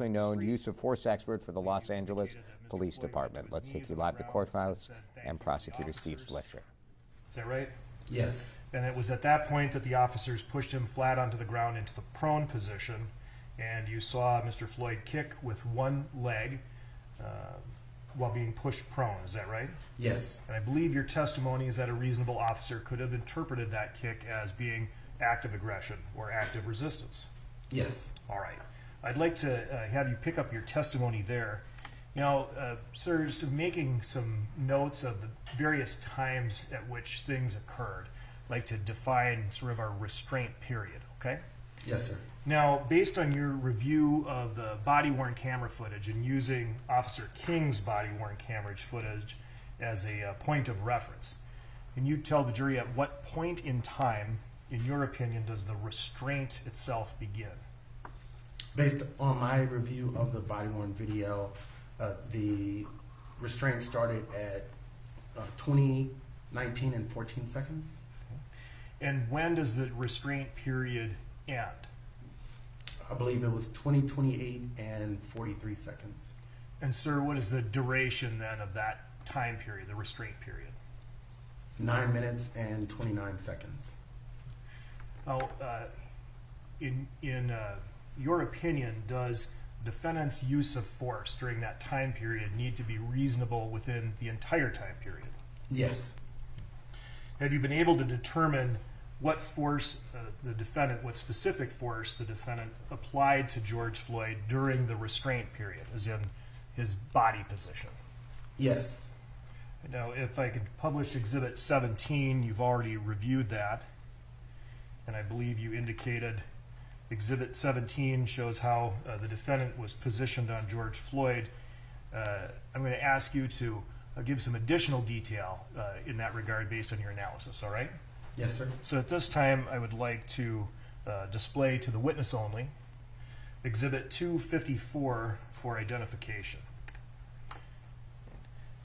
known use of force expert for the Los Angeles Police Department. Let's take you live to the courthouse and Prosecutor Steve Slisher. Is that right? Yes. And it was at that point that the officers pushed him flat onto the ground into the prone position, and you saw Mr. Floyd kick with one leg while being pushed prone. Is that right? Yes. And I believe your testimony is that a reasonable officer could have interpreted that kick as being active aggression or active resistance. Yes. All right. I'd like to have you pick up your testimony there. Now, sir, just making some notes of the various times at which things occurred. I'd like to define sort of our restraint period, okay? Yes, sir. Now, based on your review of the body-worn camera footage and using Officer King's body-worn camera footage as a point of reference, can you tell the jury at what point in time, in your opinion, does the restraint itself begin? Based on my review of the body-worn video, the restraint started at 20, 19, and 14 seconds. And when does the restraint period end? I believe it was 20, 28, and 43 seconds. And sir, what is the duration then of that time period, the restraint period? 9 minutes and 29 seconds. Now, in your opinion, does defendant's use of force during that time period need to be reasonable within the entire time period? Yes. Have you been able to determine what force what specific force the defendant applied to George Floyd during the restraint period, as in his body position? Yes. Now, if I could publish Exhibit 17, you've already reviewed that, and I believe you indicated Exhibit 17 shows how the defendant was positioned on George Floyd. I'm going to ask you to give some additional detail in that regard based on your analysis, all right? Yes, sir. So at this time, I would like to display to the witness only Exhibit 254 for identification.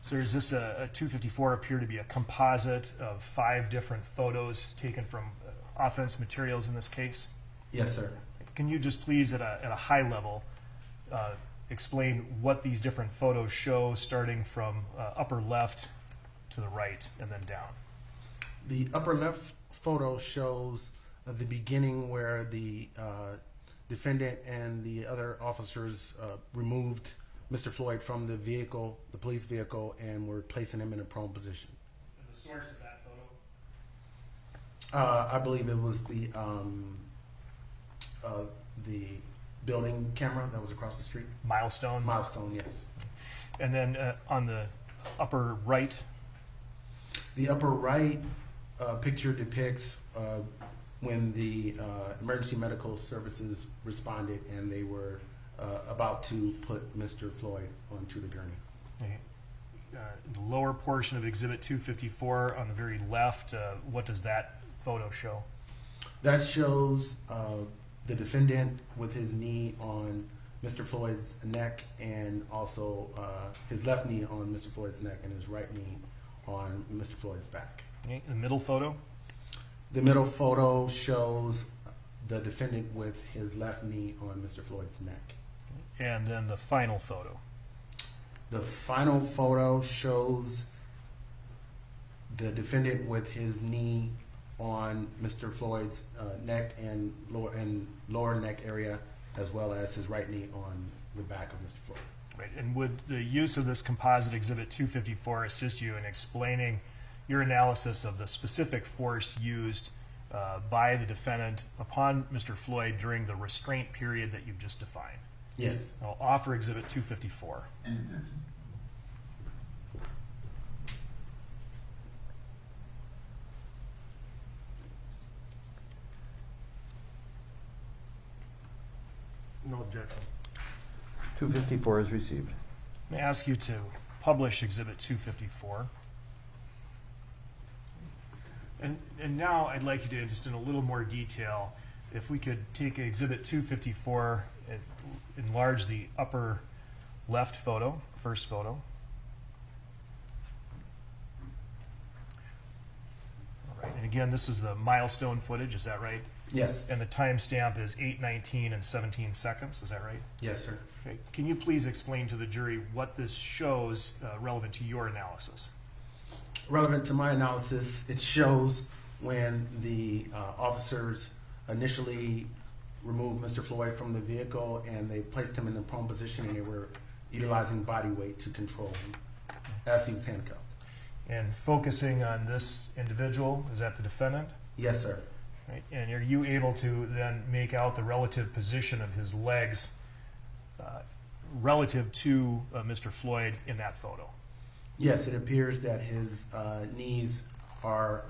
So does this 254 appear to be a composite of 5 different photos taken from offense materials in this case? Yes, sir. Can you just please, at a high level, explain what these different photos show, starting from upper left to the right and then down? The upper left photo shows the beginning where the defendant and the other officers removed Mr. Floyd from the vehicle, the police vehicle, and were placing him in a prone position. And the source of that photo? I believe it was the building camera that was across the street. Milestone? Milestone, yes. And then on the upper right? The upper right picture depicts when the emergency medical services responded and they were about to put Mr. Floyd onto the gurney. Okay. The lower portion of Exhibit 254 on the very left, what does that photo show? That shows the defendant with his knee on Mr. Floyd's neck, and also his left knee on Mr. Floyd's neck and his right knee on Mr. Floyd's back. Okay. The middle photo? The middle photo shows the defendant with his left knee on Mr. Floyd's neck. And then the final photo? The final photo shows the defendant with his knee on Mr. Floyd's neck and lower neck area, as well as his right knee on the back of Mr. Floyd. Right. And would the use of this composite Exhibit 254 assist you in explaining your analysis of the specific force used by the defendant upon Mr. Floyd during the restraint period that you've just defined? Yes. I'll offer Exhibit 254. And attention. No objection. 254 is received. I'm going to ask you to publish Exhibit 254. And now I'd like you to, just in a little more detail, if we could take Exhibit 254 and enlarge the upper left photo, first photo. All right, and again, this is the milestone footage, is that right? Yes. And the timestamp is 8:19 and 17 seconds. Is that right? Yes, sir. Okay. Can you please explain to the jury what this shows relevant to your analysis? Relevant to my analysis, it shows when the officers initially removed Mr. Floyd from the vehicle and they placed him in the prone position and they were utilizing body weight to control him as he was handcuffed. And focusing on this individual, is that the defendant? Yes, sir. Right. And are you able to then make out the relative position of his legs relative to Mr. Floyd in that photo? Yes, it appears that his knees are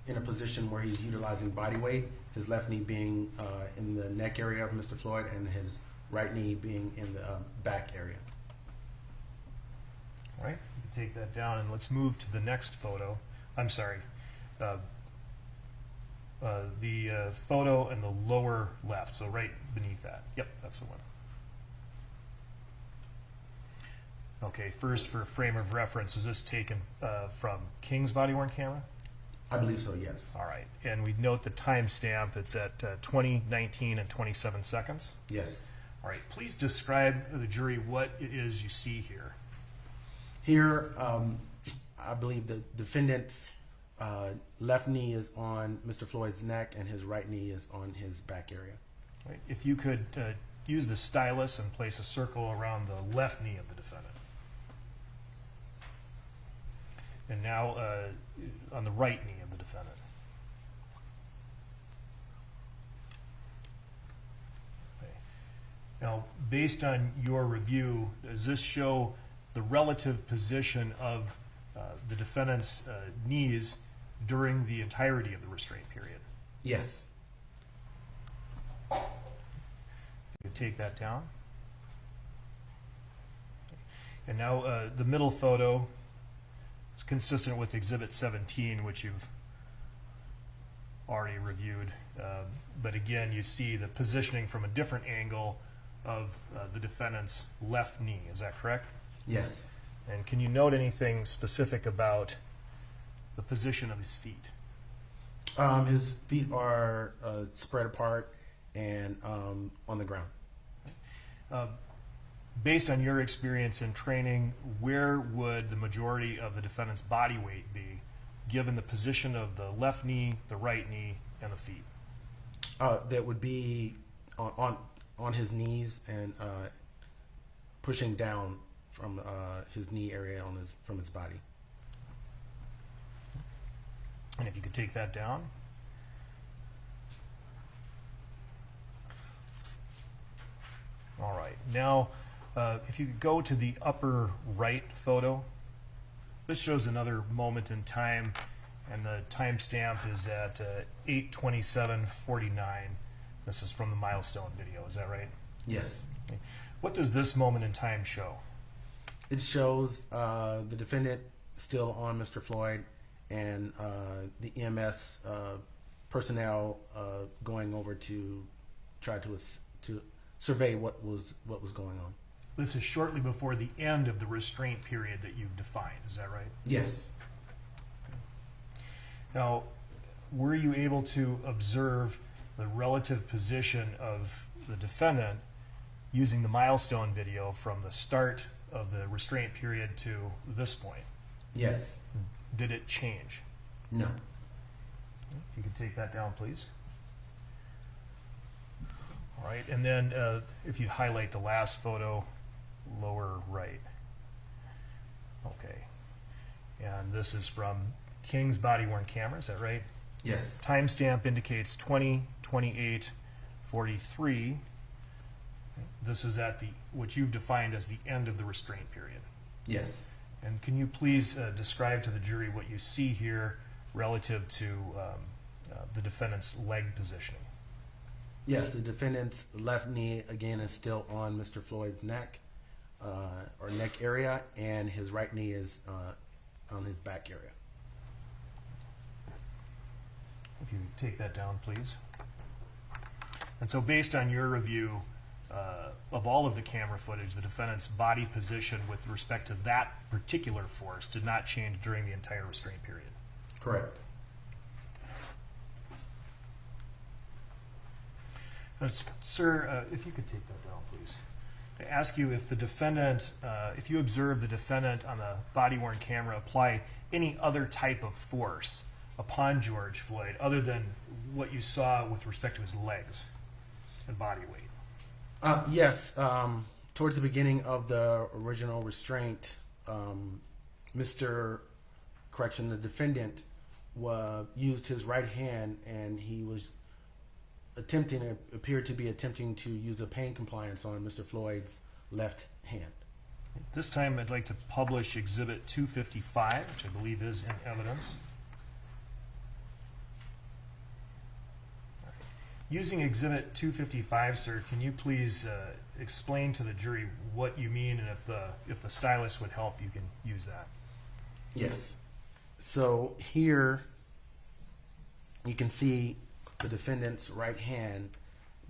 in a position where he's utilizing body weight, his left knee being in the neck area of Mr. Floyd and his right knee being in the back area. All right, you can take that down and let's move to the next photo. I'm sorry. The photo in the lower left, so right beneath that. Yep, that's the one. Okay, first for frame of reference, is this taken from King's body-worn camera? I believe so, yes. All right, and we note the timestamp. It's at 20:19 and 27 seconds. Yes. All right, please describe to the jury what it is you see here. Here, I believe the defendant's left knee is on Mr. Floyd's neck and his right knee is on his back area. All right, if you could use the stylus and place a circle around the left knee of the defendant. And now on the right knee of the defendant. Okay. Now, based on your review, does this show the relative position of the defendant's knees during the entirety of the restraint period? Yes. You can take that down. And now the middle photo is consistent with Exhibit 17, which you've already reviewed. But again, you see the positioning from a different angle of the defendant's left knee. Is that correct? Yes. And can you note anything specific about the position of his feet? His feet are spread apart and on the ground. Based on your experience in training, where would the majority of the defendant's body weight be given the position of the left knee, the right knee, and the feet? That would be on his knees and pushing down from his knee area from his body. And if you could take that down. All right. Now, if you could go to the upper right photo, this shows another moment in time, and the timestamp is at 8:27:49. This is from the milestone video. Is that right? Yes. Okay. What does this moment in time show? It shows the defendant still on Mr. Floyd and the EMS personnel going over to try to survey what was going on. This is shortly before the end of the restraint period that you've defined. Is that right? Yes. Now, were you able to observe the relative position of the defendant using the milestone video from the start of the restraint period to this point? Yes. Did it change? No. If you could take that down, please. All right, and then if you highlight the last photo, lower right. Okay. And this is from King's body-worn camera, is that right? Yes. Timestamp indicates 20:28:43. This is at what you've defined as the end of the restraint period. Yes. And can you please describe to the jury what you see here relative to the defendant's leg positioning? Yes, the defendant's left knee, again, is still on Mr. Floyd's neck or neck area, and his right knee is on his back area. If you take that down, please. And so based on your review of all of the camera footage, the defendant's body position with respect to that particular force did not change during the entire restraint period. Correct. Sir, if you could take that down, please. To ask you if the defendant, if you observe the defendant on the body-worn camera apply any other type of force upon George Floyd other than what you saw with respect to his legs and body weight. Yes. Towards the beginning of the original restraint, the defendant used his right hand, and he was appeared to be attempting to use a pain compliance on Mr. Floyd's left hand. This time I'd like to publish Exhibit 255, which I believe is in evidence. Using Exhibit 255, sir, can you please explain to the jury what you mean, and if the stylus would help, you can use that. Yes. So here you can see the defendant's right hand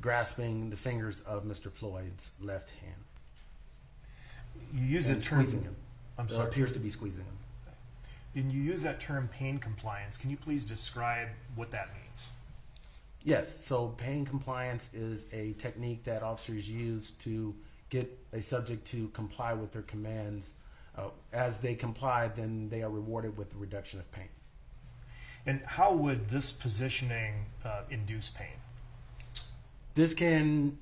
grasping the fingers of Mr. Floyd's left hand. You use and the term squeezing him. I'm It sorry. appears to be squeezing him. And you use that term pain compliance. Can you please describe what that means? Yes, so pain compliance is a technique that officers use to get a subject to comply with their commands. As they comply, then they are rewarded with a reduction of pain. And how would this positioning induce pain? This can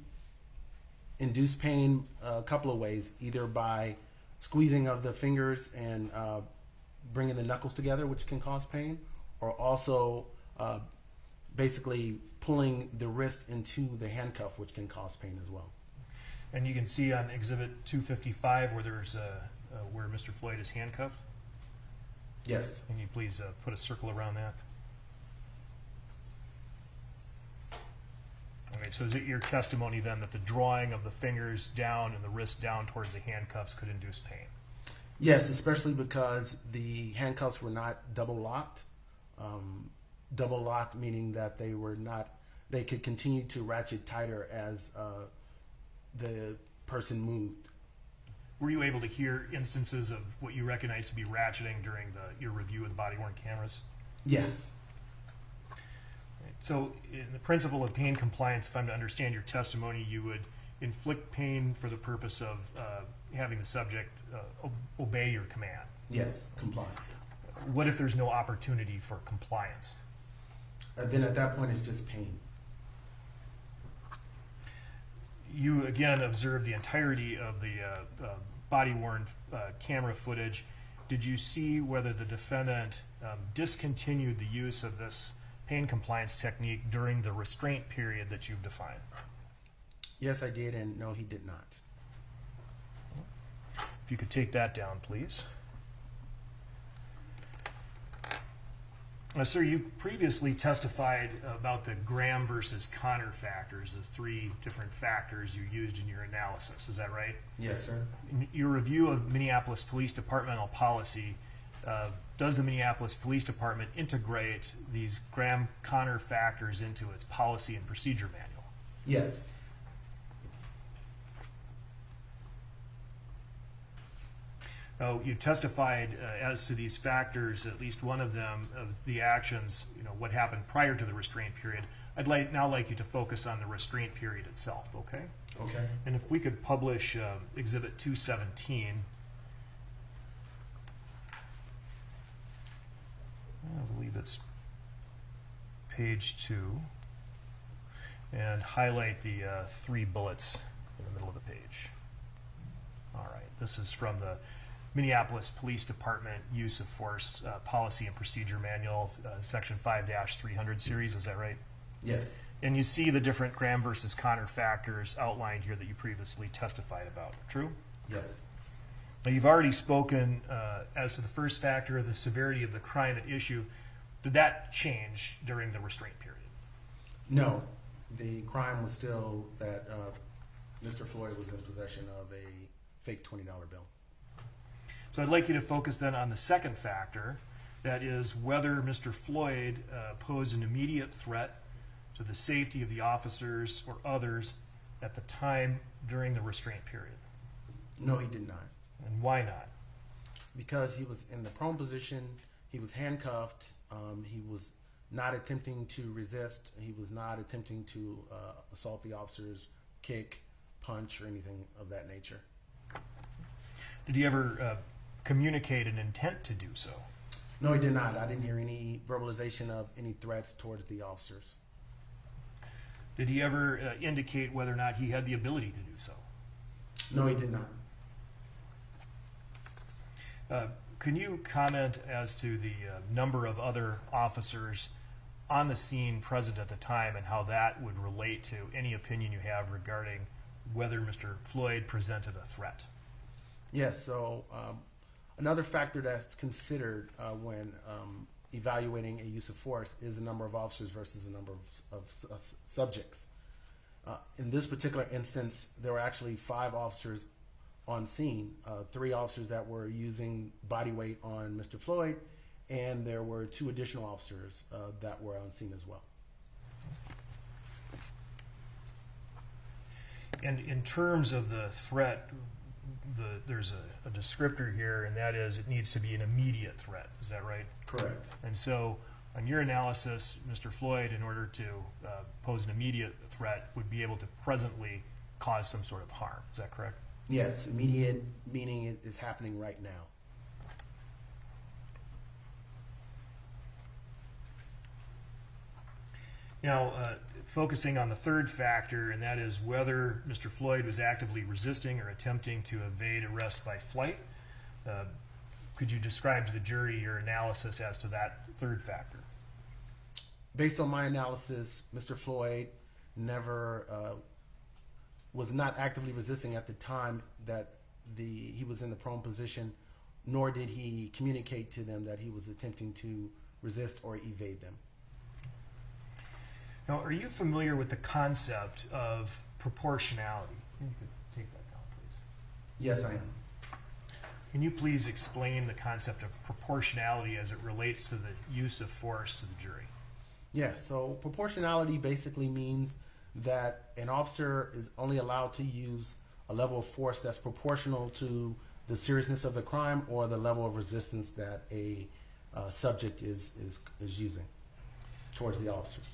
induce pain a couple of ways, either by squeezing of the fingers and bringing the knuckles together, which can cause pain, or also basically pulling the wrist into the handcuff, which can cause pain as well. And you can see on Exhibit 255 where there's where Mr. Floyd is handcuffed. Yes. Can you please put a circle around that? Okay, so is it your testimony then that the drawing of the fingers down and the wrist down towards the handcuffs could induce pain? Yes, especially because the handcuffs were not double locked. Double locked meaning that they could continue to ratchet tighter as the person moved. Were you able to hear instances of what you recognize to be ratcheting during your review of the body-worn cameras? Yes. So in the principle of pain compliance, if I'm to understand your testimony, you would inflict pain for the purpose of having the subject obey your command. Yes, comply. What if there's no opportunity for compliance? Then at that point it's just pain. You again observed the entirety of the body-worn camera footage. Did you see whether the defendant discontinued the use of this pain compliance technique during the restraint period that you've defined? Yes, I did, and no, he did not. If you could take that down, please. Sir, you previously testified about the Graham versus Connor factors, the three different factors you used in your analysis. Is that right? Yes, sir. In your review of Minneapolis Police Departmental policy, does the Minneapolis Police Department integrate these Graham-Connor factors into its policy and procedure manual? Yes. Now, you testified as to these factors, at least one of them, of the actions, what happened prior to the restraint period. I'd now like you to focus on the restraint period itself, okay? Okay. And if we could publish Exhibit 217. I believe it's page 2. And highlight the 3 bullets in the middle of the page. All right, this is from the Minneapolis Police Department Use of Force Policy and Procedure Manual, Section 5-300 series, is that right? Yes. And you see the different Graham versus Connor factors outlined here that you previously testified about, true? Yes. Now, you've already spoken as to the first factor, the severity of the crime at issue. Did that change during the restraint period? No. The crime was still that Mr. Floyd was in possession of a fake $20 bill. So I'd like you to focus then on the second factor, that is whether Mr. Floyd posed an immediate threat to the safety of the officers or others at the time during the restraint period. No, he did not. And why not? Because he was in the prone position, he was handcuffed, he was not attempting to resist. He was not attempting to assault the officers, kick, punch, or anything of that nature. Did he ever communicate an intent to do so? No, he did not. I didn't hear any verbalization of any threats towards the officers. Did he ever indicate whether or not he had the ability to do so? No, he did not. Can you comment as to the number of other officers on the scene present at the time and how that would relate to any opinion you have regarding whether Mr. Floyd presented a threat? Yes, so another factor that's considered when evaluating a use of force is the number of officers versus the number of subjects. In this particular instance, there were actually 5 officers on scene, 3 officers that were using body weight on Mr. Floyd, and there were 2 additional officers that were on scene as well. And in terms of the threat, there's a descriptor here, and that is it needs to be an immediate threat. Is that right? Correct. And so on your analysis, Mr. Floyd, in order to pose an immediate threat, would be able to presently cause some sort of harm. Is that correct? Yes, immediate meaning it is happening right now. Now, focusing on the third factor, and that is whether Mr. Floyd was actively resisting or attempting to evade arrest by flight. Could you describe to the jury your analysis as to that third factor? Based on my analysis, Mr. Floyd never was not actively resisting at the time that he was in the prone position, nor did he communicate to them that he was attempting to resist or evade them. Now, are you familiar with the concept of proportionality? You could take that down, please. Yes, I am. Can you please explain the concept of proportionality as it relates to the use of force to the jury? Yes, so proportionality basically means that an officer is only allowed to use a level of force that's proportional to the seriousness of the crime or the level of resistance that a subject is using towards the officers.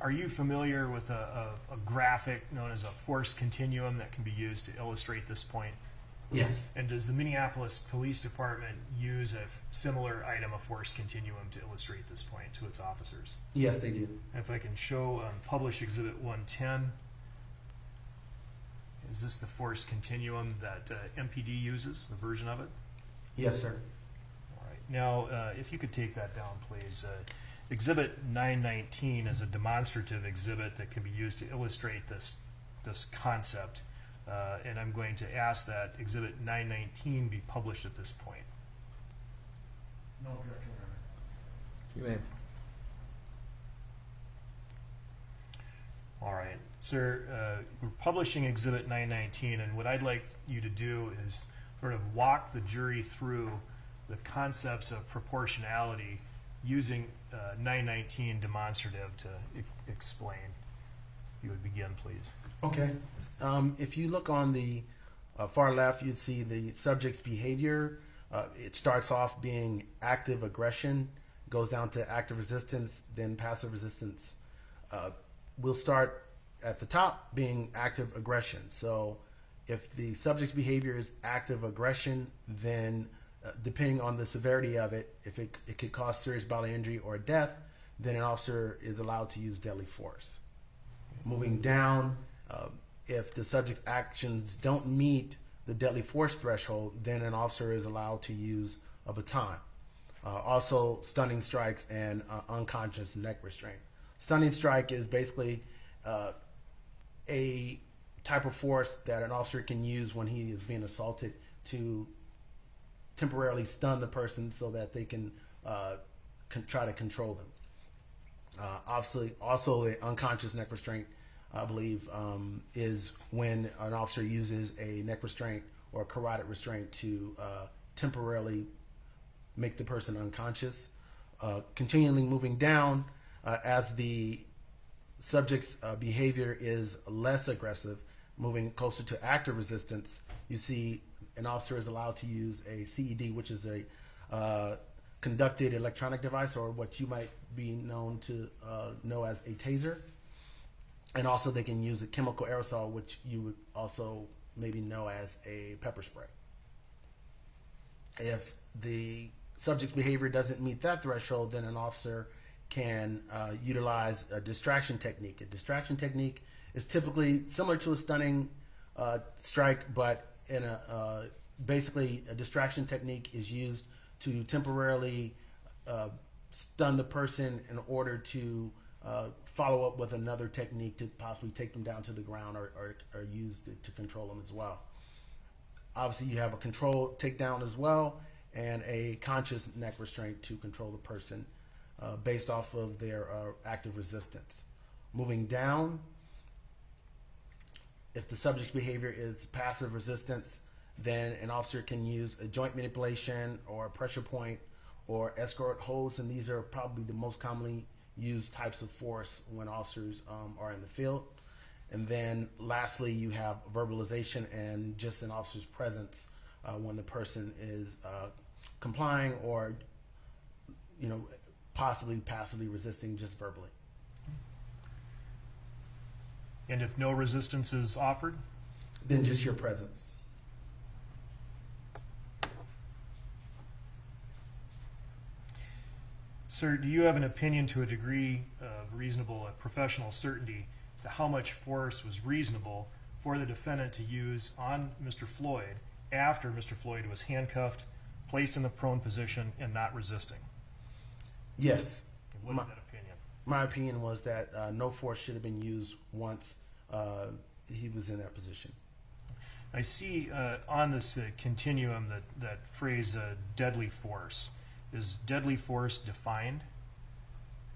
Are you familiar with a graphic known as a force continuum that can be used to illustrate this point? Yes. And does the Minneapolis Police Department use a similar item of force continuum to illustrate this point to its officers? Yes, they do. And if I can show Publish Exhibit 110, is this the force continuum that MPD uses, the version of it? Yes, sir. All right. Now, if you could take that down, please. Exhibit 919 is a demonstrative exhibit that can be used to illustrate this concept, and I'm going to ask that Exhibit 919 be published at this point. No objection, Your You Honor. may. All right, sir, we're publishing Exhibit 919, and what I'd like you to do is sort of walk the jury through the concepts of proportionality using 919 demonstrative to explain. You would begin, please. Okay. If you look on the far left, you'd see the subject's behavior. It starts off being active aggression, goes down to active resistance, then passive resistance. We'll start at the top being active aggression. So if the subject's behavior is active aggression, then depending on the severity of it, if it could cause serious bodily injury or death, then an officer is allowed to use deadly force. Moving down, if the subject's actions don't meet the deadly force threshold, then an officer is allowed to use a baton. Also, stunning strikes and unconscious neck restraint. Stunning strike is basically a type of force that an officer can use when he is being assaulted to temporarily stun the person so that they can try to control them. Obviously, also the unconscious neck restraint, I believe, is when an officer uses a neck restraint or a carotid restraint to temporarily make the person unconscious. Continually moving down, as the subject's behavior is less aggressive, moving closer to active resistance, you see an officer is allowed to use a CED, which is a conducted electronic device, or what you might be known to know as a taser. And also they can use a chemical aerosol, which you would also maybe know as a pepper spray. If the subject's behavior doesn't meet that threshold, then an officer can utilize a distraction technique. A distraction technique is typically similar to a stunning strike, but in basically a distraction technique is used to temporarily stun the person in order to follow up with another technique to possibly take them down to the ground or use it to control them as well. Obviously, you have a control takedown as well and a conscious neck restraint to control the person based off of their active resistance. Moving down, if the subject's behavior is passive resistance, then an officer can use a joint manipulation or a pressure point or escort holds, and these are probably the most commonly used types of force when officers are in the field. And then lastly, you have verbalization and just an officer's presence when the person is complying or, possibly passively resisting just verbally. And if no resistance is offered? Then just your presence. Sir, do you have an opinion to a degree of reasonable professional certainty to how much force was reasonable for the defendant to use on Mr. Floyd after Mr. Floyd was handcuffed, placed in the prone position, and not resisting? Yes. And what is that opinion? My opinion was that no force should have been used once he was in that position. I see on this continuum that phrase deadly force. Is deadly force defined?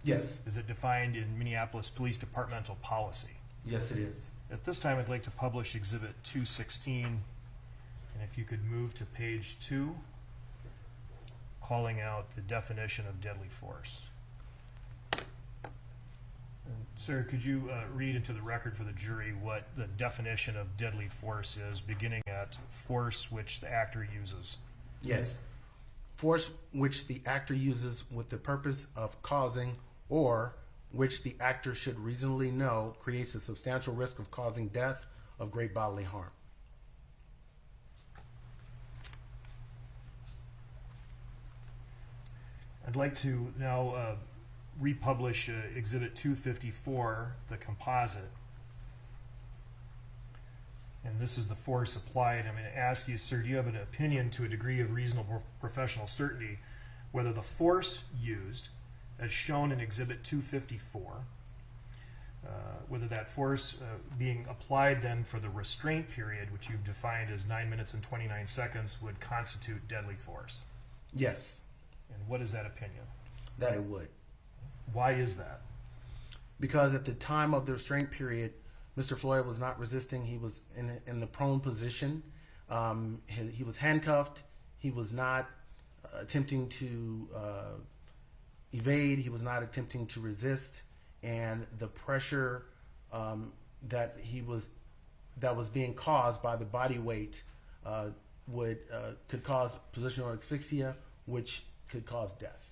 Yes. Is it defined in Minneapolis Police Departmental policy? Yes, it is. At this time, I'd like to publish Exhibit 216, and if you could move to page 2, calling out the definition of deadly force. And, sir, could you read into the record for the jury what the definition of deadly force is, beginning at force which the actor uses? Yes. Force which the actor uses with the purpose of causing or which the actor should reasonably know creates a substantial risk of causing death of great bodily harm. I'd like to now republish Exhibit 254, the composite. And this is the force applied. I'm going to ask you, sir, do you have an opinion to a degree of reasonable professional certainty whether the force used, as shown in Exhibit 254, whether that force being applied then for the restraint period, which you've defined as 9 minutes and 29 seconds, would constitute deadly force? Yes. And what is that opinion? That it would. Why is that? Because at the time of the restraint period, Mr. Floyd was not resisting. He was in the prone position. He was handcuffed. He was not attempting to evade. He was not attempting to resist. And the pressure that was being caused by the body weight could cause positional asphyxia, which could cause death.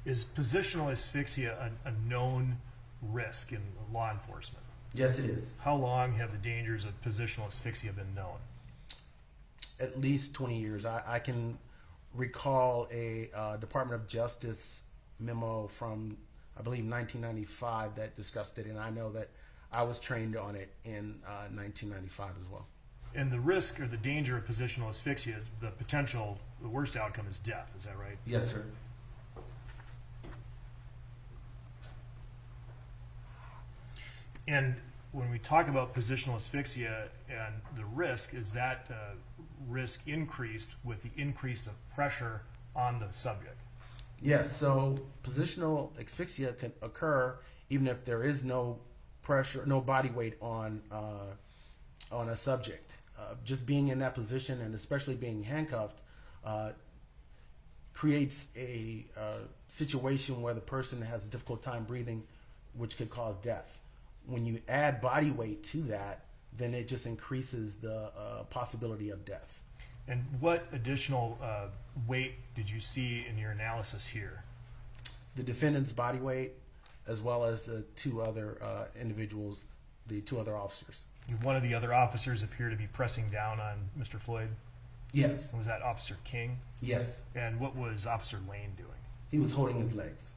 Is positional asphyxia a known risk in law enforcement? Yes, it is. How long have the dangers of positional asphyxia been known? At least 20 years. I can recall a Department of Justice memo from, I believe, 1995 that discussed it, and I know that I was trained on it in 1995 as well. And the risk or the danger of positional asphyxia, the worst outcome is death, is that right? Yes, sir. And when we talk about positional asphyxia and the risk, is that risk increased with the increase of pressure on the subject? Yes, so positional asphyxia can occur even if there is no pressure, no body weight on a subject. Just being in that position, and especially being handcuffed, creates a situation where the person has a difficult time breathing, which could cause death. When you add body weight to that, then it just increases the possibility of death. And what additional weight did you see in your analysis here? the defendant's body weight, as well as the two other individuals, the two other officers. One of the other officers appeared to be pressing down on Mr. Floyd. Yes. Was that Officer King? Yes. And what was Officer Lane doing? He was holding his legs.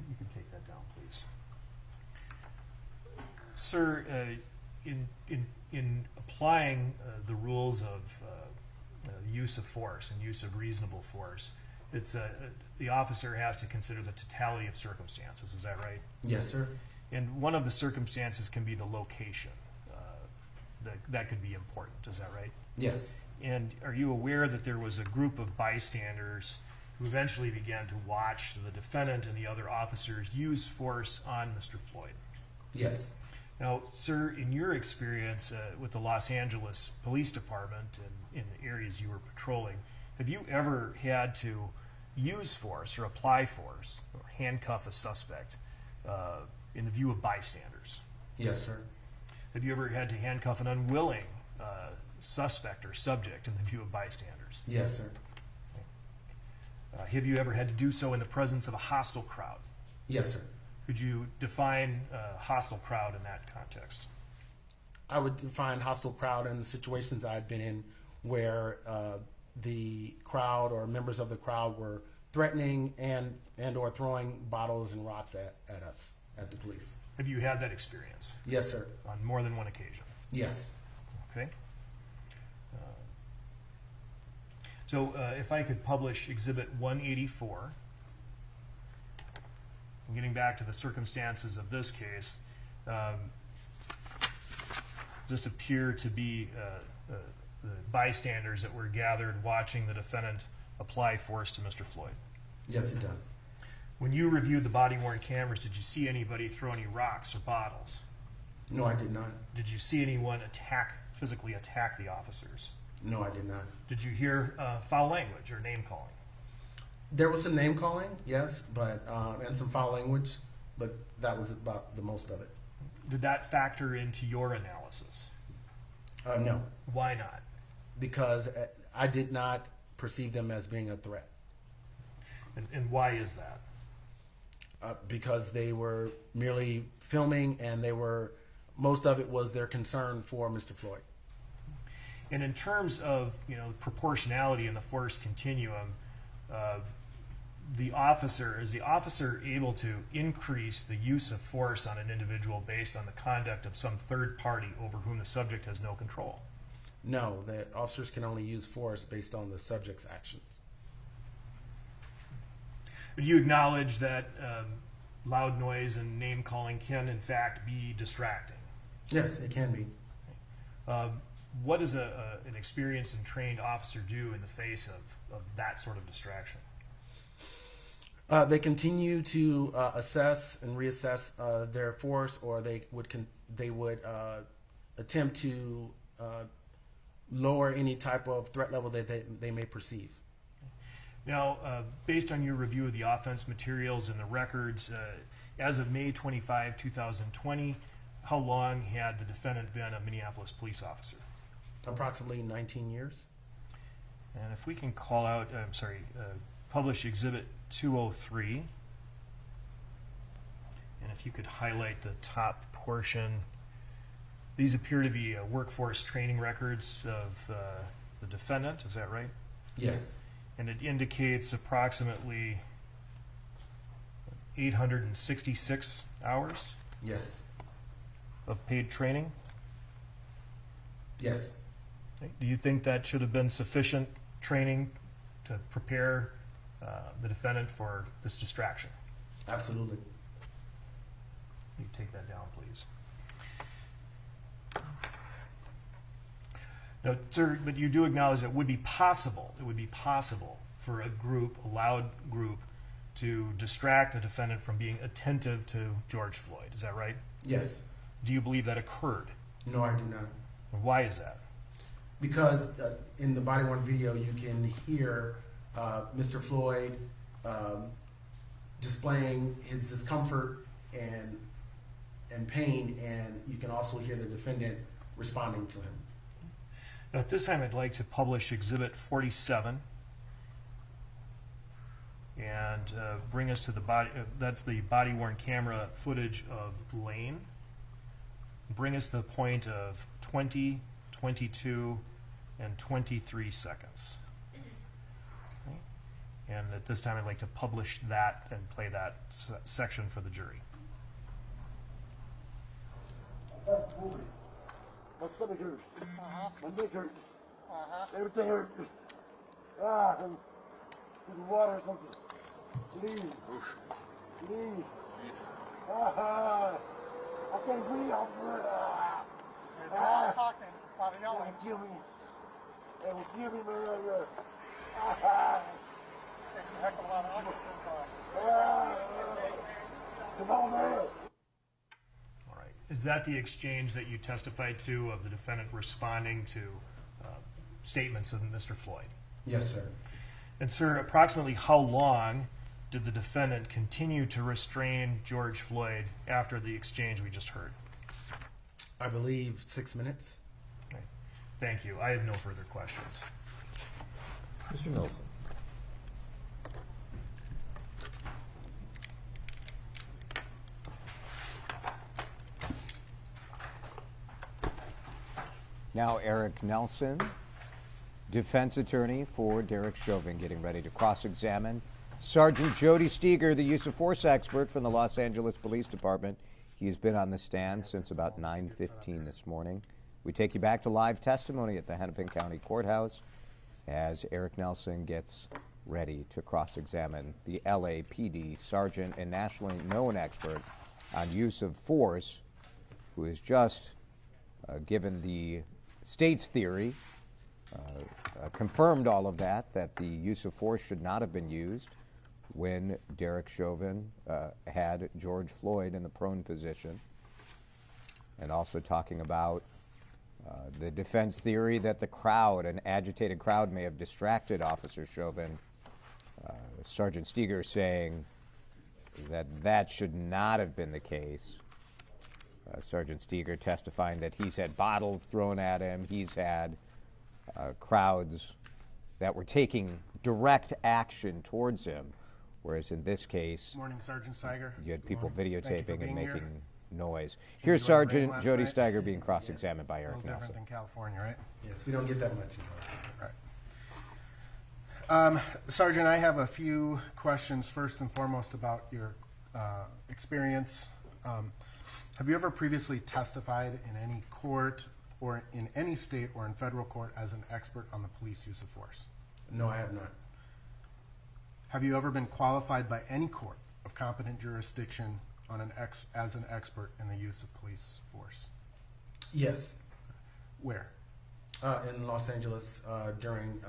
You can take that down, please. Sir, in applying the rules of use of force and use of reasonable force, it's the officer has to consider the totality of circumstances. Is that right? Yes, sir. And one of the circumstances can be the location. That could be important. Is that right? Yes. And are you aware that there was a group of bystanders who eventually began to watch the defendant and the other officers use force on Mr. Floyd? Yes. Now, sir, in your experience with the Los Angeles Police Department and in the areas you were patrolling, have you ever had to use force or apply force or handcuff a suspect in the view of bystanders? Yes, sir. Have you ever had to handcuff an unwilling suspect or subject in the view of bystanders? Yes, sir. Have you ever had to do so in the presence of a hostile crowd? Yes, sir. Could you define a hostile crowd in that context? I would define hostile crowd in the situations I've been in where the crowd or members of the crowd were threatening and or throwing bottles and rocks at us, at the police. Have you had that experience? Yes, sir. On more than one occasion? Yes. Okay. So if I could publish Exhibit 184, and getting back to the circumstances of this case, this appeared to be the bystanders that were gathered watching the defendant apply force to Mr. Floyd. Yes, it does. When you reviewed the body-worn cameras, did you see anybody throw any rocks or bottles? No, I did not. Did you see anyone physically attack the officers? No, I did not. Did you hear foul language or name-calling? There was some name calling, yes, but and some foul language, but that was about the most of it. Did that factor into your analysis? No. Why not? Because I did not perceive them as being a threat. And why is that? Because they were merely filming, and most of it was their concern for Mr. Floyd. And in terms of proportionality in the force continuum, is the officer able to increase the use of force on an individual based on the conduct of some third party over whom the subject has no control? No, the officers can only use force based on the subject's actions. Do you acknowledge that loud noise and name calling can in fact be distracting? Yes, it can be. What does an experienced and trained officer do in the face of that sort of distraction? They continue to assess and reassess their force, or they would attempt to lower any type of threat level that they may perceive. Now, based on your review of the offense materials and the records, as of May 25, 2020, how long had the defendant been a Minneapolis police officer? Approximately 19 years. And if we can publish Exhibit 203, and if you could highlight the top portion. These appear to be workforce training records of the defendant, is that right? Yes. And it indicates approximately 866 hours Yes. of paid training. Yes. Do you think that should have been sufficient training to prepare the defendant for this distraction? Absolutely. You take that down, please. Now, sir, but you do acknowledge that it would be possible for a loud group, to distract a defendant from being attentive to George Floyd. Is that right? Yes. Do you believe that occurred? No, I do not. Why is that? Because in the body-worn video, you can hear Mr. Floyd displaying his discomfort and pain, and you can also hear the defendant responding to him. Now, at this time, I'd like to publish Exhibit 47, and bring us to the body. That's the body-worn camera footage of Lane. Bring us to the point of 20, 22, and 23 seconds. Okay. And at this time, I'd like to publish that and play that section for the jury. My stomach hurts. My neck hurts. Everything hurts. There's water or something. Please. Please. I can't breathe, officer. Talking, about yelling. It will kill me. It will kill me, man. Takes a heck of a lot of oxygen. Come on, man. All right. Is that the exchange that you testified to of the defendant responding to statements of Mr. Floyd? Yes, sir. And sir, approximately how long did the defendant continue to restrain George Floyd after the exchange we just heard? I believe 6 minutes. Okay. Thank you. I have no further questions. Mr. Nelson. Now Eric Nelson, defense attorney for Derek Chauvin, getting ready to cross-examine Sergeant Jody Stiger, the use of force expert from the Los Angeles Police Department. He's been on the stand since about 9:15 this morning. We take you back to live testimony at the Hennepin County Courthouse as Eric Nelson gets ready to cross-examine the LAPD sergeant and nationally known expert on use of force, who has just given the state's theory, confirmed all of that the use of force should not have been used when Derek Chauvin had George Floyd in the prone position, and also talking about the defense theory that the crowd, an agitated crowd, may have distracted Officer Chauvin. Sergeant Stiger saying that should not have been the case. Sergeant Stiger testifying that he's had bottles thrown at him, he's had crowds that were taking direct action towards him, whereas in this case, Morning, Sergeant Stiger. you had people Thank you videotaping for and being making here. noise. Did Here's you like rain Sergeant last Jody night? Stiger being cross-examined by A Eric little Nelson. different than California, right? Yes, we don't get that much. Right. Sergeant, I have a few questions first and foremost about your experience. Have you ever previously testified in any court or in any state or in federal court as an expert on the police use of force? No, I have not. Have you ever been qualified by any court of competent jurisdiction on as an expert in the use of police force? Yes. Where? In Los Angeles during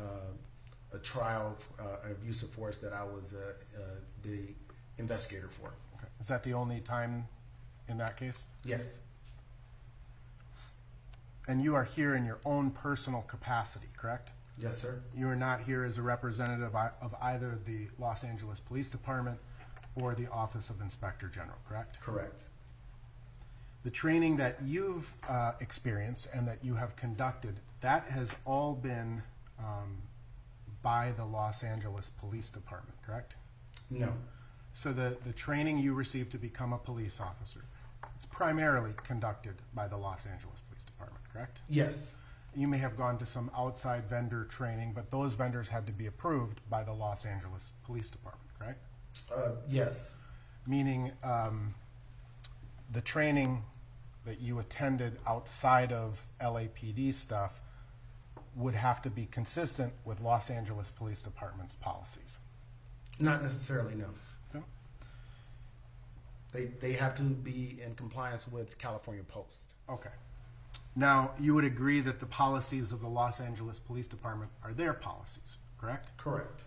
a trial of use of force that I was the investigator for. Okay. Is that the only time in that case? Yes. And you are here in your own personal capacity, correct? Yes, sir. You are not here as a representative of either the Los Angeles Police Department or the Office of Inspector General, correct? Correct. The training that you've experienced and that you have conducted, that has all been by the Los Angeles Police Department, correct? No. So the training you received to become a police officer, it's primarily conducted by the Los Angeles Police Department, correct? Yes. You may have gone to some outside vendor training, but those vendors had to be approved by the Los Angeles Police Department, correct? Yes. Meaning the training that you attended outside of LAPD stuff would have to be consistent with Los Angeles Police Department's policies. Not necessarily, no. Okay. They have to be in compliance with California Post. Okay. Now, you would agree that the policies of the Los Angeles Police Department are their policies, correct? Correct.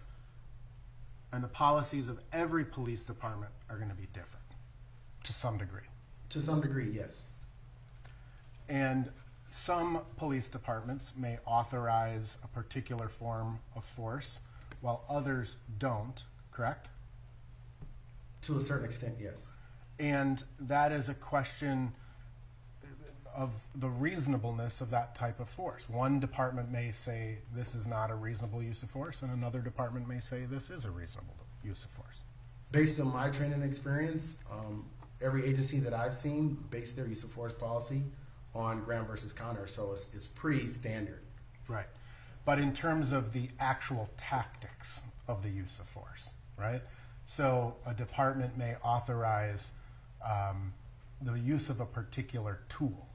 And the policies of every police department are going to be different to some degree. To some degree, yes. And some police departments may authorize a particular form of force while others don't, correct? To a certain extent, yes. And that is a question of the reasonableness of that type of force. One department may say this is not a reasonable use of force, and another department may say this is a reasonable use of force? Based on my training experience, every agency that I've seen based their use of force policy on Graham versus Connor, so it's pretty standard. Right. But in terms of the actual tactics of the use of force, right? So a department may authorize the use of a particular tool,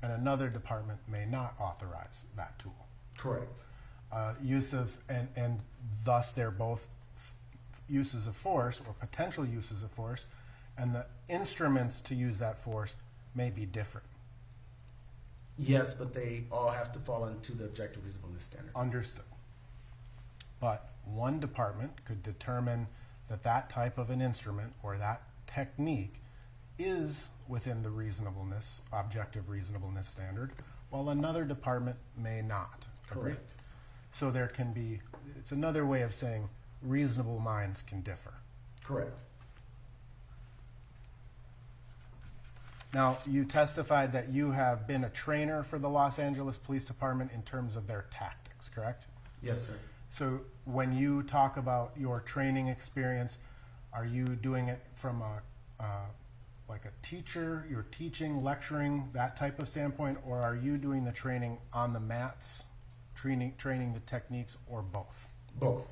and another department may not authorize that tool. Correct. And thus they're both uses of force or potential uses of force, and the instruments to use that force may be different. Yes, but they all have to fall into the objective reasonableness standard. Understood. But one department could determine that that type of an instrument or that technique is within the reasonableness, objective reasonableness standard, while another department may not. Correct. So there can be, it's another way of saying reasonable minds can differ. Correct. Now, you testified that you have been a trainer for the Los Angeles Police Department in terms of their tactics, correct? Yes, sir. So when you talk about your training experience, are you doing it from like a teacher, you're teaching, lecturing, that type of standpoint, or are you doing the training on the mats, training the techniques, or both? Both.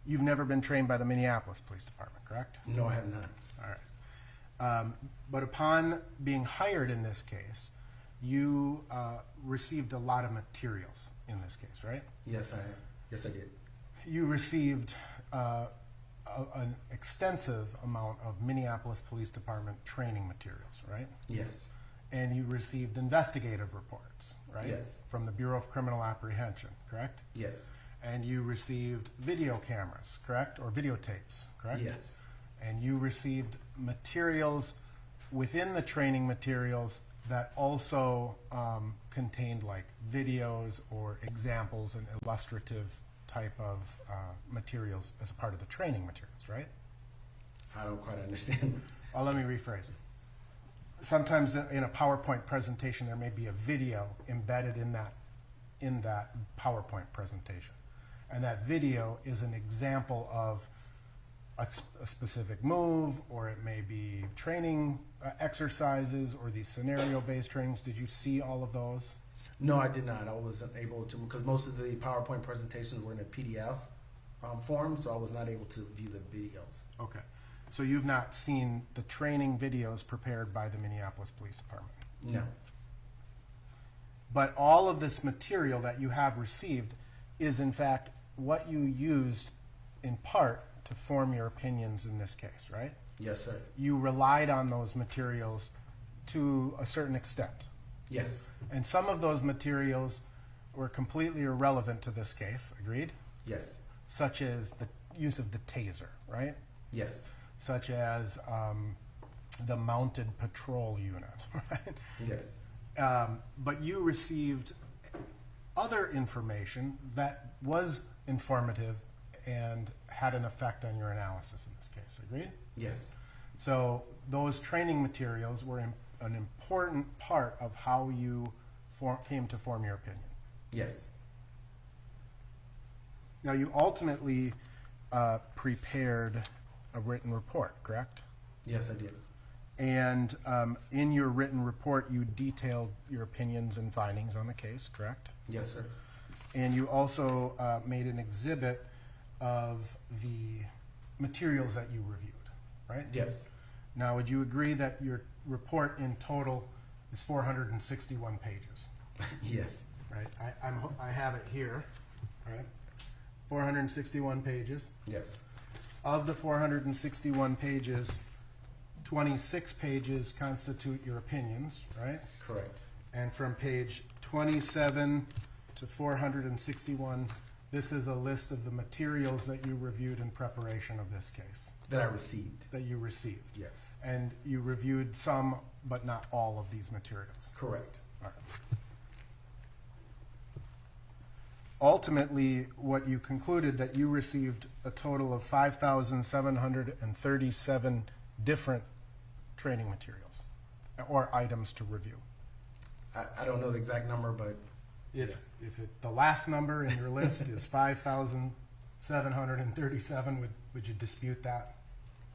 You've never been trained by the Minneapolis Police Department, correct? No, I have not. All right. But upon being hired in this case, you received a lot of materials in this case, right? Yes, I have. Yes, I did. You received an extensive amount of Minneapolis Police Department training materials, right? Yes. And you received investigative reports, right? Yes. From the Bureau of Criminal Apprehension, correct? Yes. And you received video cameras, correct? Or videotapes, correct? Yes. And you received materials within the training materials that also contained like videos or examples and illustrative type of materials as a part of the training materials, right? I don't quite understand. Well, let me rephrase it. Sometimes in a PowerPoint presentation, there may be a video embedded in that PowerPoint presentation. And that video is an example of a specific move, or it may be training exercises or these scenario-based trainings. Did you see all of those? No, I did not. I wasn't able to, because most of the PowerPoint presentations were in a PDF form, so I was not able to view the videos. Okay. So you've not seen the training videos prepared by the Minneapolis Police Department? No. But all of this material that you have received is, in fact, what you used in part to form your opinions in this case, right? Yes, sir. You relied on those materials to a certain extent. Yes. And some of those materials were completely irrelevant to this case, agreed? Yes. Such as the use of the taser, right? Yes. Such as the mounted patrol unit, right? Yes. But you received other information that was informative and had an effect on your analysis in this case, agreed? Yes. So those training materials were an important part of how you came to form your opinion. Yes. Now, you ultimately prepared a written report, correct? Yes, I did. And in your written report, you detailed your opinions and findings on the case, correct? Yes, sir. And you also made an exhibit of the materials that you reviewed, right? Yes. Now, would you agree that your report in total is 461 pages? Yes. Right. I have it here. Right. 461 pages. Yes. Of the 461 pages, 26 pages constitute your opinions, right? Correct. And from page 27 to 461, this is a list of the materials that you reviewed in preparation of this case. That I received. That you received. Yes. And you reviewed some, but not all of these materials. Correct. All right. Ultimately, what you concluded that you received a total of 5,737 different training materials or items to review. I don't know the exact number, but If the last number in your list is 5,000, 737. Would you dispute that?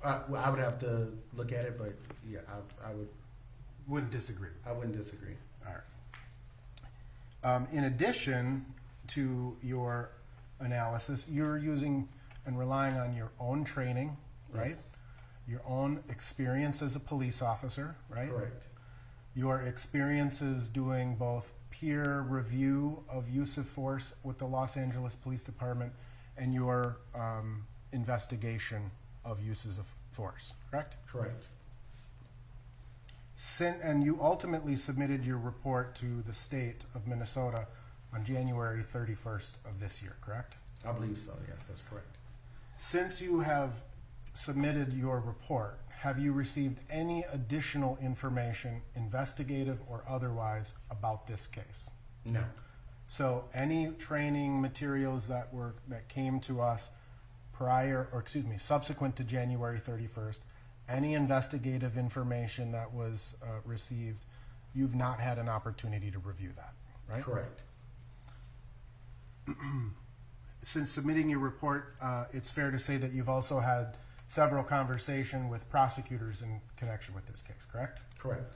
Well, I would have to look at it, but yeah, I would. Wouldn't disagree. I wouldn't disagree. All right. In addition to your analysis, you're using and relying on your own training, right? Yes. Your own experience as a police officer, right? Correct. Your experiences doing both peer review of use of force with the Los Angeles Police Department and your investigation of uses of force, correct? Correct. And you ultimately submitted your report to the state of Minnesota on January 31st of this year, correct? I believe so. Yes, that's correct. Since you have submitted your report, have you received any additional information, investigative or otherwise, about this case? No. So any training materials that came to us subsequent to January 31st, any investigative information that was received, you've not had an opportunity to review that, right? Correct. Since submitting your report, it's fair to say that you've also had several conversations with prosecutors in connection with this case, correct? Correct.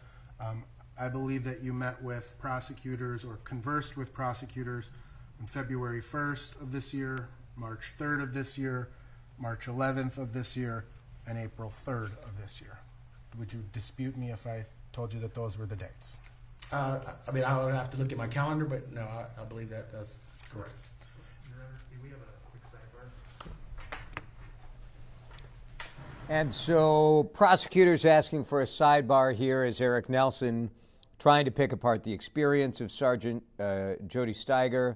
I believe that you met with prosecutors or conversed with prosecutors on February 1st of this year, March 3rd of this year, March 11th of this year, and April 3rd of this year. Would you dispute me if I told you that those were the dates? I mean, I would have to look at my calendar, but no, I believe that that's correct. Your Honor, do we have a quick sidebar? And so prosecutors asking for a sidebar here is Eric Nelson trying to pick apart the experience of Sergeant Jody Stiger.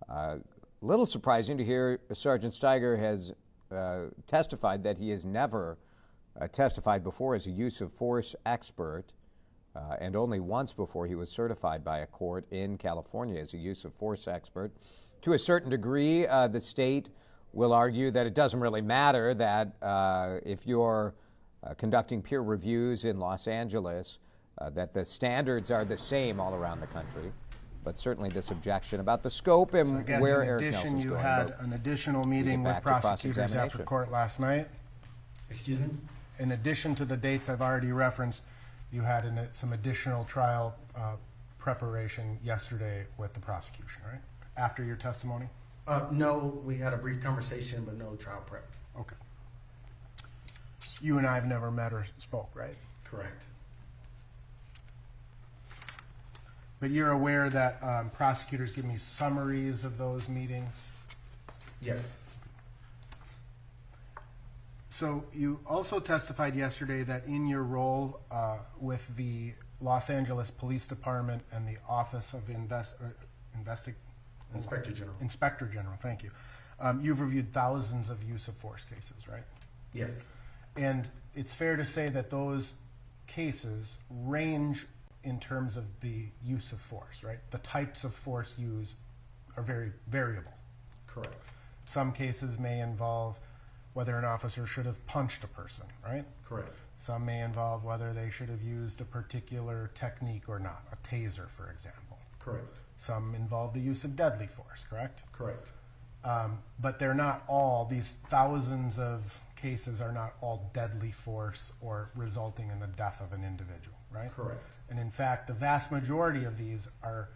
A little surprising to hear Sergeant Stiger has testified that he has never testified before as a use of force expert, and only once before he was certified by a court in California as a use of force expert. To a certain degree, the state will argue that it doesn't really matter that if you're conducting peer reviews in Los Angeles, that the standards are the same all around the country. But certainly this objection about the scope and So I guess where in Eric addition, Nelson's you going. had an additional meeting with back to prosecutors after cross-examination. court last night. Excuse me? In addition to the dates I've already referenced, you had some additional trial preparation yesterday with the prosecution, right? After your testimony? No, we had a brief conversation, but no trial prep. Okay. You and I have never met or spoke, right? Correct. But you're aware that prosecutors give me summaries of those meetings? Yes. So you also testified yesterday that in your role with the Los Angeles Police Department and the Office of Inspector General. Inspector General, thank you. You've reviewed thousands of use of force cases, right? Yes. And it's fair to say that those cases range in terms of the use of force, right? The types of force used are very variable. Correct. Some cases may involve whether an officer should have punched a person, right? Correct. Some may involve whether they should have used a particular technique or not, a taser, for example. Correct. Some involve the use of deadly force, correct? Correct. But they're not all, these thousands of cases are not all deadly force or resulting in the death of an individual, right? Correct. And in fact, the vast majority of these are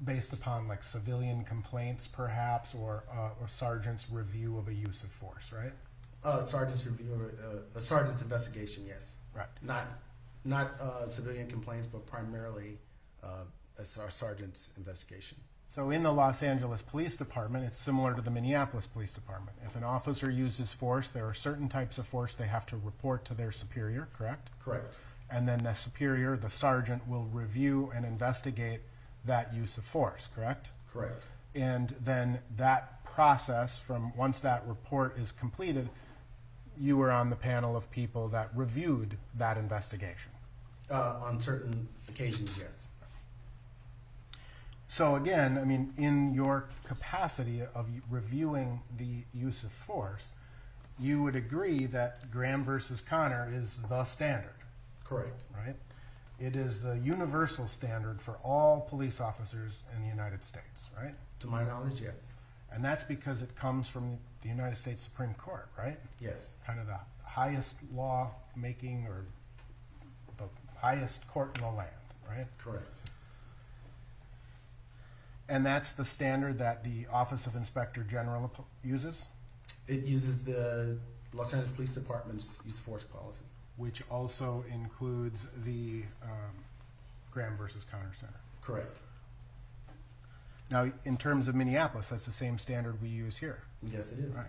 based upon like civilian complaints, perhaps, or sergeant's review of a use of force, right? Sergeant's review, a sergeant's investigation, yes. Right. Not civilian complaints, but primarily a sergeant's investigation. So in the Los Angeles Police Department, it's similar to the Minneapolis Police Department. If an officer uses force, there are certain types of force they have to report to their superior, correct? Correct. And then the superior, the sergeant, will review and investigate that use of force, correct? Correct. And then that process, from once that report is completed, you were on the panel of people that reviewed that investigation. On certain occasions, yes. So again, I mean, in your capacity of reviewing the use of force, you would agree that Graham versus Connor is the standard, Correct. right? It is the universal standard for all police officers in the United States, right? To my knowledge, yes. And that's because it comes from the United States Supreme Court, right? Yes. Kind of the highest law making or the highest court in the land, right? Correct. And that's the standard that the Office of Inspector General uses, It uses the Los Angeles Police Department's use of force policy. which also includes the Graham versus Connor Center. Correct. Now, in terms of Minneapolis, that's the same standard we use here. Yes, it is. Right.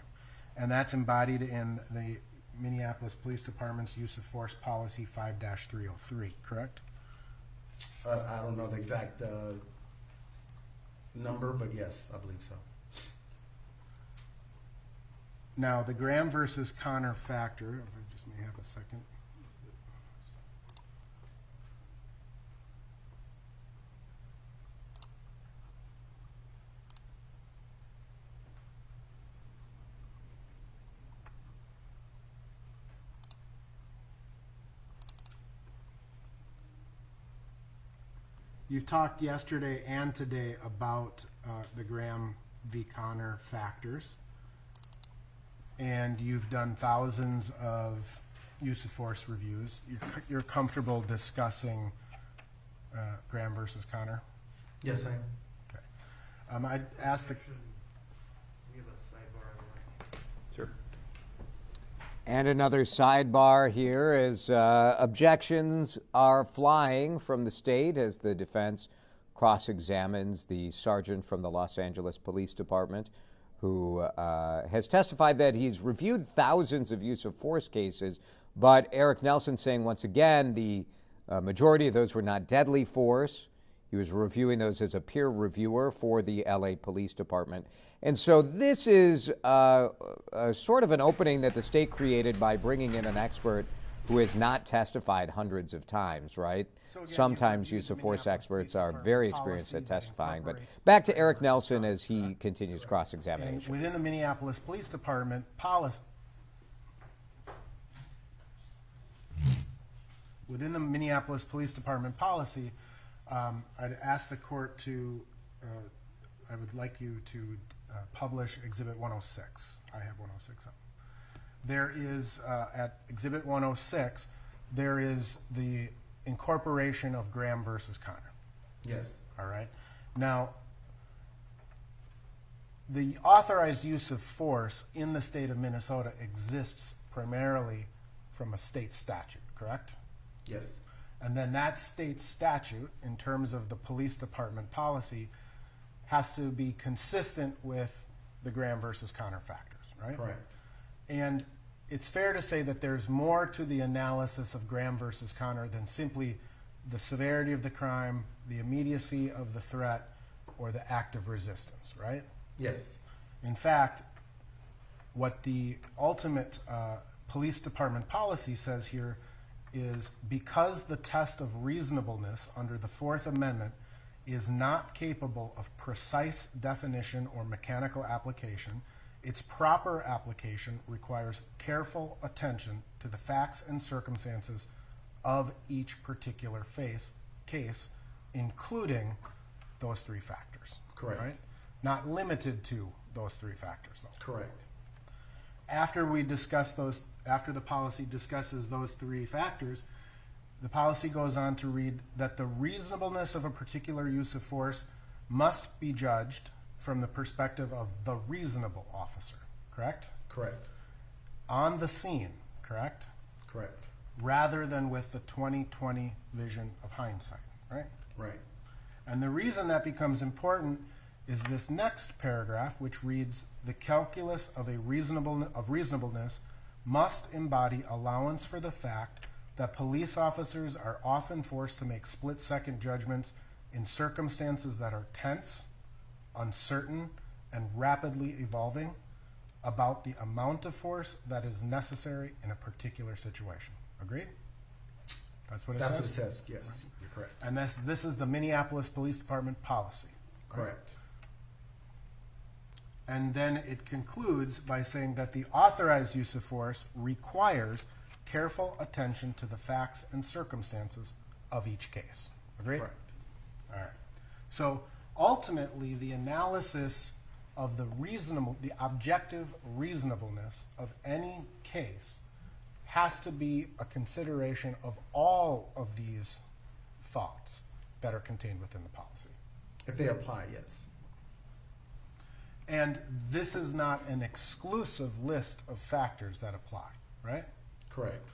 And that's embodied in the Minneapolis Police Department's use of force policy 5-303, correct? I don't know the exact number, but yes, I believe so. Now, the Graham versus Connor factor, if I just may have a second. You've talked yesterday and today about the Graham v. Connor factors, and you've done thousands of use of force reviews. You're comfortable discussing Graham versus Connor? Yes, I am. Okay. I'd ask the... Sure. And another sidebar here is objections are flying from the state as the defense cross-examines the sergeant from the Los Angeles Police Department who has testified that he's reviewed thousands of use of force cases, but Eric Nelson saying once again the majority of those were not deadly force. He was reviewing those as a peer reviewer for the LA Police Department. And so this is sort of an opening that the state created by bringing in an expert who has not testified hundreds of times, right? So again, Sometimes you use of reviewed force Minneapolis experts Police are Department very policy experienced at that testifying. But incorporates back to Eric Nelson as he continues cross-examination. And within the Minneapolis Police Department policy, I'd ask the court to, I would like you to publish Exhibit 106. I have 106 up. There is, at Exhibit 106, there is the incorporation of Graham versus Connor. Yes. All right. Now, the authorized use of force in the state of Minnesota exists primarily from a state statute, correct? Yes. And then that state statute, in terms of the police department policy, has to be consistent with the Graham versus Connor factors, right? Correct. And it's fair to say that there's more to the analysis of Graham versus Connor than simply the severity of the crime, the immediacy of the threat, or the act of resistance, right? Yes. In fact, what the ultimate police department policy says here is because the test of reasonableness under the Fourth Amendment is not capable of precise definition or mechanical application, its proper application requires careful attention to the facts and circumstances of each particular case, including those three factors. Correct. Right? Not limited to those three factors, though. Correct. After we discuss those, after the policy discusses those three factors, the policy goes on to read that the reasonableness of a particular use of force must be judged from the perspective of the reasonable officer, correct? Correct. On the scene, correct? Correct. Rather than with the 20/20 vision of hindsight, right? Right. And the reason that becomes important is this next paragraph, which reads, the calculus of reasonableness must embody allowance for the fact that police officers are often forced to make split-second judgments in circumstances that are tense, uncertain, and rapidly evolving about the amount of force that is necessary in a particular situation. Agreed? That's what it That's says? what it says. Yes, you're correct. And this is the Minneapolis Police Department policy. Correct. And then it concludes by saying that the authorized use of force requires careful attention to the facts and circumstances of each case. Agreed? Correct. All right. So ultimately, the analysis of the objective reasonableness of any case has to be a consideration of all of these thoughts that are contained within the policy. If they apply, yes. And this is not an exclusive list of factors that apply, right? Correct.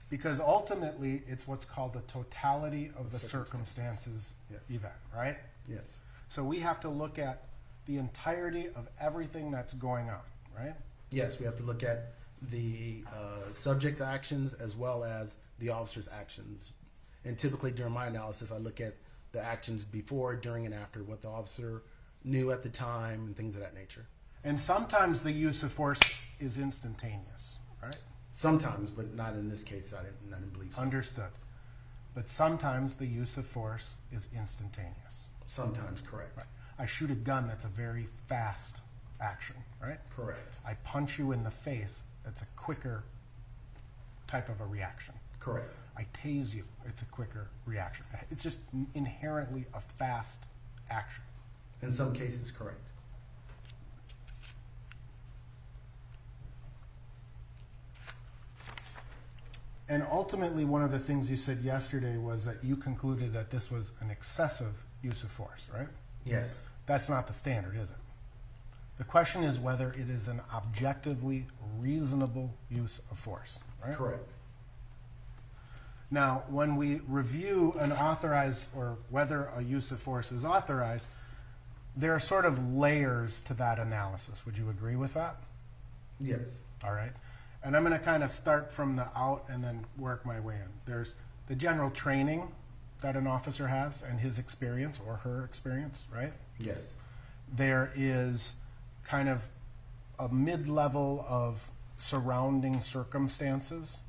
Because ultimately, it's what's called the totality of the circumstances Yes. event, right? Yes. So we have to look at the entirety of everything that's going on, right? Yes, we have to look at the subject's actions as well as the officer's actions. And typically during my analysis, I look at the actions before, during, and after, what the officer knew at the time, and things of that nature. And sometimes the use of force is instantaneous, right? Sometimes, but not in this case. I didn't believe so. Understood. But sometimes the use of force is instantaneous. Sometimes, correct. Right. I shoot a gun, that's a very fast action, right? Correct. I punch you in the face, that's a quicker type of a reaction. Correct. I tase you, it's a quicker reaction. It's just inherently a fast action. In some cases, correct. And ultimately, one of the things you said yesterday was that you concluded that this was an excessive use of force, right? Yes. That's not the standard, is it? The question is whether it is an objectively reasonable use of force, right? Correct. Now, when we review an authorized or whether a use of force is authorized, there are sort of layers to that analysis. Would you agree with that? Yes. All right. And I'm going to kind of start from the out and then work my way in. There's the general training that an officer has and his experience or her experience, right? Yes. There is kind of a mid-level of surrounding circumstances,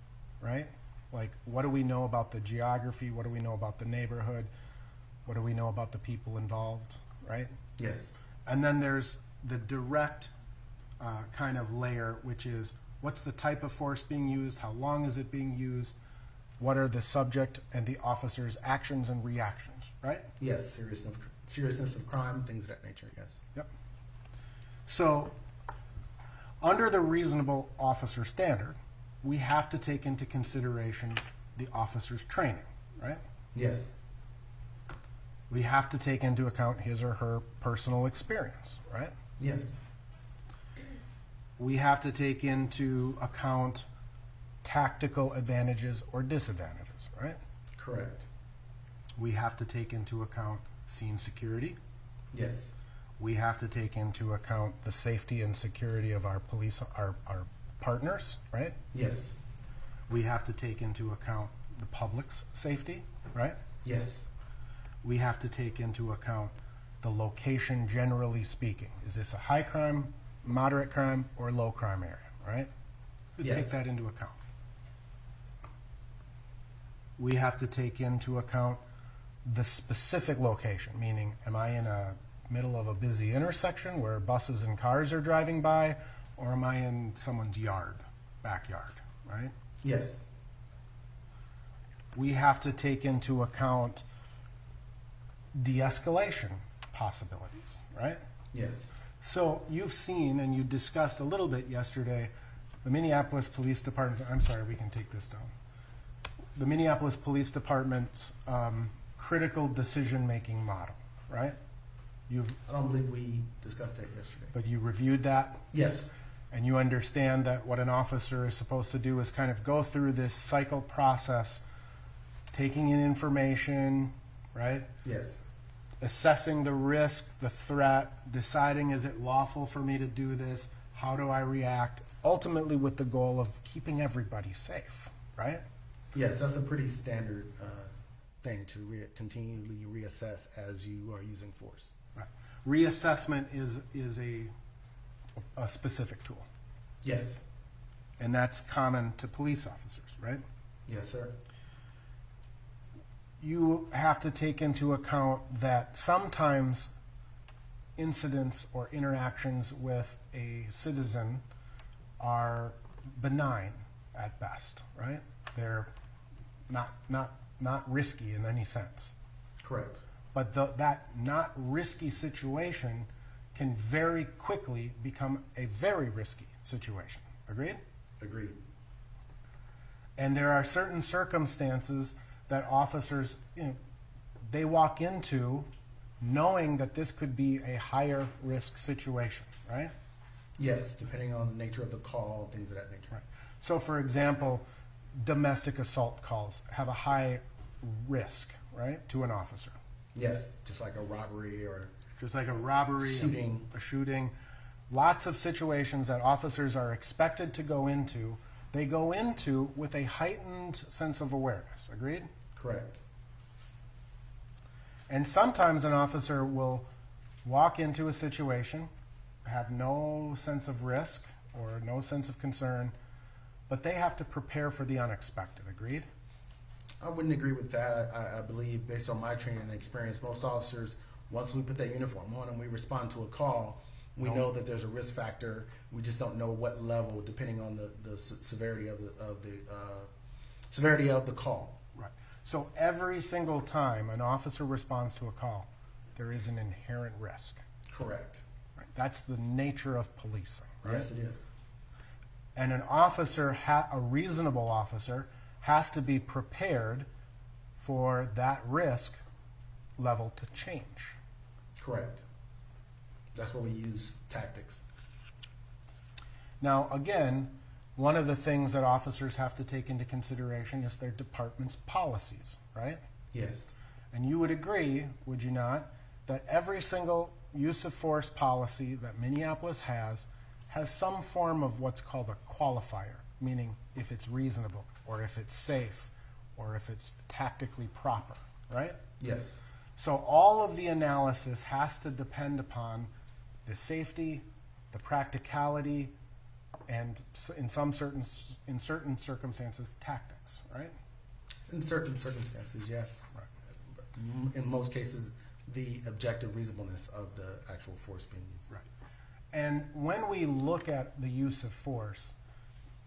right? Like, what do we know about the geography? What do we know about the neighborhood? What do we know about the people involved, right? Yes. And then there's the direct kind of layer, which is what's the type of force being used? How long is it being used? What are the subject and the officer's actions and reactions, right? Yes. Seriousness of crime, things of that nature, yes. Yep. So, under the reasonable officer standard, we have to take into consideration the officer's training, right? Yes. We have to take into account his or her personal experience, right? Yes. We have to take into account tactical advantages or disadvantages, right? Correct. We have to take into account scene security. Yes. We have to take into account the safety and security of our police, our partners, right? Yes. We have to take into account the public's safety, right? Yes. We have to take into account the location, generally speaking. Is this a high crime, moderate crime, or low crime area, right? We Yes. take that into account. We have to take into account the specific location, meaning, am I in a middle of a busy intersection where buses and cars are driving by, or am I in someone's yard, backyard, right? Yes. We have to take into account de-escalation possibilities, right? Yes. So you've seen, and you discussed a little bit yesterday, the Minneapolis Police Department, I'm sorry, we can take this down. The Minneapolis Police Department's critical decision-making model, right? I don't believe we discussed that yesterday. But you reviewed that, Yes. and you understand that what an officer is supposed to do is kind of go through this cycle process, taking in information, right? Yes. Assessing the risk, the threat, deciding is it lawful for me to do this, how do I react, ultimately with the goal of keeping everybody safe, right? Yes, that's a pretty standard thing to continually reassess as you are using force. Right. Reassessment is a specific tool, Yes. and that's common to police officers, right? Yes, sir. You have to take into account that sometimes incidents or interactions with a citizen are benign at best, right? They're not risky in any sense. Correct. But that not risky situation can very quickly become a very risky situation. Agreed? Agreed. And there are certain circumstances that officers, they walk into knowing that this could be a higher risk situation, right? Yes, depending on the nature of the call, things of that nature. Right. So, for example, domestic assault calls have a high risk, right, to an officer. Yes, just like a robbery or Just like a robbery, Shooting. a shooting. Lots of situations that officers are expected to go into, they go into with a heightened sense of awareness. Agreed? correct. And sometimes an officer will walk into a situation, have no sense of risk or no sense of concern, but they have to prepare for the unexpected. Agreed? I wouldn't agree with that. I believe, based on my training and experience, most officers, once we put that uniform on and we respond to a call, we know that there's a risk factor. We just don't know what level, depending on the severity of the call. Right. So every single time an officer responds to a call, there is an inherent risk. Correct. Right. That's the nature of policing. Right? Yes, it is. And an officer, a reasonable officer, has to be prepared for that risk level to change. Correct. That's where we use tactics. Now, again, one of the things that officers have to take into consideration is their department's policies, right? Yes. And you would agree, would you not, that every single use of force policy that Minneapolis has some form of what's called a qualifier, meaning if it's reasonable, or if it's safe, or if it's tactically proper, right? Yes. So all of the analysis has to depend upon the safety, the practicality, and in certain circumstances, tactics, right? In certain circumstances, yes. Right. In most cases, the objective reasonableness of the actual force being used. Right. And when we look at the use of force,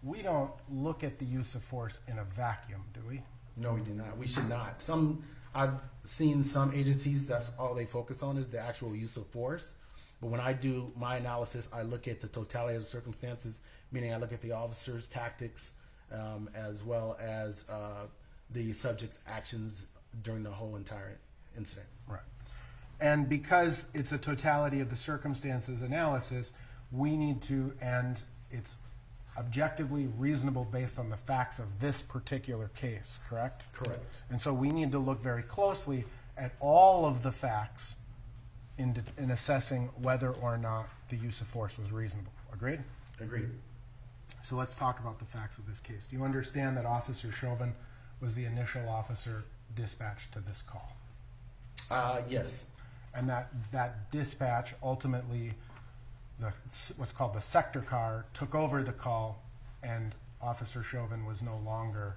we don't look at the use of force in a vacuum, do we? No, we do not. We should not. I've seen some agencies, that's all they focus on is the actual use of force. But when I do my analysis, I look at the totality of the circumstances, meaning I look at the officer's tactics as well as the subject's actions during the whole entire incident. Right. And because it's a totality of the circumstances analysis, we need to, and it's objectively reasonable based on the facts of this particular case, correct? Correct. And so we need to look very closely at all of the facts in assessing whether or not the use of force was reasonable. Agreed? Agreed. So let's talk about the facts of this case. Do you understand that Officer Chauvin was the initial officer dispatched to this call? Yes. And that dispatch ultimately, what's called the sector car, took over the call, and Officer Chauvin was no longer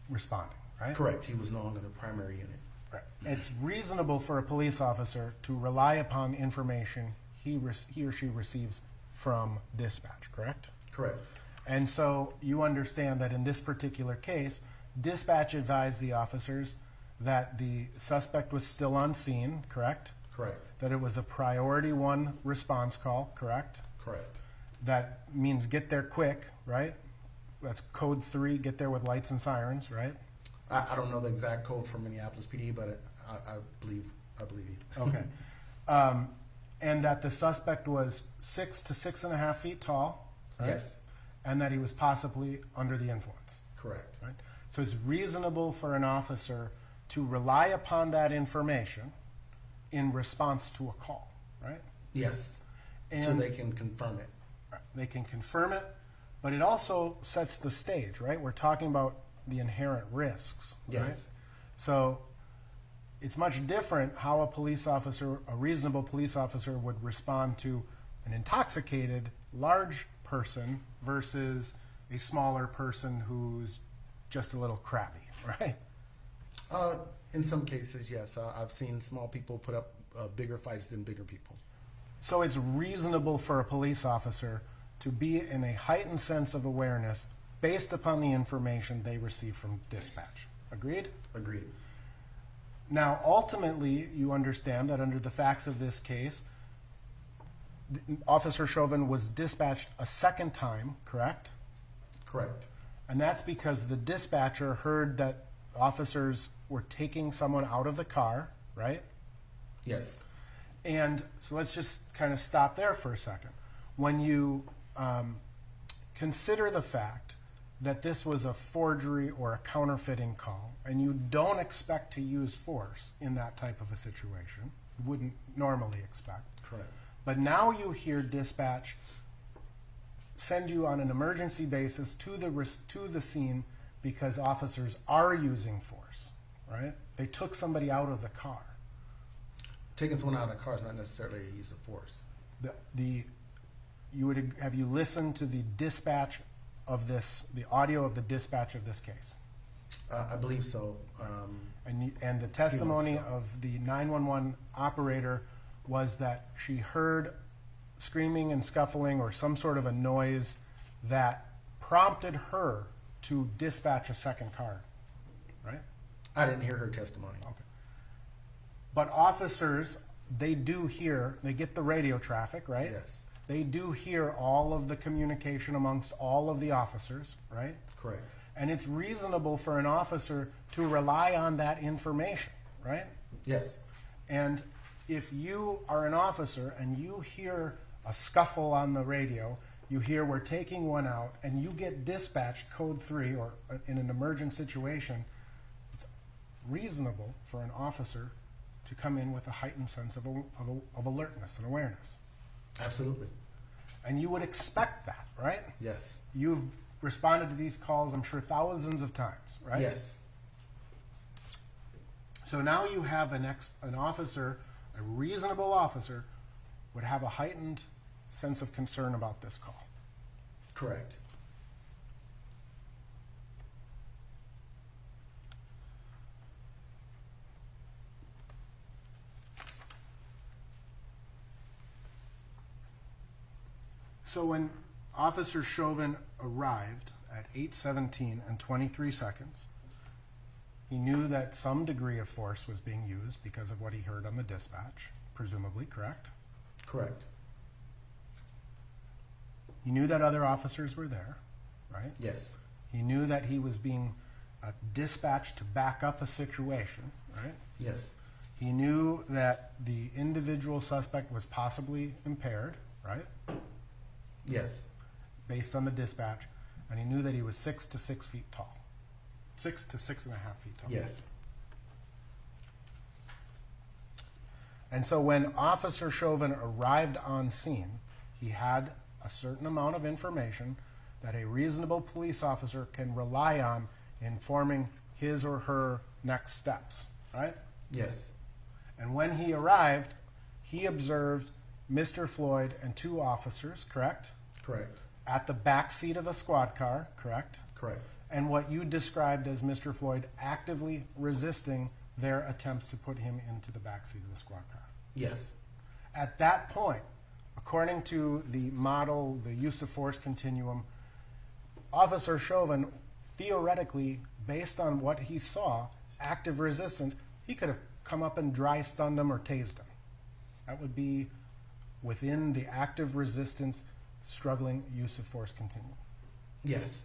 responding, right? Correct. He was no longer the primary unit. Right. It's reasonable for a police officer to rely upon information he or she receives from dispatch, correct? Correct. And so you understand that in this particular case, dispatch advised the officers that the suspect was still on scene, correct? Correct. That it was a priority 1 response call, correct? Correct. That means get there quick, right? That's code 3, get there with lights and sirens, right? I don't know the exact code for Minneapolis PD, but I believe you. Okay. And that the suspect was 6 to 6.5 feet tall, right? Yes. And that he was possibly under the influence, Correct. right? So it's reasonable for an officer to rely upon that information in response to a call, right? Yes. And So they can confirm it. they can confirm it, but it also sets the stage, right? We're talking about the inherent risks, right? Yes. So it's much different how a reasonable police officer would respond to an intoxicated, large person versus a smaller person who's just a little crabby, right? In some cases, yes. I've seen small people put up bigger fights than bigger people. So it's reasonable for a police officer to be in a heightened sense of awareness based upon the information they receive from dispatch. Agreed? Agreed. Now, ultimately, you understand that under the facts of this case, Officer Chauvin was dispatched a second time, correct? Correct. And that's because the dispatcher heard that officers were taking someone out of the car, right? Yes. And so let's just kind of stop there for a second. When you consider the fact that this was a forgery or a counterfeiting call, and you don't expect to use force in that type of a situation, you wouldn't normally expect. Correct. But now you hear dispatch send you on an emergency basis to the scene because officers are using force, right? They took somebody out of the car. Taking someone out of the car is not necessarily a use of force. Have you listened to the dispatch of this, the audio of the dispatch of this case? I believe so. And the testimony of the 911 operator was that she heard screaming and scuffling or some sort of a noise that prompted her to dispatch a second car, right? I didn't hear her testimony. Okay. But officers, they do hear, they get the radio traffic, right? Yes. They do hear all of the communication amongst all of the officers, right? Correct. And it's reasonable for an officer to rely on that information, right? Yes. And if you are an officer and you hear a scuffle on the radio, you hear we're taking one out, and you get dispatched code 3 or in an emergent situation, it's reasonable for an officer to come in with a heightened sense of alertness and awareness. Absolutely. And you would expect that, right? Yes. You've responded to these calls, I'm sure, thousands of times, right? Yes. So now you have an officer, a reasonable officer, would have a heightened sense of concern about this call. Correct. So when Officer Chauvin arrived at 8:17 and 23 seconds, he knew that some degree of force was being used because of what he heard on the dispatch, presumably, correct? Correct. He knew that other officers were there, right? Yes. He knew that he was being dispatched to back up a situation, right? Yes. He knew that the individual suspect was possibly impaired, right? Yes. Based on the dispatch, and he knew that he was 6 to 6 feet tall. 6 to 6.5 feet tall. Yes. And so when Officer Chauvin arrived on scene, he had a certain amount of information that a reasonable police officer can rely on in forming his or her next steps, right? Yes. And when he arrived, he observed Mr. Floyd and 2 officers, correct? Correct. At the back seat of a squad car, correct? Correct. And what you described as Mr. Floyd actively resisting their attempts to put him into the back seat of the squad car. Yes. At that point, according to the model, the use of force continuum, Officer Chauvin, theoretically, based on what he saw, active resistance, he could have come up and dry stunned him or tased him. That would be within the active resistance, struggling use of force continuum. Yes.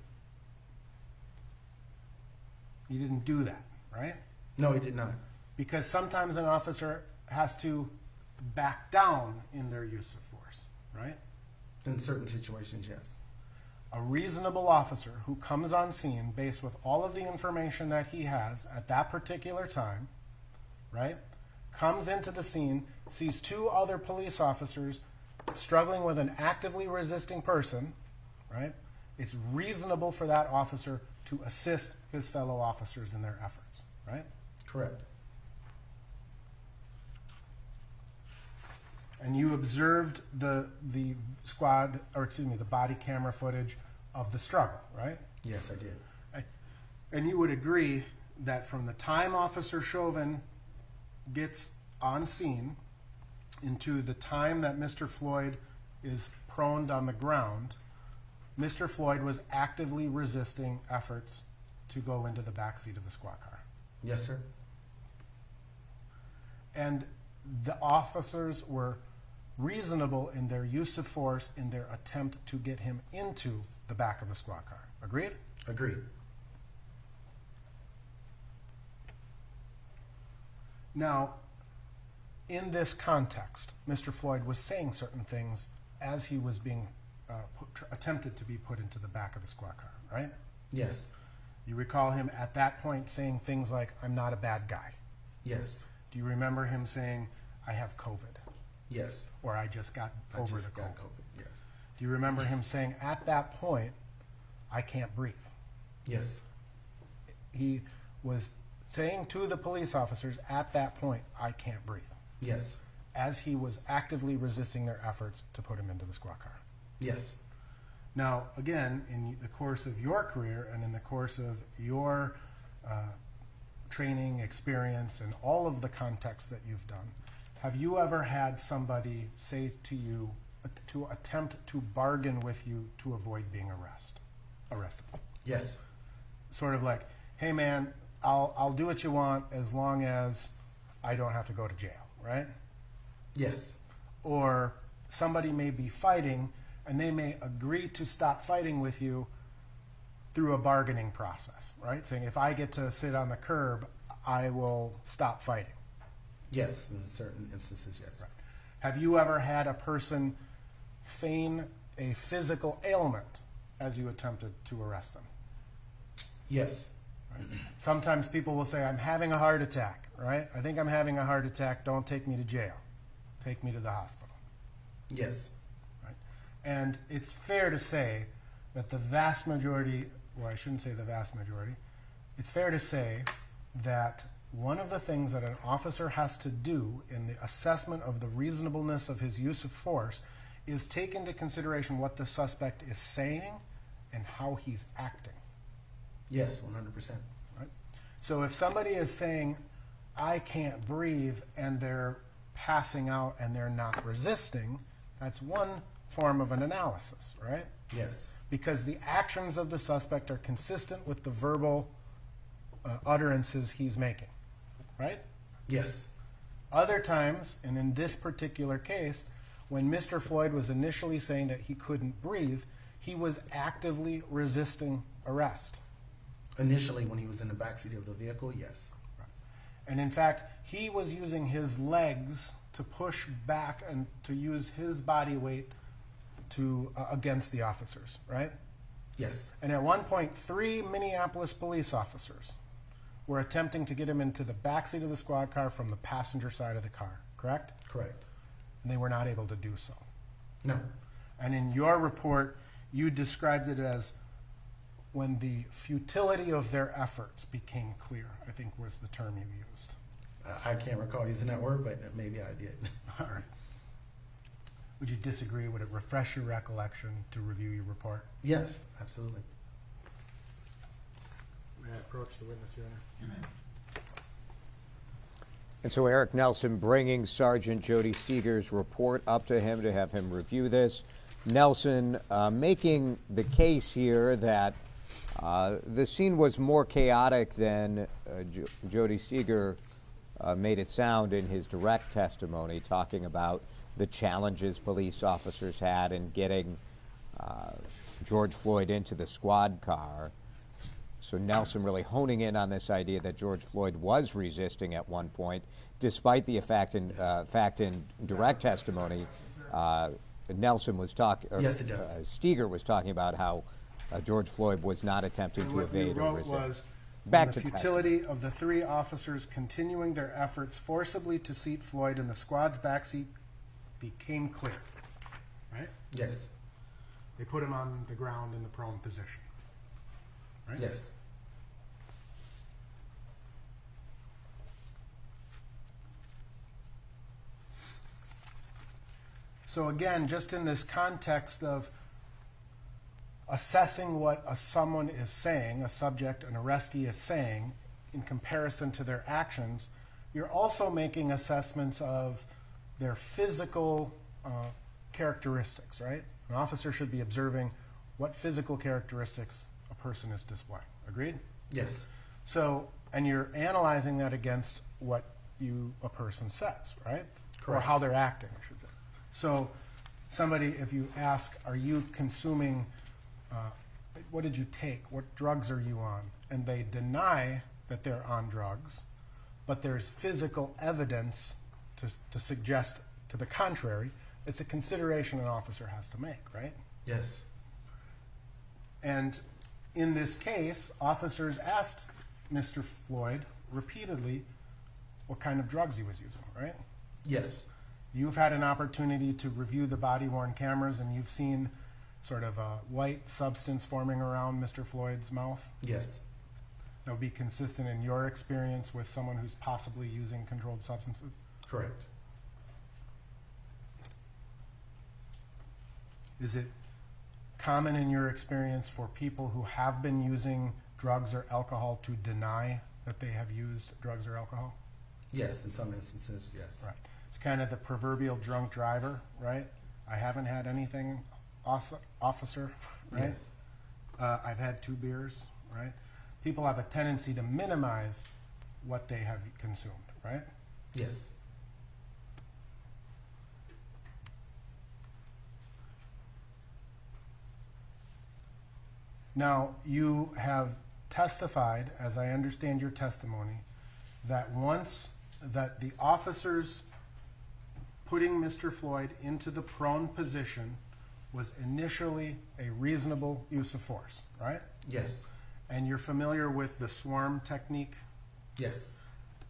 He didn't do that, right? No, he did not. Because sometimes an officer has to back down in their use of force, right? In certain situations, yes. A reasonable officer who comes on scene based with all of the information that he has at that particular time, right, comes into the scene, sees 2 other police officers struggling with an actively resisting person, right? It's reasonable for that officer to assist his fellow officers in their efforts, right? Correct. And you observed the body camera footage of the struggle, right? Yes, I did. And you would agree that from the time Officer Chauvin gets on scene into the time that Mr. Floyd is proned on the ground, Mr. Floyd was actively resisting efforts to go into the backseat of the squad car. Yes, sir. And the officers were reasonable in their use of force in their attempt to get him into the back of the squad car. Agreed? Agreed. Now, in this context, Mr. Floyd was saying certain things as he was being attempted to be put into the back of the squad car, right? Yes. You recall him at that point saying things like, "I'm not a bad guy." Yes. Do you remember him saying, "I have COVID"? Yes. Or "I just got I over just the got COVID"? COVID. Yes. Do you remember him saying at that point, "I can't breathe"? Yes. He was saying to the police officers at that point, "I can't breathe," Yes. as he was actively resisting their efforts to put him into the squad car. Yes. Now, again, in the course of your career and in the course of your training, experience, and all of the contexts that you've done, have you ever had somebody say to you, to attempt to bargain with you to avoid being arrested? Yes. Sort of like, "Hey man, I'll do what you want as long as I don't have to go to jail," right? Yes. Or somebody may be fighting and they may agree to stop fighting with you through a bargaining process, right? Saying, "If I get to sit on the curb, I will stop fighting." Yes. In certain instances, yes. Right. Have you ever had a person feign a physical ailment as you attempted to arrest them? Yes. Sometimes people will say, "I'm having a heart attack," right? "I think I'm having a heart attack. Don't take me to jail. Take me to the hospital." Yes. Right? And it's fair to say that the vast majority, or I shouldn't say the vast majority, it's fair to say that one of the things that an officer has to do in the assessment of the reasonableness of his use of force is take into consideration what the suspect is saying and how he's acting. Yes. 100%. Right? So if somebody is saying, "I can't breathe," and they're passing out and they're not resisting, that's one form of an analysis, right? Yes. Because the actions of the suspect are consistent with the verbal utterances he's making, right? Yes. Other times, and in this particular case, when Mr. Floyd was initially saying that he couldn't breathe, he was actively resisting arrest. Initially, when he was in the backseat of the vehicle, yes. And in fact, he was using his legs to push back and to use his body weight to against the officers, right? Yes. And at one point, 3 Minneapolis police officers were attempting to get him into the backseat of the squad car from the passenger side of the car, correct? Correct. And they were not able to do so. No. And in your report, you described it as when the futility of their efforts became clear, I think was the term you used. I can't recall using that word, but maybe I did. All right. Would you disagree? Would it refresh your recollection to review your report? Yes, absolutely. May I approach the witness, Your Honor? And so Eric Nelson bringing Sergeant Jody Stiger's report up to him to have him review this. Nelson making the case here that the scene was more chaotic than Jody Stiger made it sound in his direct testimony, talking about the challenges police officers had in getting George Floyd into the squad car. So Nelson really honing in on this idea that George Floyd was resisting at one point, despite the fact in direct testimony, Nelson was talking. Yes, it does. Stiger was talking about how George Floyd was not attempting to evade or resist. Was back the to futility of the 3 officers continuing their efforts forcibly to seat Floyd in the squad's backseat became clear. Right? Yes. They put him on the ground in the prone position. Right? Yes. So again, just in this context of assessing what someone is saying, a subject, an arrestee is saying, in comparison to their actions, you're also making assessments of their physical characteristics, right? An officer should be observing what physical characteristics a person is displaying. Agreed? Yes. So, and you're analyzing that against what a person says, right? Or Correct. how they're acting, I should say. So somebody, if you ask, are you consuming, what did you take? What drugs are you on? And they deny that they're on drugs, but there's physical evidence to suggest to the contrary. It's a consideration an officer has to make, right? Yes. And in this case, officers asked Mr. Floyd repeatedly what kind of drugs he was using, right? Yes. You've had an opportunity to review the body-worn cameras, and you've seen sort of a white substance forming around Mr. Floyd's mouth. Yes. That would be consistent in your experience with someone who's possibly using controlled substances? Correct. Is it common in your experience for people who have been using drugs or alcohol to deny that they have used drugs or alcohol? Yes, in some instances, yes. Right. It's kind of the proverbial drunk driver, right? I haven't had anything, officer, right? Yes. I've had 2 beers, right? People have a tendency to minimize what they have consumed, right? Yes. Now, you have testified, as I understand your testimony, that once that the officers putting Mr. Floyd into the prone position was initially a reasonable use of force, right? Yes. And you're familiar with the swarm technique, Yes.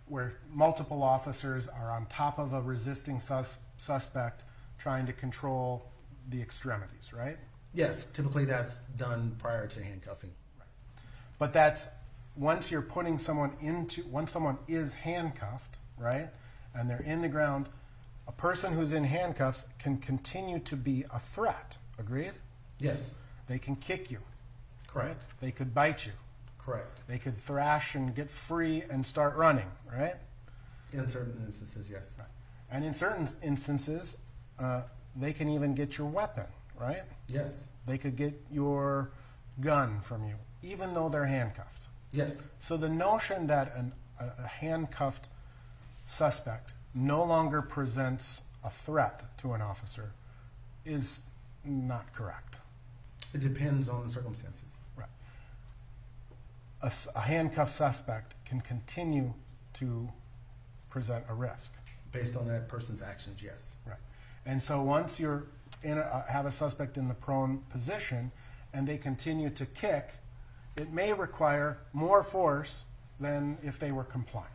where multiple officers are on top of a resisting suspect trying to control the extremities, right? Yes. Typically that's done prior to handcuffing. But that's once you're putting someone once someone is handcuffed, right, and they're in the ground, a person who's in handcuffs can continue to be a threat. Agreed? Yes. They can kick you. Correct. They could bite you. Correct. They could thrash and get free and start running, right? In certain instances, yes. And in certain instances, they can even get your weapon, right? Yes. They could get your gun from you, even though they're handcuffed. Yes. So the notion that a handcuffed suspect no longer presents a threat to an officer is not correct. It depends on the circumstances. Right. A handcuffed suspect can continue to present a risk. Based on that person's actions, yes. Right. And so once you're have a suspect in the prone position and they continue to kick, it may require more force than if they were compliant,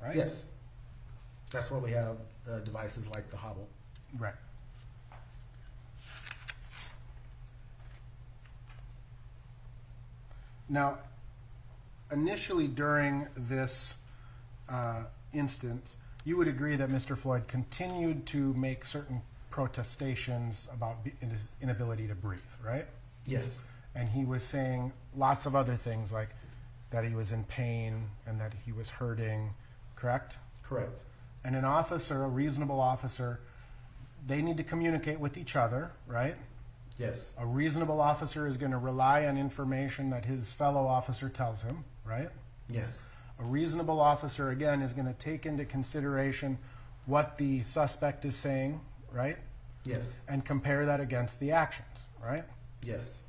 right? Yes. That's why we have devices like the Hobble. Right. Now, initially during this instance, you would agree that Mr. Floyd continued to make certain protestations about his inability to breathe, right? Yes. And he was saying lots of other things like that he was in pain and that he was hurting, correct? Correct. And an officer, a reasonable officer, they need to communicate with each other, right? Yes. A reasonable officer is going to rely on information that his fellow officer tells him, right? Yes. A reasonable officer, again, is going to take into consideration what the suspect is saying, right? Yes. And compare that against the actions, right? Yes.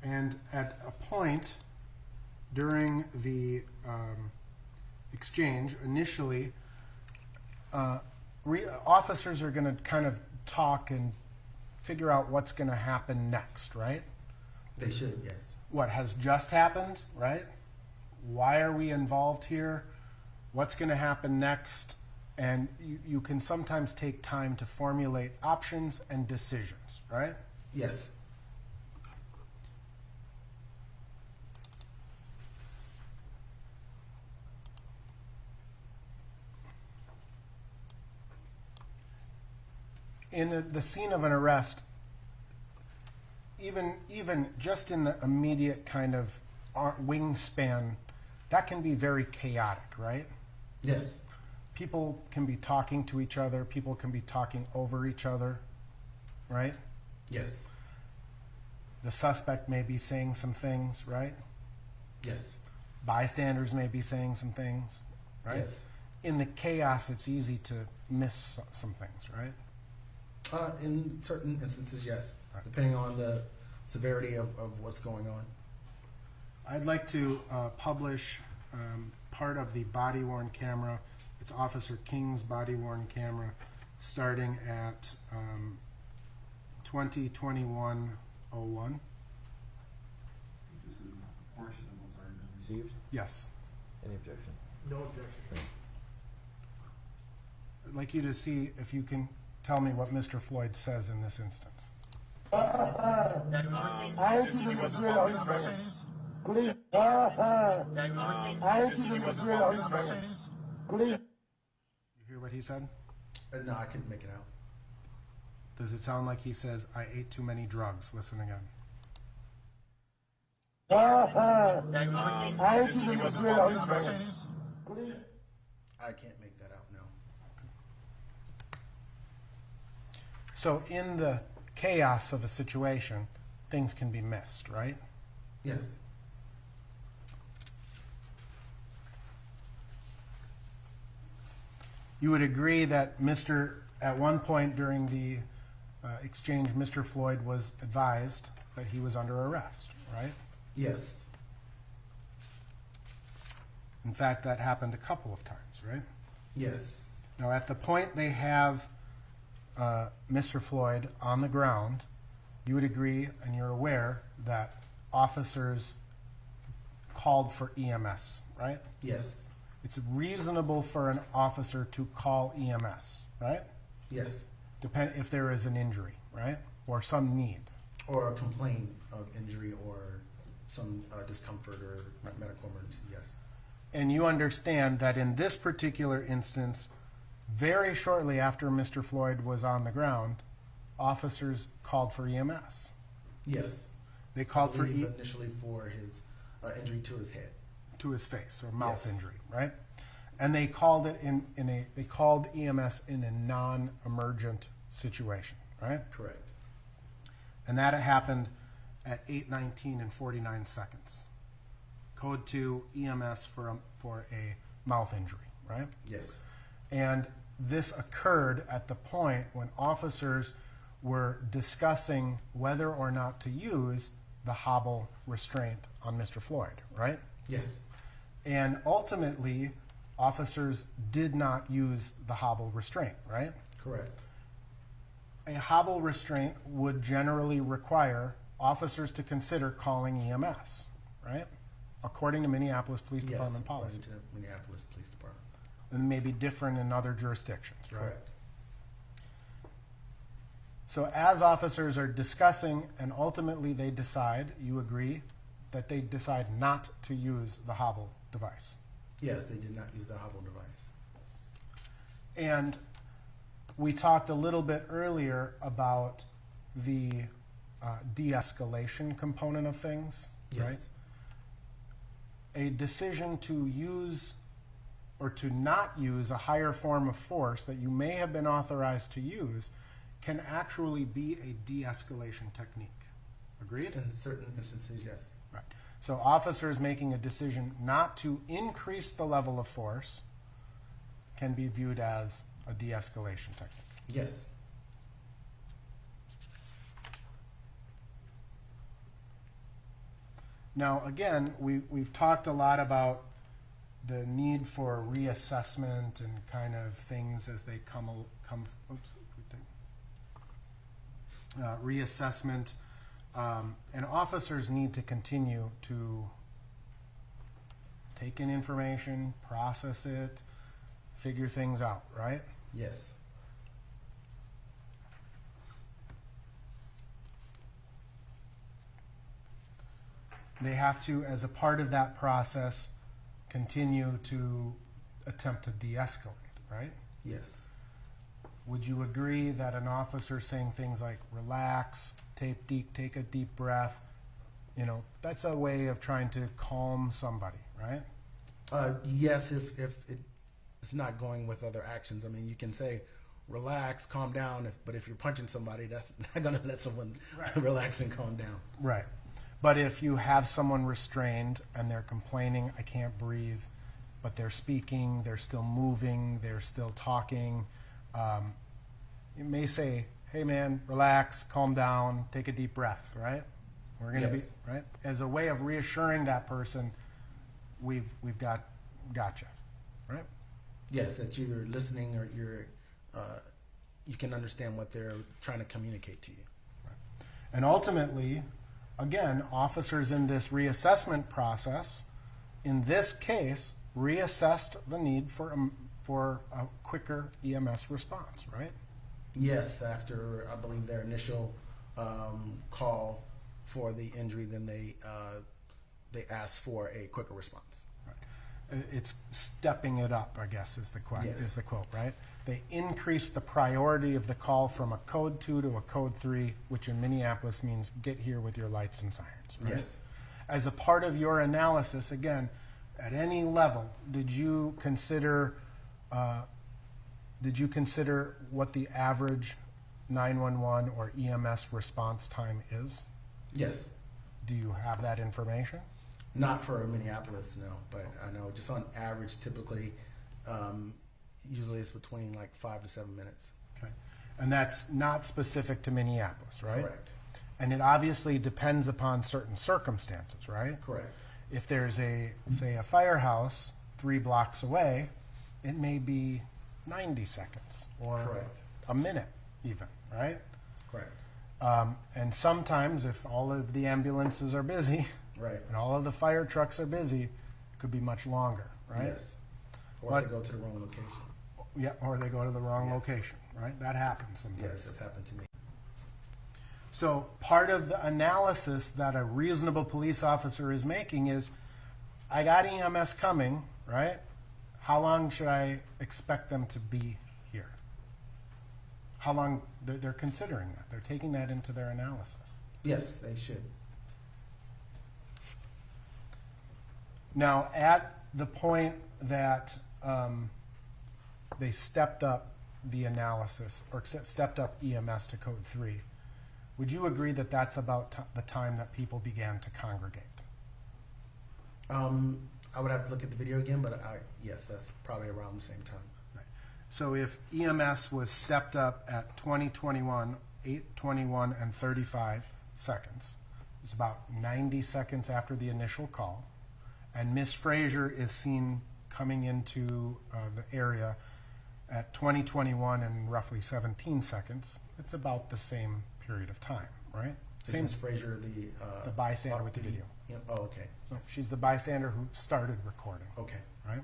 And at a point during the exchange, initially, officers are going to kind of talk and figure out what's going to happen next, right? They should, yes. What has just happened, right? Why are we involved here? What's going to happen next? And you can sometimes take time to formulate options and decisions, right? Yes. In the scene of an arrest, even just in the immediate kind of wingspan, that can be very chaotic, right? Yes. People can be talking to each other. People can be talking over each other, right? Yes. The suspect may be saying some things, right? Yes. Bystanders may be saying some things, right? Yes. In the chaos, it's easy to miss some things, right? In certain instances, yes, Right. depending on the severity of what's going on. I'd like to publish part of the body-worn camera. It's Officer King's body-worn camera, starting at 2021-01. This is a portion of what's already been received. Yes. Any objection? No objection. I'd like you to see if you can tell me what Mr. Floyd says in this instance. I ain't using this real on his face. Please. I ain't using this real on his face. Please. You hear what he said? No, I couldn't make it out. Does it sound like he says, I ate too many drugs? Listen again. I ain't using this real on his face. Please. I can't make that out, no. So in the chaos of a situation, things can be missed, right? Yes. You would agree that at one point during the exchange, Mr. Floyd was advised that he was under arrest, right? Yes. In fact, that happened a couple of times, right? Yes. Now, at the point they have Mr. Floyd on the ground, you would agree and you're aware that officers called for EMS, right? Yes. It's reasonable for an officer to call EMS, right? Yes. Depend if there is an injury, right? Or some need. Or a complaint of injury or some discomfort or medical emergency, yes. And you understand that in this particular instance, very shortly after Mr. Floyd was on the ground, officers called for EMS. Yes. They called for initially for his injury to his head. To his face or mouth Yes. injury, right? And they called it they called EMS in a non-emergent situation, right? Correct. And that happened at 8:19 and 49 seconds. Code 2 EMS for a mouth injury, right? Yes. And this occurred at the point when officers were discussing whether or not to use the Hobble restraint on Mr. Floyd, right? Yes. And ultimately, officers did not use the Hobble restraint, right? Correct. A Hobble restraint would generally require officers to consider calling EMS, right? According to Minneapolis Police Yes. Department policy. According to Minneapolis Police Department. And may be different in other jurisdictions, right? Correct. So as officers are discussing and ultimately they decide, you agree, that they decide not to use the Hobble device. Yes, they did not use the Hobble device. And we talked a little bit earlier about the de-escalation component of things, Yes. right? A decision to use or to not use a higher form of force that you may have been authorized to use can actually be a de-escalation technique. Agreed? In certain instances, yes. Right. So officers making a decision not to increase the level of force can be viewed as a de-escalation technique. Yes. Now, again, we've talked a lot about the need for reassessment and kind of things as they come. Oops, reassessment, and officers need to continue to take in information, process it, figure things out, right? Yes. They have to, as a part of that process, continue to attempt to de-escalate, right? Yes. Would you agree that an officer saying things like relax, take a deep breath, You know, that's a way of trying to calm somebody, right? Yes, if it's not going with other actions. I mean, you can say, relax, calm down, but if you're punching somebody, that's not going to let someone relax and calm down. Right. But if you have someone restrained and they're complaining, I can't breathe, but they're speaking, they're still moving, they're still talking, you may say, hey man, relax, calm down, take a deep breath, right? We're going to be, right? As a way of reassuring that person, we've gotcha, right? Yes, that you're listening, or you can understand what they're trying to communicate to you. Right. And ultimately, again, officers in this reassessment process, in this case, reassessed the need for a quicker EMS response, right? Yes, after I believe their initial call for the injury, then they asked for a quicker response. Right. It's stepping it up, I guess, is the quote, Yes. is the quote, right? They increased the priority of the call from a code 2 to a code 3, which in Minneapolis means get here with your lights and sirens, right? Yes. As a part of your analysis, again, at any level, did you consider what the average 911 or EMS response time is? Yes. Do you have that information? Not for Minneapolis, no, but I know just on average, typically, usually it's between like 5 to 7 minutes. Okay. And that's not specific to Minneapolis, right? Correct. And it obviously depends upon certain circumstances, right? Correct. If there's say a firehouse 3 blocks away, it may be 90 seconds or Correct. a minute even, right? Correct. And sometimes if all of the ambulances are busy Right. and all of the fire trucks are busy, it could be much longer, right? Yes. Or But- they go to the wrong location. Yeah, or they go to the wrong Yes. location, right? That happens sometimes. Yes, that's happened to me. So part of the analysis that a reasonable police officer is making is, I got EMS coming, right? How long should I expect them to be here? How long? They're considering that. They're taking that into their analysis. Yes, they should. Now, at the point that they stepped up the analysis, or stepped up EMS to code 3, would you agree that that's about the time that people began to congregate? I would have to look at the video again, but yes, that's probably around the same time. Right. So if EMS was stepped up at 2021, 8:21 and 35 seconds, it's about 90 seconds after the initial call, and Miss Frazier is seen coming into the area at 2021 and roughly 17 seconds, it's about the same period of time, right? Is Same. Ms. Frazier The bystander with the video. Yeah. Oh, okay. So she's the bystander who started recording, Okay. right?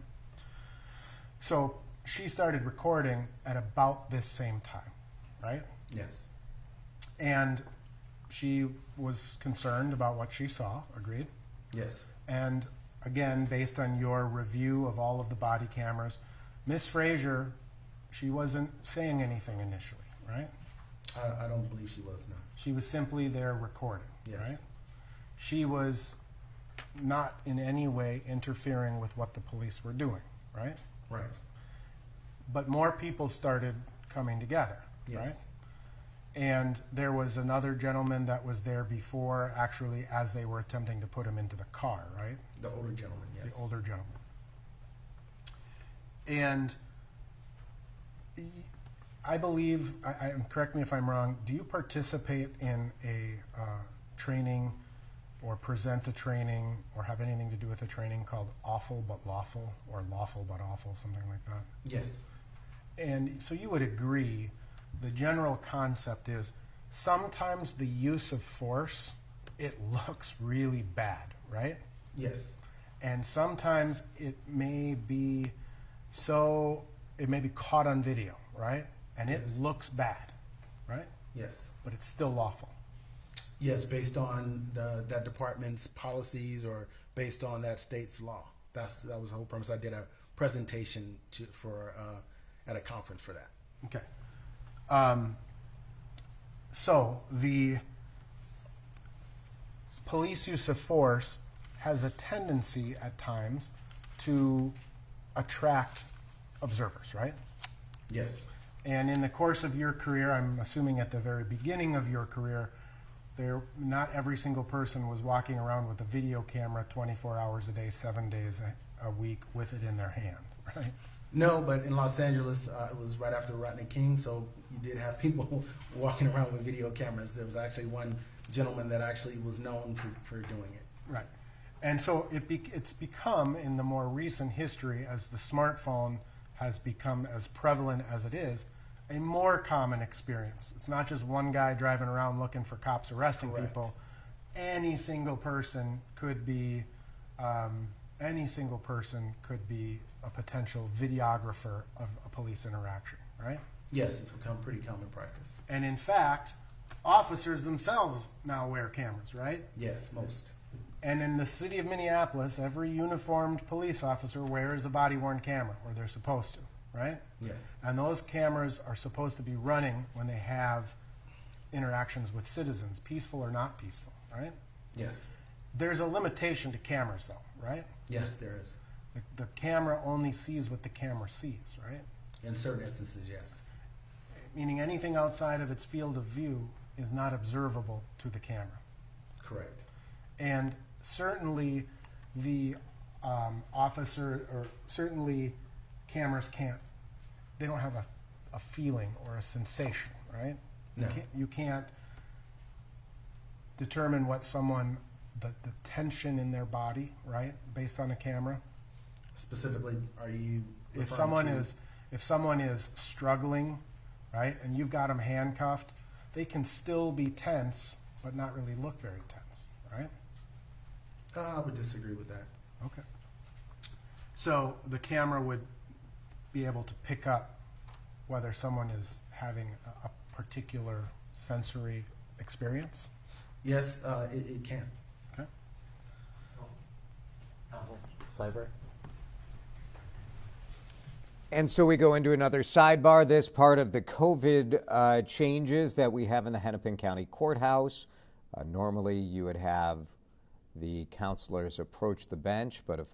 So she started recording at about this same time, right? Yes. And she was concerned about what she saw, agreed? Yes. And again, based on your review of all of the body cameras, Miss Frazier, she wasn't saying anything initially, right? I don't believe she was, no. She was simply there recording, Yes. right? She was not in any way interfering with what the police were doing, right? Right. But more people started coming together, Yes. right? And there was another gentleman that was there before, actually, as they were attempting to put him into the car, right? The older gentleman, yes. The older gentleman. And I believe, correct me if I'm wrong, do you participate in a training or present a training or have anything to do with a training called Awful but Lawful, or Lawful but Awful, something like that? Yes. And so you would agree the general concept is sometimes the use of force, it looks really bad, right? Yes. And sometimes it may be caught on video, right? And it Yes. looks bad, right? Yes. But it's still lawful. Yes, based on that department's policies or based on that state's law. That was the whole premise. I did a presentation at a conference for that. Okay. So police use of force has a tendency at times to attract observers, right? Yes. And in the course of your career, I'm assuming at the very beginning of your career, not every single person was walking around with a video camera 24 hours a day, 7 days a week with it in their hand, right? No, but in Los Angeles, it was right after Rodney King, so you did have people walking around with video cameras. There was actually one gentleman that actually was known for doing it. Right. And so it's become, in the more recent history, as the smartphone has become as prevalent as it is, a more common experience. It's not just one guy driving around looking for cops arresting Correct. people. Any single person could be a potential videographer of a police interaction, right? Yes, it's become pretty common practice. And in fact, officers themselves now wear cameras, right? Yes, most. And in the city of Minneapolis, every uniformed police officer wears a body-worn camera, or they're supposed to, right? Yes. And those cameras are supposed to be running when they have interactions with citizens, peaceful or not peaceful, right? Yes. There's a limitation to cameras, though, right? Yes, there is. The camera only sees what the camera sees, right? In certain instances, yes. Meaning anything outside of its field of view is not observable to the camera. Correct. And certainly the certainly cameras they don't have a feeling or a sensation, right? No. You can't determine what the tension in their body, right, based on a camera. Specifically, are you If referring someone is struggling, right, and you've got them handcuffed, they can still be tense, but not really look very tense, right? I would disagree with that. Okay. So the camera would be able to pick up whether someone is having a particular sensory experience? Yes, it can. Okay. Counsel, Cyber. And so we go into another sidebar. This part of the COVID changes that we have in the Hennepin County Courthouse. Normally you would have the counselors approach the bench, but if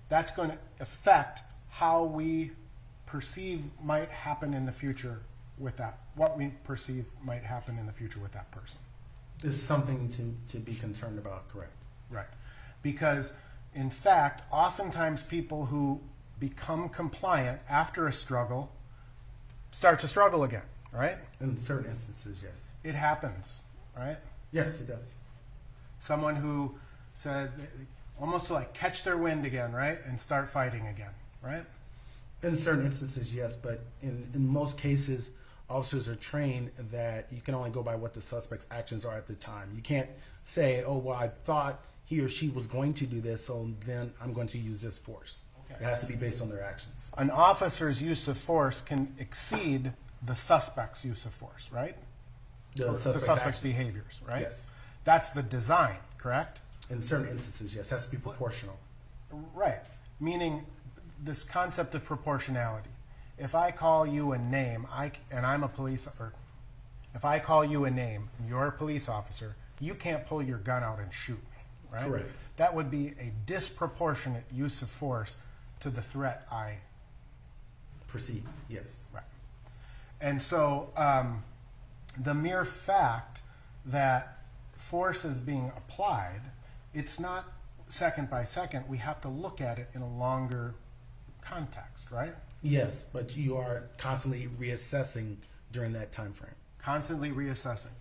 that's going to affect how we perceive might happen in the future with that, what we perceive might happen in the future with that person. There's something to be concerned about, correct? Right. Because, in fact, oftentimes people who become compliant after a struggle start to struggle again, right? In certain instances, yes. It happens, right? Yes, it does. Someone who said, almost to like catch their wind again, right? And start fighting again, right? In certain instances, yes, but in most cases, officers are trained that you can only go by what the suspect's actions are at the time. You can't say, oh, well, I thought he or she was going to do this, so then I'm going to use this force. Okay. It has to be based on their actions. An officer's use of force can exceed the suspect's use of force, right? The suspect's behaviors, right? Yes. That's the design, correct? In certain instances, yes. It has to be proportional. Right. Meaning this concept of proportionality. If I call you a name, and I'm a police, or if I call you a name and you're a police officer, you can't pull your gun out and shoot me, right? Correct. That would be a disproportionate use of force to the threat I perceived, yes. Right. And so the mere fact that force is being applied, it's not second by second. We have to look at it in a longer context, right? Yes, but you are constantly reassessing during that time frame. Constantly reassessing.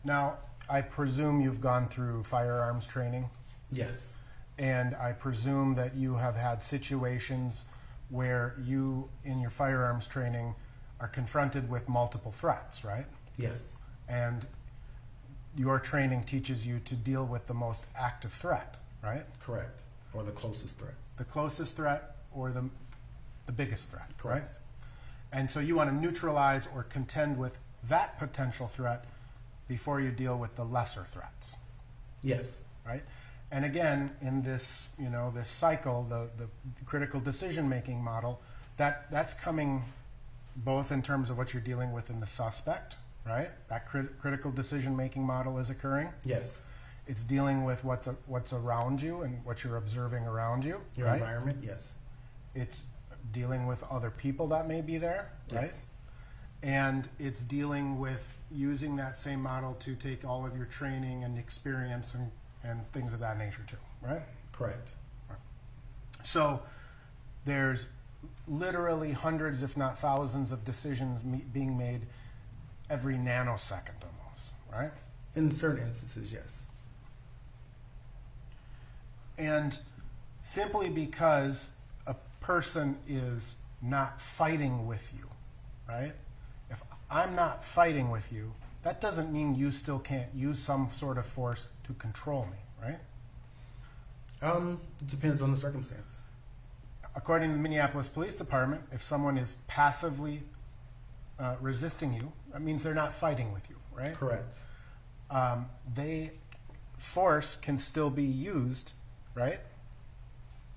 Now, I presume you've gone through firearms training. Yes. And I presume that you have had situations where you, in your firearms training, are confronted with multiple threats, right? Yes. And your training teaches you to deal with the most active threat, right? Correct. Or the closest threat. The closest threat or the biggest threat, Correct. right? And so you want to neutralize or contend with that potential threat before you deal with the lesser threats. Yes. Right? And again, in this, this cycle, the critical decision-making model, that's coming both in terms of what you're dealing with in the suspect, right? That critical decision-making model is occurring. Yes. It's dealing with what's around you and what you're observing around you. Your right? environment, yes. It's dealing with other people that may be there, right? Yes. And it's dealing with using that same model to take all of your training and experience and things of that nature too, right? Correct. Right. So there's literally hundreds, if not thousands, of decisions being made every nanosecond almost, right? In certain instances, yes. And simply because a person is not fighting with you, right? If I'm not fighting with you, that doesn't mean you still can't use some sort of force to control me, right? It depends on the circumstance. According to the Minneapolis Police Department, if someone is passively resisting you, that means they're not fighting with you, right? Correct. Force can still be used, right?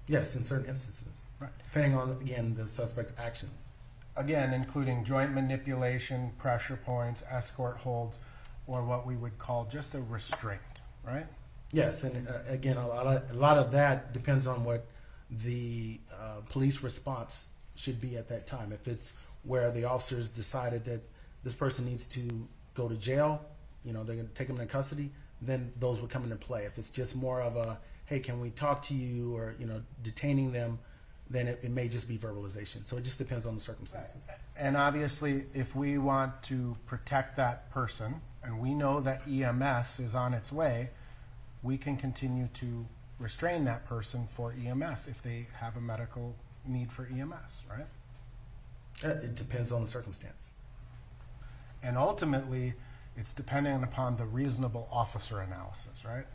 Yes, in certain instances. Right. Depending on, again, the suspect's actions. Again, including joint manipulation, pressure points, escort holds, or what we would call just a restraint, right? Yes, and again, a lot of that depends on what the police response should be at that time. If it's where the officers decided that this person needs to go to jail, they're going to take them into custody, then those would come into play. If it's just more of a, hey, can we talk to you, or detaining them, then it may just be verbalization. So it just depends on the circumstances. And obviously, if we want to protect that person, and we know that EMS is on its way, we can continue to restrain that person for EMS if they have a medical need for EMS, right? It depends on the circumstance. And ultimately, it's dependent upon the reasonable officer analysis, right?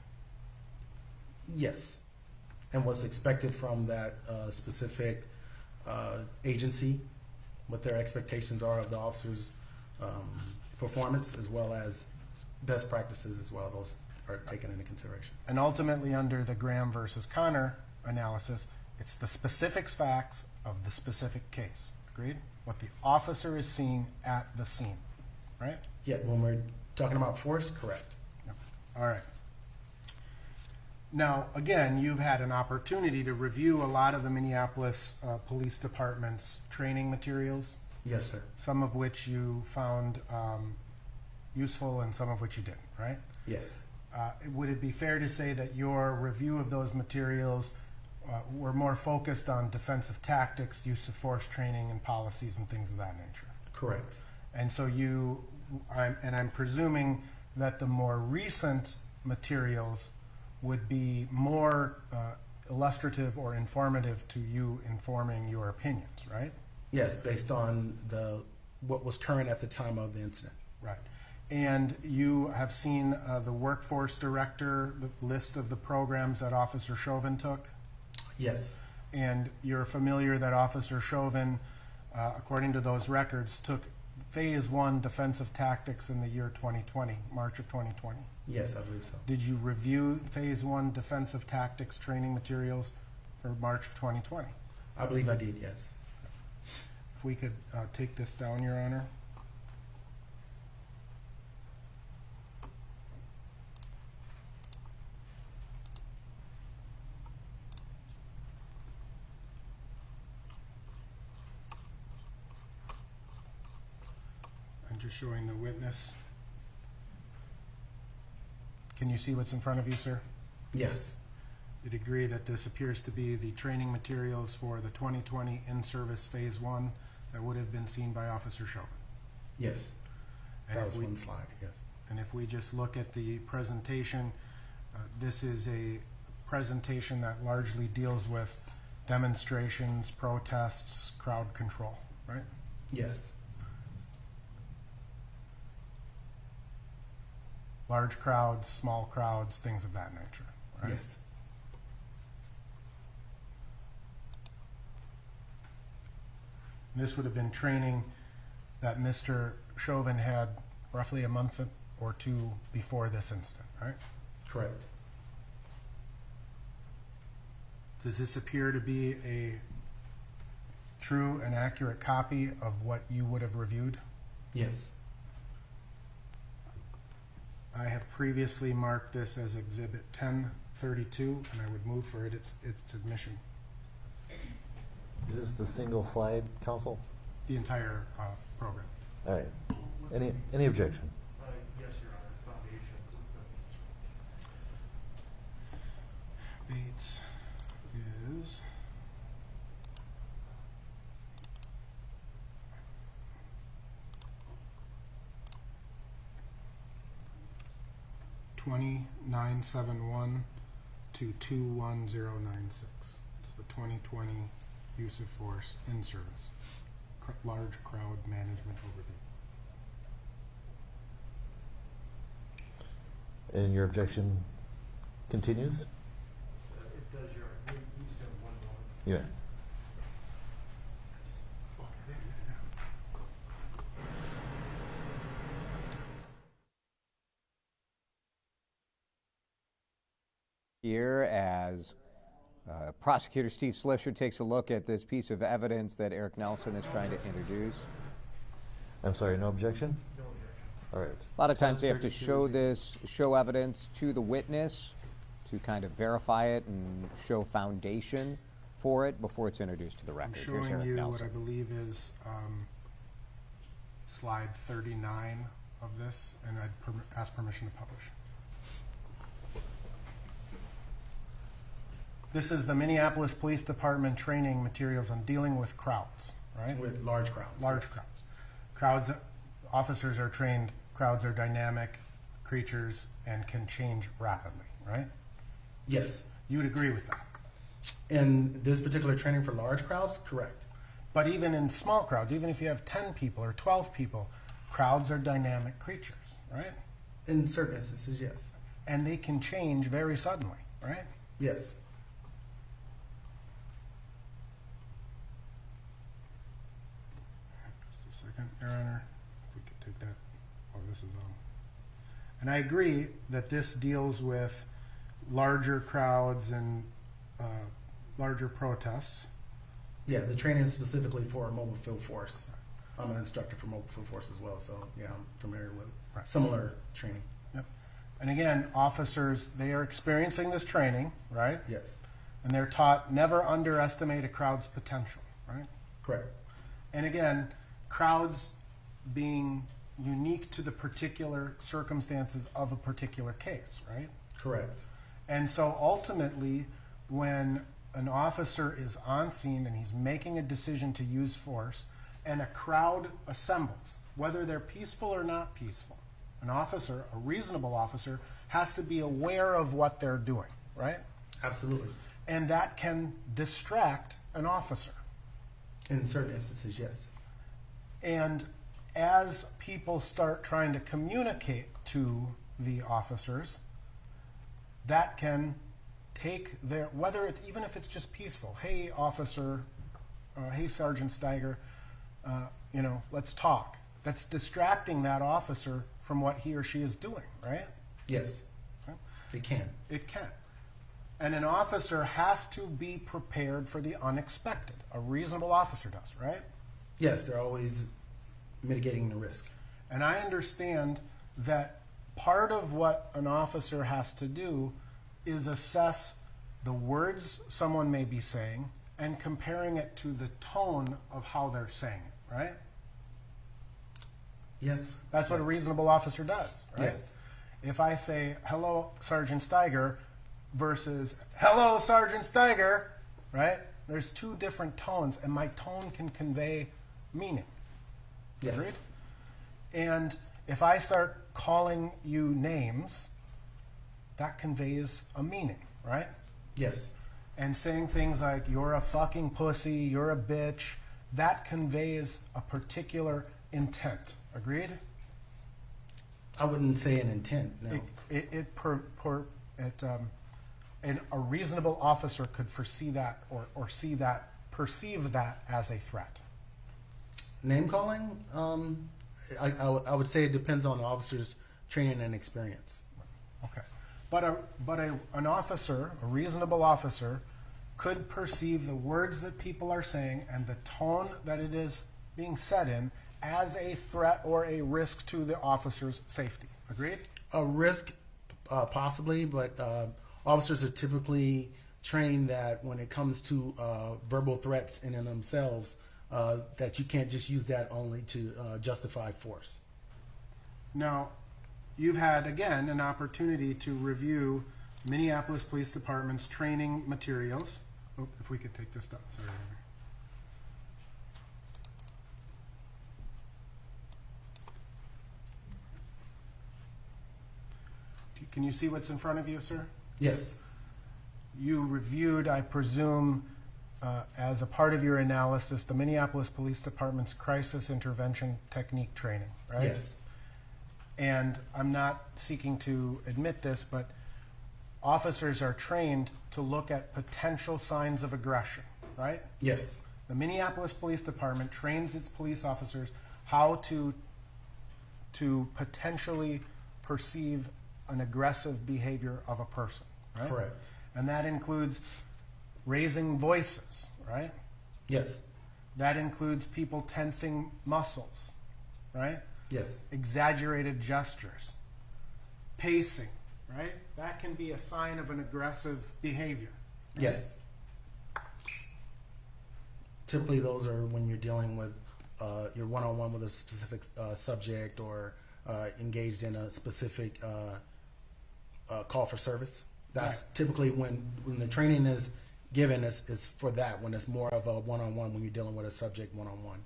Yes. And what's expected from that specific agency, what their expectations are of the officer's performance, as well as best practices as well. Those are taken into consideration. And ultimately, under the Graham versus Connor analysis, it's the specific facts of the specific case. Agreed? What the officer is seeing at the scene, right? Yeah, when we're talking about force, correct. Yep. All right. Now, again, you've had an opportunity to review a lot of the Minneapolis Police Department's training materials, Yes, sir. some of which you found useful and some of which you didn't, right? Yes. Would it be fair to say that your review of those materials were more focused on defensive tactics, use of force training, and policies and things of that nature? Correct. And so I'm presuming that the more recent materials would be more illustrative or informative to you informing your opinions, right? Yes, based on what was current at the time of the incident. Right. And you have seen the workforce director, the list of the programs that Officer Chauvin took? Yes. And you're familiar that Officer Chauvin, according to those records, took Phase 1 defensive tactics in the year 2020, March of 2020? Yes, I believe so. Did you review Phase 1 defensive tactics training materials for March of 2020? I believe I did, yes. If we could take this down, Your Honor. I'm just showing the witness. Can you see what's in front of you, sir? Yes. You'd agree that this appears to be the training materials for the 2020 in-service Phase 1 that would have been seen by Officer Chauvin? Yes. And That if was we- one slide, yes. And if we just look at the presentation, this is a presentation that largely deals with demonstrations, protests, crowd control, right? Yes. Large crowds, small crowds, things of that nature, right? Yes. This would have been training that Mr. Chauvin had roughly a month or two before this incident, right? Correct. Does this appear to be a true and accurate copy of what you would have reviewed? Yes. I have previously marked this as Exhibit 1032, and I would move for its admission. Is this the single slide, counsel? The entire program. All right. Any objection? Yes, Your Honor. Foundation. Bates is $2971 to 21096. It's the 2020 use of force in service. Large crowd management overview. And your objection continues? It does, Your Honor. We just have one moment. Yeah. Here, as Prosecutor Steve Slisher takes a look at this piece of evidence that Eric Nelson is trying to introduce. I'm sorry, no objection? No objection. All right. A lot of times they have to show evidence to the witness to kind of verify it and show foundation for it before it's introduced to the I'm record. Here's showing Eric you Nelson. what I believe is slide 39 of this, and I'd ask permission to publish. This is the Minneapolis Police Department training materials on dealing with crowds, right? With large crowds. Large yes. crowds. Crowds, officers are trained, crowds are dynamic creatures and can change rapidly, right? Yes. You would agree with that? In this particular training for large crowds, correct. But even in small crowds, even if you have 10 people or 12 people, crowds are dynamic creatures, right? In certain instances, yes. And they can change very suddenly, right? Yes. Just a second, Your Honor. If we could take that. Oh, this is on. And I agree that this deals with larger crowds and larger protests. Yeah, the training is specifically for mobile field force. I'm an instructor for mobile field force as well, so yeah, I'm familiar with Right. similar training. Yep. And again, officers, they are experiencing this training, right? Yes. And they're taught never underestimate a crowd's potential, right? Correct. And again, crowds being unique to the particular circumstances of a particular case, right? Correct. And so ultimately, when an officer is on scene and he's making a decision to use force, and a crowd assembles, whether they're peaceful or not peaceful, an officer, a reasonable officer, has to be aware of what they're doing, right? Absolutely. And that can distract an officer. In certain instances, yes. And as people start trying to communicate to the officers, that can take their, whether it's, even if it's just peaceful, hey officer, hey Sergeant Stiger, let's talk. That's distracting that officer from what he or she is doing, right? Yes. Right? It can. It can. And an officer has to be prepared for the unexpected. A reasonable officer does, right? Yes, they're always mitigating the risk. And I understand that part of what an officer has to do is assess the words someone may be saying and comparing it to the tone of how they're saying it, right? Yes. That's what a reasonable officer does, right? Yes. If I say, hello, Sergeant Stiger, versus, hello, Sergeant Stiger, right? There's two different tones, and my tone can convey meaning. Yes. Agreed? And if I start calling you names, that conveys a meaning, right? Yes. And saying things like, you're a fucking pussy, you're a bitch, that conveys a particular intent. Agreed? I wouldn't say an intent, no. And a reasonable officer could foresee that or see that, perceive that as a threat. Name calling, I would say it depends on the officer's training and experience. Okay. But an officer, a reasonable officer, could perceive the words that people are saying and the tone that it is being said in as a threat or a risk to the officer's safety. Agreed? A risk, possibly, but officers are typically trained that when it comes to verbal threats in and themselves, that you can't just use that only to justify force. Now, you've had, again, an opportunity to review Minneapolis Police Department's training materials. Oh, if we could take this down. Sorry. Can you see what's in front of you, sir? Yes. You reviewed, I presume, as a part of your analysis, the Minneapolis Police Department's crisis intervention technique training, right? Yes. And I'm not seeking to admit this, but officers are trained to look at potential signs of aggression, right? Yes. The Minneapolis Police Department trains its police officers how to potentially perceive an aggressive behavior of a person, right? Correct. And that includes raising voices, right? Yes. That includes people tensing muscles, right? Yes. Exaggerated gestures, pacing, right? That can be a sign of an aggressive behavior. Right? Yes. Typically, those are when you're dealing with you're one-on-one with a specific subject or engaged in a specific call for service. That's right. Typically when the training is given is for that, when it's more of a one-on-one, when you're dealing with a subject one-on-one.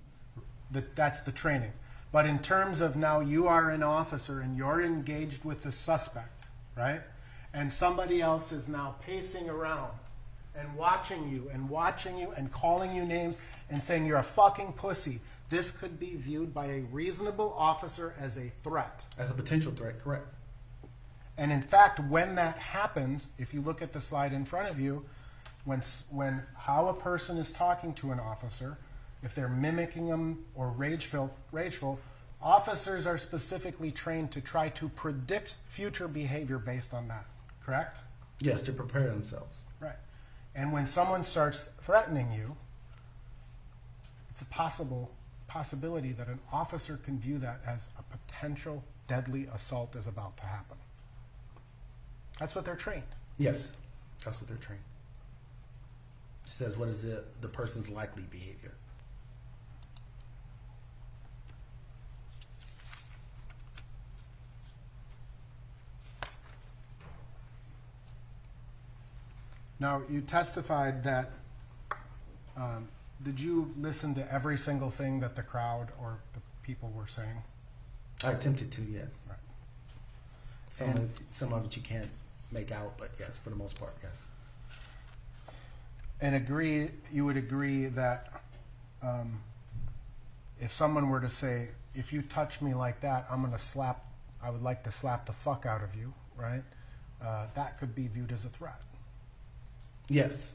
That's the training. But in terms of now you are an officer and you're engaged with the suspect, right? And somebody else is now pacing around and watching you and calling you names and saying you're a fucking pussy. This could be viewed by a reasonable officer as a threat. As a potential threat, correct. And in fact, when that happens, if you look at the slide in front of you, when how a person is talking to an officer, if they're mimicking them or rageful, officers are specifically trained to try to predict future behavior based on that, correct? Yes, to prepare themselves. Right. And when someone starts threatening you, it's a possibility that an officer can view that as a potential deadly assault is about to happen. That's what they're trained. Yes, that's what they're trained. It says what is the person's likely behavior. Now, you testified that, did you listen to every single thing that the crowd or the people were saying? I attempted to, yes. Right. Some of it you can't make out, but yes, for the most part, yes. And you would agree that if someone were to say, if you touch me like that, I would like to slap the fuck out of you, right? That could be viewed as a threat. Yes.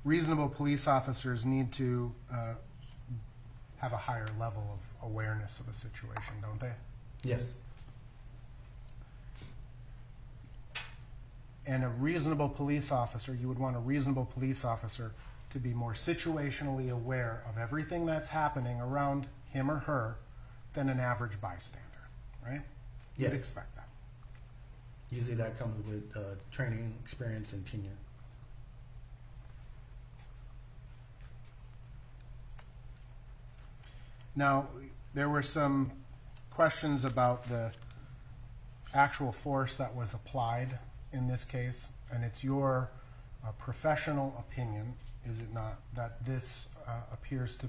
Reasonable police officers need to have a higher level of awareness of a situation, don't they? Yes. And a reasonable police officer, you would want a reasonable police officer to be more situationally aware of everything that's happening around him or her than an average bystander, right? You'd Yes. expect that. Usually that comes with training, experience, and tenure. Now, there were some questions about the actual force that was applied in this case, and it's your professional opinion, is it not, that this appears to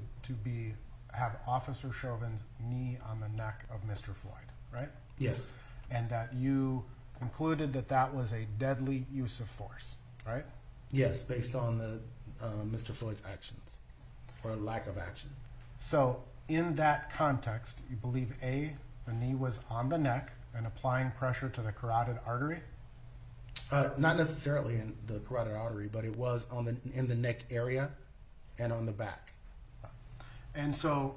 have Officer Chauvin's knee on the neck of Mr. Floyd, right? Yes. And that you concluded that that was a deadly use of force, right? Yes, based on the Mr. Floyd's actions or lack of action. So in that context, you believe A, the knee was on the neck and applying pressure to the carotid artery? Not necessarily in the carotid artery, but it was in the neck area and on the back. And so,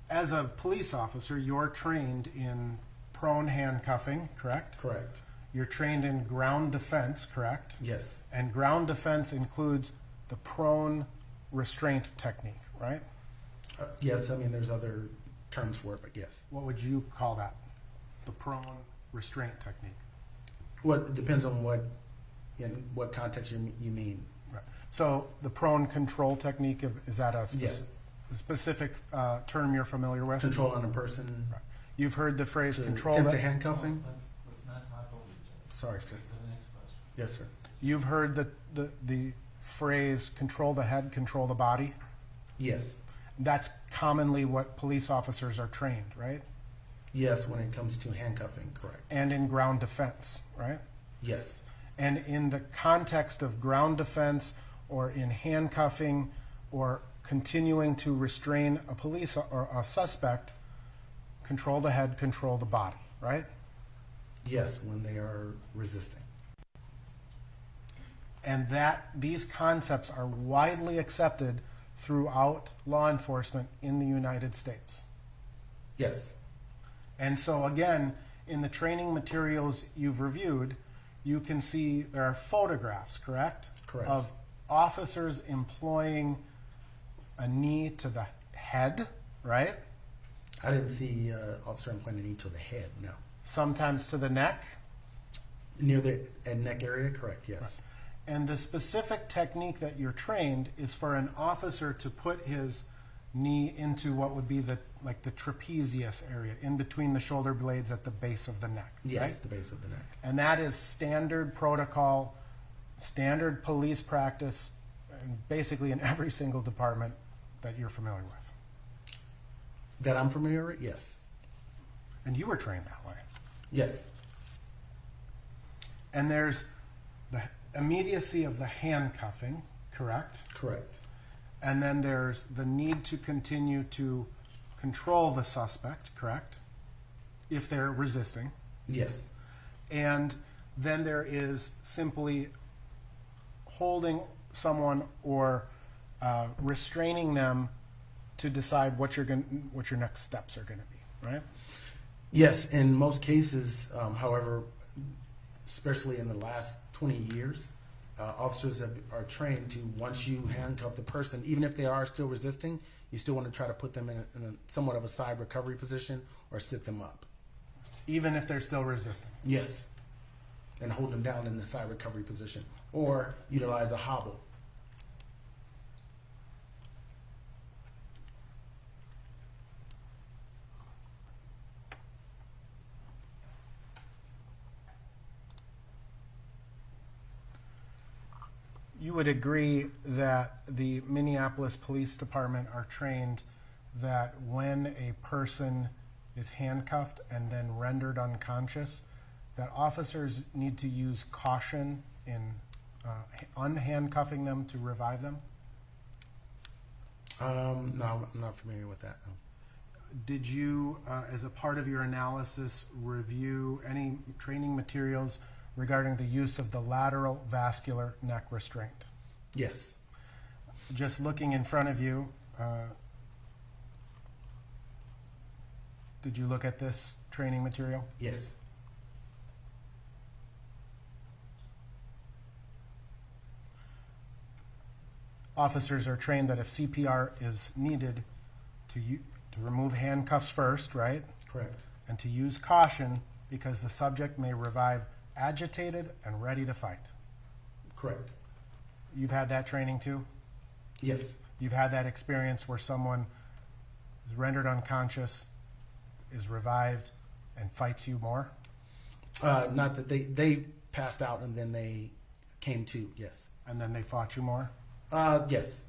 as a police officer, you're trained in prone handcuffing, correct? Correct. You're trained in ground defense, correct? Yes. And ground defense includes the prone restraint technique, right? Yes, I mean, there's other terms for it, but yes. What would you call that? The prone restraint technique. Well, it depends on in what context you mean. Right. So the prone control technique, is that a Yes. specific term you're familiar with? Control on a person. Right. You've heard the phrase To control attempt the to handcuffing. Let's not talk over each other. Sorry, sir. To the next question. Yes, sir. You've heard the phrase control the head, control the body? Yes. That's commonly what police officers are trained, right? Yes, when it comes to handcuffing, correct. And in ground defense, right? Yes. And in the context of ground defense or in handcuffing or continuing to restrain a police or a suspect, control the head, control the body, right? Yes, when they are resisting. And these concepts are widely accepted throughout law enforcement in the United States. Yes. And so again, in the training materials you've reviewed, you can see there are photographs, correct? Correct. Of officers employing a knee to the head, right? I didn't see officer employing a knee to the head, no. Sometimes to the neck. Near the neck area, correct, yes. Right. And the specific technique that you're trained is for an officer to put his knee into what would be the trapezius area, in between the shoulder blades at the base of the neck. Yes, right? the base of the neck. And that is standard protocol, standard police practice, and basically in every single department that you're familiar with. That I'm familiar with, yes. And you were trained that way. Yes. And there's the immediacy of the handcuffing, correct? Correct. And then there's the need to continue to control the suspect, correct? If they're resisting. Yes. And then there is simply holding someone or restraining them to decide what your next steps are going to be, right? Yes, in most cases, however, especially in the last 20 years, officers are trained to, once you handcuff the person, even if they are still resisting, you still want to try to put them in a somewhat of a side recovery position or sit them up. Even if they're still resisting? Yes. And hold them down in the side recovery position. Or utilize a hobble. You would agree that the Minneapolis Police Department are trained that when a person is handcuffed and then rendered unconscious, that officers need to use caution in unhandcuffing them to revive them? No, I'm not familiar with that. No. Did you, as a part of your analysis, review any training materials regarding the use of the lateral vascular neck restraint? Yes. Just looking in front of you, did you look at this training material? Yes. Officers are trained that if CPR is needed, to remove handcuffs first, right? Correct. And to use caution because the subject may revive agitated and ready to fight. Correct. You've had that training too? Yes. You've had that experience where someone is rendered unconscious, is revived, and fights you more? Not that they passed out and then they came to, yes. And then they fought you more? Yes.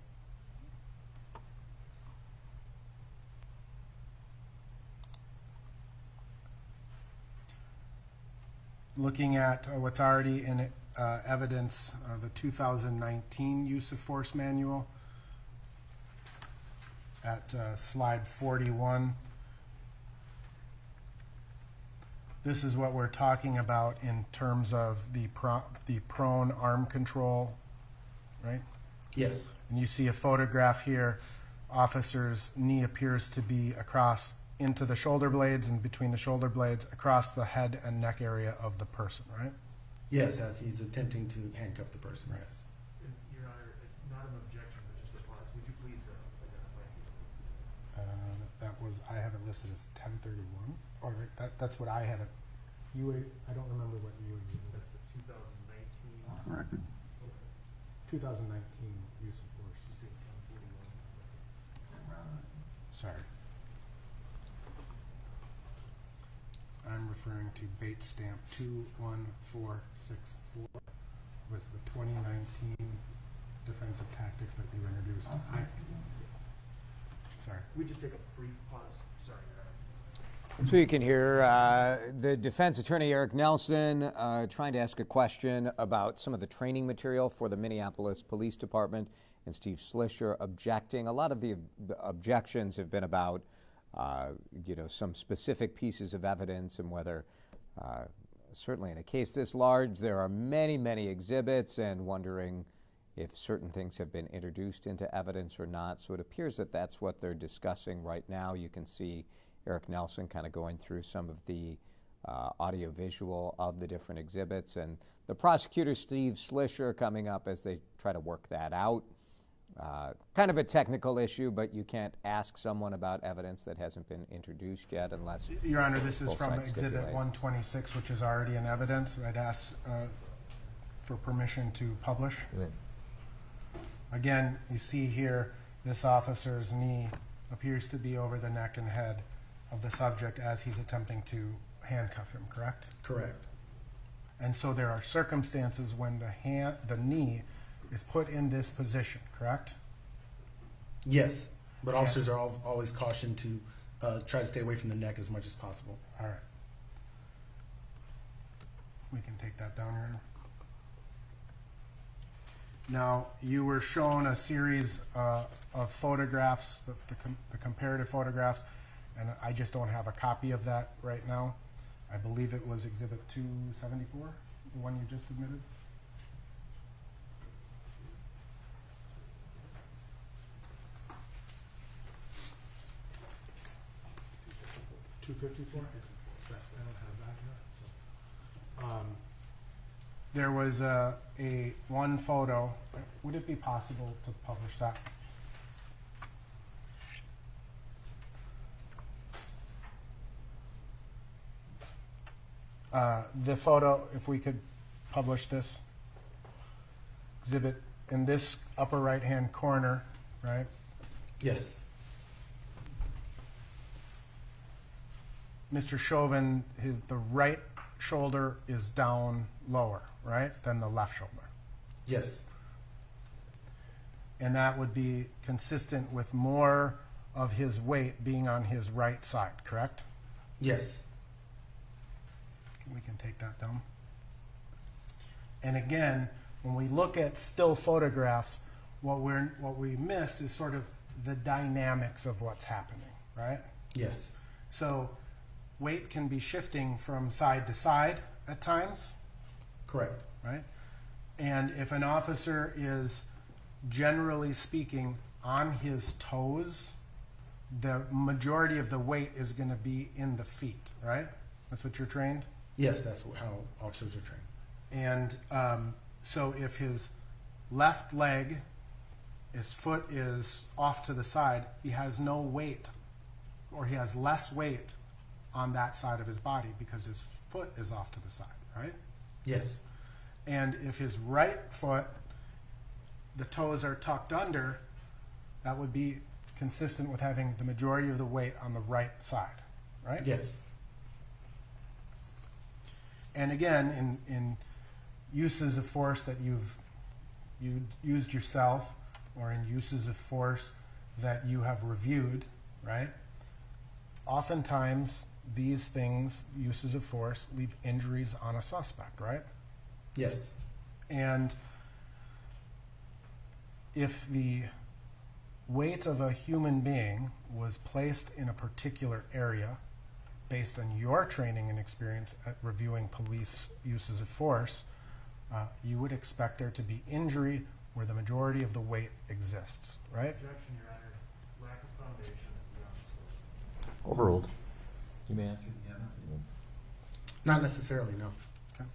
Looking at what's already in evidence, the 2019 use of force manual at slide 41. This is what we're talking about in terms of the prone arm control, right? Yes. And you see a photograph here. Officer's knee appears to be across into the shoulder blades and between the shoulder blades across the head and neck area of the person, right? Yes, as he's attempting to handcuff the person, yes. Your Honor, not an objection, but just a pause. Would you please identify these? I have it listed as 1031. All right, that's what I had it. I don't remember what you were using. That's the 2019. Off the record. 2019 use of force. You see 1041. Sorry. I'm referring to bait stamp 21464 was the 2019 defensive tactics that you introduced. Sorry. We just take a brief pause. Sorry, Your Honor. So you can hear the defense attorney, Eric Nelson, trying to ask a question about some of the training material for the Minneapolis Police Department, and Steve Slisher objecting. A lot of the objections have been about some specific pieces of evidence and whether, certainly in a case this large, there are many, many exhibits, and wondering if certain things have been introduced into evidence or not. So it appears that that's what they're discussing right now. You can see Eric Nelson kind of going through some of the audio-visual of the different exhibits, and the prosecutor, Steve Slisher, coming up as they try to work that out. Kind of a technical issue, but you can't ask someone about evidence that hasn't been introduced yet unless... Your Honor, this is both from sides Exhibit stipulate. 126, which is already in evidence. I'd ask for permission to publish. Right. Again, you see here, this officer's knee appears to be over the neck and head of the subject as he's attempting to handcuff him, correct? Correct. And so there are circumstances when the knee is put in this position, correct? Yes, but officers are always cautioned to try to stay away from the neck as much as possible. All right. We can take that down, Your Honor. Now, you were shown a series of photographs, the comparative photographs, and I just don't have a copy of that right now. I believe it was Exhibit 274, the one you just admitted. I don't have that here. there was a one photo. Would it be possible to publish that? The photo, if we could publish this exhibit in this upper right-hand corner, right? Yes. Mr. Chauvin, the right shoulder is down lower, right, than the left shoulder. Yes. And that would be consistent with more of his weight being on his right side, correct? Yes. We can take that down. And again, when we look at still photographs, what we miss is sort of the dynamics of what's happening, right? Yes. So weight can be shifting from side to side at times, Correct. right? And if an officer is, generally speaking, on his toes, the majority of the weight is going to be in the feet, right? That's what you're trained? Yes, that's how officers are trained. And so if his left leg, his foot is off to the side, he has no weight, or he has less weight on that side of his body because his foot is off to the side, right? Yes. And if his right foot, the toes are tucked under, that would be consistent with having the majority of the weight on the right side, right? Yes. And again, in uses of force that you've used yourself, or in uses of force that you have reviewed, right? Oftentimes, these things, uses of force, leave injuries on a suspect, right? Yes. And if the weight of a human being was placed in a particular area based on your training and experience at reviewing police uses of force, you would expect there to be injury where the majority of the weight exists, right? Objection, Your Honor. Lack of foundation. Overruled. You may answer. Not necessarily, no. Okay.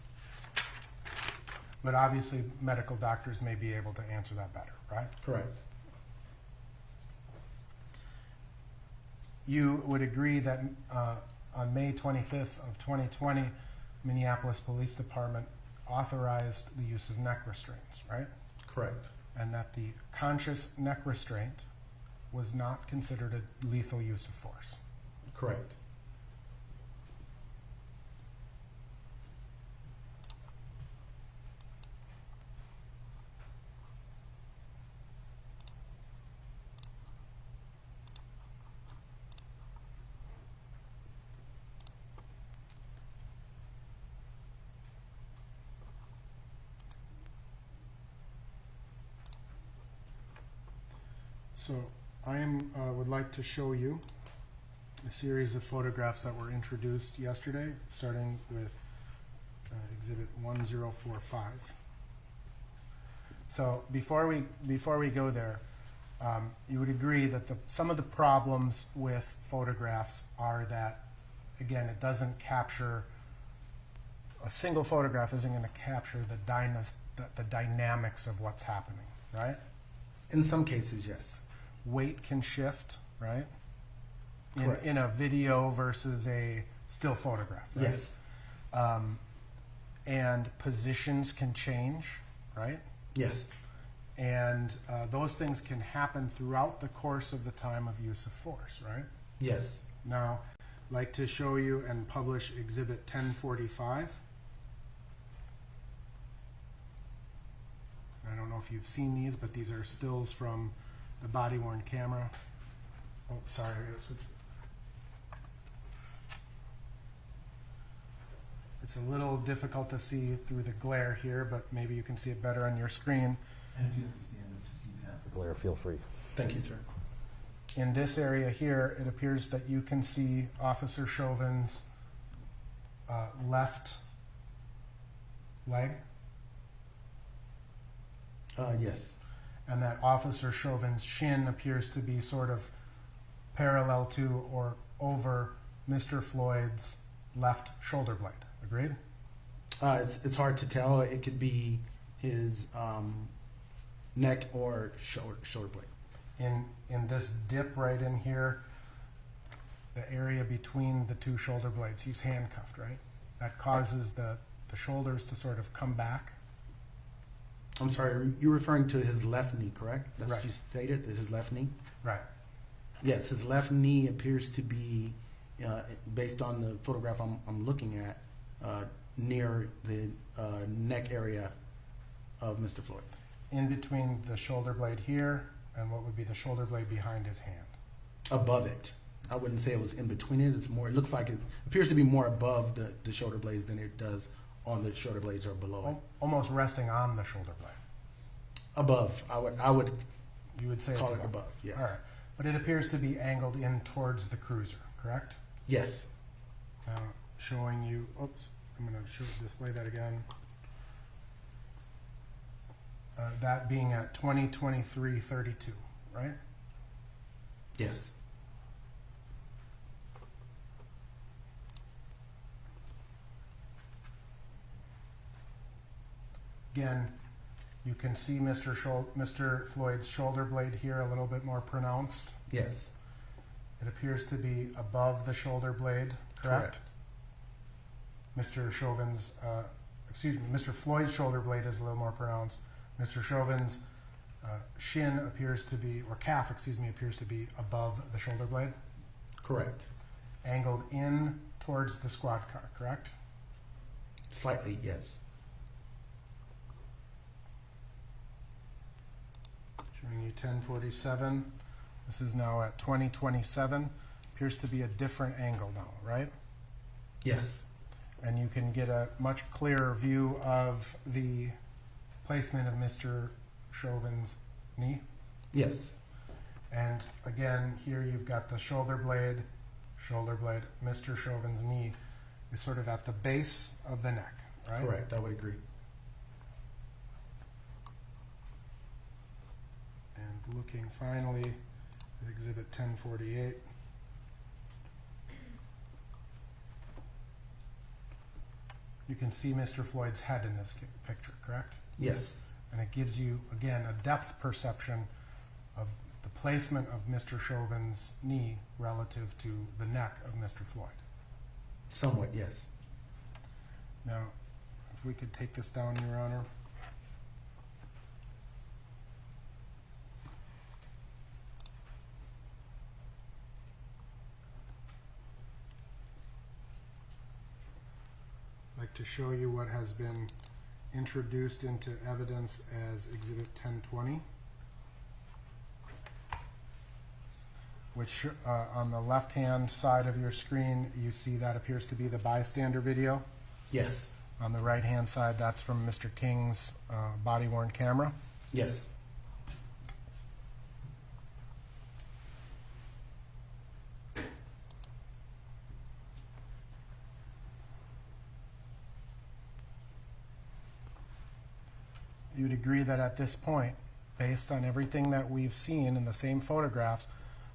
But obviously, medical doctors may be able to answer that better, right? Correct. You would agree that on May 25th of 2020, Minneapolis Police Department authorized the use of neck restraints, right? Correct. And that the conscious neck restraint was not considered a lethal use of force. Correct. So I would like to show you a series of photographs that were introduced yesterday, starting with Exhibit 1045. So before we go there, you would agree that some of the problems with photographs are that, again, it doesn't capture, a single photograph isn't going to capture the dynamics of what's happening, right? In some cases, yes. Weight can shift, right? Correct. In a video versus a still photograph, right? Yes. And positions can change, right? Yes. And those things can happen throughout the course of the time of use of force, right? Yes. Now, I'd like to show you and publish Exhibit 1045. I don't know if you've seen these, but these are stills from the body-worn camera. Oh, sorry. I gotta switch. It's a little difficult to see through the glare here, but maybe you can see it better on your screen. And if you have to stand up to see past The glare, feel free. Thank you, sir. In this area here, it appears that you can see Officer Chauvin's left leg, Yes. and that Officer Chauvin's shin appears to be sort of parallel to or over Mr. Floyd's left shoulder blade. Agreed? It's hard to tell. It could be his neck or shoulder blade. In this dip right in here, the area between the two shoulder blades, he's handcuffed, right? That causes the shoulders to sort of come back. I'm sorry, you're referring to his left knee, correct? That's Right. what you stated, that his left knee? Right. Yes, his left knee appears to be, based on the photograph I'm looking at, near the neck area of Mr. Floyd. In between the shoulder blade here and what would be the shoulder blade behind his hand. Above it. I wouldn't say it was in between it. It's more, it looks like it appears to be more above the shoulder blades than it does on the shoulder blades or below it. Almost resting on the shoulder blade. Above, I would You would say call it's it above, yes. All right. But it appears to be angled in towards the cruiser, correct? Yes. Now, showing you, oops, I'm going to display that again. That being at 20/23/32, right? Yes. Again, you can see Mr. Floyd's shoulder blade here a little bit more pronounced. Yes. It appears to be above the shoulder blade, correct? Mr. Chauvin's, Mr. Floyd's shoulder blade is a little more pronounced. Mr. Chauvin's shin appears to be, or calf, appears to be above the shoulder blade. Correct. Angled in towards the squad car, correct? Slightly, yes. Showing you 1047. This is now at 2027. Appears to be a different angle now, right? Yes. And you can get a much clearer view of the placement of Mr. Chauvin's knee. Yes. And again, here you've got the shoulder blade. Mr. Chauvin's knee is sort of at the base of the neck, right? Correct, I would agree. And looking finally at Exhibit 1048. You can see Mr. Floyd's head in this picture, correct? Yes. And it gives you, again, a depth perception of the placement of Mr. Chauvin's knee relative to the neck of Mr. Floyd. Somewhat, yes. Now, if we could take this down, Your Honor. I'd like to show you what has been introduced into evidence as Exhibit 1020, which on the left-hand side of your screen, you see that appears to be the bystander video. Yes. On the right-hand side, that's from Mr. King's body-worn camera. Yes. You'd agree that at this point, based on everything that we've seen in the same photographs,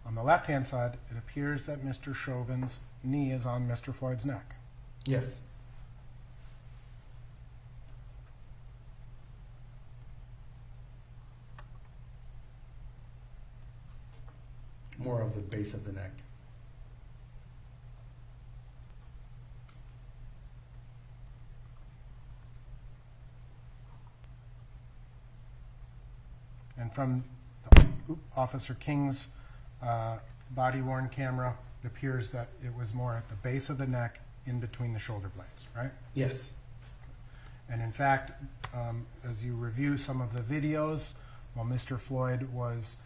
on the left-hand side, it appears that Mr. Chauvin's knee is on Mr. Floyd's neck. Yes. More of the base of the neck. And from Officer King's body-worn camera, it appears that it was more at the base of the neck in between the shoulder blades, right? Yes. And in fact, as you review some of the videos, while Mr. Floyd was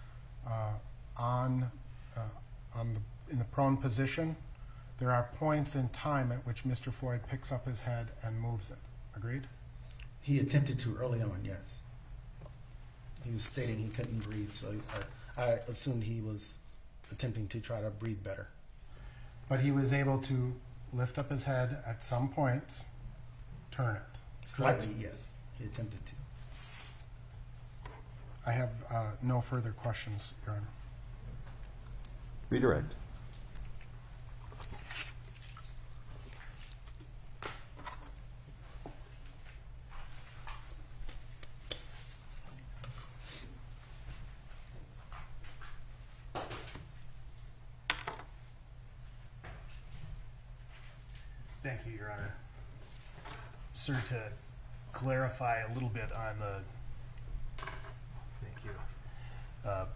in the prone position, there are points in time at which Mr. Floyd picks up his head and moves it. Agreed? He attempted to early on, yes. He was stating he couldn't breathe, so I assumed he was attempting to try to breathe better. But he was able to lift up his head at some points, turn it. Correct? Slightly, yes. He attempted to. I have no further questions, Your Honor. Redirect. Thank you, Your Honor. Sir, to clarify a little bit on the, thank you.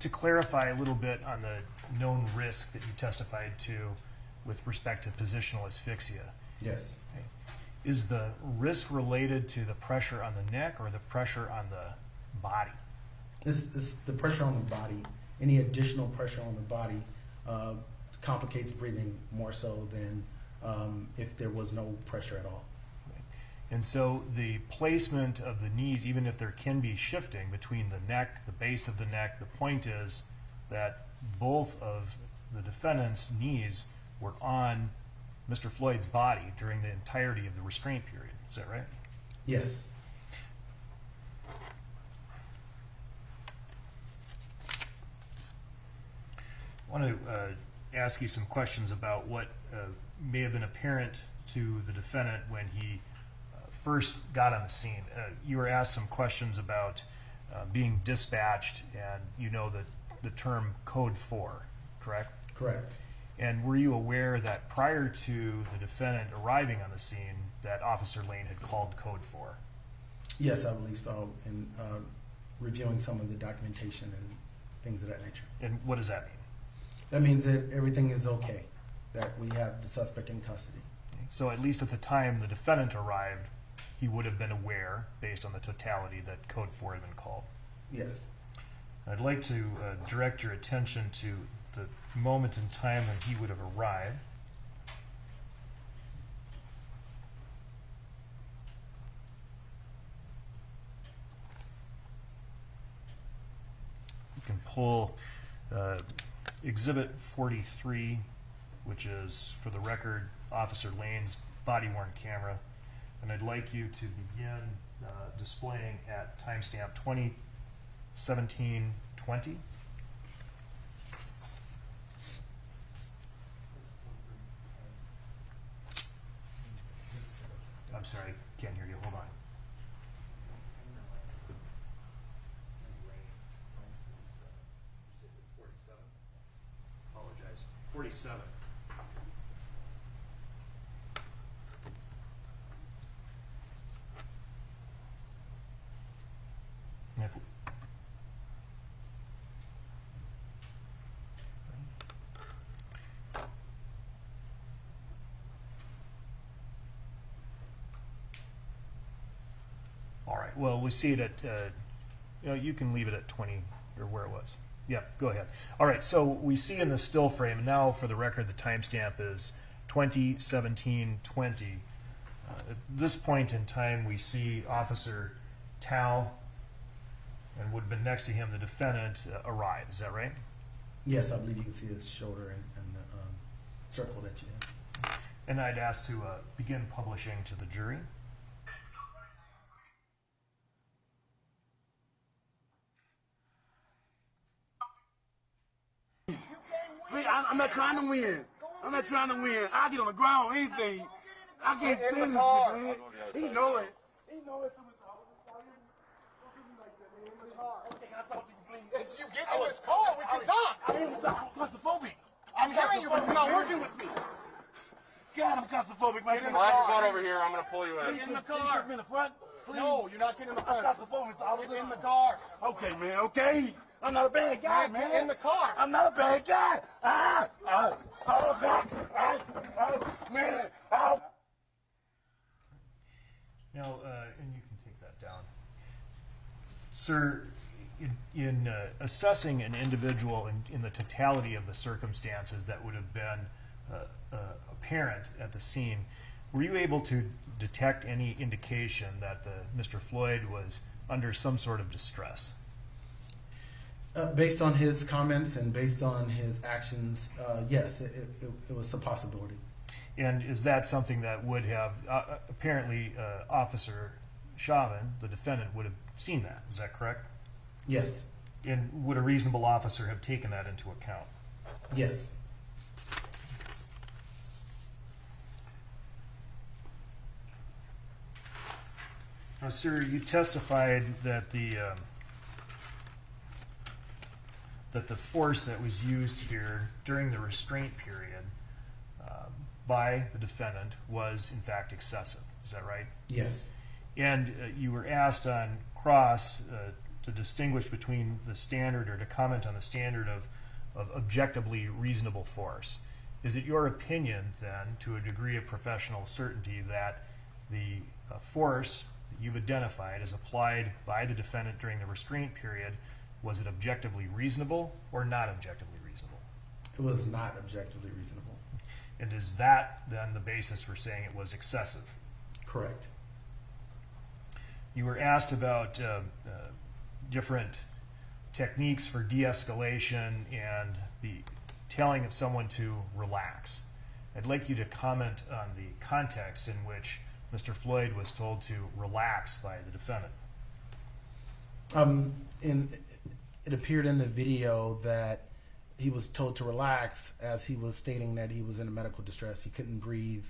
To clarify a little bit on the known risk that you testified to with respect to positional asphyxia. Yes. Okay. Is the risk related to the pressure on the neck or the pressure on the body? It's the pressure on the body. Any additional pressure on the body complicates breathing more so than if there was no pressure at all. And so the placement of the knees, even if there can be shifting between the neck, the base of the neck, the point is that both of the defendant's knees were on Mr. Floyd's body during the entirety of the restraint period. Is that right? Yes. I want to ask you some questions about what may have been apparent to the defendant when he first got on the scene. You were asked some questions about being dispatched, and you know the term Code 4, correct? Correct. And were you aware that prior to the defendant arriving on the scene that Officer Lane had called Code 4? Yes, I believe so, in reviewing some of the documentation and things of that nature. And what does that mean? That means that everything is okay, that we have the suspect in custody. So at least at the time the defendant arrived, he would have been aware, based on the totality, that Code 4 had been called. Yes. I'd like to direct your attention to the moment in time when he would have arrived. You can pull Exhibit 43, which is, for the record, Officer Lane's body-worn camera. And I'd like you to begin displaying at timestamp 20:17:20. I'm sorry, can't hear you. Hold on. Apologize. 47. All right. Well, we see it at, you can leave it at 20 or where it was. Yeah, go ahead. All right. So we see in the still frame, and now for the record, the timestamp is 20:17:20. At this point in time, we see Officer Tao, and would have been next to him, the defendant, arrive. Is that right? Yes, I believe you can see his shoulder and the circle that you have. And I'd ask to begin publishing to the jury. I'm not trying to win. I'm not trying to win. I get on the ground, anything. I can't stand this shit, man. He know it. He know it from his house. Okay, can I talk to you, please? If you get in this car, we can talk. I'm claustrophobic. I'm hearing you, but you're not working with me. God, I'm claustrophobic, man. Get in the Why don't you car. go over here? I'm going to pull you in. Get in the car. Get in the front, please. No, you're not getting in the front. I'm claustrophobic. Get in the car. Okay, man, okay. I'm not a bad guy, man. Get in the car. I'm not a bad guy. Man. Now, and you can take that down. Sir, in assessing an individual in the totality of the circumstances that would have been apparent at the scene, were you able to detect any indication that Mr. Floyd was under some sort of distress? Based on his comments and based on his actions, yes, it was a possibility. And is that something that would have, apparently Officer Chauvin, the defendant, would have seen that? Is that correct? Yes. And would a reasonable officer have taken that into account? Yes. Now, sir, you testified that the force that was used here during the restraint period by the defendant was in fact excessive. Is that right? Yes. And you were asked on cross to distinguish between the standard, or to comment on the standard of objectively reasonable force. Is it your opinion then, to a degree of professional certainty, that the force that you've identified as applied by the defendant during the restraint period, was it objectively reasonable or not objectively reasonable? It was not objectively reasonable. And is that then the basis for saying it was excessive? Correct. You were asked about different techniques for de-escalation and the telling of someone to relax. I'd like you to comment on the context in which Mr. Floyd was told to relax by the defendant. It appeared in the video that he was told to relax, as he was stating that he was in a medical distress, he couldn't breathe,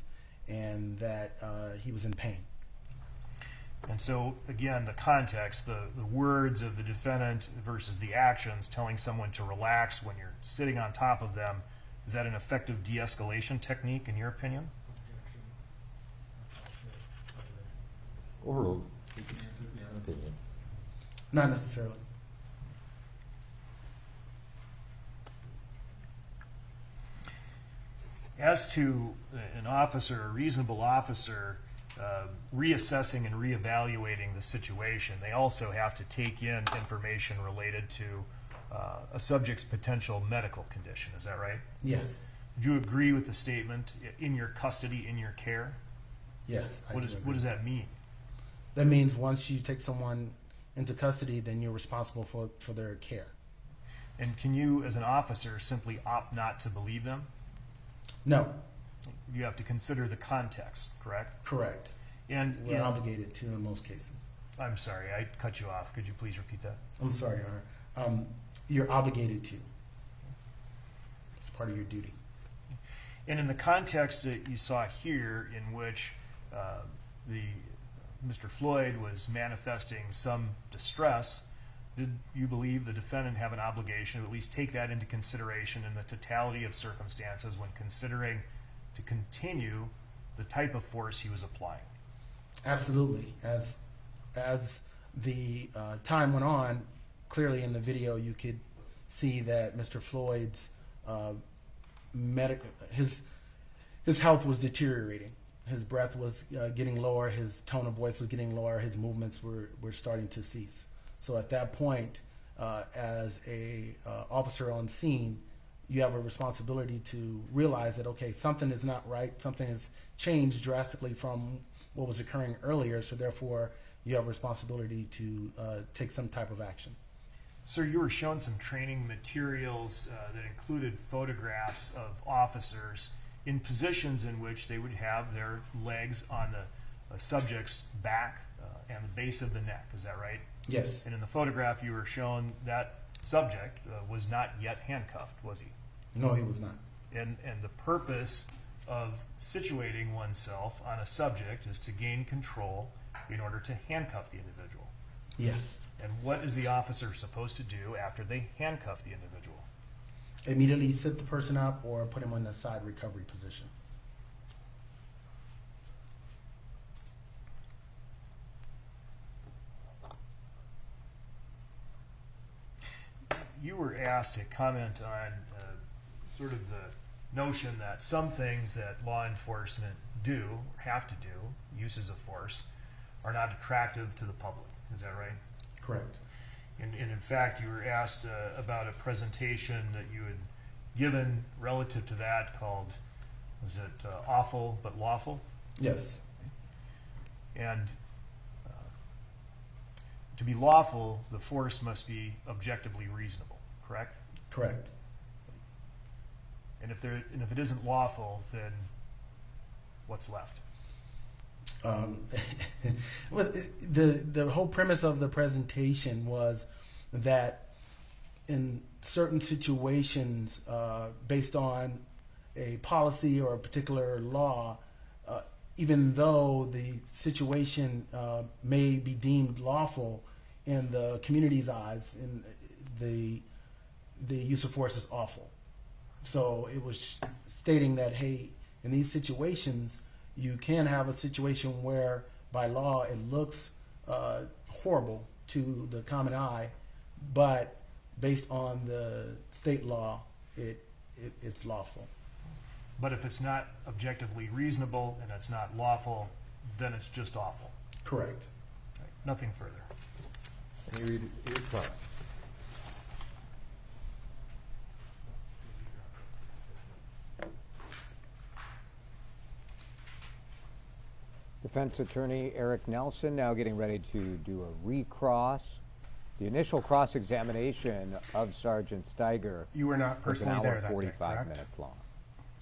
and that he was in pain. And so, again, the context, the words of the defendant versus the actions, telling someone to relax when you're sitting on top of them, is that an effective de-escalation technique in your opinion? Overruled. Opinion. Not necessarily. As to an officer, a reasonable officer, reassessing and reevaluating the situation, they also have to take in information related to a subject's potential medical condition. Is that right? Yes. Would you agree with the statement, in your custody, in your care? Yes. What does that mean? That means once you take someone into custody, then you're responsible for their care. And can you, as an officer, simply opt not to believe them? No. You have to consider the context, correct? Correct. And we're obligated to in most cases. I'm sorry, I cut you off. Could you please repeat that? I'm sorry, Your Honor. You're obligated to. It's part of your duty. And in the context that you saw here, in which Mr. Floyd was manifesting some distress, did you believe the defendant have an obligation to at least take that into consideration in the totality of circumstances when considering to continue the type of force he was applying? Absolutely. As the time went on, clearly in the video you could see that Mr. Floyd's his health was deteriorating. His breath was getting lower, his tone of voice was getting lower, his movements were starting to cease. So at that point, as a officer on scene, you have a responsibility to realize that, okay, something is not right, something has changed drastically from what was occurring earlier, so therefore you have a responsibility to take some type of action. Sir, you were shown some training materials that included photographs of officers in positions in which they would have their legs on the subject's back and the base of the neck. Is that right? Yes. And in the photograph you were shown, that subject was not yet handcuffed, was he? No, he was not. And the purpose of situating oneself on a subject is to gain control in order to handcuff the individual. Yes. And what is the officer supposed to do after they handcuff the individual? Immediately sit the person up or put him in a side recovery position. You were asked to comment on sort of the notion that some things that law enforcement do, or have to do, uses of force, are not attractive to the public. Is that right? Correct. And in fact, you were asked about a presentation that you had given relative to that called, was it Awful but Lawful? Yes. And to be lawful, the force must be objectively reasonable, correct? Correct. And if it isn't lawful, then what's left? Well, the whole premise of the presentation was that in certain situations, based on a policy or a particular law, even though the situation may be deemed lawful in the community's eyes, in the use of force is awful. So it was stating that, hey, in these situations, you can have a situation where by law it looks horrible to the common eye, but based on the state law, it's lawful. But if it's not objectively reasonable and it's not lawful, then it's just awful. Correct. Right. Nothing further. Any response? Defense attorney Eric Nelson now getting ready to do a recross. The initial cross-examination of Sergeant Stiger You were not was an personally there hour that day, 45 correct? minutes long.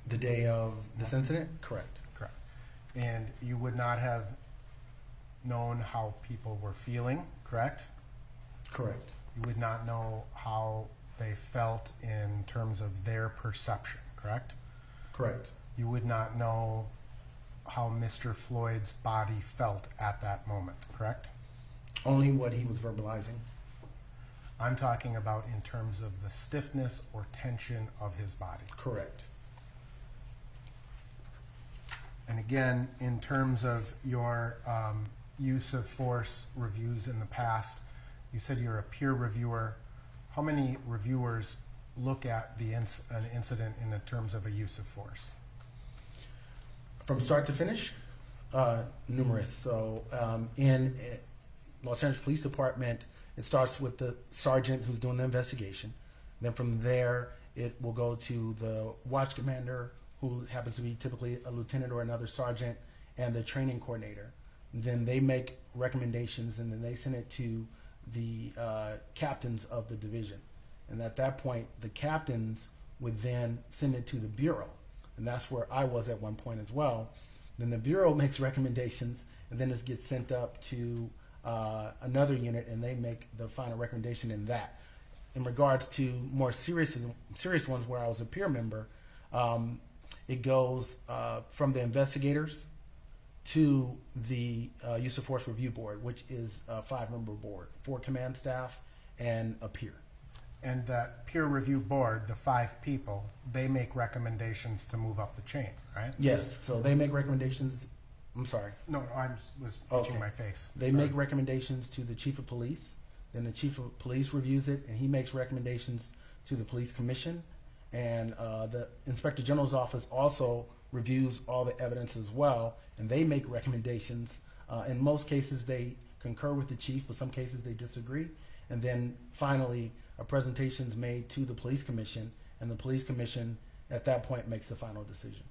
The day of this incident? Correct. Correct. And you would not have known how people were feeling, correct? Correct. You would not know how they felt in terms of their perception, correct? Correct. You would not know how Mr. Floyd's body felt at that moment, correct? Only what he was verbalizing. I'm talking about in terms of the stiffness or tension of his body. Correct. And again, in terms of your use of force reviews in the past, you said you're a peer reviewer. How many reviewers look at an incident in the terms of a use of force? From start to finish, numerous. So in Los Angeles Police Department, it starts with the sergeant who's doing the investigation. Then from there, it will go to the watch commander, who happens to be typically a lieutenant or another sergeant, and the training coordinator. Then they make recommendations, and then they send it to the captains of the division. And at that point, the captains would then send it to the bureau. And that's where I was at one point as well. Then the bureau makes recommendations, and then it gets sent up to another unit, and they make the final recommendation in that. In regards to more serious ones where I was a peer member, it goes from the investigators to the use of force review board, which is a 5-member board, 4 command staff and a peer. And that peer review board, the 5 people, they make recommendations to move up the chain, right? Yes, so they make recommendations. I'm sorry. No, I was itching my face. They make recommendations to the chief of police. Then the chief of police reviews it, and he makes recommendations to the police commission. And the inspector general's office also reviews all the evidence as well, and they make recommendations. In most cases, they concur with the chief, but some cases they disagree. And then finally, a presentation is made to the police commission, and the police commission at that point makes the final decision.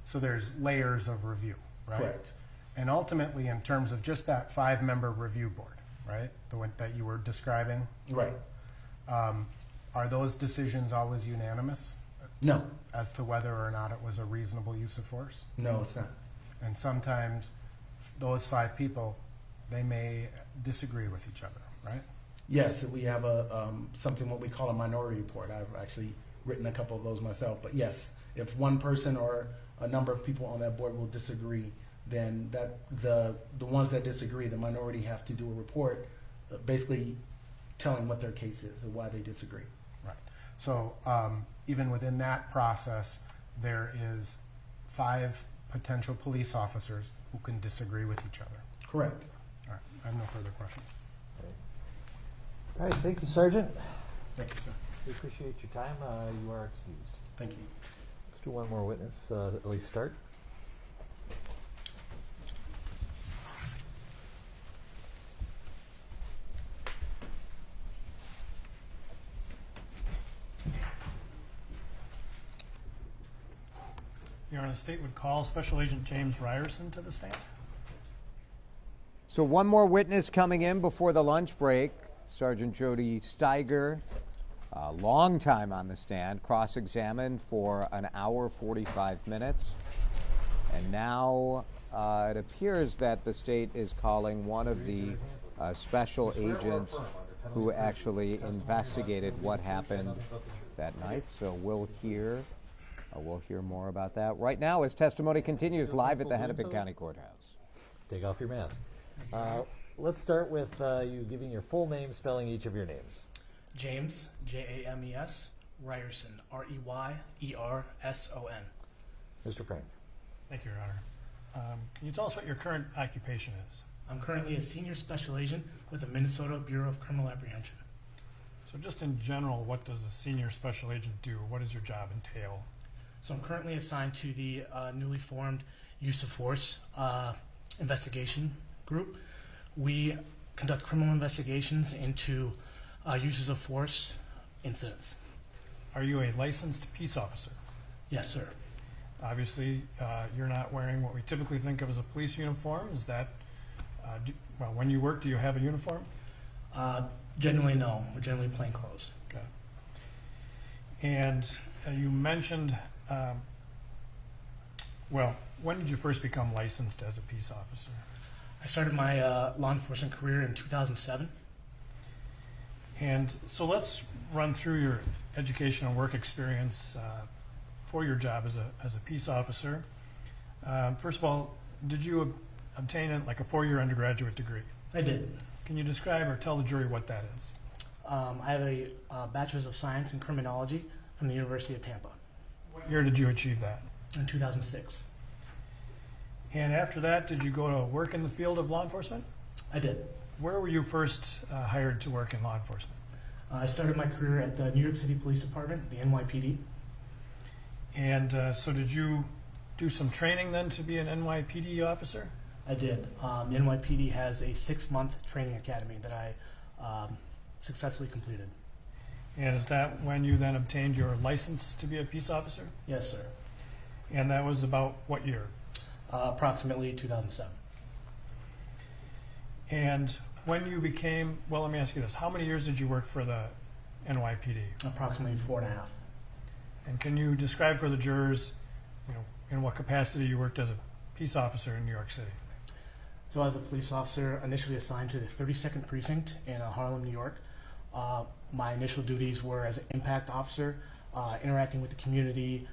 So there's layers of review, right? Correct. And ultimately, in terms of just that 5-member review board, right, the one that you were describing, Right. Are those decisions always unanimous No. as to whether or not it was a reasonable use of force? No, it's not. And sometimes those 5 people, they may disagree with each other, right? Yes, we have a something what we call a minority report. I've actually written a couple of those myself. But yes, if one person or a number of people on that board will disagree, then that the ones that disagree, the minority have to do a report, basically telling what their case is or why they disagree. Right. So even within that process, there is 5 potential police officers who can disagree with each other. Correct. All right. I have no further questions. All right, thank you, Sergeant. Thank you, sir. We appreciate your time. You are excused. Thank you. Let's do one more witness, at least start. Your Honor, the state would call Special Agent James Ryerson to the stand. So one more witness coming in before the lunch break. Sergeant Jody Stiger, a long time on the stand, cross-examined for an hour 45 minutes. And now it appears that the state is calling one of the special agents who actually investigated what happened that night. So we'll hear more about that. Right now, as testimony continues live at the Hennepin County Courthouse. Take off your mask. Let's start with you giving your full name, spelling each of your names. James, James, Ryerson, Reyerson. Mr. Frank. Thank you, Your Honor. Can you tell us what your current occupation is? I'm currently a senior special agent with the Minnesota Bureau of Criminal Apprehension. So just in general, what does a senior special agent do? What does your job entail? So I'm currently assigned to the newly formed use of force investigation group. We conduct criminal investigations into uses of force incidents. Are you a licensed peace officer? Yes, sir. Obviously, you're not wearing what we typically think of as a police uniform. Is that, well, when you work, do you have a uniform? Generally, no. We're generally plain clothes. Okay. And you mentioned, well, when did you first become licensed as a peace officer? I started my law enforcement career in 2007. And so let's run through your education and work experience for your job as a peace officer. First of all, did you obtain like a 4-year undergraduate degree? I did. Can you describe or tell the jury what that is? I have a Bachelor's of Science in Criminology from the University of Tampa. What year did you achieve that? In 2006. And after that, did you go to work in the field of law enforcement? I did. Where were you first hired to work in law enforcement? I started my career at the New York City Police Department, the NYPD. And so did you do some training then to be an NYPD officer? I did. The NYPD has a 6-month training academy that I successfully completed. And is that when you then obtained your license to be a peace officer? Yes, sir. And that was about what year? Approximately 2007. And when you became, well, let me ask you this. How many years did you work for the NYPD? Approximately 4.5. And can you describe for the jurors, in what capacity you worked as a peace officer in New York City? So as a police officer, initially assigned to the 32nd Precinct in Harlem, New York, my initial duties were as an impact officer, interacting with the community,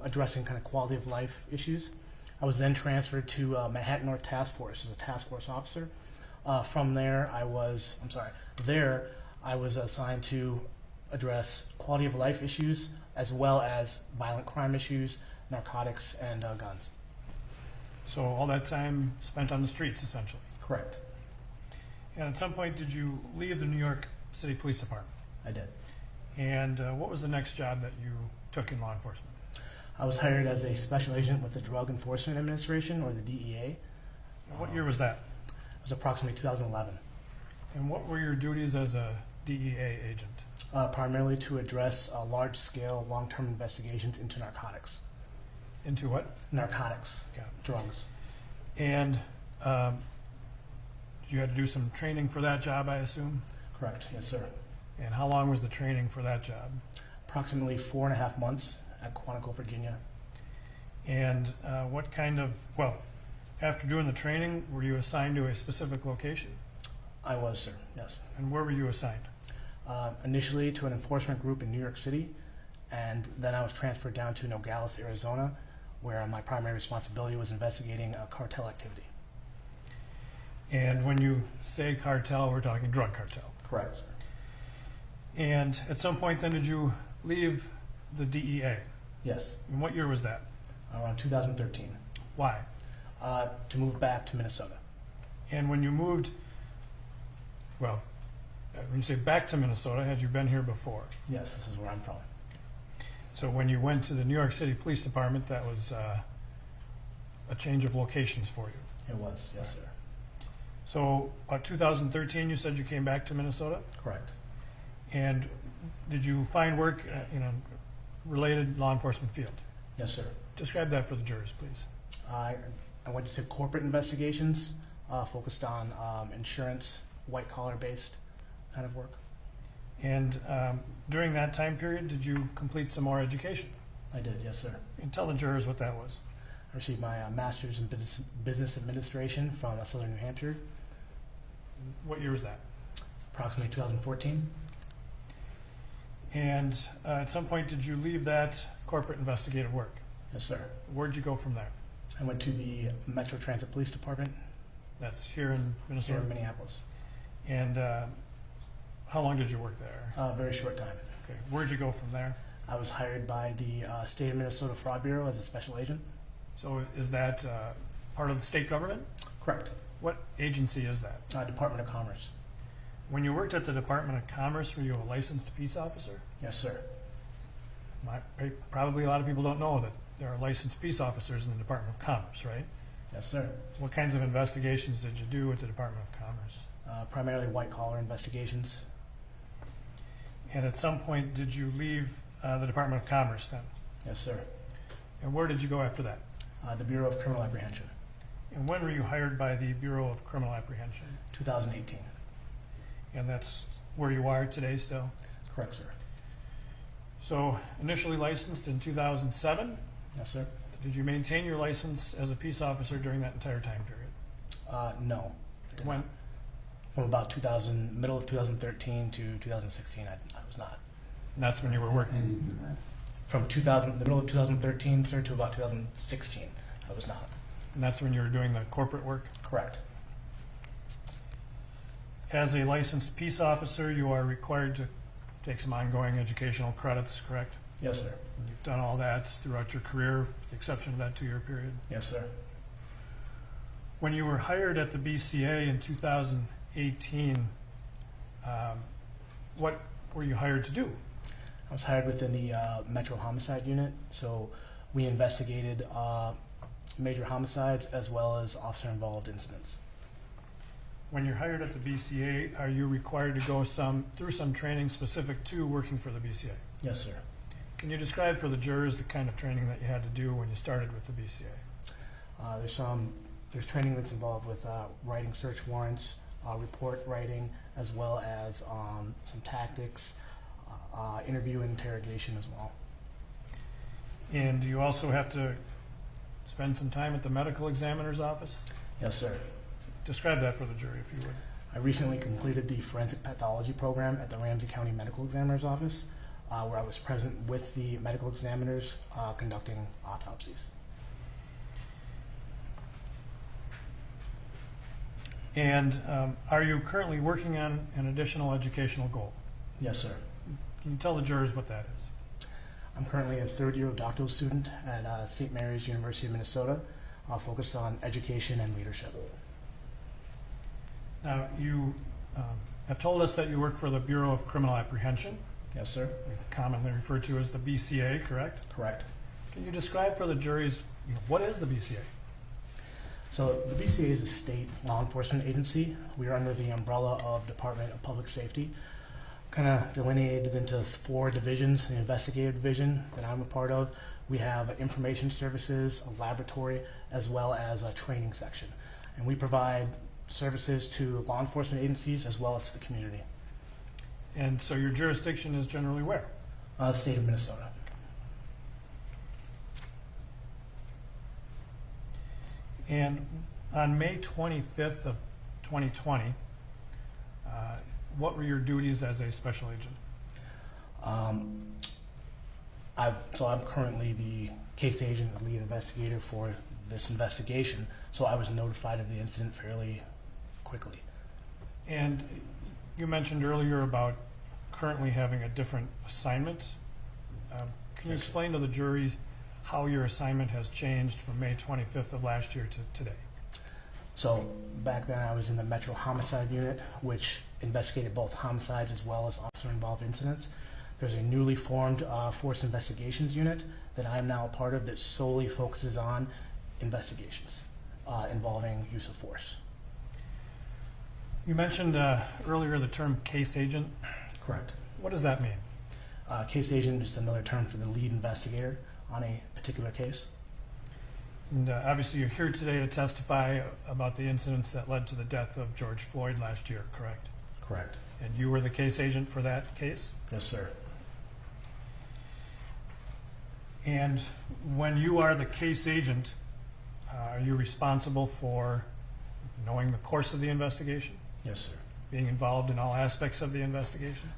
addressing kind of quality of life issues. I was then transferred to Manhattan North Task Force as a task force officer. From there, I was assigned to address quality of life issues as well as violent crime issues, narcotics, and guns. So all that time spent on the streets, essentially. Correct. And at some point, did you leave the New York City Police Department? I did. And what was the next job that you took in law enforcement? I was hired as a special agent with the Drug Enforcement Administration, or the DEA. What year was that? It was approximately 2011. And what were your duties as a DEA agent? Primarily to address large-scale, long-term investigations into narcotics. Into what? Narcotics. Okay. Drugs. And you had to do some training for that job, I assume? Correct. Yes, sir. And how long was the training for that job? Approximately 4.5 months at Quantico, Virginia. And what kind of, well, after doing the training, were you assigned to a specific location? I was, sir. Yes. And where were you assigned? Initially to an enforcement group in New York City, and then I was transferred down to Nogales, Arizona, where my primary responsibility was investigating cartel activity. And when you say cartel, we're talking drug cartel. Correct, sir. And at some point then did you leave the DEA? Yes. And what year was that? Around 2013. Why? To move back to Minnesota. And when you moved, well, when you say back to Minnesota, had you been here before? Yes, this is where I'm from. So when you went to the New York City Police Department, that was a change of locations for you? It was, yes, sir. So 2013, you said you came back to Minnesota? Correct. And did you find work in a related law enforcement field? Yes, sir. Describe that for the jurors, please. I went to corporate investigations, focused on insurance, white-collar based kind of work. And during that time period, did you complete some more education? I did, yes, sir. And tell the jurors what that was. I received my master's in business administration from Southern New Hampshire. What year was that? Approximately 2014. And at some point, did you leave that corporate investigative work? Yes, sir. Where'd you go from there? I went to the Metro Transit Police Department. That's here in Minnesota? Here in Minneapolis. And how long did you work there? A very short time. Okay. Where'd you go from there? I was hired by the State of Minnesota Fraud Bureau as a special agent. So is that part of the state government? Correct. What agency is that? Department of Commerce. When you worked at the Department of Commerce, were you a licensed peace officer? Yes, sir. Probably a lot of people don't know that there are licensed peace officers in the Department of Commerce, right? Yes, sir. What kinds of investigations did you do at the Department of Commerce? Primarily white-collar investigations. And at some point, did you leave the Department of Commerce then? Yes, sir. And where did you go after that? The Bureau of Criminal Apprehension. And when were you hired by the Bureau of Criminal Apprehension? 2018. And that's where you are today still? Correct, sir. So initially licensed in 2007? Yes, sir. Did you maintain your license as a peace officer during that entire time period? No. When? From about middle of 2013 to 2016, I was not. And that's when you were working? From the middle of 2013, sir, to about 2016, I was not. And that's when you were doing the corporate work? Correct. As a licensed peace officer, you are required to take some ongoing educational credits, correct? Yes, sir. And you've done all that throughout your career, with the exception of that 2-year period? Yes, sir. When you were hired at the BCA in 2018, what were you hired to do? I was hired within the Metro Homicide Unit, so we investigated major homicides as well as officer-involved incidents. When you're hired at the BCA, are you required to go through some training specific to working for the BCA? Yes, sir. Can you describe for the jurors the kind of training that you had to do when you started with the BCA? There's training that's involved with writing search warrants, report writing, as well as some tactics, interview and interrogation as well. And do you also have to spend some time at the medical examiner's office? Yes, sir. Describe that for the jury, if you would. I recently completed the forensic pathology program at the Ramsey County Medical Examiner's Office, where I was present with the medical examiners conducting autopsies. And are you currently working on an additional educational goal? Yes, sir. Can you tell the jurors what that is? I'm currently a third-year doctoral student at St. Mary's University of Minnesota, focused on education and leadership. Now, you have told us that you work for the Bureau of Criminal Apprehension, Yes, sir. commonly referred to as the BCA, correct? Correct. Can you describe for the juries, what is the BCA? So the BCA is a state law enforcement agency. We are under the umbrella of Department of Public Safety, kind of delineated into 4 divisions. The investigative division that I'm a part of, we have information services, a laboratory, as well as a training section. And we provide services to law enforcement agencies as well as to the community. And so your jurisdiction is generally where? The state of Minnesota. And on May 25th of 2020, what were your duties as a special agent? So I'm currently the case agent and lead investigator for this investigation, so I was notified of the incident fairly quickly. And you mentioned earlier about currently having a different assignment. Can you explain to the jury how your assignment has changed from May 25th of last year to today? So back then I was in the Metro Homicide Unit, which investigated both homicides as well as officer-involved incidents. There's a newly formed Force Investigations Unit that I'm now a part of that solely focuses on investigations involving use of force. You mentioned earlier the term case agent. Correct. What does that mean? Case agent is another term for the lead investigator on a particular case. And obviously you're here today to testify about the incidents that led to the death of George Floyd last year, correct? Correct. And you were the case agent for that case? Yes, sir. And when you are the case agent, are you responsible for knowing the course of the investigation? Yes, sir. Being involved in all aspects of the investigation?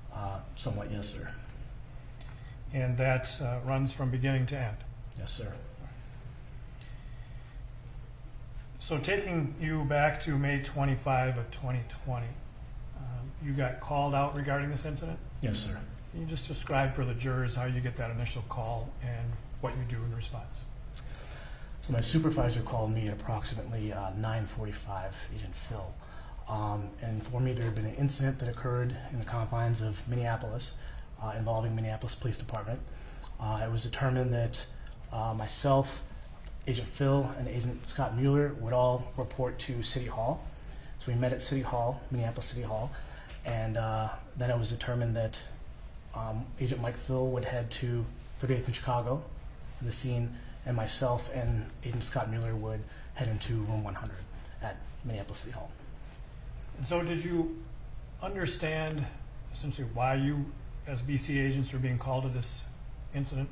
Somewhat, yes, sir. And that runs from beginning to end? Yes, sir. So taking you back to May 25 of 2020, you got called out regarding this incident? Yes, sir. Can you just describe for the jurors how you get that initial call and what you do in response? So So my supervisor called me at approximately 9:45, Agent Phil, and informed me there had been an incident that occurred in the confines of Minneapolis involving Minneapolis Police Department. It was determined that myself, Agent Phil, and Agent Scott Mueller would all report to City Hall. So we met at City Hall, Minneapolis City Hall, and then it was determined that Agent Mike Phil would head to 38th in Chicago, the scene, and myself and Agent Scott Mueller would head into room 100 at Minneapolis City Hall. And so did you understand essentially why you, as BC agents, were being called to this incident?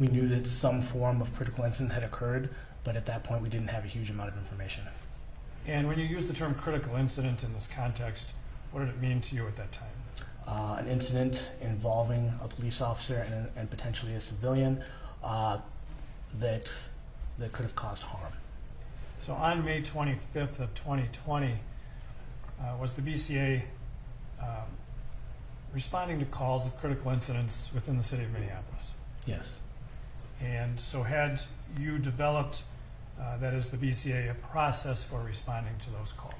We knew that some form of critical incident had occurred, but at that point we didn't have a huge amount of information. And when you use the term critical incident in this context, what did it mean to you at that time? An incident involving a police officer and potentially a civilian that could have caused harm. So on May 25th of 2020, was the BCA responding to calls of critical incidents within the city of Minneapolis? Yes. And so had you developed, that is the BCA, a process for responding to those calls?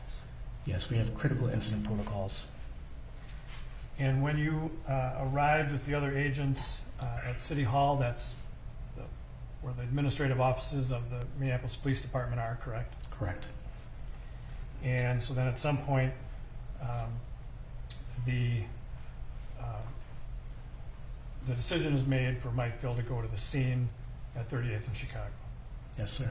Yes, we have critical incident protocols. And when you arrived with the other agents at City Hall, that's where the administrative offices of the Minneapolis Police Department are, correct? Correct. And so then at some point, the decision is made for Mike Phil to go to the scene at 38th in Chicago. Yes, sir.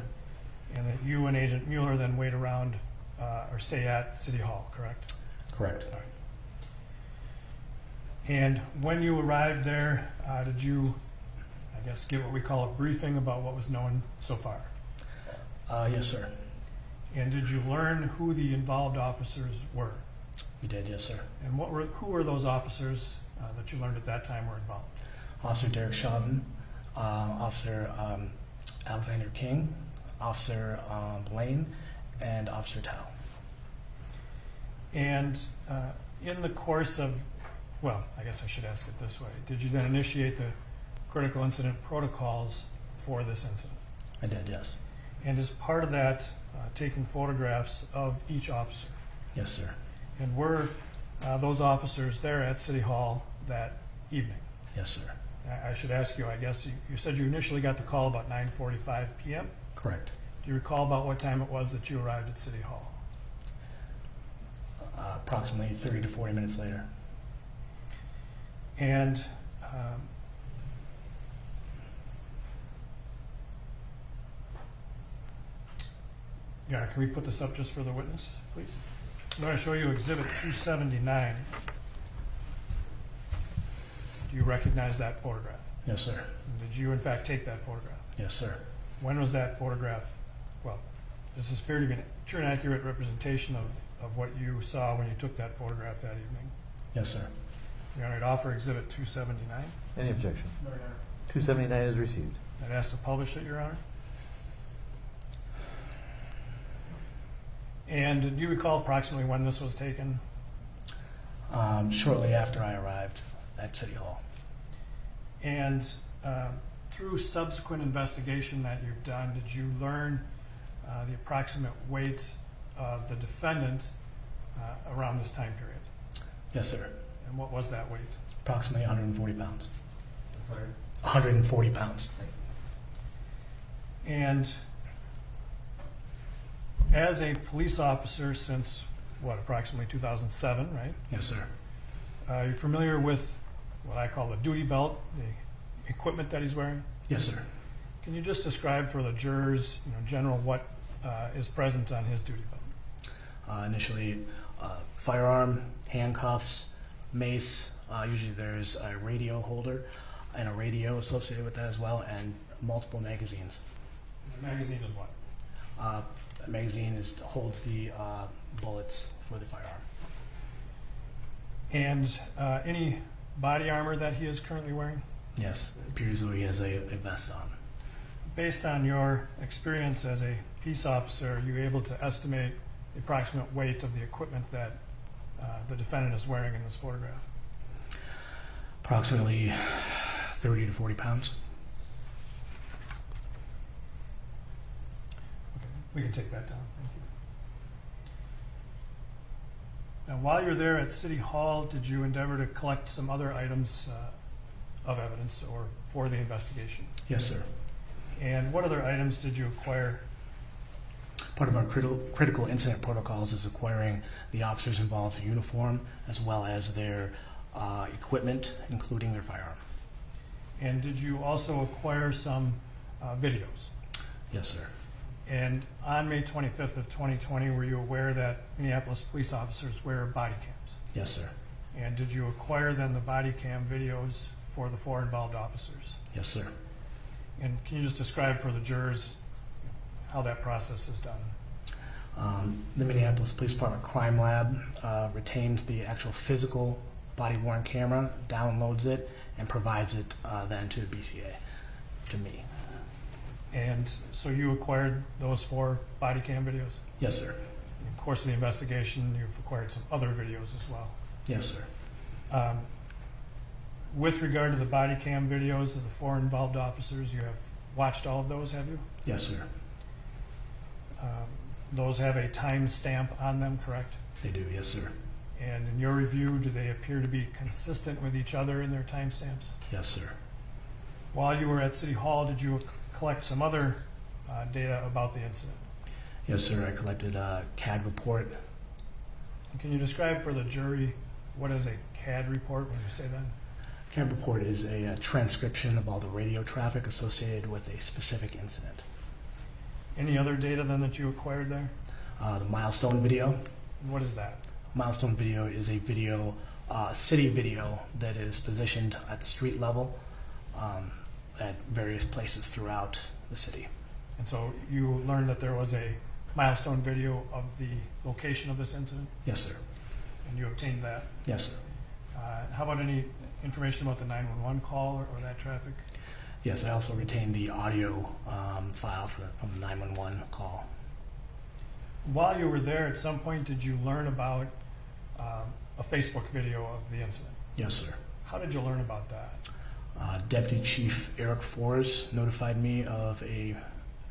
And that you and Agent Mueller then wait around or stay at City Hall, correct? Correct. All right. And when you arrived there, did you, I guess, give what we call a briefing about what was known so far? Yes, sir. And did you learn who the involved officers were? We did, yes, sir. And who were those officers that you learned at that time were involved? Officer Derek Chauvin, Officer Alexander King, Officer Blaine, and Officer Tao. And in the course of, well, I guess I should ask it this way. Did you then initiate the critical incident protocols for this incident? I did, yes. And as part of that, taking photographs of each officer? Yes, sir. And were those officers there at City Hall that evening? Yes, sir. I should ask you, I guess, you said you initially got the call about 9:45 p.m.? Correct. Do you recall about what time it was that you arrived at City Hall? Approximately 30 to 40 minutes later. And yeah, can we put this up just for the witness, please? I'm going to show you Exhibit 279. Do you recognize that photograph? Yes, sir. And did you, in fact, take that photograph? Yes, sir. When was that photograph? Well, does this appear to be a true and accurate representation of what you saw when you took that photograph that evening? Yes, sir. You're going to offer Exhibit 279. Any objection? 279 is received. I'd ask to publish it, Your Honor. And do you recall approximately when this was taken? Shortly after I arrived at City Hall. And through subsequent investigation that you've done, did you learn the approximate weight of the defendant around this time period? Yes, sir. And what was that weight? Approximately 140 pounds. Sorry? 140 pounds. And as a police officer since, what, approximately 2007, right? Yes, sir. You're familiar with what I call the duty belt, the equipment that he's wearing? Yes, sir. Can you just describe for the jurors, in general, what is present on his duty belt? Initially, firearm, handcuffs, mace. Usually there's a radio holder and a radio associated with that as well, and multiple magazines. The magazine is what? A magazine holds the bullets for the firearm. And any body armor that he is currently wearing? Yes, it appears as though he has a vest on. Based on your experience as a peace officer, are you able to estimate the approximate weight of the equipment that the defendant is wearing in this photograph? Approximately 30 to 40 pounds. We can take that down. Thank you. Now, while you're there at City Hall, did you endeavor to collect some other items of evidence or for the investigation? Yes, sir. And what other items did you acquire? Part of our critical incident protocols is acquiring the officers involved's uniform as well as their equipment, including their firearm. And did you also acquire some videos? Yes, sir. And on May 25th of 2020, were you aware that Minneapolis police officers wear body cams? Yes, sir. And did you acquire then the body cam videos for the 4 involved officers? Yes, sir. And can you just describe for the jurors how that process is done? The Minneapolis Police Department Crime Lab retains the actual physical body-worn camera, downloads it, and provides it then to the BCA, to me. And so you acquired those 4 body cam videos? Yes, sir. In the course of the investigation, you've acquired some other videos as well? Yes, sir. With regard to the body cam videos of the 4 involved officers, you have watched all of those, have you? Yes, sir. Those have a time stamp on them, correct? They do, yes, sir. And in your review, do they appear to be consistent with each other in their time stamps? Yes, sir. While you were at City Hall, did you collect some other data about the incident? Yes, sir. I collected a CAD report. And can you describe for the jury what is a CAD report when you say that? CAD report is a transcription of all the radio traffic associated with a specific incident. Any other data then that you acquired there? The milestone video. What is that? Milestone video is a video, city video that is positioned at the street level at various places throughout the city. And so you learned that there was a milestone video of the location of this incident? Yes, sir. And you obtained that? Yes, sir. How about any information about the 911 call or that traffic? Yes, I also retained the audio file from the 911 call. While you were there, at some point, did you learn about a Facebook video of the incident? Yes, sir. How did you learn about that? Deputy Chief Eric Forrest notified me of a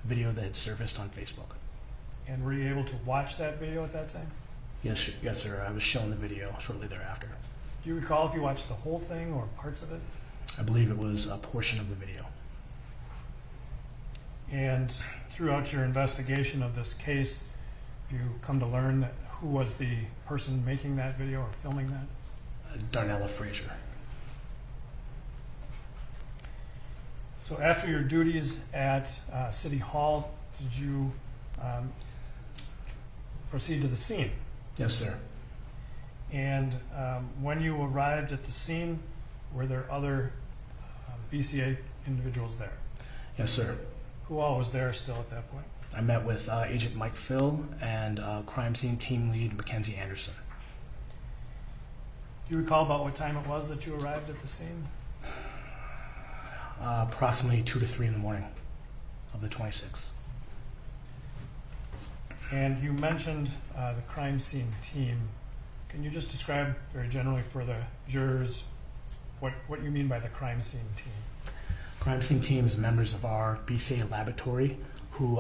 video that had surfaced on Facebook. And were you able to watch that video at that time? Yes, yes, sir. I was shown the video shortly thereafter. Do you recall if you watched the whole thing or parts of it? I believe it was a portion of the video. And throughout your investigation of this case, you come to learn that who was the person making that video or filming that? Darnella Frazier. So after your duties at City Hall, did you proceed to the scene? Yes, sir. And when you arrived at the scene, were there other BCA individuals there? Yes, sir. Who all was there still at that point? I met with Agent Mike Phil and crime scene team lead Mackenzie Anderson. Do you recall about what time it was that you arrived at the scene? Approximately 2 to 3 in the morning of the 26th. And you mentioned the crime scene team. Can you just describe very generally for the jurors what you mean by the crime scene team? Crime scene team is members of our BCA laboratory who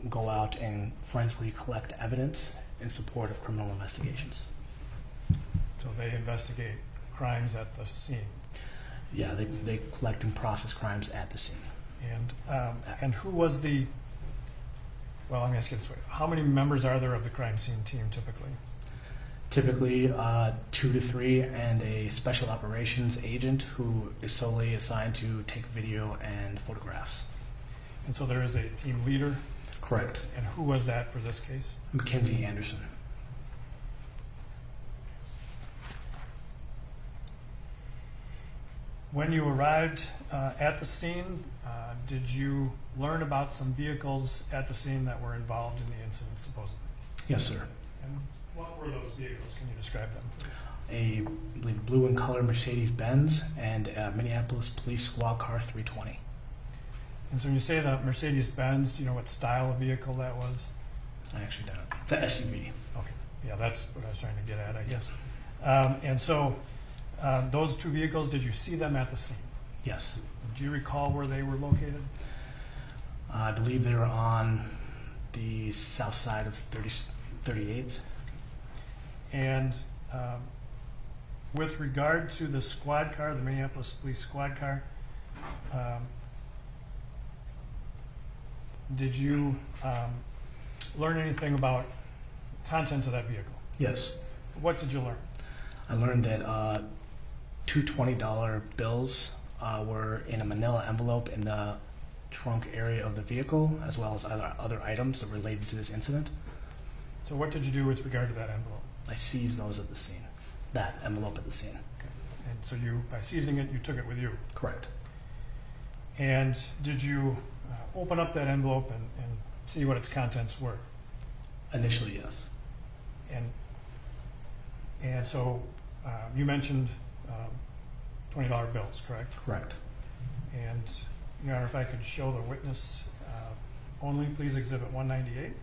go out and forensically collect evidence in support of criminal investigations. So they investigate crimes at the scene? Yeah, they collect and process crimes at the scene. And who was the, well, let me ask you this way. How many members are there of the crime scene team typically? Typically 2 to 3 and a special operations agent who is solely assigned to take video and photographs. And so there is a team leader? Correct. And who was that for this case? Mackenzie Anderson. When you arrived at the scene, did you learn about some vehicles at the scene that were involved in the incident, supposedly? Yes, sir. And what were those vehicles? Can you describe them, please? A I believe, blue and color Mercedes-Benz and a Minneapolis Police Squad Car 320. And so when you say the Mercedes-Benz, do you know what style of vehicle that was? I actually don't. It's an SUV. Okay. Yeah, that's what I was trying to get at, I guess. And so those 2 vehicles, did you see them at the scene? Yes. Do you recall where they were located? I believe they were on the south side of 38th. And with regard to the squad car, the Minneapolis police squad car, did you learn anything about contents of that vehicle? Yes. What did you learn? I learned that two $20 bills were in a manila envelope in the trunk area of the vehicle, as well as other items that related to this incident. So what did you do with regard to that envelope? I seized those at the scene, that envelope at the scene. Okay. And so you, by seizing it, you took it with you? Correct. And did you open up that envelope and see what its contents were? Initially, yes. And so you mentioned $20 bills, correct? Correct. And, Your Honor, if I could show the witness only, please, Exhibit 198.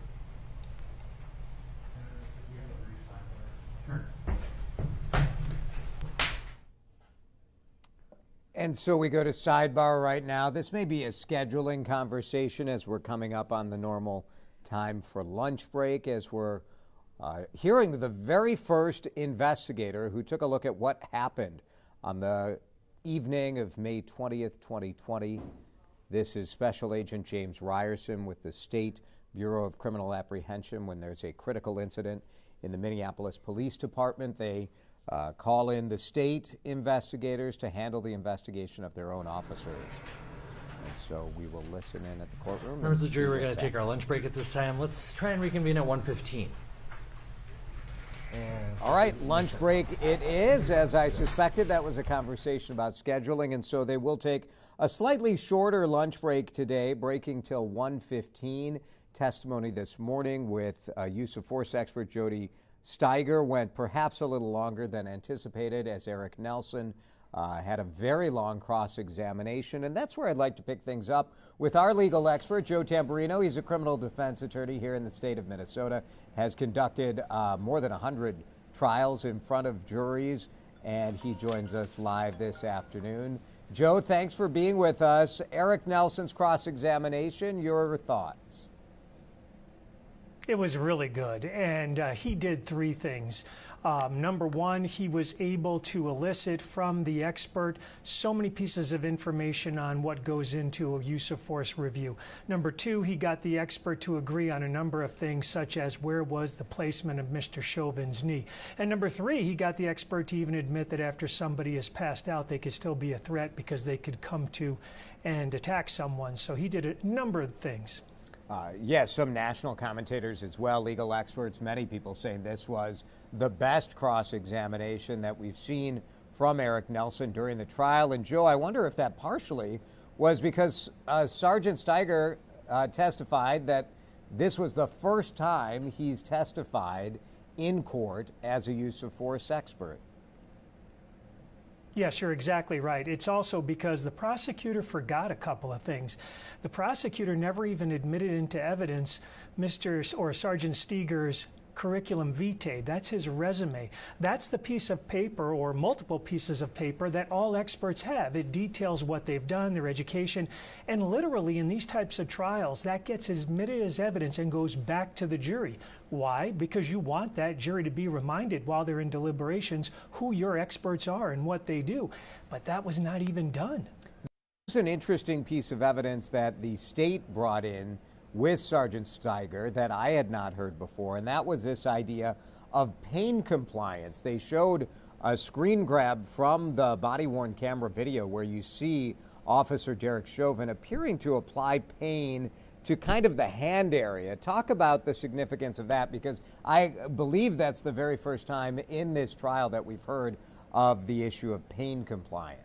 And so we go to sidebar right now. This may be a scheduling conversation as we're coming up on the normal time for lunch break, as we're hearing the very first investigator who took a look at what happened on the evening of May 20th, 2020. This is Special Agent James Ryerson with the State Bureau of Criminal Apprehension. When there's a critical incident in the Minneapolis Police Department, they call in the state investigators to handle the investigation of their own officers. And so we will listen in at the courtroom. Members of the jury, we're going to take our lunch break at this time. Let's try and reconvene at 1:15. All right, lunch break it is. As I suspected, that was a conversation about scheduling, and so they will take a slightly shorter lunch break today, breaking till 1:15. Testimony this morning with use of force expert Jody Stiger went perhaps a little longer than anticipated, as Eric Nelson had a very long cross-examination. And that's where I'd like to pick things up with our legal expert, Joe Tamburino. He's a criminal defense attorney here in the state of Minnesota, has conducted more than 100 trials in front of juries, and he joins us live this afternoon. Joe, thanks for being with us. Eric Nelson's cross-examination, your thoughts? It was really good, and he did three things. Number one, he was able to elicit from the expert so many pieces of information on what goes into a use of force review. Number two, he got the expert to agree on a number of things, such as where was the placement of Mr. Chauvin's knee. And number three, he got the expert to even admit that after somebody is passed out, they could still be a threat because they could come to and attack someone. So he did a number of things. Yes, some national commentators as well, legal experts, many people saying this was the best cross-examination that we've seen from Eric Nelson during the trial. And Joe, I wonder if that partially was because Sergeant Stiger testified that this was the first time he's testified in court as a use of force expert. Yes, you're exactly right. It's also because the prosecutor forgot a couple of things. The prosecutor never even admitted into evidence Sergeant Stiger's curriculum vitae. That's his resume. That's the piece of paper, or multiple pieces of paper, that all experts have. It details what they've done, their education, and literally in these types of trials, that gets admitted as evidence and goes back to the jury. Why? Because you want that jury to be reminded while they're in deliberations who your experts are and what they do. But that was not even done. This is an interesting piece of evidence that the state brought in with Sergeant Stiger that I had not heard before, and that was this idea of pain compliance. They showed a screen grab from the body-worn camera video where you see Officer Derek Chauvin appearing to apply pain to kind of the hand area. Talk about the significance of that, because I believe that's the very first time in this trial that we've heard of the issue of pain compliance.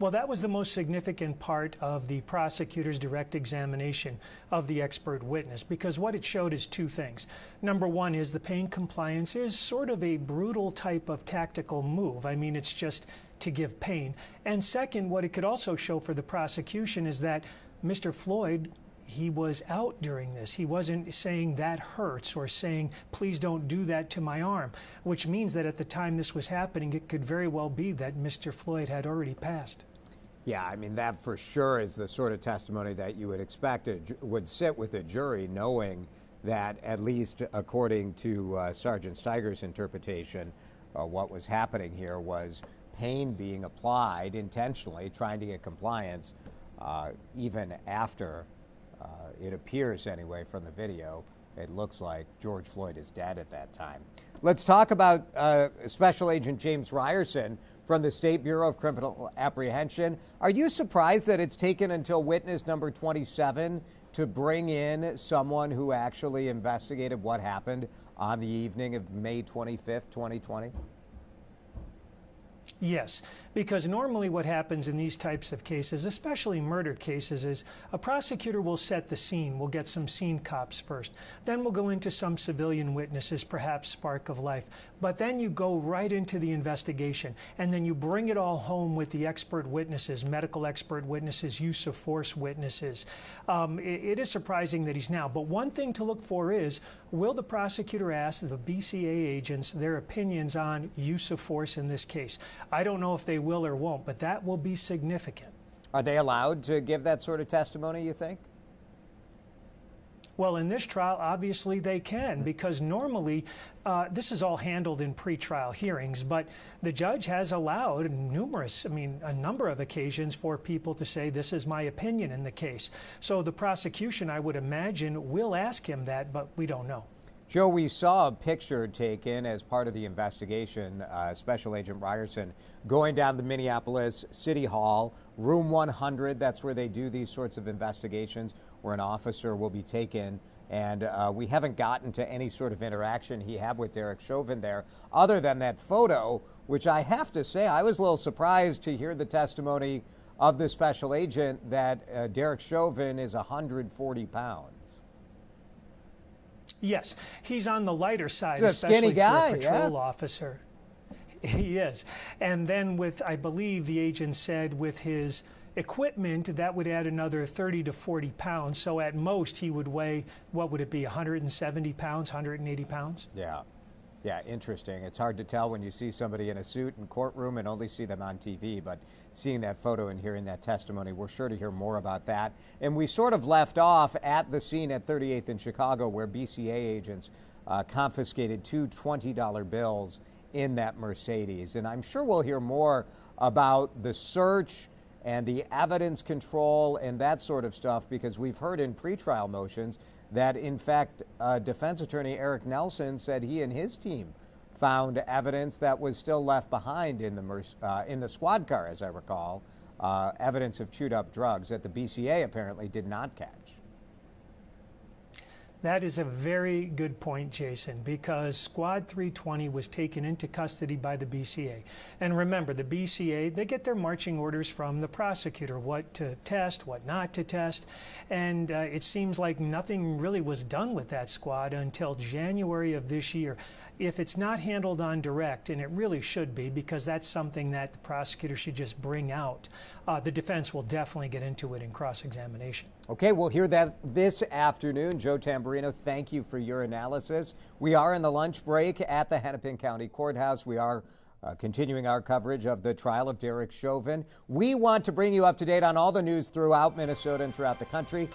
Well, that was the most significant part of the prosecutor's direct examination of the expert witness, because what it showed is two things. Number one is the pain compliance is sort of a brutal type of tactical move. I mean, it's just to give pain. And second, what it could also show for the prosecution is that Mr. Floyd, he was out during this. He wasn't saying that hurts or saying, please don't do that to my arm, which means that at the time this was happening, it could very well be that Mr. Floyd had already passed. Yeah, I mean, that for sure is the sort of testimony that you would expect would sit with a jury, knowing that, at least according to Sergeant Stiger's interpretation, what was happening here was pain being applied intentionally, trying to get compliance, even after it appears, anyway, from the video, it looks like George Floyd is dead at that time. Let's talk about Special Agent James Ryerson from the State Bureau of Criminal Apprehension. Are you surprised that it's taken until witness number 27 to bring in someone who actually investigated what happened on the evening of May 25th, 2020? Yes, because normally what happens in these types of cases, especially murder cases, is a prosecutor will set the scene. We'll get some scene cops first. Then we'll go into some civilian witnesses, perhaps spark of life. But then you go right into the investigation, and then you bring it all home with the expert witnesses, medical expert witnesses, use of force witnesses. It is surprising that he's now. But one thing to look for is, will the prosecutor ask the BCA agents their opinions on use of force in this case? I don't know if they will or won't, but that will be significant. Are they allowed to give that sort of testimony, you think? Well, in this trial, obviously they can, because normally this is all handled in pretrial hearings, but the judge has allowed a number of occasions for people to say, this is my opinion in the case. So the prosecution, I would imagine, will ask him that, but we don't know. Joe, we saw a picture taken as part of the investigation, Special Agent Ryerson going down to Minneapolis City Hall, room 100. That's where they do these sorts of investigations, where an officer will be taken. And we haven't gotten to any sort of interaction he had with Derek Chauvin there, other than that photo, which I have to say, I was a little surprised to hear the testimony of the special agent that Derek Chauvin is 140 pounds. Yes, he's on the lighter side, he's a especially skinny guy, for a patrol officer. He is. And then with, I believe the agent said, with his equipment, that would add another 30 to 40 pounds. So at most he would weigh, what would it be, 170 pounds, 180 pounds? Yeah. Yeah, interesting. It's hard to tell when you see somebody in a suit in courtroom and only see them on TV, but seeing that photo and hearing that testimony, we're sure to hear more about that. And we sort of left off at the scene at 38th in Chicago, where BCA agents confiscated two $20 bills in that Mercedes. And I'm sure we'll hear more about the search and the evidence control and that sort of stuff, because we've heard in pretrial motions that, in fact, defense attorney Eric Nelson said he and his team found evidence that was still left behind in the squad car, as I recall, evidence of chewed up drugs that the BCA apparently did not catch. That is a very good point, Jason, because Squad 320 was taken into custody by the BCA. And remember, the BCA, they get their marching orders from the prosecutor, what to test, what not to test. And it seems like nothing really was done with that squad until January of this year. If it's not handled on direct, and it really should be, because that's something that the prosecutor should just bring out, the defense will definitely get into it in cross-examination. Okay, we'll hear that this afternoon. Joe Tamburino, thank you for your analysis. We are in the lunch break at the Hennepin County Courthouse. We are continuing our coverage of the trial of Derek Chauvin. We want to bring you up to date on all the news throughout Minnesota and throughout the country.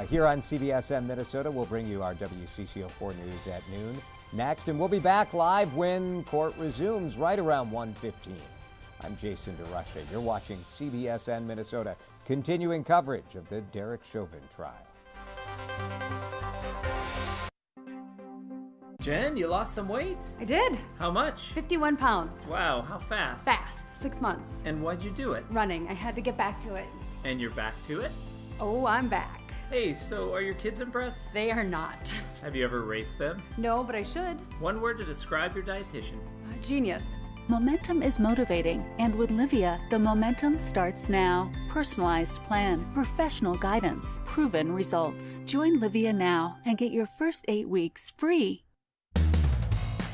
Here on CBSN Minnesota, we'll bring you our WCCO4 news at noon next, and we'll be back live when court resumes right around 1:15. I'm Jason DeRusha. You're watching CBSN Minnesota, continuing coverage of the Derek Chauvin trial. Jen, you lost some weight? I did. How much? 51 pounds. Wow, how fast? Fast. 6 months. And why'd you do it? Running. I had to get back to it. And you're back to it? Oh, I'm back. Hey, so are your kids impressed? They are not. Have you ever raced them? No, but I should. One word to describe your dietitian. Genius. Momentum is motivating, and with Livia, the momentum starts now. Personalized plan, professional guidance, proven results. Join Livia now and get your first 8 weeks free.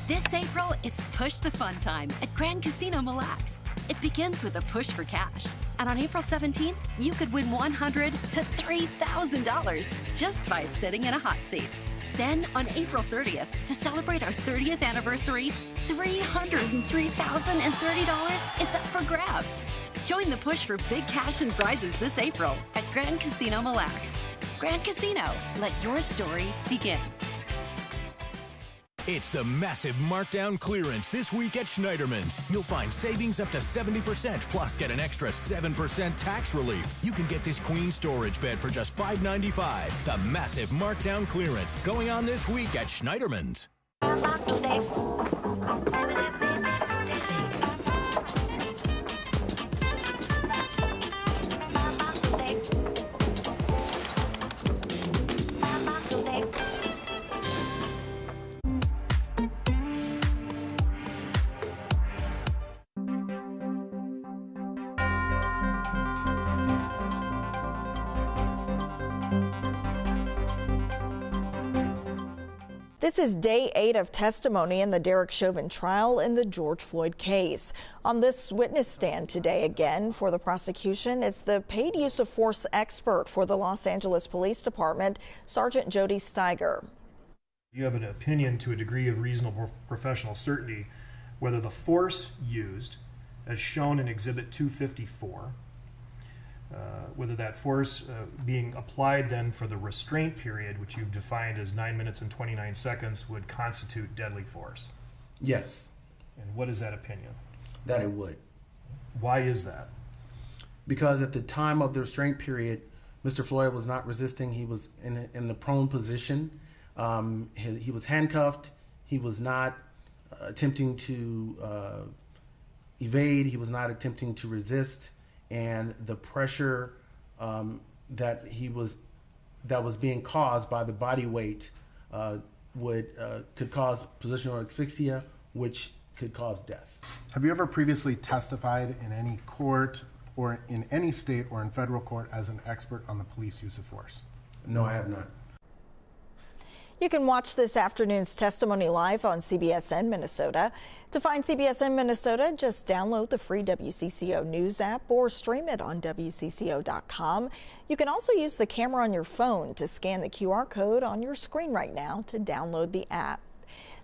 This April, it's Push the Fun time at Grand Casino Mille Lacs. It begins with a push for cash. And on April 17th, you could win $100 to $3,000 just by sitting in a hot seat. Then on April 30th, to celebrate our 30th anniversary, $303,030 is up for grabs. Join the push for big cash and prizes this April at Grand Casino Mille Lacs. Grand Casino, let your story begin. It's the massive markdown clearance this week at Schneiderman's. You'll find savings up to 70%, plus get an extra 7% tax relief. You can get this queen storage bed for just $5.95. The massive markdown clearance going on this week at Schneiderman's. This is day 8 of testimony in the Derek Chauvin trial in the George Floyd case. On this witness stand today again for the prosecution is the paid use of force expert for the Los Angeles Police Department, Sergeant Jody Stiger. You have an opinion to a degree of reasonable professional certainty whether the force used, as shown in Exhibit 254, whether that force being applied then for the restraint period, which you've defined as 9 minutes and 29 seconds, would constitute deadly force. Yes. And what is that opinion? That it would. Why is that? Because at the time of the restraint period, Mr. Floyd was not resisting. He was in the prone position. He was handcuffed. He was not attempting to evade. He was not attempting to resist. And the pressure that was being caused by the body weight could cause positional asphyxia, which could cause death. Have you ever previously testified in any court or in any state or in federal court as an expert on the police use of force? No, I have not. You can watch this afternoon's testimony live on CBSN Minnesota. To find CBSN Minnesota, just download the free WCCO News app or stream it on WCCO.com. You can also use the camera on your phone to scan the QR code on your screen right now to download the app.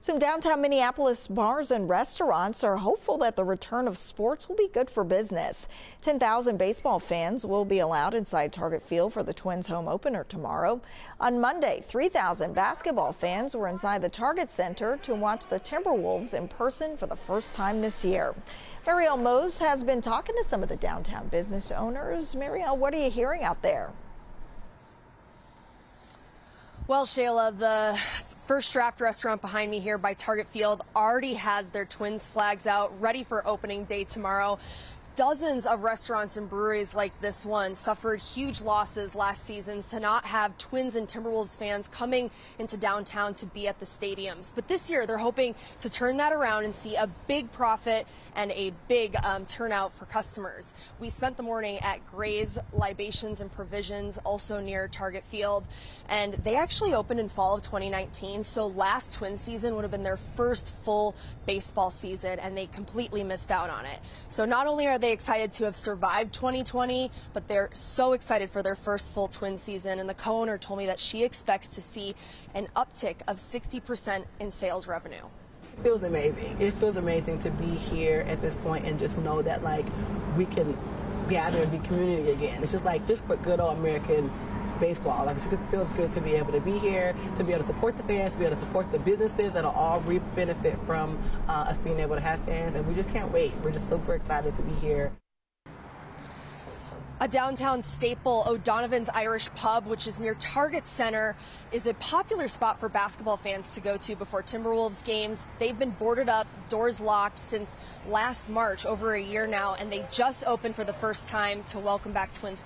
Some downtown Minneapolis bars and restaurants are hopeful that the return of sports will be good for business. 10,000 baseball fans will be allowed inside Target Field for the Twins home opener tomorrow. On Monday, 3,000 basketball fans were inside the Target Center to watch the Timberwolves in person for the first time this year. Marielle Mose has been talking to some of the downtown business owners. Marielle, what are you hearing out there? Well, Shayla, the First Draft restaurant behind me here by Target Field already has their Twins flags out, ready for opening day tomorrow. Dozens of restaurants and breweries like this one suffered huge losses last season to not have Twins and Timberwolves fans coming into downtown to be at the stadiums. But this year, they're hoping to turn that around and see a big profit and a big turnout for customers. We spent the morning at Gray's Libations and Provisions, also near Target Field, and they actually opened in fall of 2019. So last Twins season would have been their first full baseball season, and they completely missed out on it. So not only are they excited to have survived 2020, but they're so excited for their first full Twin season. And the co-owner told me that she expects to see an uptick of 60% in sales revenue. It feels amazing. It feels amazing to be here at this point and just know that like we can gather and be community again. It's just like just for good old American baseball. Like it feels good to be able to be here, to be able to support the fans, to be able to support the businesses that'll all reap benefit from us being able to have fans, and we just can't wait. We're just super excited to be here. A downtown staple, O'Donovan's Irish Pub, which is near Target Center, is a popular spot for basketball fans to go to before Timberwolves games. They've been boarded up, doors locked since last March, over a year now, and they just opened for the first time to welcome back Timberwolves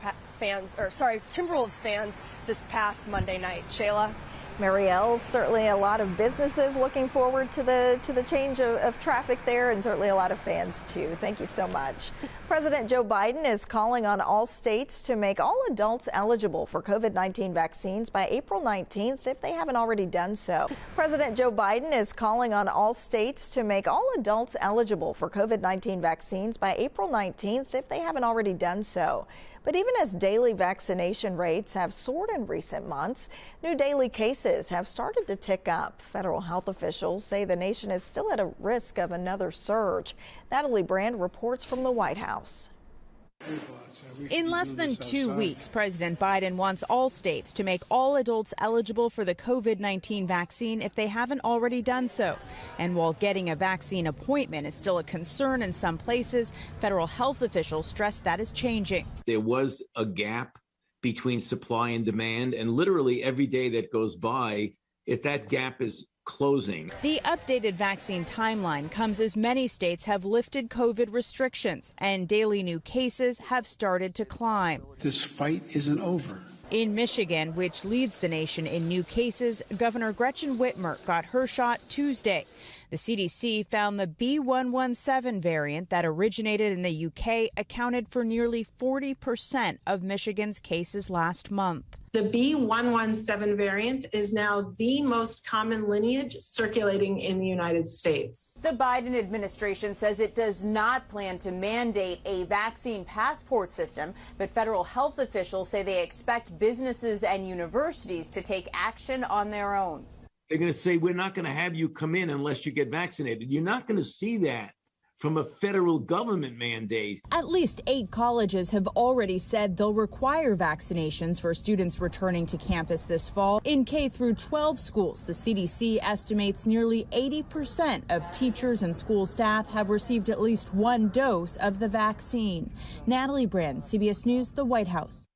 fans this past Monday night. Shayla? Marielle, certainly a lot of businesses looking forward to the change of traffic there, and certainly a lot of fans too. Thank you so much. President Joe Biden is calling on all states to make all adults eligible for COVID-19 vaccines by April 19th if they haven't already done so. President Joe Biden is calling on all states to make all adults eligible for COVID-19 vaccines by April 19th if they haven't already done so. But even as daily vaccination rates have soared in recent months, new daily cases have started to tick up. Federal health officials say the nation is still at a risk of another surge. Natalie Brand reports from the White House. In less than 2 weeks, President Biden wants all states to make all adults eligible for the COVID-19 vaccine if they haven't already done so. And while getting a vaccine appointment is still a concern in some places, federal health officials stress that is changing. There was a gap between supply and demand, and literally every day that goes by, if that gap is closing. The updated vaccine timeline comes as many states have lifted COVID restrictions and daily new cases have started to climb. This fight isn't over. In Michigan, which leads the nation in new cases, Governor Gretchen Whitmer got her shot Tuesday. The CDC found the B.1.1.7 variant that originated in the UK accounted for nearly 40% of Michigan's cases last month. The B.1.1.7 variant is now the most common lineage circulating in the United States. The Biden administration says it does not plan to mandate a vaccine passport system, but federal health officials say they expect businesses and universities to take action on their own. They're going to say, we're not going to have you come in unless you get vaccinated. You're not going to see that from a federal government mandate. At least 8 colleges have already said they'll require vaccinations for students returning to campus this fall. In K through 12 schools, the CDC estimates nearly 80% of teachers and school staff have received at least 1 dose of the vaccine. Natalie Brand, CBS News, the White House.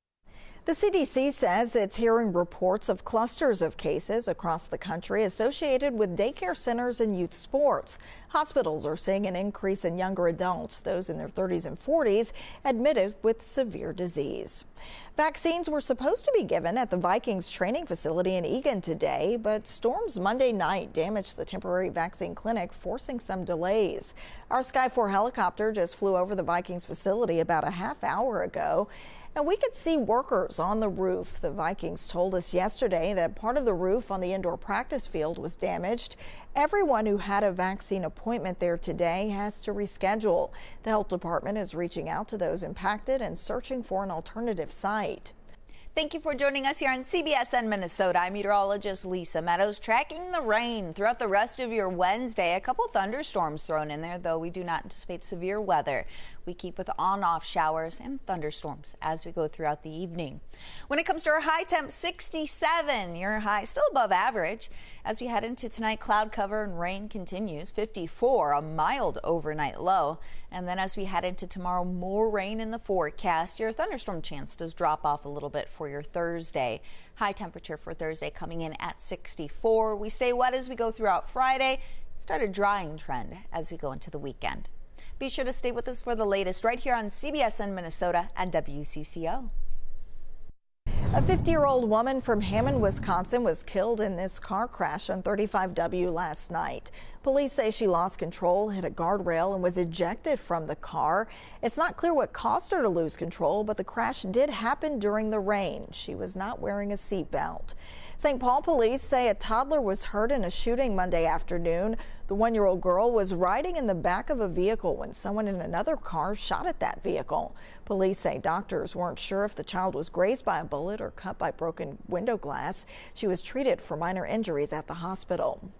The CDC says it's hearing reports of clusters of cases across the country associated with daycare centers and youth sports. Hospitals are seeing an increase in younger adults, those in their 30s and 40s, admitted with severe disease. Vaccines were supposed to be given at the Vikings training facility in Eagan today, but storms Monday night damaged the temporary vaccine clinic, forcing some delays. Our Sky 4 helicopter just flew over the Vikings facility about a half hour ago. And we could see workers on the roof. The Vikings told us yesterday that part of the roof on the indoor practice field was damaged. Everyone who had a vaccine appointment there today has to reschedule. The health department is reaching out to those impacted and searching for an alternative site. Thank you for joining us here on CBSN Minnesota. I'm meteorologist Lisa Meadows, tracking the rain throughout the rest of your Wednesday. A couple thunderstorms thrown in there, though we do not anticipate severe weather. We keep with on-off showers and thunderstorms as we go throughout the evening. When it comes to our high temp, 67, your high still above average. As we head into tonight, cloud cover and rain continues. 54, a mild overnight low. And then as we head into tomorrow, more rain in the forecast. Your thunderstorm chance does drop off a little bit for your Thursday. High temperature for Thursday coming in at 64. We stay wet as we go throughout Friday. Start a drying trend as we go into the weekend. Be sure to stay with us for the latest right here on CBSN Minnesota and WCCO. A 50-year-old woman from Hammond, Wisconsin was killed in this car crash on 35W last night. Police say she lost control, hit a guardrail, and was ejected from the car. It's not clear what caused her to lose control, but the crash did happen during the rain. She was not wearing a seatbelt. St. Paul police say a toddler was hurt in a shooting Monday afternoon. The 1-year-old girl was riding in the back of a vehicle when someone in another car shot at that vehicle. Police say doctors weren't sure if the child was grazed by a bullet or cut by broken window glass. She was treated for minor injuries at the hospital.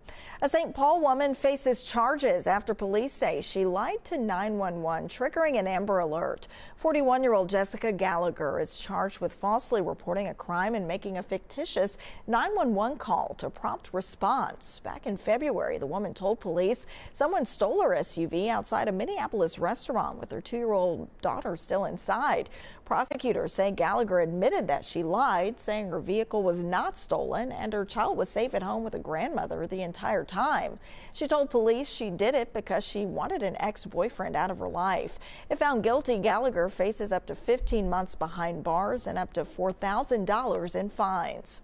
A St. Paul woman faces charges after police say she lied to 911, triggering an Amber Alert. 41-year-old Jessica Gallagher is charged with falsely reporting a crime and making a fictitious 911 call to prompt response. Back in February, the woman told police someone stole her SUV outside a Minneapolis restaurant with her 2-year-old daughter still inside. Prosecutors say Gallagher admitted that she lied, saying her vehicle was not stolen and her child was safe at home with a grandmother the entire time. She told police she did it because she wanted an ex-boyfriend out of her life. If found guilty, Gallagher faces up to 15 months behind bars and up to $4,000 in fines.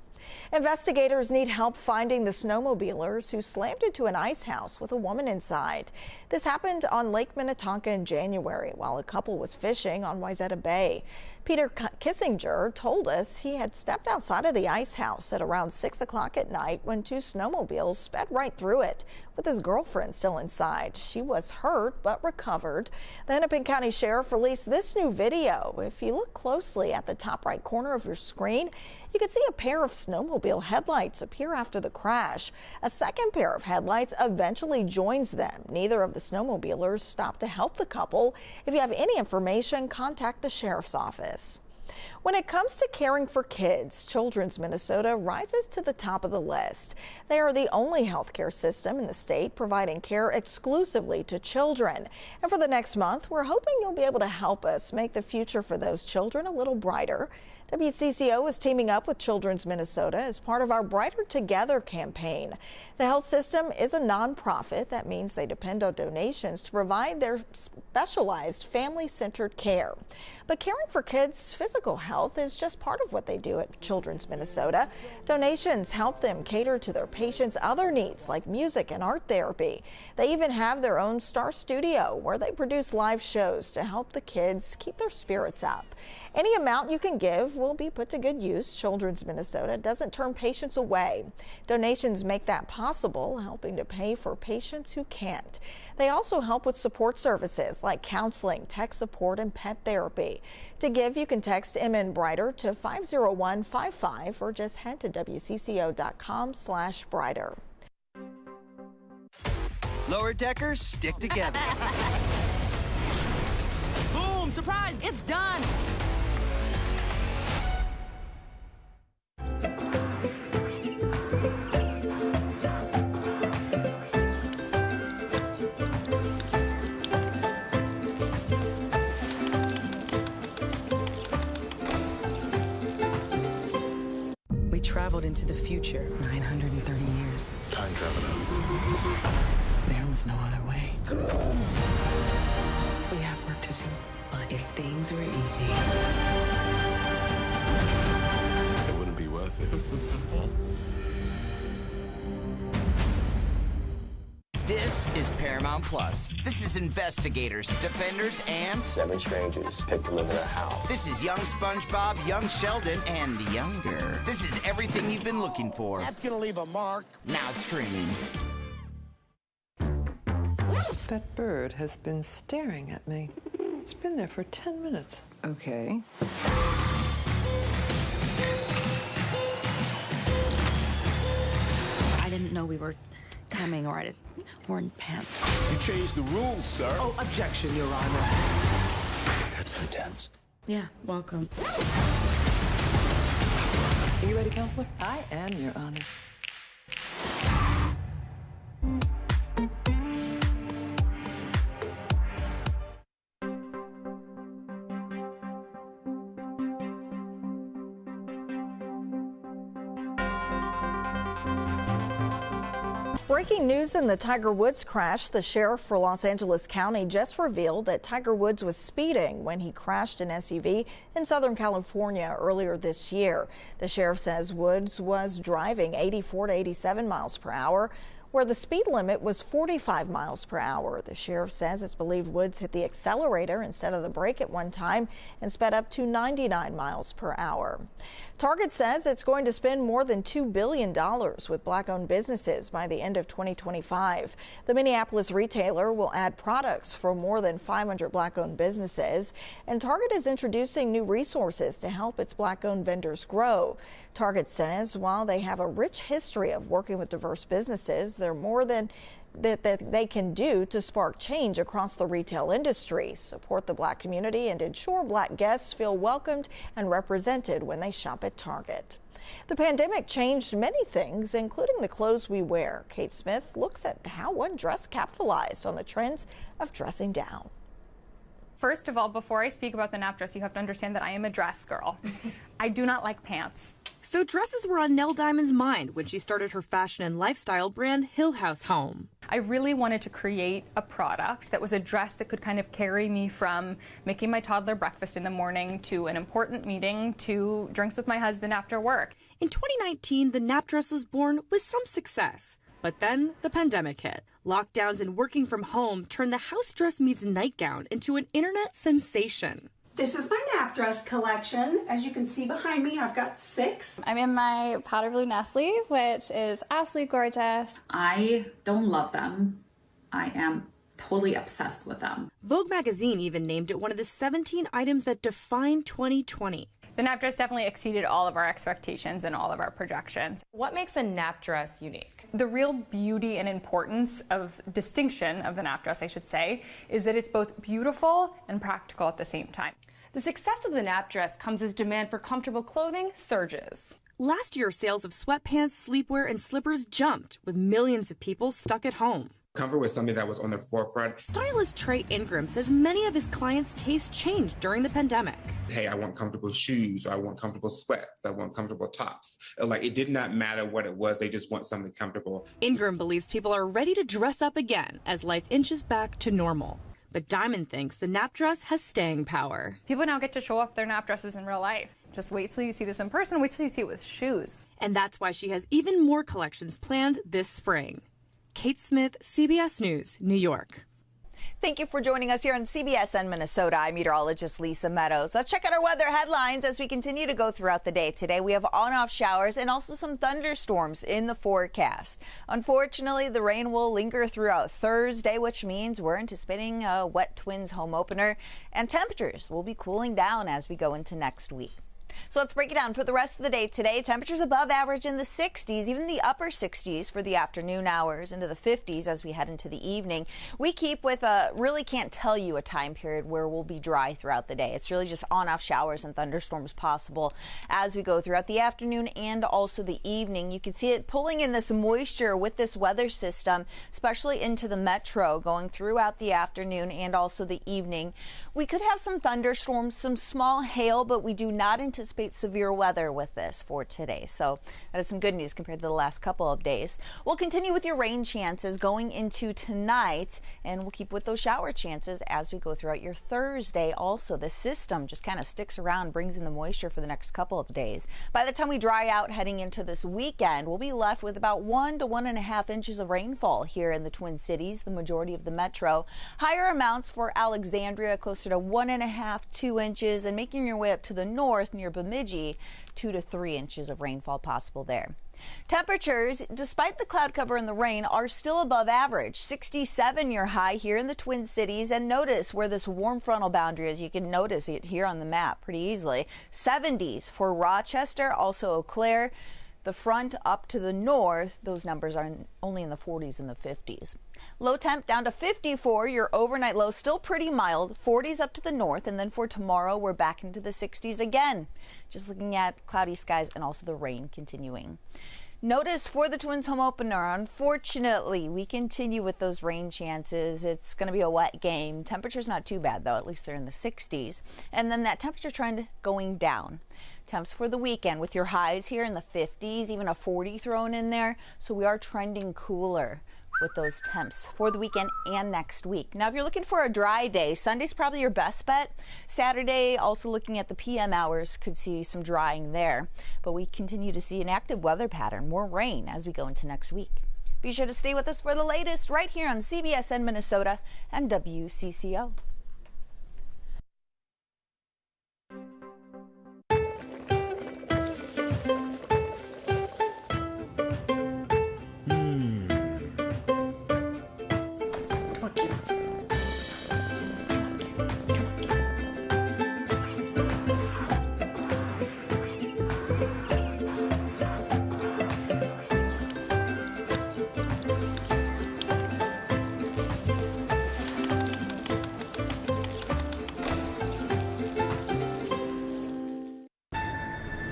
Investigators need help finding the snowmobilers who slammed into an ice house with a woman inside. This happened on Lake Minnetonka in January while a couple was fishing on Wayzata Bay. Peter Kissinger told us he had stepped outside of the ice house at around 6 o'clock at night when two snowmobiles sped right through it with his girlfriend still inside. She was hurt but recovered. The Hennepin County Sheriff released this new video. If you look closely at the top right corner of your screen, you can see a pair of snowmobile headlights appear after the crash. A second pair of headlights eventually joins them. Neither of the snowmobilers stopped to help the couple. If you have any information, contact the sheriff's office. When it comes to caring for kids, Children's Minnesota rises to the top of the list. They are the only healthcare system in the state providing care exclusively to children. And for the next month, we're hoping you'll be able to help us make the future for those children a little brighter. WCCO is teaming up with Children's Minnesota as part of our Brighter Together campaign. The health system is a nonprofit. That means they depend on donations to provide their specialized family-centered care. But caring for kids' physical health is just part of what they do at Children's Minnesota. Donations help them cater to their patients' other needs like music and art therapy. They even have their own star studio where they produce live shows to help the kids keep their spirits up. Any amount you can give will be put to good use. Children's Minnesota doesn't turn patients away. Donations make that possible, helping to pay for patients who can't. They also help with support services like counseling, tech support, and pet therapy. To give, you can text MN Brighter to 50155 or just head to WCCO.com/brighter. Lower deckers stick together. Boom! Surprise! It's done! We traveled into the future. 930 years. Time traveler. There was no other way. We have work to do, but if things were easy, It wouldn't be worth it. This is Paramount Plus. This is Investigators, Defenders, and 7 strangers picked to live in a house. This is young SpongeBob, young Sheldon, and younger. This is everything you've been looking for. That's gonna leave a mark. Now streaming. That bird has been staring at me. It's been there for 10 minutes. Okay. I didn't know we were coming, or I didn't wearing pants. You changed the rules, sir. Oh, objection, Your Honor. That's intense. Yeah, welcome. Are you ready, counselor? I am, Your Honor. Breaking news in the Tiger Woods crash. The sheriff for Los Angeles County just revealed that Tiger Woods was speeding when he crashed an SUV in Southern California earlier this year. The sheriff says Woods was driving 84 to 87 miles per hour, where the speed limit was 45 miles per hour. The sheriff says it's believed Woods hit the accelerator instead of the brake at one time and sped up to 99 miles per hour. Target says it's going to spend more than $2 billion with Black-owned businesses by the end of 2025. The Minneapolis retailer will add products for more than 500 Black-owned businesses, and Target is introducing new resources to help its Black-owned vendors grow. Target says while they have a rich history of working with diverse businesses, they're more than that they can do to spark change across the retail industry, support the Black community, and ensure Black guests feel welcomed and represented when they shop at Target. The pandemic changed many things, including the clothes we wear. Kate Smith looks at how one dress capitalized on the trends of dressing down. First of all, before I speak about the nap dress, you have to understand that I am a dress girl. I do not like pants. So dresses were on Nell Diamond's mind when she started her fashion and lifestyle brand Hill House Home. I really wanted to create a product that was a dress that could kind of carry me from making my toddler breakfast in the morning to an important meeting to drinks with my husband after work. In 2019, the nap dress was born with some success. But then the pandemic hit. Lockdowns and working from home turned the house dress meets nightgown into an internet sensation. This is my nap dress collection. As you can see behind me, I've got 6. I'm in my powder blue Nestle, which is absolutely gorgeous. I don't love them. I am totally obsessed with them. Vogue magazine even named it one of the 17 items that define 2020. The nap dress definitely exceeded all of our expectations and all of our projections. What makes a nap dress unique? The real beauty and importance of distinction of the nap dress, I should say, is that it's both beautiful and practical at the same time. The success of the nap dress comes as demand for comfortable clothing surges. Last year, sales of sweatpants, sleepwear, and slippers jumped, with millions of people stuck at home. Comfort was something that was on the forefront. Stylist Trey Ingram says many of his clients' tastes changed during the pandemic. Hey, I want comfortable shoes, or I want comfortable sweats, I want comfortable tops. Like, it did not matter what it was, they just want something comfortable. Ingram believes people are ready to dress up again as life inches back to normal. But Diamond thinks the nap dress has staying power. People now get to show off their nap dresses in real life. Just wait till you see this in person, wait till you see it with shoes. And that's why she has even more collections planned this spring. Kate Smith, CBS News, New York. Thank you for joining us here on CBSN Minnesota. I'm meteorologist Lisa Meadows. Let's check out our weather headlines as we continue to go throughout the day. Today we have on-off showers and also some thunderstorms in the forecast. Unfortunately, the rain will linger throughout Thursday, which means we're anticipating a wet Twins home opener, and temperatures will be cooling down as we go into next week. So let's break it down for the rest of the day today. Temperatures above average in the 60s, even the upper 60s for the afternoon hours, into the 50s as we head into the evening. We keep with really can't tell you a time period where we'll be dry throughout the day. It's really just on-off showers and thunderstorms possible as we go throughout the afternoon and also the evening. You can see it pulling in this moisture with this weather system, especially into the metro, going throughout the afternoon and also the evening. We could have some thunderstorms, some small hail, but we do not anticipate severe weather with this for today. So that is some good news compared to the last couple of days. We'll continue with your rain chances going into tonight, and we'll keep with those shower chances as we go throughout your Thursday. Also, the system just kind of sticks around, brings in the moisture for the next couple of days. By the time we dry out heading into this weekend, we'll be left with about 1 to 1.5 inches of rainfall here in the Twin Cities, the majority of the metro. Higher amounts for Alexandria, closer to 1.5, 2 inches, and making your way up to the north near Bemidji, 2 to 3 inches of rainfall possible there. Temperatures, despite the cloud cover and the rain, are still above average. 67 your high here in the Twin Cities, and notice where this warm frontal boundary is. You can notice it here on the map pretty easily. 70s for Rochester, also Eau Claire. The front up to the north, those numbers are only in the 40s and the 50s. Low temp down to 54. Your overnight low still pretty mild. 40s up to the north, and then for tomorrow we're back into the 60s again. Just looking at cloudy skies and also the rain continuing. Notice for the Twins home opener, unfortunately, we continue with those rain chances. It's going to be a wet game. Temperature's not too bad, though. At least they're in the 60s. And then that temperature trend going down. Temps for the weekend with your highs here in the 50s, even a 40 thrown in there. So we are trending cooler with those temps for the weekend and next week. Now, if you're looking for a dry day, Sunday's probably your best bet. Saturday, also looking at the PM hours, could see some drying there. But we continue to see an active weather pattern, more rain as we go into next week. Be sure to stay with us for the latest right here on CBSN Minnesota and WCCO.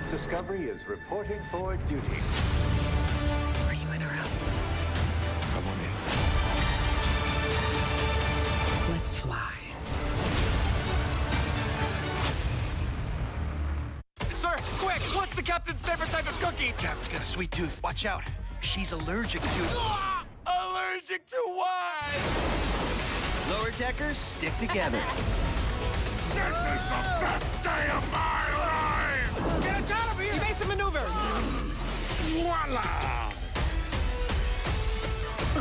Discovery is reporting for duty. Are you in or out? Come on in. Let's fly. Sir, quick! What's the captain's favorite type of cookie? Captain's got a sweet tooth. Watch out. She's allergic to... Allergic to what? Lower deckers, stick together. This is the best day of my life! Get us out of here! Evasive maneuvers! Voila!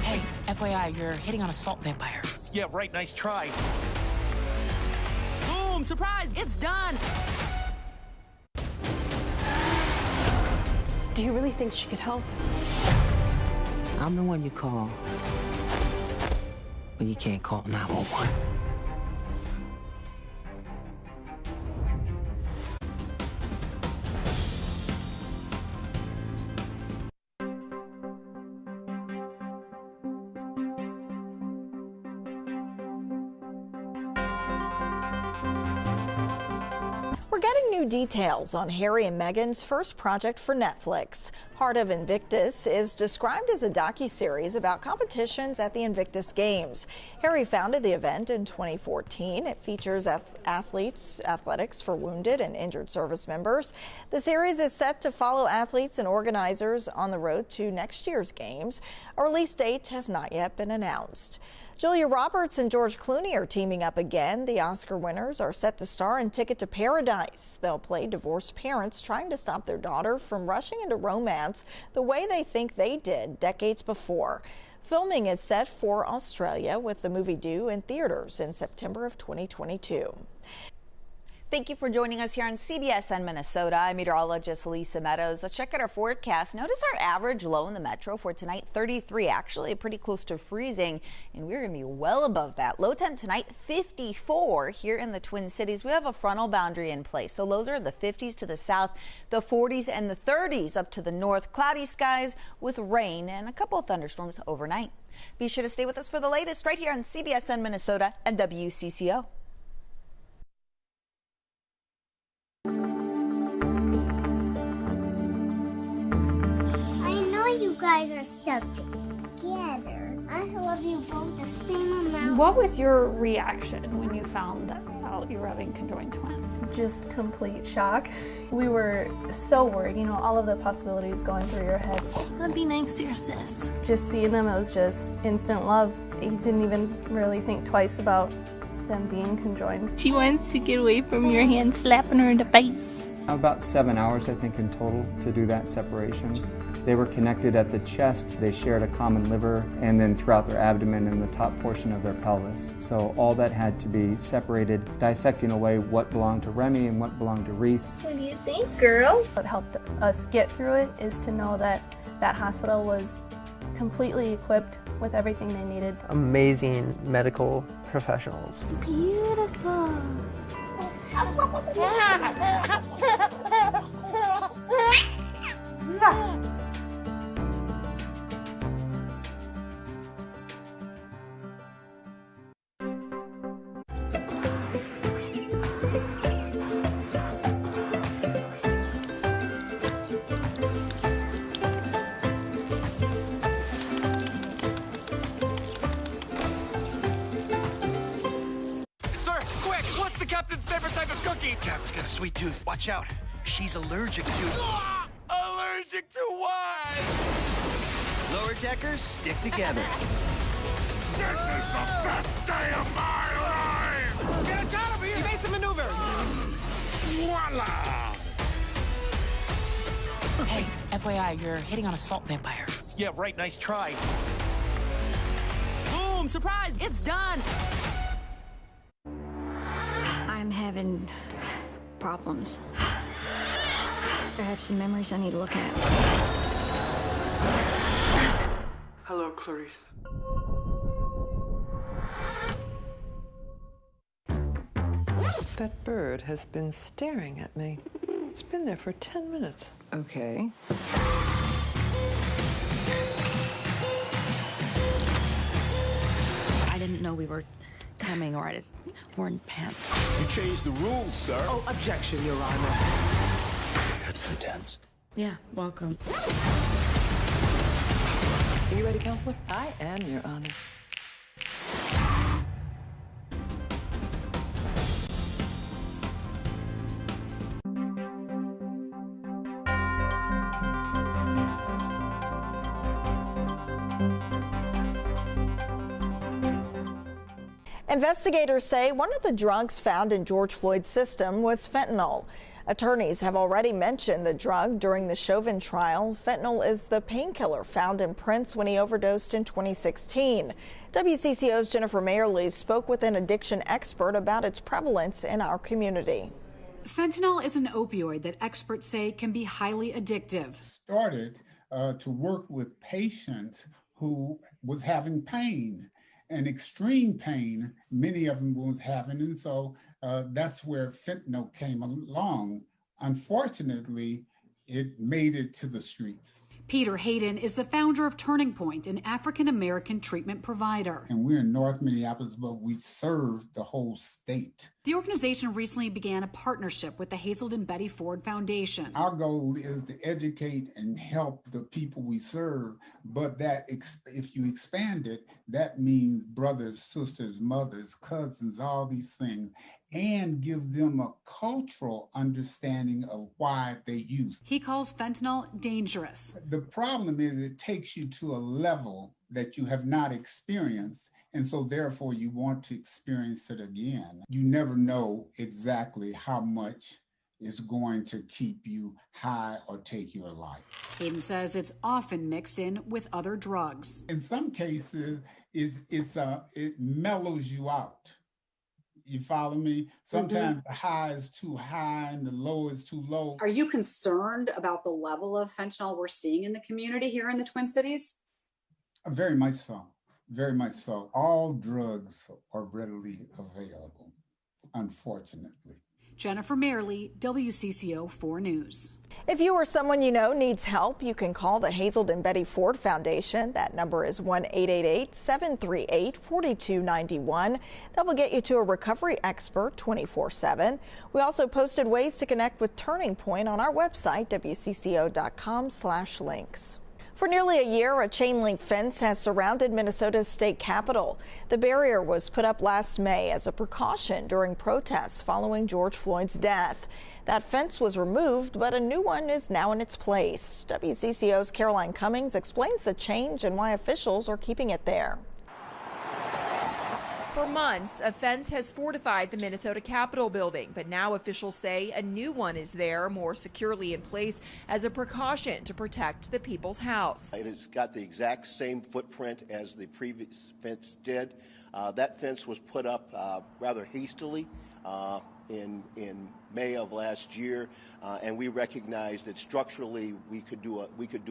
Hey, FYI, you're hitting on a salt vampire. Yeah, right. Nice try. Boom! Surprise! It's done! Do you really think she could help? I'm the one you call when you can't call 911. We're getting new details on Harry and Meghan's first project for Netflix. Heart of Invictus is described as a docuseries about competitions at the Invictus Games. Harry founded the event in 2014. It features athletics for wounded and injured service members. The series is set to follow athletes and organizers on the road to next year's games. A release date has not yet been announced. Julia Roberts and George Clooney are teaming up again. The Oscar winners are set to star in Ticket to Paradise. They'll play divorced parents trying to stop their daughter from rushing into romance the way they think they did decades before. Filming is set for Australia, with the movie due in theaters in September of 2022. Thank you for joining us here on CBSN Minnesota. I'm meteorologist Lisa Meadows. Let's check out our forecast. Notice our average low in the metro for tonight, 33, actually pretty close to freezing, and we're going to be well above that. Low temp tonight, 54 here in the Twin Cities. We have a frontal boundary in place, so lows are in the 50s to the south, the 40s and the 30s up to the north. Cloudy skies with rain and a couple of thunderstorms overnight. Be sure to stay with us for the latest right here on CBSN Minnesota and WCCO. You guys are stuck together. I love you both the same amount. What was your reaction when you found out you were having conjoined twins? Just complete shock. We were so worried, you know, all of the possibilities going through your head. I'd be nice to your sis. Just seeing them, it was just instant love. You didn't even really think twice about them being conjoined. She wants to get away from your hand slapping her in the face. About 7 hours, I think, in total to do that separation. They were connected at the chest, they shared a common liver, and then throughout their abdomen and the top portion of their pelvis. So all that had to be separated, dissecting away what belonged to Remy and what belonged to Reese. What do you think, girl? What helped us get through it is to know that that hospital was completely equipped with everything they needed. Amazing medical professionals. Beautiful. Captain's favorite type of cookie. Captain's got a sweet tooth. Watch out. She's allergic to... Allergic to what? Lower deckers, stick together. This is the best day of my life! Get us out of here! You made some maneuvers. Voila! Hey, FYI, you're hitting on a salt vampire. Yeah, right. Nice try. Boom! Surprise! It's done! I'm having problems. I have some memories I need to look at. Hello, Clarice. That bird has been staring at me. It's been there for 10 minutes. Okay. I didn't know we were coming, or I wearing pants. You changed the rules, sir. Oh, objection, Your Honor. That's intense. Yeah, welcome. Are you ready, counselor? I am, Your Honor. Investigators say one of the drugs found in George Floyd's system was fentanyl. Attorneys have already mentioned the drug during the Chauvin trial. Fentanyl is the painkiller found in Prince when he overdosed in 2016. WCCO's Jennifer Mayerly spoke with an addiction expert about its prevalence in our community. Fentanyl is an opioid that experts say can be highly addictive. Started to work with patients who was having pain and extreme pain, many of them was having, and so that's where fentanyl came along. Unfortunately, it made it to the streets. Peter Hayden is the founder of Turning Point, an African-American treatment provider. And we're in North Minneapolis, but we serve the whole state. The organization recently began a partnership with the Hazelden Betty Ford Foundation. Our goal is to educate and help the people we serve, but that if you expand it, that means brothers, sisters, mothers, cousins, all these things, and give them a cultural understanding of why they use it. He calls fentanyl dangerous. The problem is it takes you to a level that you have not experienced, and so therefore you want to experience it again. You never know exactly how much is going to keep you high or take your life. Hayden says it's often mixed in with other drugs. In some cases, it mellows you out. You follow me? Sometimes the high is too high and the low is too low. Are you concerned about the level of fentanyl we're seeing in the community here in the Twin Cities? Very much so. Very much so. All drugs are readily available, unfortunately. Jennifer Mayerly, WCCO 4 News. If you or someone you know needs help, you can call the Hazelden Betty Ford Foundation. That number is 1-888-738-4291. That will get you to a recovery expert 24/7. We also posted ways to connect with Turning Point on our website, WCCO.com/links. For nearly a year, a chain-link fence has surrounded Minnesota's state capitol. The barrier was put up last May as a precaution during protests following George Floyd's death. That fence was removed, but a new one is now in its place. WCCO's Caroline Cummings explains the change and why officials are keeping it there. For months, a fence has fortified the Minnesota Capitol building, but now officials say a new one is there, more securely in place as a precaution to protect the People's House. It has got the exact same footprint as the previous fence did. That fence was put up rather hastily in May of last year, and we recognized that structurally we could do a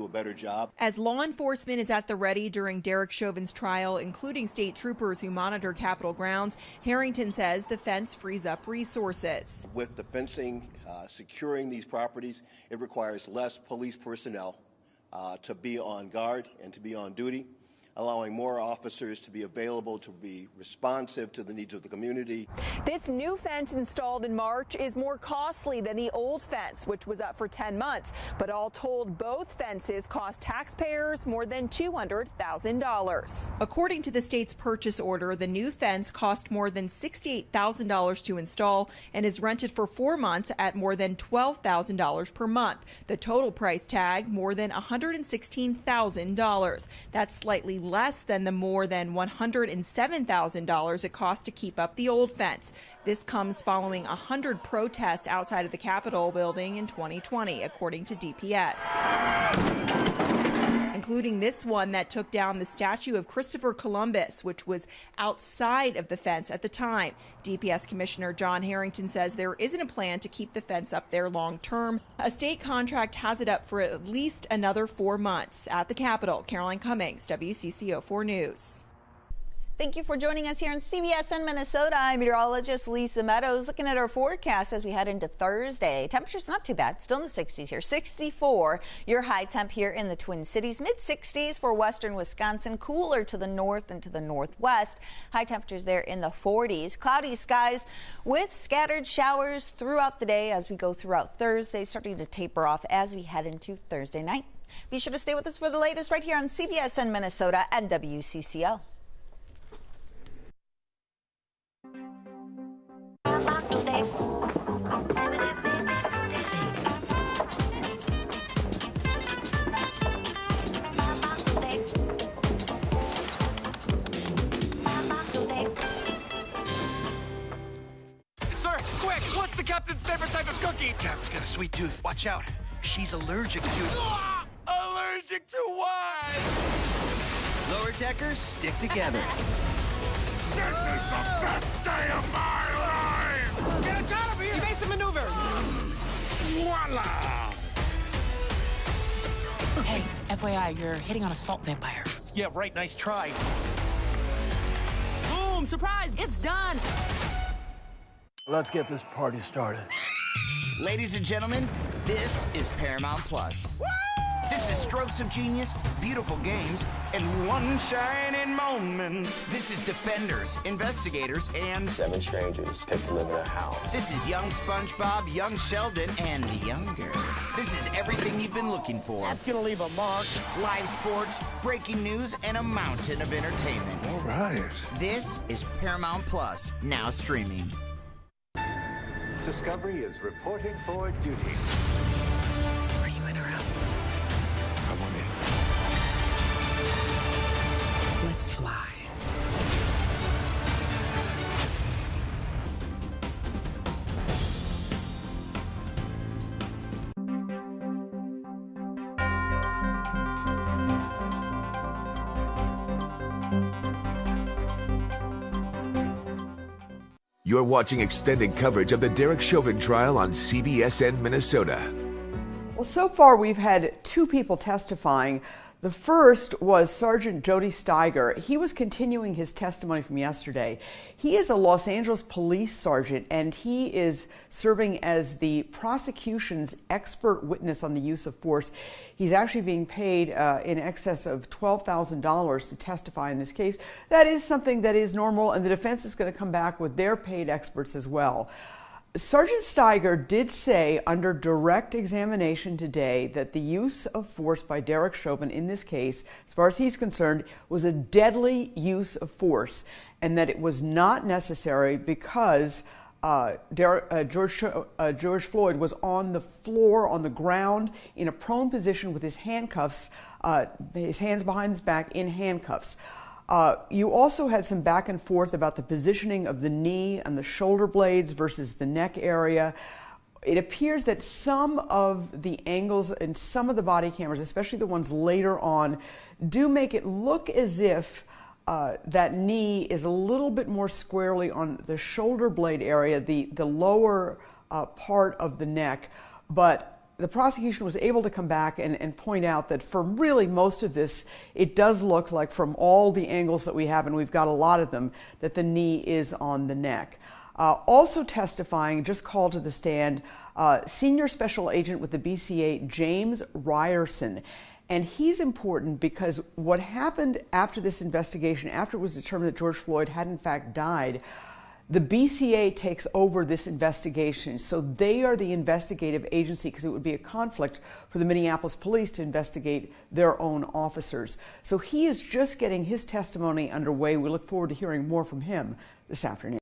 better job. As law enforcement is at the ready during Derek Chauvin's trial, including state troopers who monitor Capitol grounds, Harrington says the fence frees up resources. With the fencing securing these properties, it requires less police personnel to be on guard and to be on duty, allowing more officers to be available to be responsive to the needs of the community. This new fence installed in March is more costly than the old fence, which was up for 10 months. But all told, both fences cost taxpayers more than $200,000. According to the state's purchase order, the new fence cost more than $68,000 to install and is rented for 4 months at more than $12,000 per month. The total price tag, more than $116,000. That's slightly less than the more than $107,000 it cost to keep up the old fence. This comes following 100 protests outside of the Capitol building in 2020, according to DPS, including this one that took down the statue of Christopher Columbus, which was outside of the fence at the time. DPS Commissioner John Harrington says there isn't a plan to keep the fence up there long term. A state contract has it up for at least another 4 months. At the Capitol, Caroline Cummings, WCCO 4 News. Thank you for joining us here in CBSN Minnesota. I'm meteorologist Lisa Meadows. Looking at our forecast as we head into Thursday. Temperature's not too bad. Still in the 60s here. 64 your high temp here in the Twin Cities. Mid-60s for western Wisconsin. Cooler to the north and to the northwest. High temperatures there in the 40s. Cloudy skies with scattered showers throughout the day as we go throughout Thursday. Starting to taper off as we head into Thursday night. Be sure to stay with us for the latest right here on CBSN Minnesota and WCCO. Sir, quick! What's the captain's favorite type of cookie? cookie. Captain's got a sweet tooth. Watch out. She's allergic to... Allergic to what? Lower deckers, stick together. This is the best day of my life! Get us out of here! Evasive maneuvers! Voila! Hey, FYI, you're hitting on a salt vampire. Yeah, right. Nice try. Boom! Surprise! It's done! Let's get this party started. Ladies and gentlemen, this is Paramount Plus. This is strokes of genius, beautiful games, and one shining moment. This is Defenders, Investigators, and 7 strangers picked to live in a house. This is Young SpongeBob, Young Sheldon, and Younger. This is everything you've been looking for. That's gonna leave a mark. Live sports, breaking news, and a mountain of entertainment. All right. This is Paramount Plus, now streaming. Discovery is reporting for duty. Are you in or out? I want in. Let's fly. You're watching extended coverage of the Derek Chauvin trial on CBSN Minnesota. Well, so far we've had 2 people testifying. The first was Sergeant Jody Stiger. He was continuing his testimony from yesterday. He is a Los Angeles police sergeant, and he is serving as the prosecution's expert witness on the use of force. He's actually being paid in excess of $12,000 to testify in this case. That is something that is normal, and the defense is going to come back with their paid experts as well. Sergeant Stiger did say under direct examination today that the use of force by Derek Chauvin in this case, as far as he's concerned, was a deadly use of force, and that it was not necessary because George Floyd was on the floor, on the ground, in a prone position with his handcuffs, his hands behind his back in handcuffs. You also had some back and forth about the positioning of the knee and the shoulder blades versus the neck area. It appears that some of the angles and some of the body cameras, especially the ones later on, do make it look as if that knee is a little bit more squarely on the shoulder blade area, the lower part of the neck. But the prosecution was able to come back and point out that for really most of this, it does look like from all the angles that we have, and we've got a lot of them, that the knee is on the neck. Also testifying, just called to the stand, Senior Special Agent with the BCA, James Ryerson. And he's important because what happened after this investigation, after it was determined that George Floyd had in fact died, the BCA takes over this investigation. So they are the investigative agency, because it would be a conflict for the Minneapolis police to investigate their own officers. So he is just getting his testimony underway. We look forward to hearing more from him this afternoon.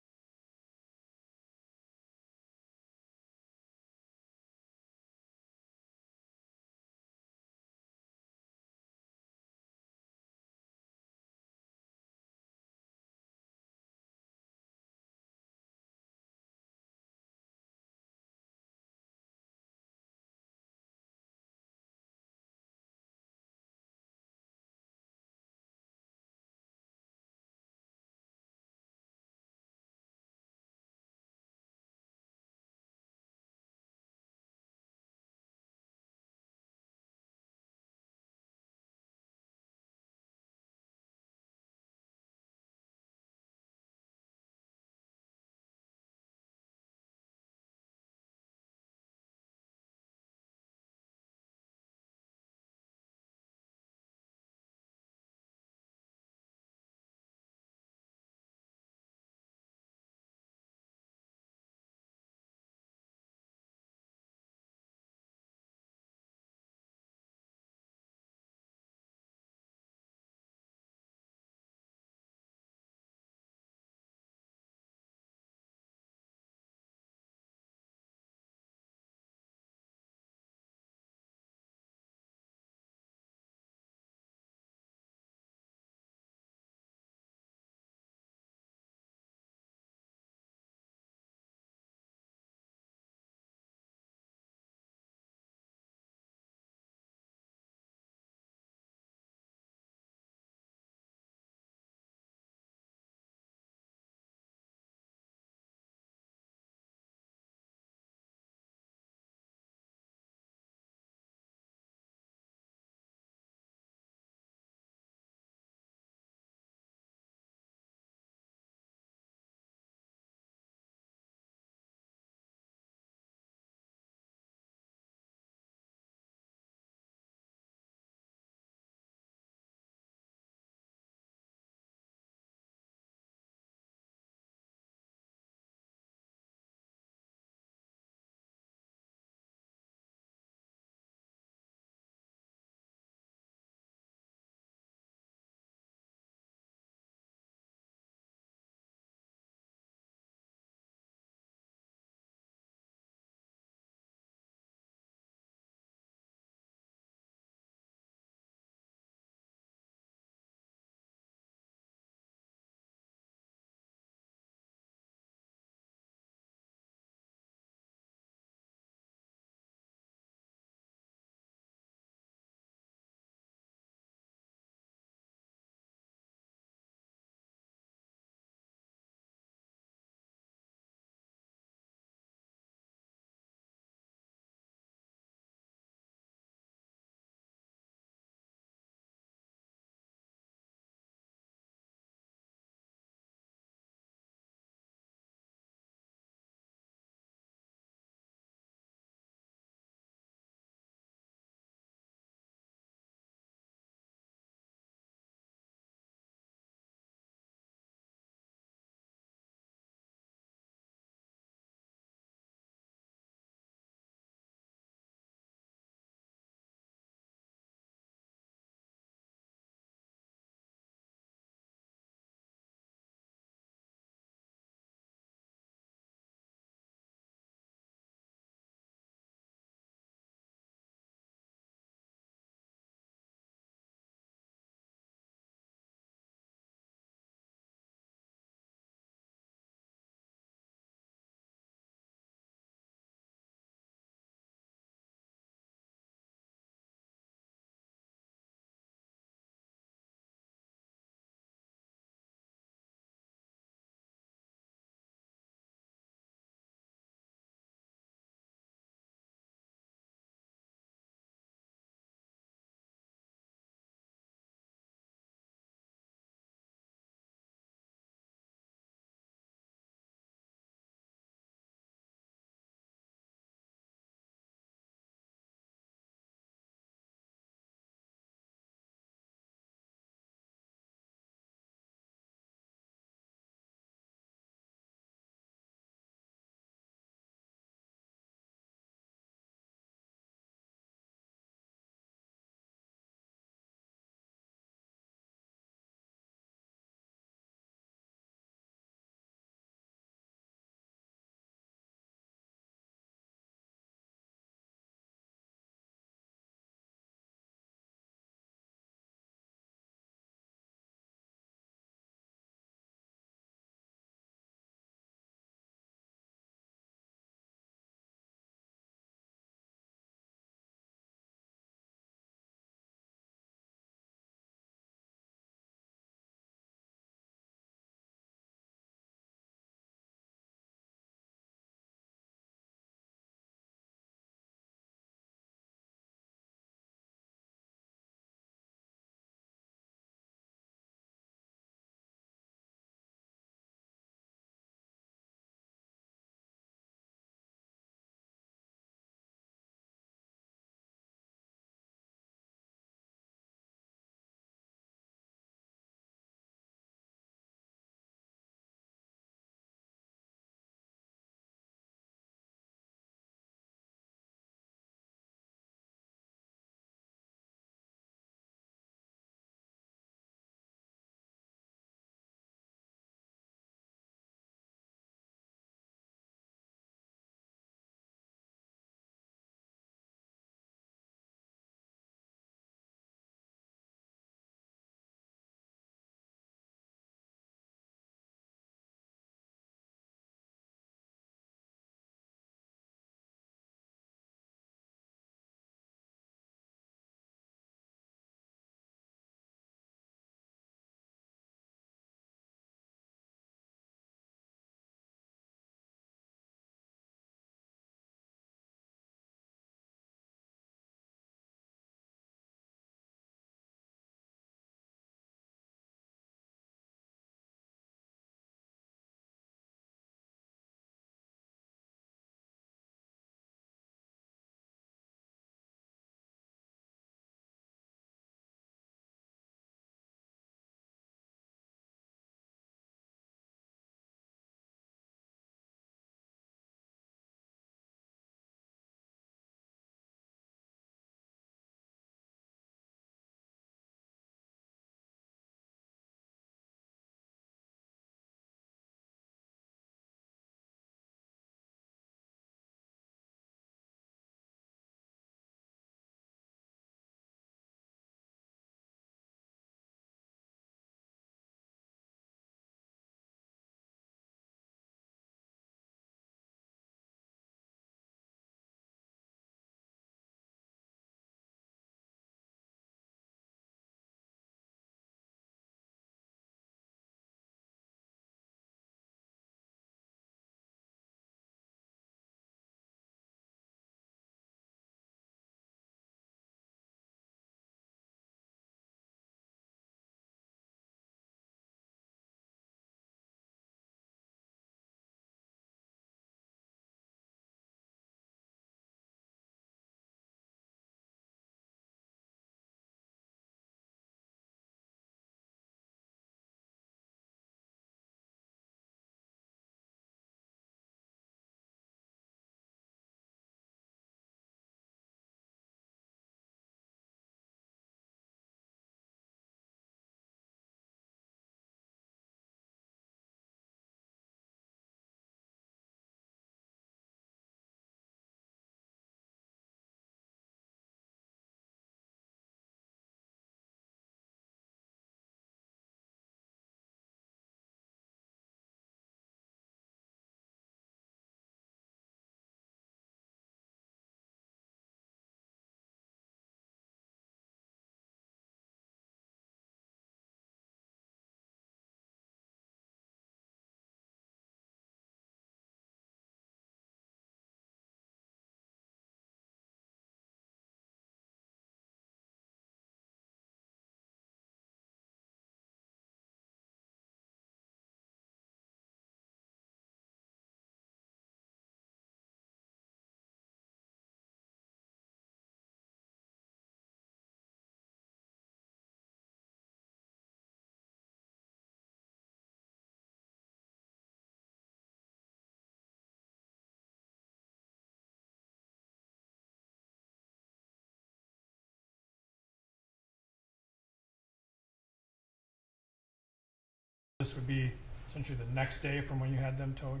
This would be essentially the next day from when you had them towed?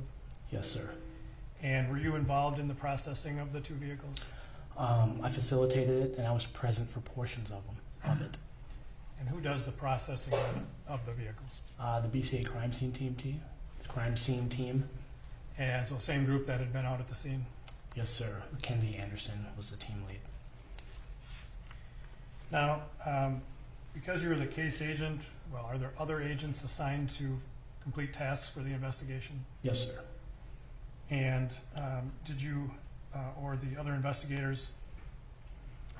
Yes, sir. And were you involved in the processing of the two vehicles? I facilitated it, and I was present for portions of it. And who does the processing of the vehicles? The BCA crime scene team. And so same group that had been out at the scene? Yes, sir. Mackenzie Anderson was the team lead. Now, because you were the case agent, well, are there other agents assigned to complete tasks for the investigation? Yes, sir. And did you or the other investigators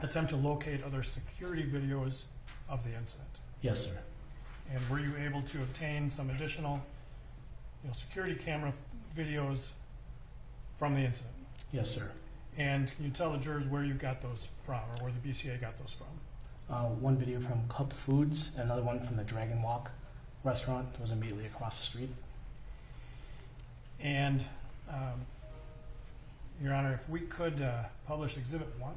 attempt to locate other security videos of the incident? Yes, sir. And were you able to obtain some additional security camera videos from the incident? Yes, sir. And can you tell the jurors where you got those from, or where the BCA got those from? One video from Cup Foods, another one from the Dragon Walk restaurant that was immediately across the street. And, Your Honor, if we could publish Exhibit 1.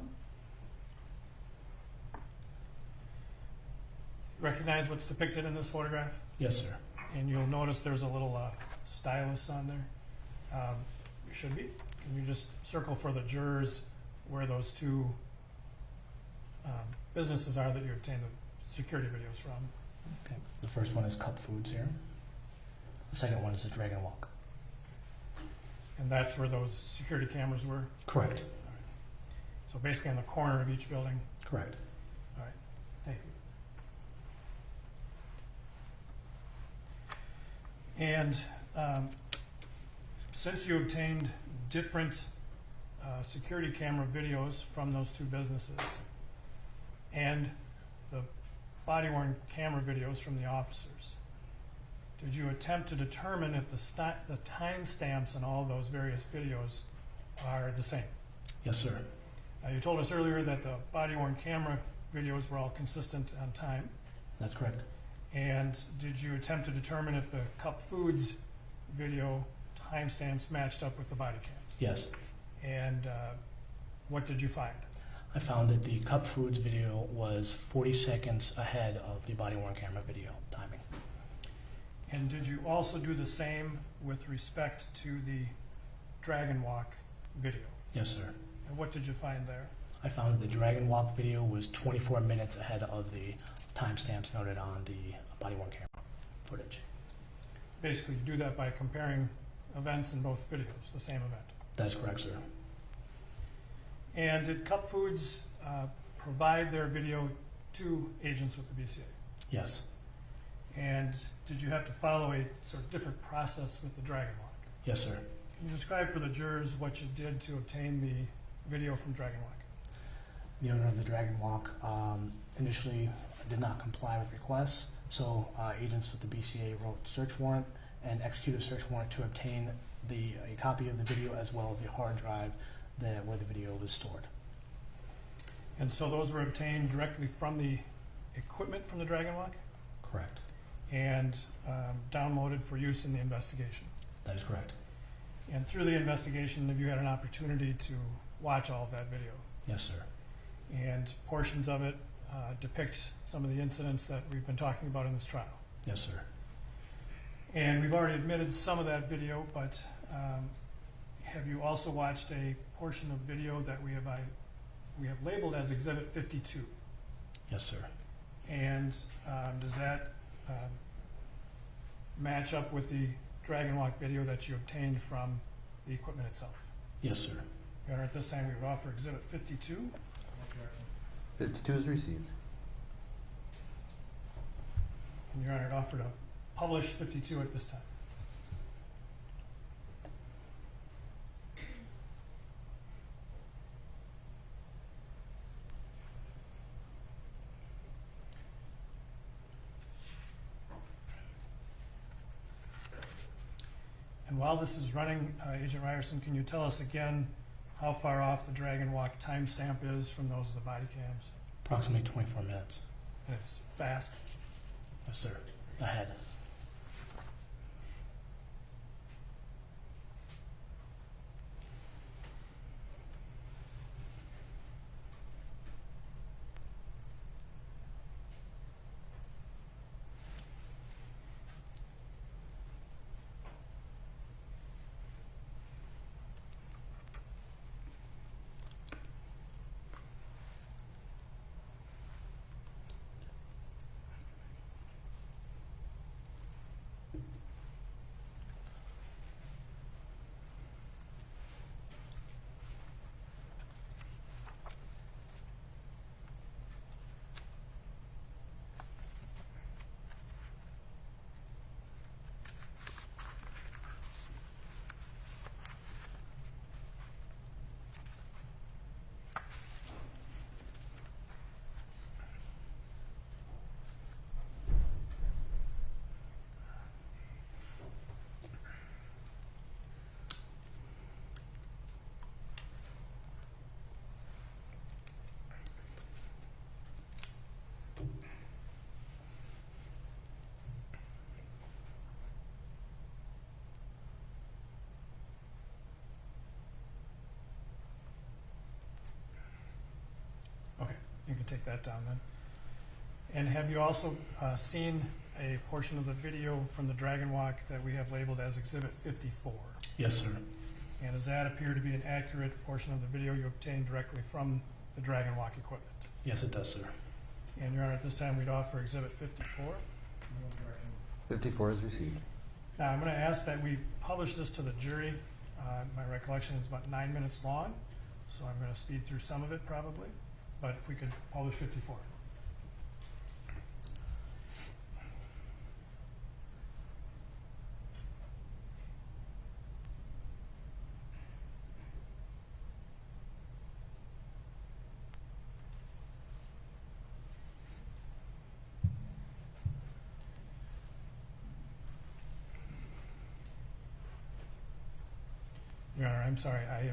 Recognize what's depicted in this photograph? Yes, sir. And you'll notice there's a little stylus on there. You should be. Can you just circle for the jurors where those two businesses are that you obtained the security videos from? Okay. The first one is Cup Foods here. The second one is the Dragon Walk. And that's where those security cameras were? Correct. All right. So basically on the corner of each building? Correct. All right. Thank you. And since you obtained different security camera videos from those two businesses and the body-worn camera videos from the officers, did you attempt to determine if the timestamps in all those various videos are the same? Yes, sir. You told us earlier that the body-worn camera videos were all consistent on time. That's correct. And did you attempt to determine if the Cup Foods video timestamps matched up with the body cams? Yes. And what did you find? I found that the Cup Foods video was 40 seconds ahead of the body-worn camera video timing. And did you also do the same with respect to the Dragon Walk video? Yes, sir. And what did you find there? I found that the Dragon Walk video was 24 minutes ahead of the timestamps noted on the body-worn camera footage. Basically, you do that by comparing events in both videos, the same event. That's correct, sir. And did Cup Foods provide their video to agents with the BCA? Yes. And did you have to follow a sort of different process with the Dragon Walk? Yes, sir. Can you describe for the jurors what you did to obtain the video from Dragon Walk? The owner of the Dragon Walk initially did not comply with requests, so agents with the BCA wrote search warrant and executed a search warrant to obtain a copy of the video as well as the hard drive where the video was stored. And so those were obtained directly from the equipment from the Dragon Walk? Correct. And downloaded for use in the investigation? That is correct. And through the investigation, have you had an opportunity to watch all of that video? Yes, sir. And portions of it depict some of the incidents that we've been talking about in this trial? Yes, sir. And we've already admitted some of that video, but have you also watched a portion of video that we have labeled as Exhibit 52? Yes, sir. And does that match up with the Dragon Walk video that you obtained from the equipment itself? Yes, sir. Your Honor, at this time we would offer Exhibit 52. 52 is received. And Your Honor, I'd offer to publish 52 at this time. And while this is running, Agent Ryerson, can you tell us again how far off the Dragon Walk timestamp is from those of the body cams? Approximately 24 minutes. And it's fast? Yes, sir. Ahead. You can take that down then. And have you also seen a portion of the video from the Dragon Walk that we have labeled as Exhibit 54? Yes, sir. And does that appear to be an accurate portion of the video you obtained directly from the Dragon Walk equipment? Yes, it does, sir. And Your Honor, at this time we'd offer Exhibit 54. 54 is received. Now I'm going to ask that we publish this to the jury. My recollection is about 9 minutes long, so I'm going to speed through some of it probably, but if we could publish 54. Your Honor, I'm sorry, I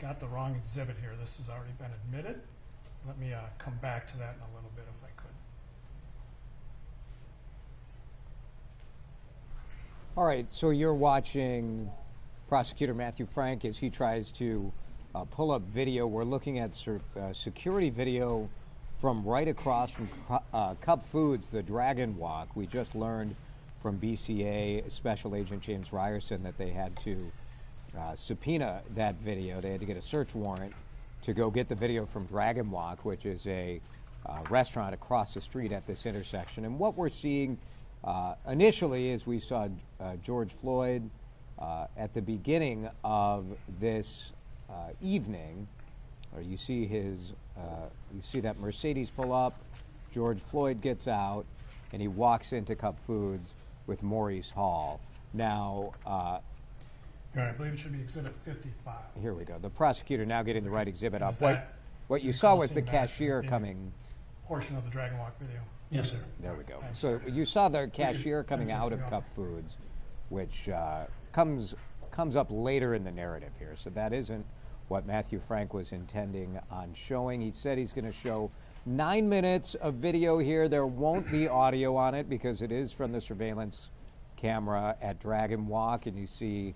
got the wrong exhibit here. This has already been admitted. Let me come back to that in a little bit if I could. All right, so you're watching Prosecutor Matthew Frank as he tries to pull up video. We're looking at security video from right across from Cup Foods, the Dragon Walk. We just learned from BCA Special Agent James Ryerson that they had to subpoena that video. They had to get a search warrant to go get the video from Dragon Walk, which is a restaurant across the street at this intersection. And what we're seeing initially is we saw George Floyd at the beginning of this evening. You see you see that Mercedes pull up. George Floyd gets out, and he walks into Cup Foods with Maurice Hall. Now, Your Honor, I believe it should be Exhibit 55. Here we go. The prosecutor now getting the right exhibit up. That What you saw was the cashier coming. Portion of the Dragon Walk video. Yes, sir. There we go. So you saw the cashier coming out of Cup Foods, which comes up later in the narrative here. So that isn't what Matthew Frank was intending on showing. He said he's going to show 9 minutes of video here. There won't be audio on it because it is from the surveillance camera at Dragon Walk, and you see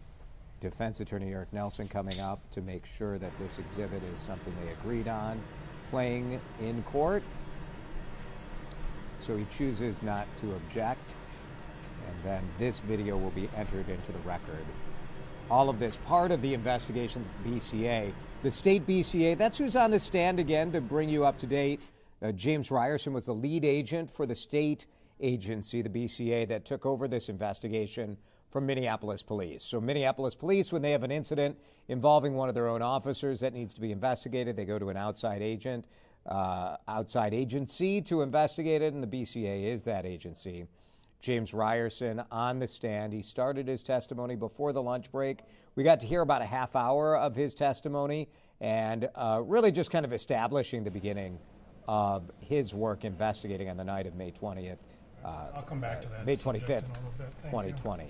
defense attorney Eric Nelson coming up to make sure that this exhibit is something they agreed on playing in court. So he chooses not to object, and then this video will be entered into the record. All of this part of the investigation of the BCA. The state BCA, that's who's on the stand again to bring you up to date. James Ryerson was the lead agent for the state agency, the BCA, that took over this investigation from Minneapolis police. So Minneapolis police, when they have an incident involving one of their own officers that needs to be investigated, they go to an outside agent, outside agency to investigate it, and the BCA is that agency. James Ryerson on the stand. He started his testimony before the lunch break. We got to hear about a half hour of his testimony and really just kind of establishing the beginning of his work investigating on the night of May 20th. I'll come back to that. May 25th, 2020.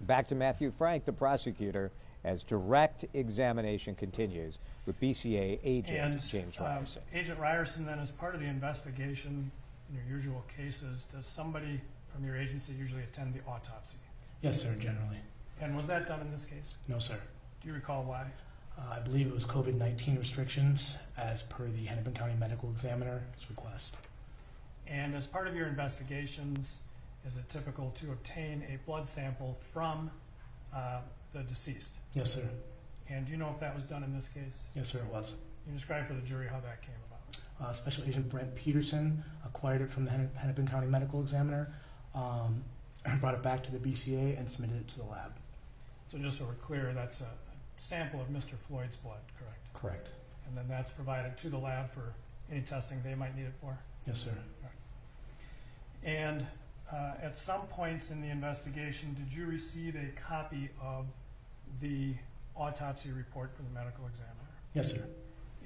Back to Matthew Frank, the prosecutor, as direct examination continues with BCA agent James Ryerson. Agent Ryerson, then, as part of the investigation in your usual cases, does somebody from your agency usually attend the autopsy? Yes, sir, generally. And was that done in this case? No, sir. Do you recall why? I believe it was COVID-19 restrictions as per the Hennepin County Medical Examiner's request. And as part of your investigations, is it typical to obtain a blood sample from the deceased? Yes, sir. And do you know if that was done in this case? Yes, sir, it was. Can you describe for the jury how that came about? Special Agent Brent Peterson acquired it from the Hennepin County Medical Examiner, brought it back to the BCA, and submitted it to the lab. So just so we're clear, that's a sample of Mr. Floyd's blood, correct? Correct. And then that's provided to the lab for any testing they might need it for? Yes, sir. Right. And at some points in the investigation, did you receive a copy of the autopsy report from the medical examiner? Yes, sir.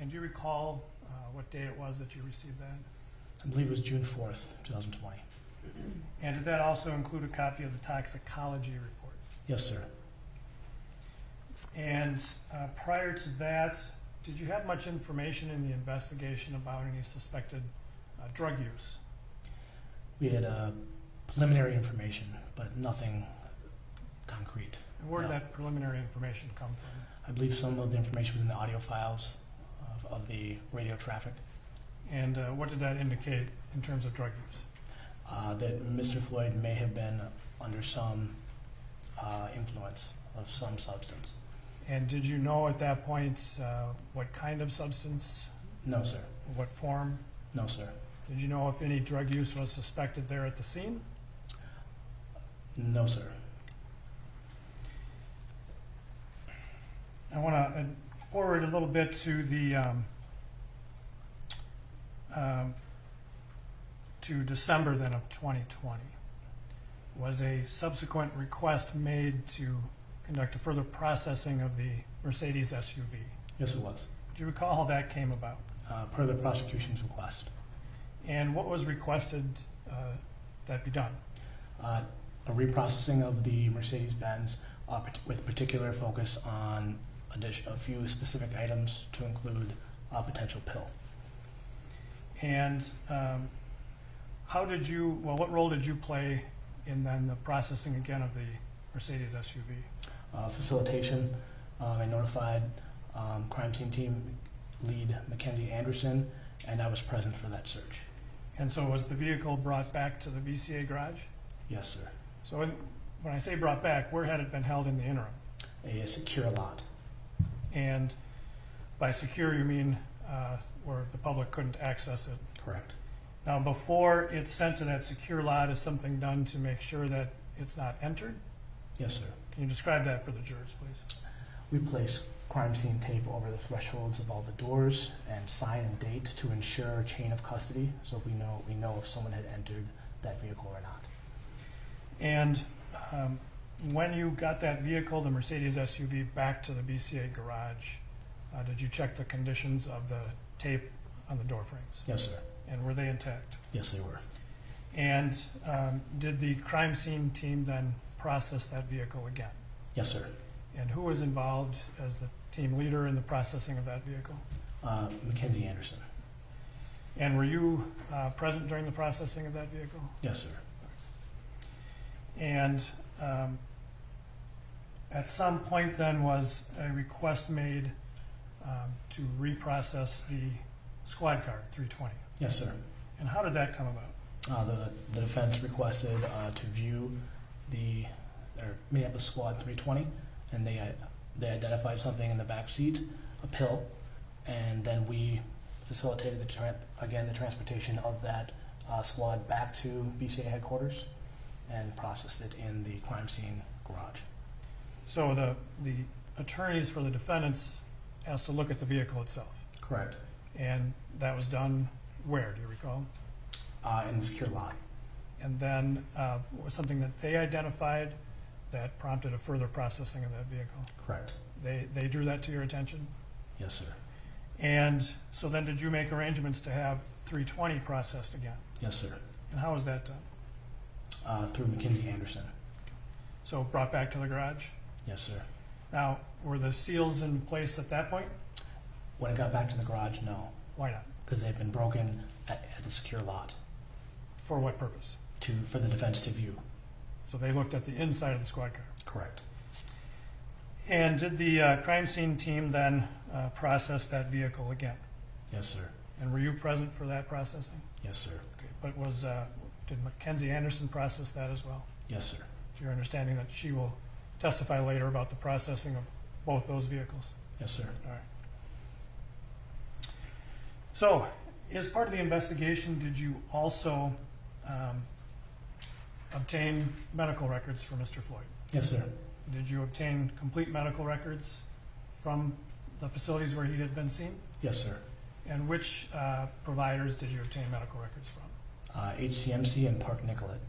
And do you recall what day it was that you received that? I believe it was June 4th, 2020. And did that also include a copy of the toxicology report? Yes, sir. And prior to that, did you have much information in the investigation about any suspected drug use? We had preliminary information, but nothing concrete. And where did that preliminary information come from? I believe some of the information was in the audio files of the radio traffic. And what did that indicate in terms of drug use? That Mr. Floyd may have been under some influence of some substance. And did you know at that point what kind of substance? No, sir. What form? No, sir. Did you know if any drug use was suspected there at the scene? No, sir. I want to forward a little bit to the to December then of 2020. Was a subsequent request made to conduct a further processing of the Mercedes SUV? Yes, it was. Do you recall how that came about? Per the prosecution's request. And what was requested that be done? A reprocessing of the Mercedes-Benz with particular focus on a few specific items to include a potential pill. And what role did you play in then the processing again of the Mercedes SUV? Facilitation. I notified crime scene team lead Mackenzie Anderson, and I was present for that search. And so was the vehicle brought back to the BCA garage? Yes, sir. So when I say brought back, where had it been held in the interim? A secure lot. And by secure, you mean where the public couldn't access it? Correct. Now, before it's sent to that secure lot, is something done to make sure that it's not entered? Yes, sir. Can you describe that for the jurors, please? We place crime scene tape over the thresholds of all the doors and sign and date to ensure chain of custody, so we know if someone had entered that vehicle or not. And when you got that vehicle, the Mercedes SUV, back to the BCA garage, did you check the conditions of the tape on the door frames? Yes, sir. And were they intact? Yes, they were. And did the crime scene team then process that vehicle again? Yes, sir. And who was involved as the team leader in the processing of that vehicle? Mackenzie Anderson. And were you present during the processing of that vehicle? Yes, sir. And at some point then was a request made to reprocess the squad car 320? Yes, sir. And how did that come about? The defense requested to view the Minneapolis squad 320, and they identified something in the back seat, a pill, and then we facilitated the transportation of that squad back to BCA headquarters and processed it in the crime scene garage. So the attorneys for the defendants asked to look at the vehicle itself? Correct. And that was done where, do you recall? In the secure lot. And then was something that they identified that prompted a further processing of that vehicle? Correct. They drew that to your attention? Yes, sir. And so then did you make arrangements to have 320 processed again? Yes, sir. And how was that done? Through Mackenzie Anderson. So brought back to the garage? Yes, sir. Now, were the seals in place at that point? When it got back to the garage, no. Why not? Because they've been broken at the secure lot. For what purpose? For the defense to view. So they looked at the inside of the squad car? Correct. And did the crime scene team then process that vehicle again? Yes, sir. And were you present for that processing? Yes, sir. Okay, but did Mackenzie Anderson process that as well? Yes, sir. To your understanding that she will testify later about the processing of both those vehicles? Yes, sir. All right. So, as part of the investigation, did you also obtain medical records for Mr. Floyd? Yes, sir. Did you obtain complete medical records from the facilities where he had been seen? Yes, sir. And which providers did you obtain medical records from? HCMC and Park Nicollet.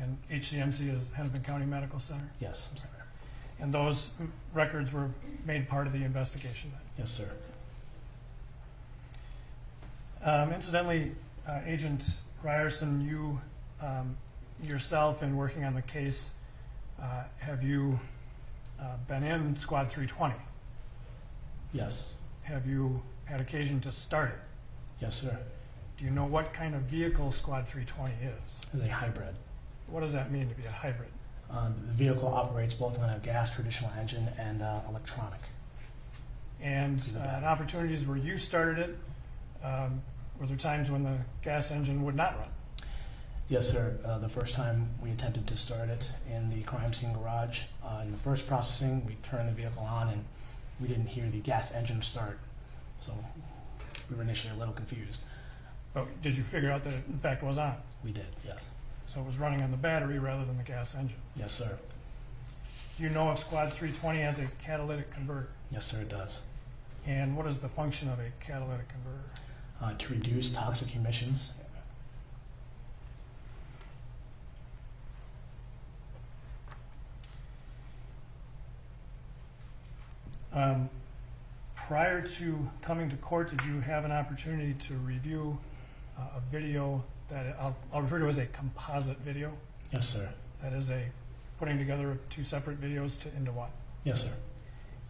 And HCMC is Hennepin County Medical Center? Yes. Okay. And those records were made part of the investigation then? Yes, sir. Incidentally, Agent Ryerson, you yourself in working on the case, have you been in Squad 320? Yes. Have you had occasion to start it? Yes, sir. Do you know what kind of vehicle Squad 320 is? It's a hybrid. What does that mean to be a hybrid? The vehicle operates both on a gas traditional engine and electronic. And opportunities where you started it, were there times when the gas engine would not run? Yes, sir. The first time we attempted to start it in the crime scene garage, in the first processing, we turned the vehicle on and we didn't hear the gas engine start. So we were initially a little confused. But did you figure out that it in fact was on? We did, yes. So it was running on the battery rather than the gas engine? Yes, sir. Do you know if Squad 320 has a catalytic converter? Yes, sir, it does. And what is the function of a catalytic converter? To reduce toxic emissions. Prior to coming to court, did you have an opportunity to review a video that I'll refer to as a composite video? Yes, sir. That is a putting together of two separate videos into one? Yes, sir.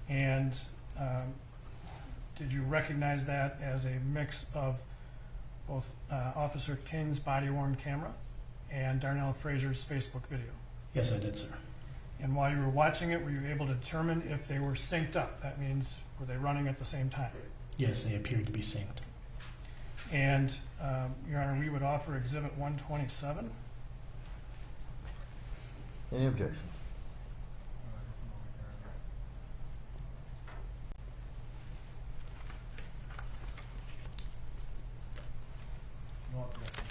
And did you recognize that as a mix of both Officer King's body-worn camera and Darnell Fraser's Facebook video? Yes, I did, sir. And while you were watching it, were you able to determine if they were synced up? That means, were they running at the same time? Yes, they appeared to be synced. And, Your Honor, we would offer Exhibit 127. Any objection? No objection.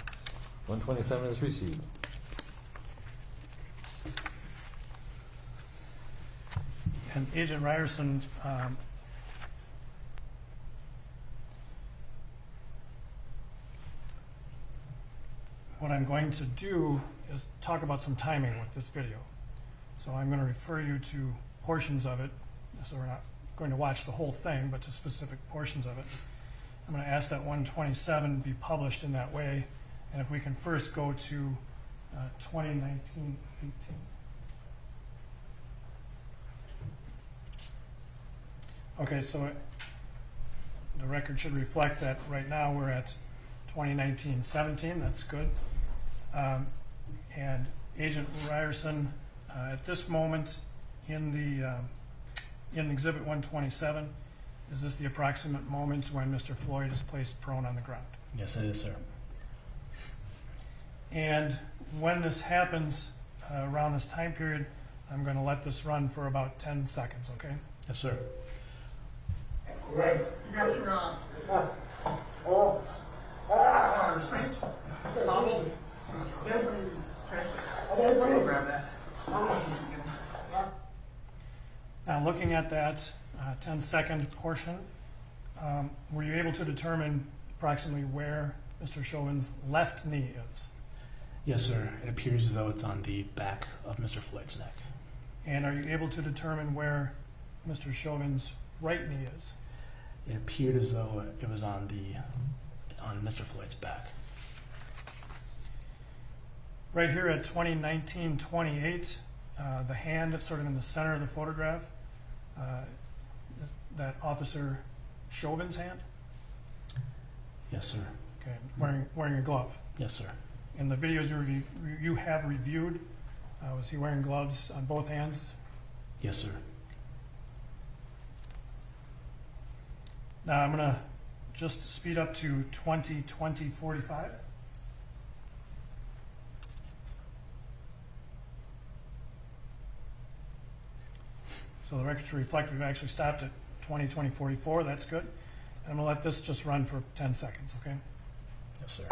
127 is received. And Agent Ryerson, what I'm going to do is talk about some timing with this video. So I'm going to refer you to portions of it. So we're not going to watch the whole thing, but to specific portions of it. I'm going to ask that 127 be published in that way. And if we can first go to 2019-18. Okay, so the record should reflect that right now we're at 2019-17. That's good. And Agent Ryerson, at this moment in Exhibit 127, is this the approximate moment when Mr. Floyd is placed prone on the ground? Yes, it is, sir. And when this happens, around this time period, I'm going to let this run for about 10 seconds, okay? Yes, sir. Right. You got your restraint. Hobble. Grab that. Now, looking at that 10-second portion, were you able to determine approximately where Mr. Chauvin's left knee is? Yes, sir. It appears as though it's on the back of Mr. Floyd's neck. And are you able to determine where Mr. Chauvin's right knee is? It appeared as though it was on Mr. Floyd's back. Right here at 2019-28, the hand that's sort of in the center of the photograph, that Officer Chauvin's hand? Yes, sir. Okay, wearing a glove? Yes, sir. In the videos you have reviewed, was he wearing gloves on both hands? Yes, sir. Now I'm going to just speed up to 20-20-45. So the record should reflect we've actually stopped at 20-20-44. That's good. And I'm going to let this just run for 10 seconds, okay? Yes, sir.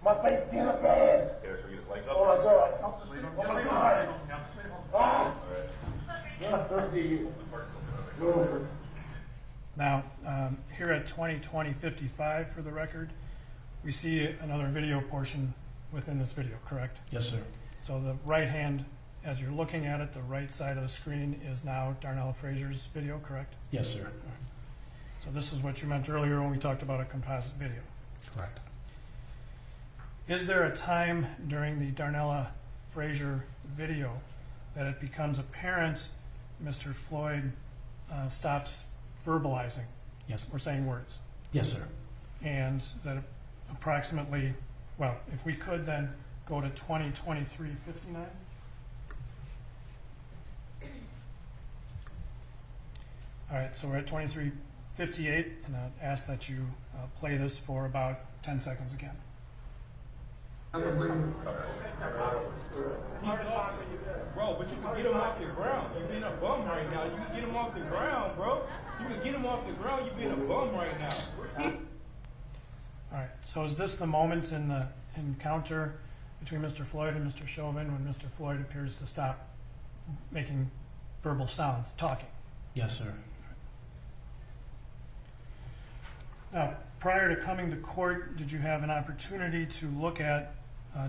My face getting bad. Yeah, so you just legs up. Oh, that's all right. Just leave them. Oh, Just my leave God. All right. Now, here at 20-20-55 for the record, we see another video portion within this video, correct? Yes, sir. So the right hand, as you're looking at it, the right side of the screen is now Darnell Fraser's video, correct? Yes, sir. So this is what you meant earlier when we talked about a composite video. Correct. Is there a time during the Darnell Fraser video that it becomes apparent Mr. Floyd stops verbalizing? Yes. Or saying words? Yes, sir. And that approximately, well, if we could then go to 20-23-59. All right, so we're at 23:58, and I ask that you play this for about 10 seconds again. Bro, but you can get him off the ground. You're being a bum right now. You can get him off the ground, bro. You can get him off the ground. You're being a bum right now. All right, so is this the moment in the encounter between Mr. Floyd and Mr. Chauvin when Mr. Floyd appears to stop making verbal sounds, talking? Yes, sir. Now, prior to coming to court, did you have an opportunity to look at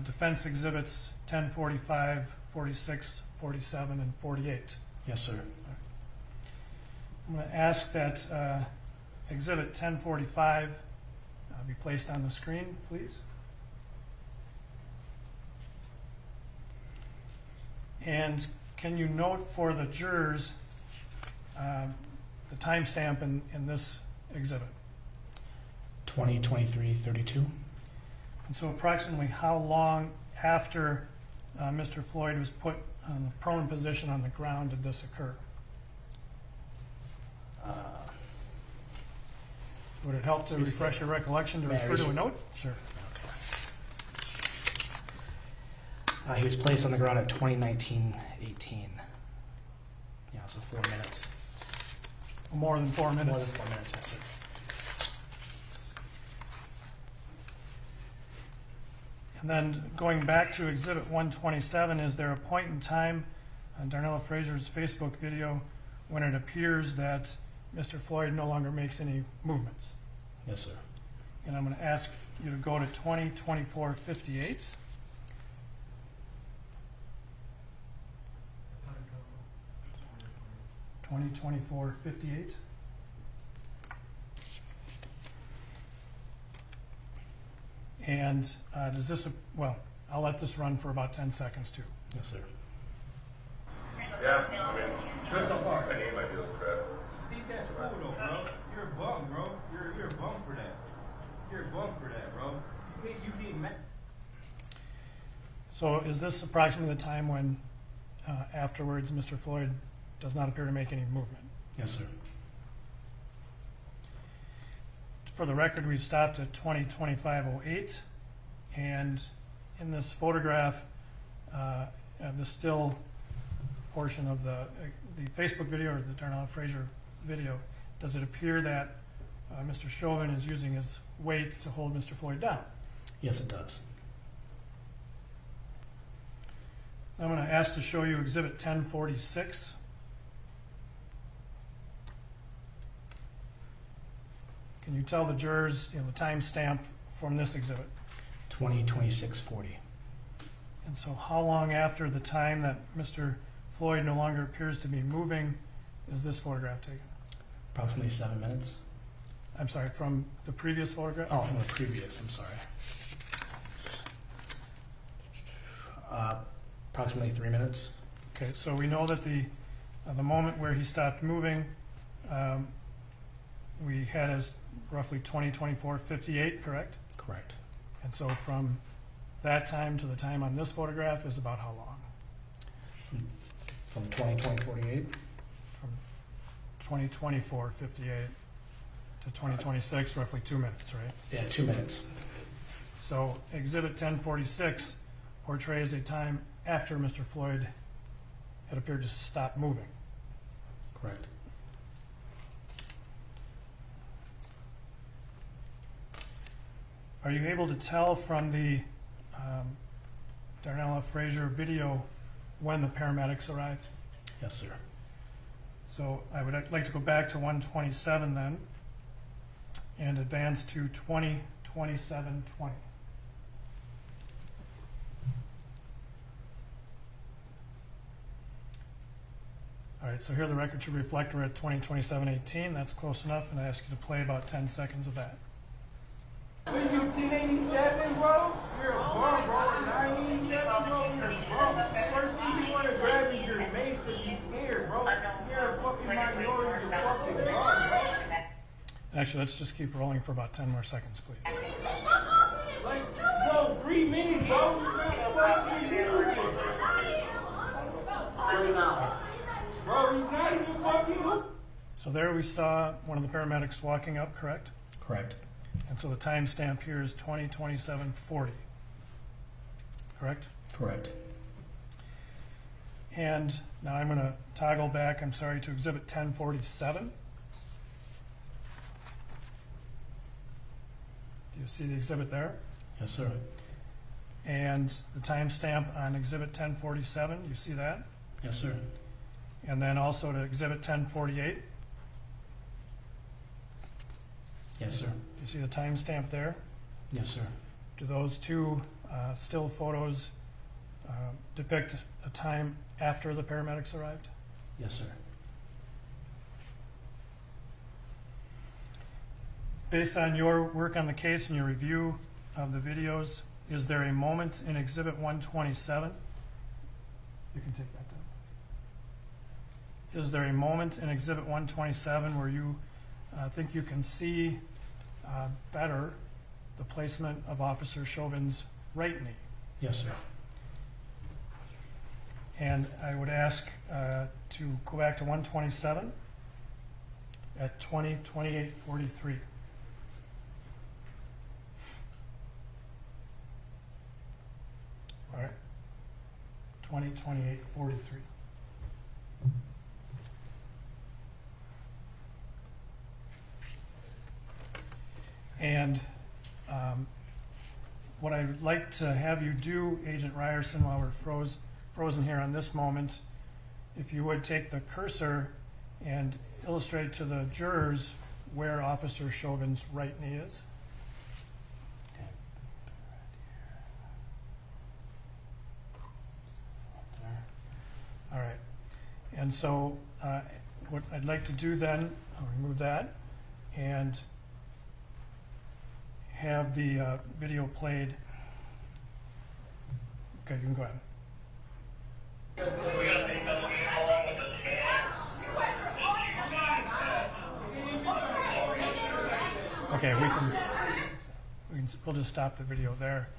defense exhibits 1045, 46, 47, and 48? Yes, sir. I'm going to ask that exhibit 1045 be placed on the screen, please. And can you note for the jurors the timestamp in this exhibit? 20:23:32. And so approximately how long after Mr. Floyd was put on the prone position on the ground did this occur? Would it help to refresh your recollection to refer to a note? Sure. He was placed on the ground at 20:19:18. Yeah, so 4 minutes. More than 4 minutes? More than 4 minutes, yes, sir. And then going back to Exhibit 127, is there a point in time on Darnella Fraser's Facebook video when it appears that Mr. Floyd no longer makes any movements? Yes, sir. And I'm going to ask you to go to 20:24:58. (20:24:58). And does this, well, I'll let this run for about 10 seconds too. Yes, sir. Yeah, I mean, good so far. I need my deal strap. Think that's cool though, bro. You're a bum, bro. You're a bum for that. You're a bum for that, bro. You get mad. So is this approximately the time when afterwards Mr. Floyd does not appear to make any movement? Yes, sir. For the record, we've stopped at 20:25:08, and in this photograph, the still portion of the Facebook video or the Darnella Fraser video, does it appear that Mr. Chauvin is using his weight to hold Mr. Floyd down? Yes, it does. I'm going to ask to show you Exhibit 1046. Can you tell the jurors, the timestamp from this exhibit? 20:26:40. And so how long after the time that Mr. Floyd no longer appears to be moving is this photograph taken? Approximately 7 minutes. I'm sorry, from the previous photograph? Oh, from the previous, I'm sorry. Approximately 3 minutes. Okay, so we know that the moment where he stopped moving, we had as roughly 20:24:58, correct? Correct. And so from that time to the time on this photograph is about how long? From 20:20:48? From 20:24:58 to 20:26, roughly 2 minutes, right? Yeah, 2 minutes. So Exhibit 1046 portrays a time after Mr. Floyd had appeared to stop moving. Correct. Are you able to tell from the Darnella Fraser video when the paramedics arrived? Yes, sir. So I would like to go back to 127 then and advance to 20:27:20. All right, so here the record should reflect we're at 20:27:18. That's close enough, and I ask you to play about 10 seconds of that. When you 1087, bro, you're a bum, bro. 987, bro, you're a bum. First thing you want to grab is your mace because you're scared, bro. Scared of fucking minority, you're fucking bum, bro. Actually, let's just keep rolling for about 10 more seconds, please. Like, bro, 3 minutes, bro. Bro, he's not even fucking. So there we saw one of the paramedics walking up, correct? Correct. And so the timestamp here is 20:27:40, correct? Correct. And now I'm going to toggle back, I'm sorry, to Exhibit 1047. Do you see the exhibit there? Yes, sir. And the timestamp on Exhibit 1047, you see that? Yes, sir. And then also to Exhibit 1048. Yes, sir. You see the timestamp there? Yes, sir. Do those two still photos depict a time after the paramedics arrived? Yes, sir. Based on your work on the case and your review of the videos, is there a moment in Exhibit 127? You can take that down. Is there a moment in Exhibit 127 where you think you can see better the placement of Officer Chauvin's right knee? Yes, sir. And I would ask to go back to 127 at 20:28:43. All right, 20:28:43. And what I'd like to have you do, Agent Ryerson, while we're frozen here on this moment, if you would take the cursor and illustrate to the jurors where Officer Chauvin's right knee is. All right. And so what I'd like to do then, I'll remove that and have the video played. Okay, you can go ahead. Okay, we'll just stop the video there.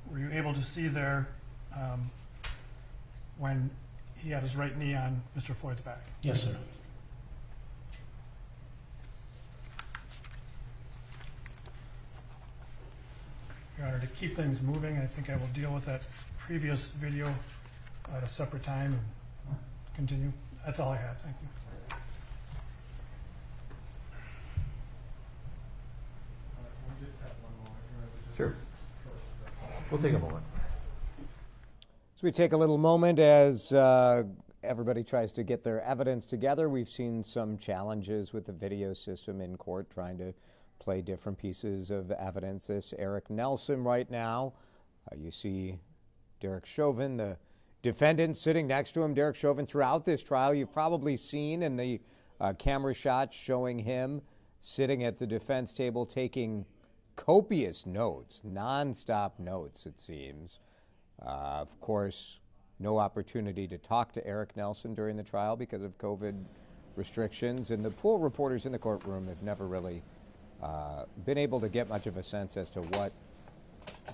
Were you able to see there when he had his right knee on Mr. Floyd's back? Yes, sir. Your Honor, to keep things moving, I think I will deal with that previous video at a separate time and continue. That's all I have. Thank you. Sure. We'll take a moment. So we take a little moment as everybody tries to get their evidence together. We've seen some challenges with the video system in court trying to play different pieces of evidence. This Eric Nelson right now. You see Derek Chauvin, the defendant, sitting next to him. Derek Chauvin, throughout this trial, you've probably seen in the camera shots showing him sitting at the defense table taking copious notes, nonstop notes, it seems. Of course, no opportunity to talk to Eric Nelson during the trial because of COVID restrictions, and the pool reporters in the courtroom have never really been able to get much of a sense as to what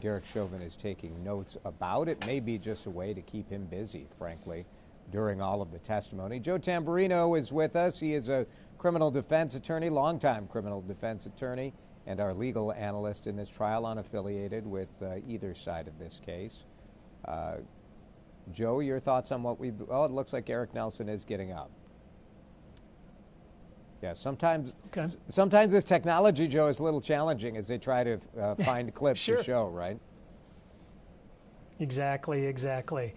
Derek Chauvin is taking notes about. It may be just a way to keep him busy, frankly, during all of the testimony. Joe Tamburino is with us. He is a criminal defense attorney, longtime criminal defense attorney, and our legal analyst in this trial, unaffiliated with either side of this case. Joe, your thoughts on what it looks like Eric Nelson is getting up. Yeah, sometimes this technology, Joe, is a little challenging as they try to find clips Sure. to show, right? Exactly.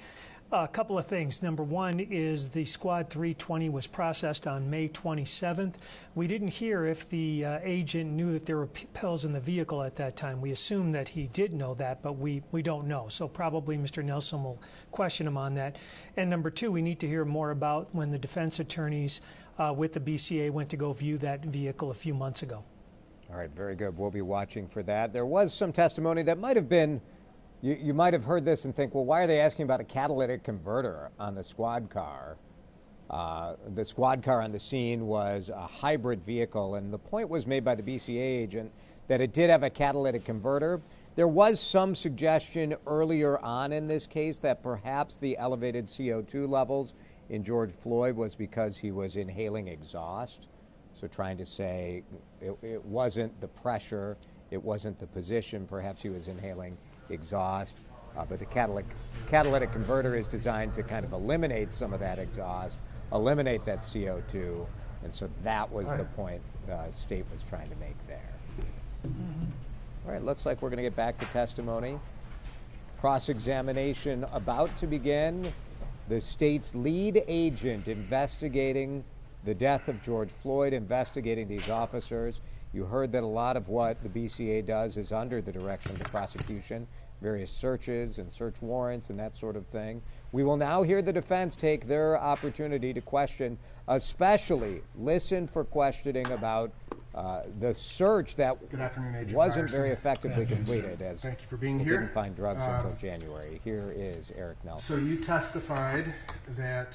A couple of things. Number one is the Squad 320 was processed on May 27th. We didn't hear if the agent knew that there were pills in the vehicle at that time. We assume that he did know that, but we don't know. So probably Mr. Nelson will question him on that. And number two, we need to hear more about when the defense attorneys with the BCA went to go view that vehicle a few months ago. All right, very good. We'll be watching for that. There was some testimony that might have been, you might have heard this and think, well, why are they asking about a catalytic converter on the squad car? The squad car on the scene was a hybrid vehicle, and the point was made by the BCA agent that it did have a catalytic converter. There was some suggestion earlier on in this case that perhaps the elevated CO2 levels in George Floyd was because he was inhaling exhaust. So trying to say it wasn't the pressure, it wasn't the position, perhaps he was inhaling exhaust. But the catalytic converter is designed to kind of eliminate some of that exhaust, eliminate that CO2, and so that was the point the state was trying to make there. All right, looks like we're going to get back to testimony. Cross-examination about to begin. The state's lead agent investigating the death of George Floyd, investigating these officers. You heard that a lot of what the BCA does is under the direction of the prosecution, various searches and search warrants and that sort of thing. We will now hear the defense take their opportunity to question, especially listen for questioning about the search that wasn't Ryerson. very effectively completed, as thank you for being they here. didn't find drugs until January. Here is Eric Nelson. So you testified that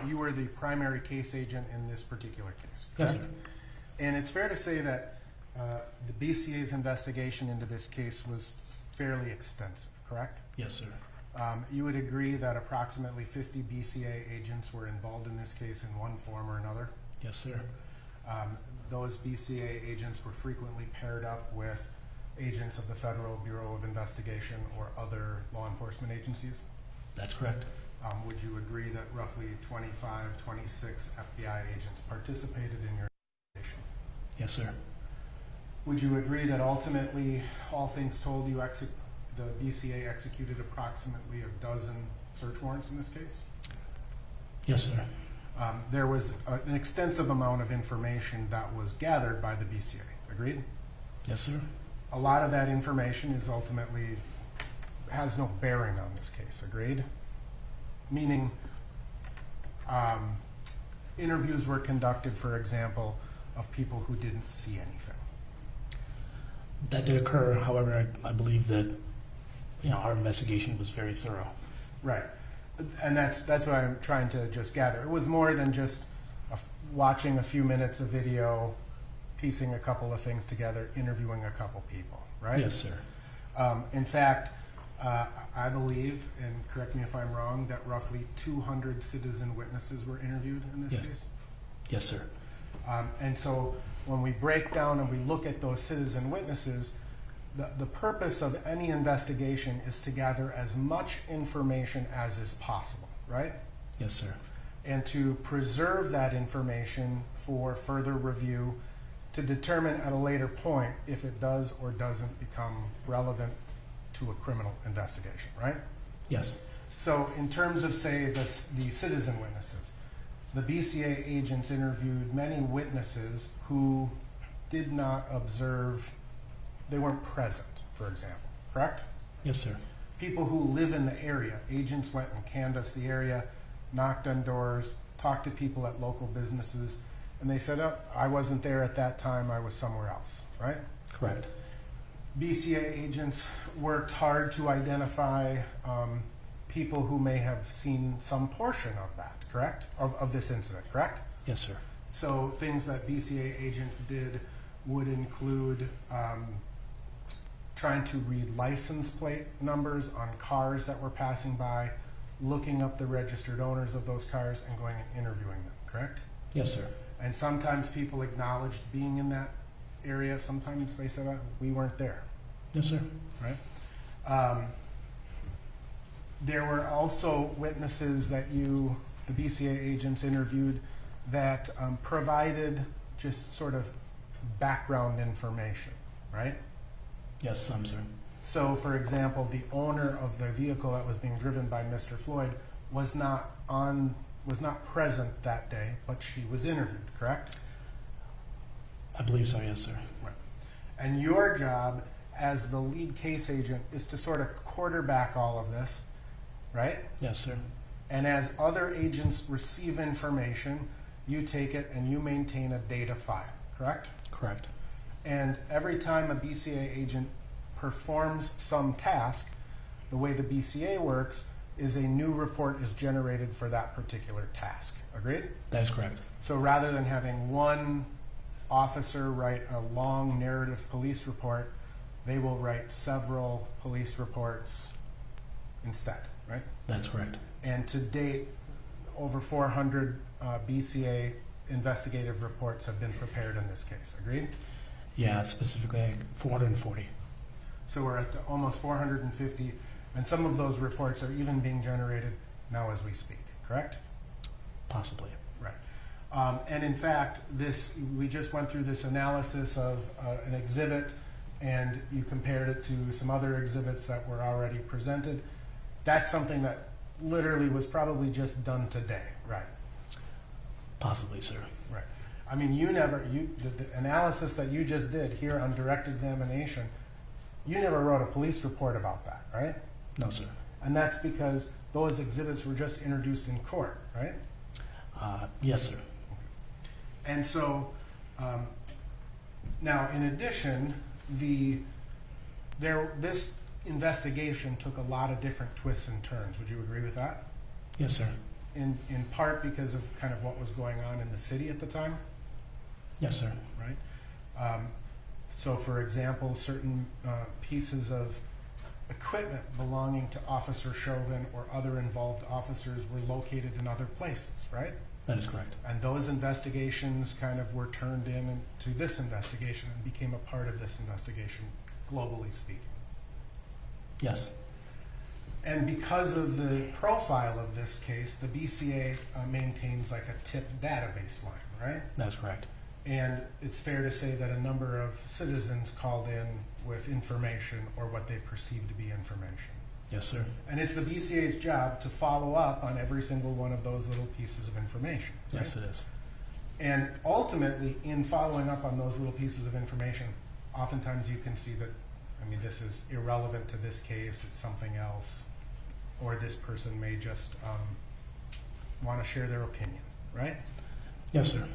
you were the primary case agent in this particular case, correct? Yes, sir. And it's fair to say that the BCA's investigation into this case was fairly extensive, correct? Yes, sir. You would agree that approximately 50 BCA agents were involved in this case in one form or another? Yes, sir. Those BCA agents were frequently paired up with agents of the Federal Bureau of Investigation or other law enforcement agencies? That's correct. Would you agree that roughly 25, 26 FBI agents participated in your investigation? Yes, sir. Would you agree that ultimately, all things told, the BCA executed approximately a dozen search warrants in this case? Yes, sir. There was an extensive amount of information that was gathered by the BCA. Agreed? Yes, sir. A lot of that information is ultimately has no bearing on this case. Agreed? Meaning, interviews were conducted, for example, of people who didn't see anything. That did occur. However, I believe that our investigation was very thorough. Right. And that's what I'm trying to just gather. It was more than just watching a few minutes of video, piecing a couple of things together, interviewing a couple people, right? Yes, sir. In fact, I believe, and correct me if I'm wrong, that roughly 200 citizen witnesses were interviewed in this case? Yes, sir. And so when we break down and we look at those citizen witnesses, the purpose of any investigation is to gather as much information as is possible, right? Yes, sir. And to preserve that information for further review to determine at a later point if it does or doesn't become relevant to a criminal investigation, right? Yes. So in terms of, say, the citizen witnesses, the BCA agents interviewed many witnesses who did not observe. They weren't present, for example, correct? Yes, sir. People who live in the area. Agents went and canvassed the area, knocked on doors, talked to people at local businesses, and they said, oh, I wasn't there at that time, I was somewhere else, right? Correct. BCA agents worked hard to identify people who may have seen some portion of that, correct? Of this incident, correct? Yes, sir. So things that BCA agents did would include trying to read license plate numbers on cars that were passing by, looking up the registered owners of those cars, and going and interviewing them, correct? Yes, sir. And sometimes people acknowledged being in that area. Sometimes they said, we weren't there. Yes, sir. Right? There were also witnesses that the BCA agents interviewed that provided just sort of background information, right? Yes, some, sir. So, for example, the owner of the vehicle that was being driven by Mr. Floyd was not present that day, but she was interviewed, correct? I believe so, yes, sir. Right. And your job as the lead case agent is to sort of quarterback all of this, right? Yes, sir. And as other agents receive information, you take it and you maintain a data file, correct? Correct. And every time a BCA agent performs some task, the way the BCA works is a new report is generated for that particular task. Agreed? That is correct. So rather than having one officer write a long narrative police report, they will write several police reports instead, right? That's correct. And to date, over 400 BCA investigative reports have been prepared in this case. Agreed? Yeah, specifically 440. So we're at almost 450, and some of those reports are even being generated now as we speak, correct? Possibly. Right. And in fact, we just went through this analysis of an exhibit, and you compared it to some other exhibits that were already presented. That's something that literally was probably just done today, right? Possibly, sir. Right. I mean, the analysis that you just did here on direct examination, you never wrote a police report about that, right? No, sir. And that's because those exhibits were just introduced in court, right? Yes, sir. And so, now in addition, this investigation took a lot of different twists and turns. Would you agree with that? Yes, sir. In part because of kind of what was going on in the city at the time? Yes, sir. Right. So, for example, certain pieces of equipment belonging to Officer Chauvin or other involved officers were located in other places, right? That is correct. And those investigations kind of were turned into this investigation and became a part of this investigation, globally speaking. Yes. And because of the profile of this case, the BCA maintains like a tip database line, right? That's correct. And it's fair to say that a number of citizens called in with information or what they perceive to be information. Yes, sir. And it's the BCA's job to follow up on every single one of those little pieces of information. Right? Yes, it is. And ultimately, in following up on those little pieces of information, oftentimes you can see that, I mean, this is irrelevant to this case, it's something else, or this person may just want to share their opinion, right? Yes, sir.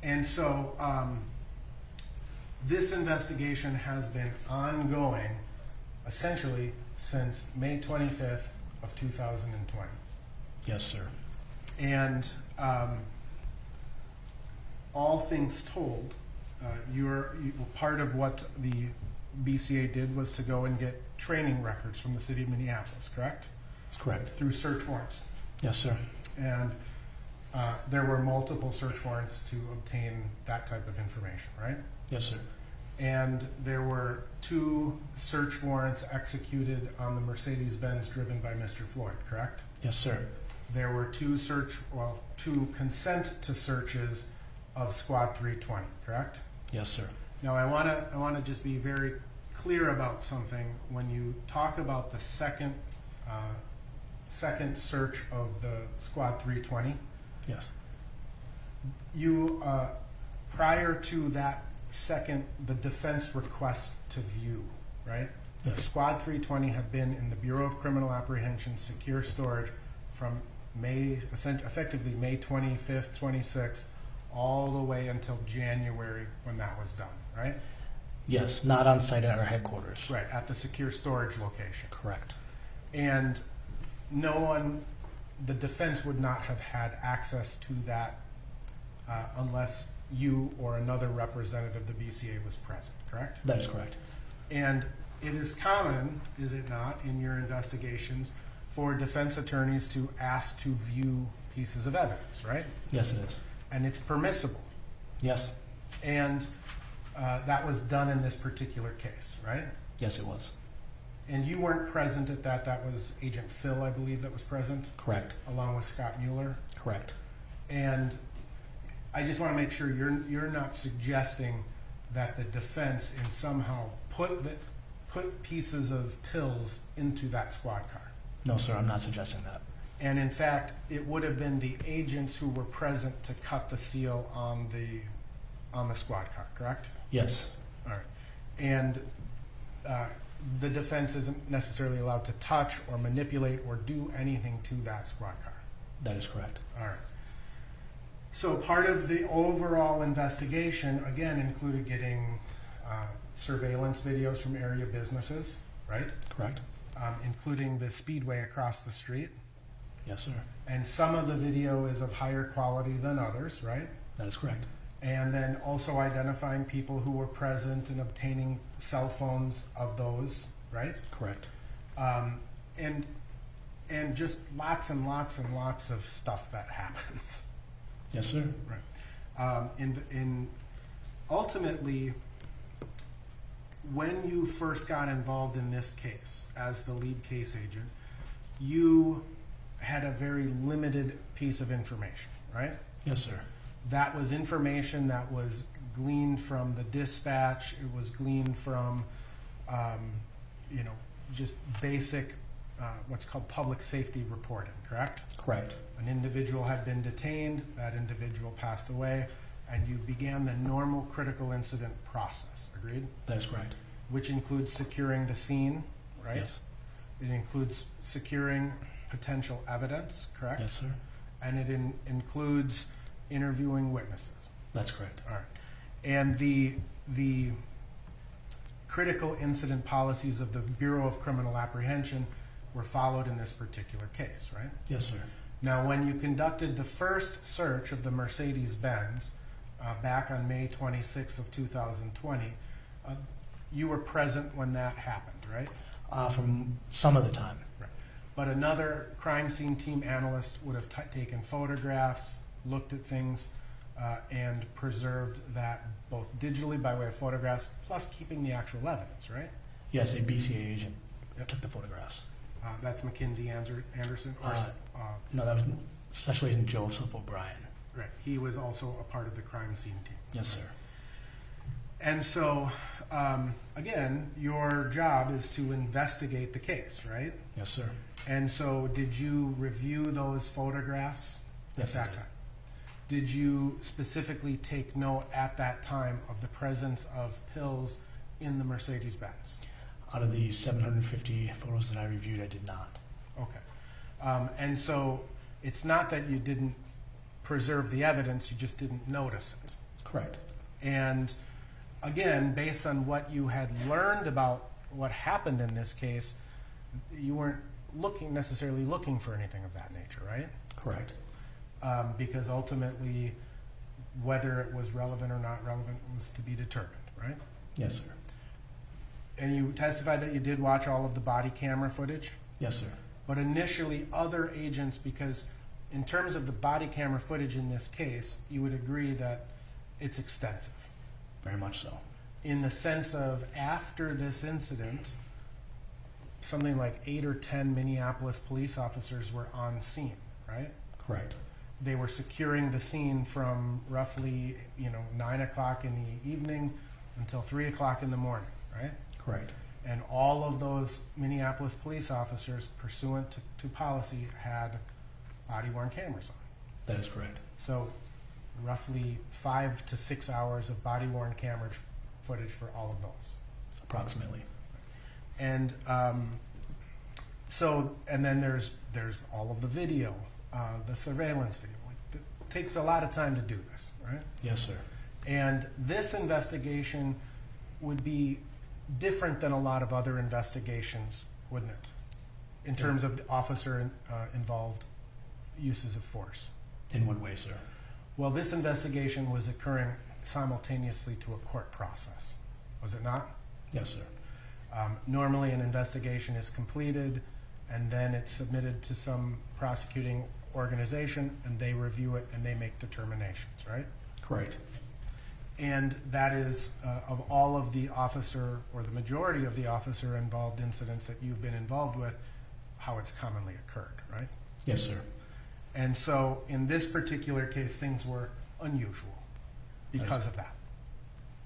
And so this investigation has been ongoing essentially since May 25th of 2020. Yes, sir. And all things told, part of what the BCA did was to go and get training records from the city of Minneapolis, correct? That's correct. Through search warrants. Yes, sir. And there were multiple search warrants to obtain that type of information, right? Yes, sir. And there were 2 search warrants executed on the Mercedes-Benz driven by Mr. Floyd, correct? Yes, sir. There were 2 consent to searches of Squad 320, correct? Yes, sir. Now I want to just be very clear about something. When you talk about the second search of the Squad 320, yes, you prior to that the defense request to view, right? Yes. Squad 320 had been in the Bureau of Criminal Apprehension secure storage from effectively May 25th, 26th, all the way until January when that was done, right? Yes, not on site at our headquarters. Right, at the secure storage location. Correct. And the defense would not have had access to that unless you or another representative of the BCA was present, correct? That is correct. And it is common, is it not, in your investigations for defense attorneys to ask to view pieces of evidence, right? Yes, it is. And it's permissible. Yes. And that was done in this particular case, right? Yes, it was. And you weren't present at that. That was Agent Phil, I believe, that was present? Correct. Along with Scott Mueller? Correct. And I just want to make sure you're not suggesting that the defense in somehow put pieces of pills into that squad car. No, sir, I'm not suggesting that. And in fact, it would have been the agents who were present to cut the seal on the squad car, correct? Yes. All right. And the defense isn't necessarily allowed to touch or manipulate or do anything to that squad car. That is correct. All right. So part of the overall investigation, again, included getting surveillance videos from area businesses, right? Correct. Including the speedway across the street. Yes, sir. And some of the video is of higher quality than others, right? That is correct. And then also identifying people who were present and obtaining cell phones of those, right? Correct. And And just lots and lots and lots of stuff that happens. Yes, sir. Right. Ultimately, when you first got involved in this case as the lead case agent, you had a very limited piece of information, right? Yes, sir. That was information that was gleaned from the dispatch. It was gleaned from, just basic, what's called public safety reporting, correct? Correct. An individual had been detained, that individual passed away, and you began the normal critical incident process, agreed? That is correct. Which includes securing the scene, right? Yes. It includes securing potential evidence, correct? Yes, sir. And it includes interviewing witnesses. That's correct. All right. And the critical incident policies of the Bureau of Criminal Apprehension were followed in this particular case, right? Yes, sir. Now, when you conducted the first search of the Mercedes-Benz back on May 26th of 2020, you were present when that happened, right? From some of the time. Right. But another crime scene team analyst would have taken photographs, looked at things, and preserved that both digitally by way of photographs, plus keeping the actual evidence, right? Yes, a BCA agent took the photographs. That's Mackenzie Anderson? No, that was Special Agent Joseph O'Brien. Right. He was also a part of the crime scene team. Yes, sir. And so, again, your job is to investigate the case, right? Yes, sir. And so, did you review those photographs at that time? Did you specifically take note at that time of the presence of pills in the Mercedes-Benz? Out of the 750 photos that I reviewed, I did not. Okay. And so, it's not that you didn't preserve the evidence, you just didn't notice it. Correct. And again, based on what you had learned about what happened in this case, you weren't necessarily looking for anything of that nature, right? Correct. Because ultimately, whether it was relevant or not relevant was to be determined, right? Yes, sir. And you testified that you did watch all of the body camera footage? Yes, sir. But initially, other agents, because in terms of the body camera footage in this case, you would agree that it's extensive. Very much so. In the sense of, after this incident, something like 8 or 10 Minneapolis police officers were on scene, right? Correct. They were securing the scene from roughly, 9 o'clock in the evening until 3 o'clock in the morning, right? Correct. And all of those Minneapolis police officers, pursuant to policy, had body-worn cameras on. That is correct. So roughly 5 to 6 hours of body-worn camera footage for all of those. Approximately. And and then there's all of the video, the surveillance video. It takes a lot of time to do this, right? Yes, sir. And this investigation would be different than a lot of other investigations, wouldn't it? In terms of officer involved uses of force. In what way, sir? Well, this investigation was occurring simultaneously to a court process, was it not? Yes, sir. Normally an investigation is completed and then it's submitted to some prosecuting organization and they review it and they make determinations, right? Correct. And that is, of all of the officer, or the majority of the officer involved incidents that you've been involved with, how it's commonly occurred, right? Yes, sir. And so in this particular case, things were unusual because of that.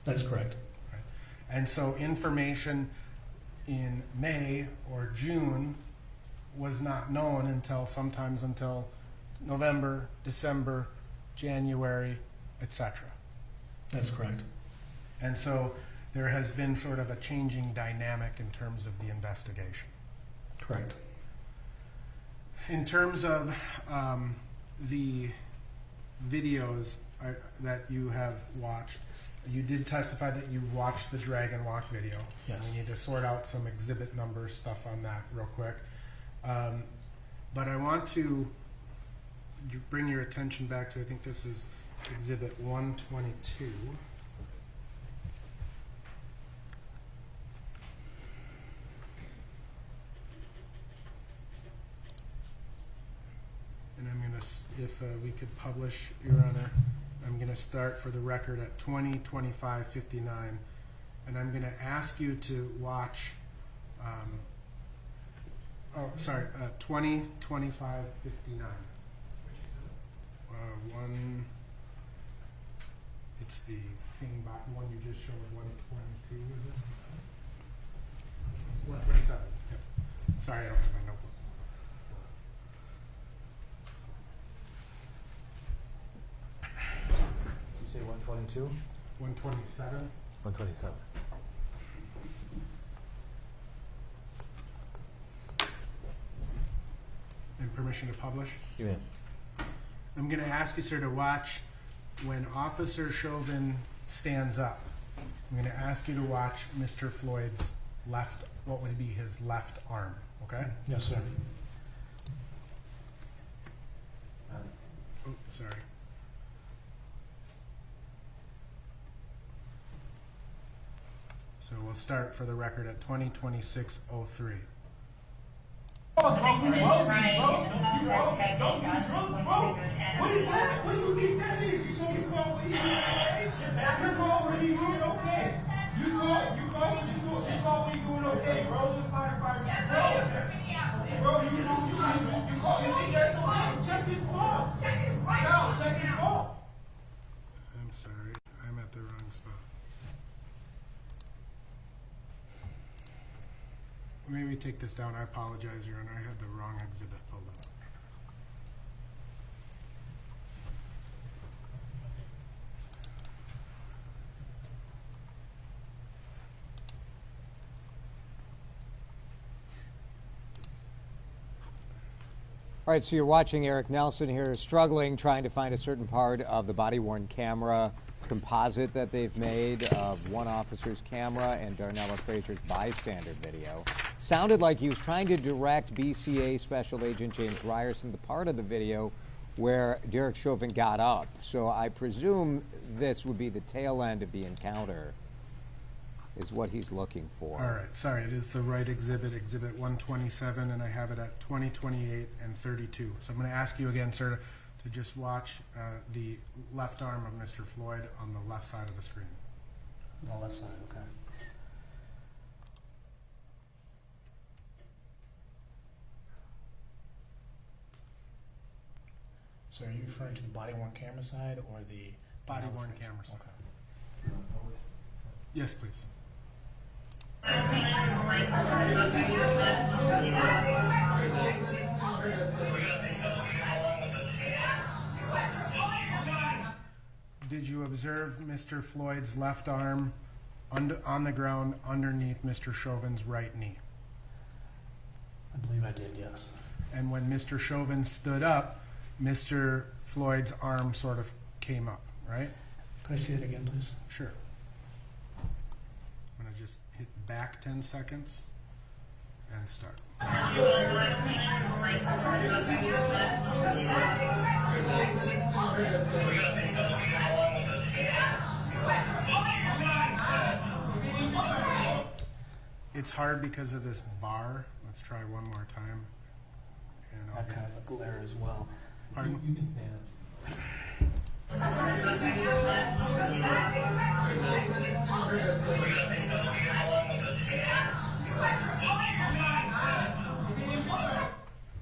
That is correct. Right? And so information in May or June was not known until sometimes until November, December, January, etc. That's correct. And so there has been sort of a changing dynamic in terms of the investigation. Correct. In terms of the videos that you have watched, you did testify that you watched the drag and walk video. Yes. We need to sort out some exhibit number stuff on that real quick. But I want to bring your attention back to, I think this is Exhibit 122. if we could publish, Your Honor. I'm going to start for the record at 20:25:59, and I'm going to ask you to watch. 20:25:59. One. It's the King Bot one you just showed. 122 is it? 127. Yep. Sorry, I don't have my notebook. You say 122? 127. 127. And permission to publish? You may. I'm going to ask you, sir, to watch when Officer Chauvin stands up. I'm going to ask you to watch Mr. Floyd's left, what would be his left arm, okay? Yes, sir. Oh, sorry. So we'll start for the record at 20:26:03. What is that? What do you think that is? You say you call what you doing? You call what you doing okay. You call what you doing. You call what you doing okay, bro. It's a firefighter. Bro, you call you think that's okay. Check his ball. Check his ball. Check his ball. I'm sorry. I'm at the wrong spot. Maybe take this down. I apologize, Your Honor. I had the wrong exhibit pulled up. All right, so you're watching Eric Nelson here struggling, trying to find a certain part of the body-worn camera composite that they've made of one officer's camera and Darnella Fraser's bystander video. Sounded like he was trying to direct BCA Special Agent James Ryerson, the part of the video where Derek Chauvin got up. So I presume this would be the tail end of the encounter, is what he's looking for. All right, sorry, it is the right exhibit, exhibit 127, and I have it at 20:28:32. So I'm going to ask you again, sir, to just watch the left arm of Mr. Floyd on the left side of the screen. On the left side, okay. So are you referring to the body-worn camera side or the body-worn camera side? Okay. Yes, please. Did you observe Mr. Floyd's left arm on the ground underneath Mr. Chauvin's right knee? I believe I did, yes. And when Mr. Chauvin stood up, Mr. Floyd's arm sort of came up, right? Could I see it again, please? Sure. I'm going to just hit back 10 seconds and start. It's hard because of this bar. Let's try one more time. And I've kind of a glare as well. Pardon? You can stand up.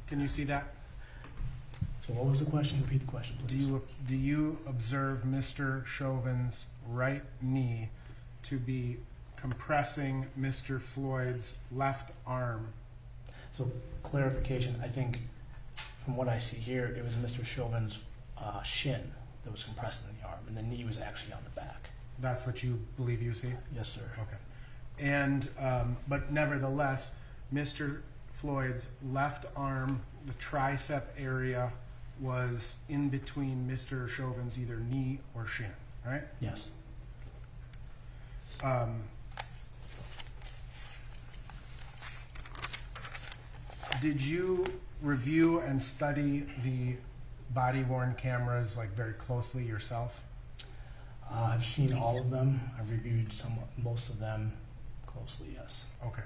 Can you see that? So what was the question? Repeat the question, please. Do you observe Mr. Chauvin's right knee to be compressing Mr. Floyd's left arm? So clarification, I think from what I see here, it was Mr. Chauvin's shin that was compressed in the arm, and the knee was actually on the back. That's what you believe you see? Yes, sir. Okay. And, but nevertheless, Mr. Floyd's left arm, the tricep area, was in between Mr. Chauvin's either knee or shin, right? Yes. Did you review and study the body-worn cameras like very closely yourself? I've seen all of them. I've reviewed most of them closely, yes. Okay.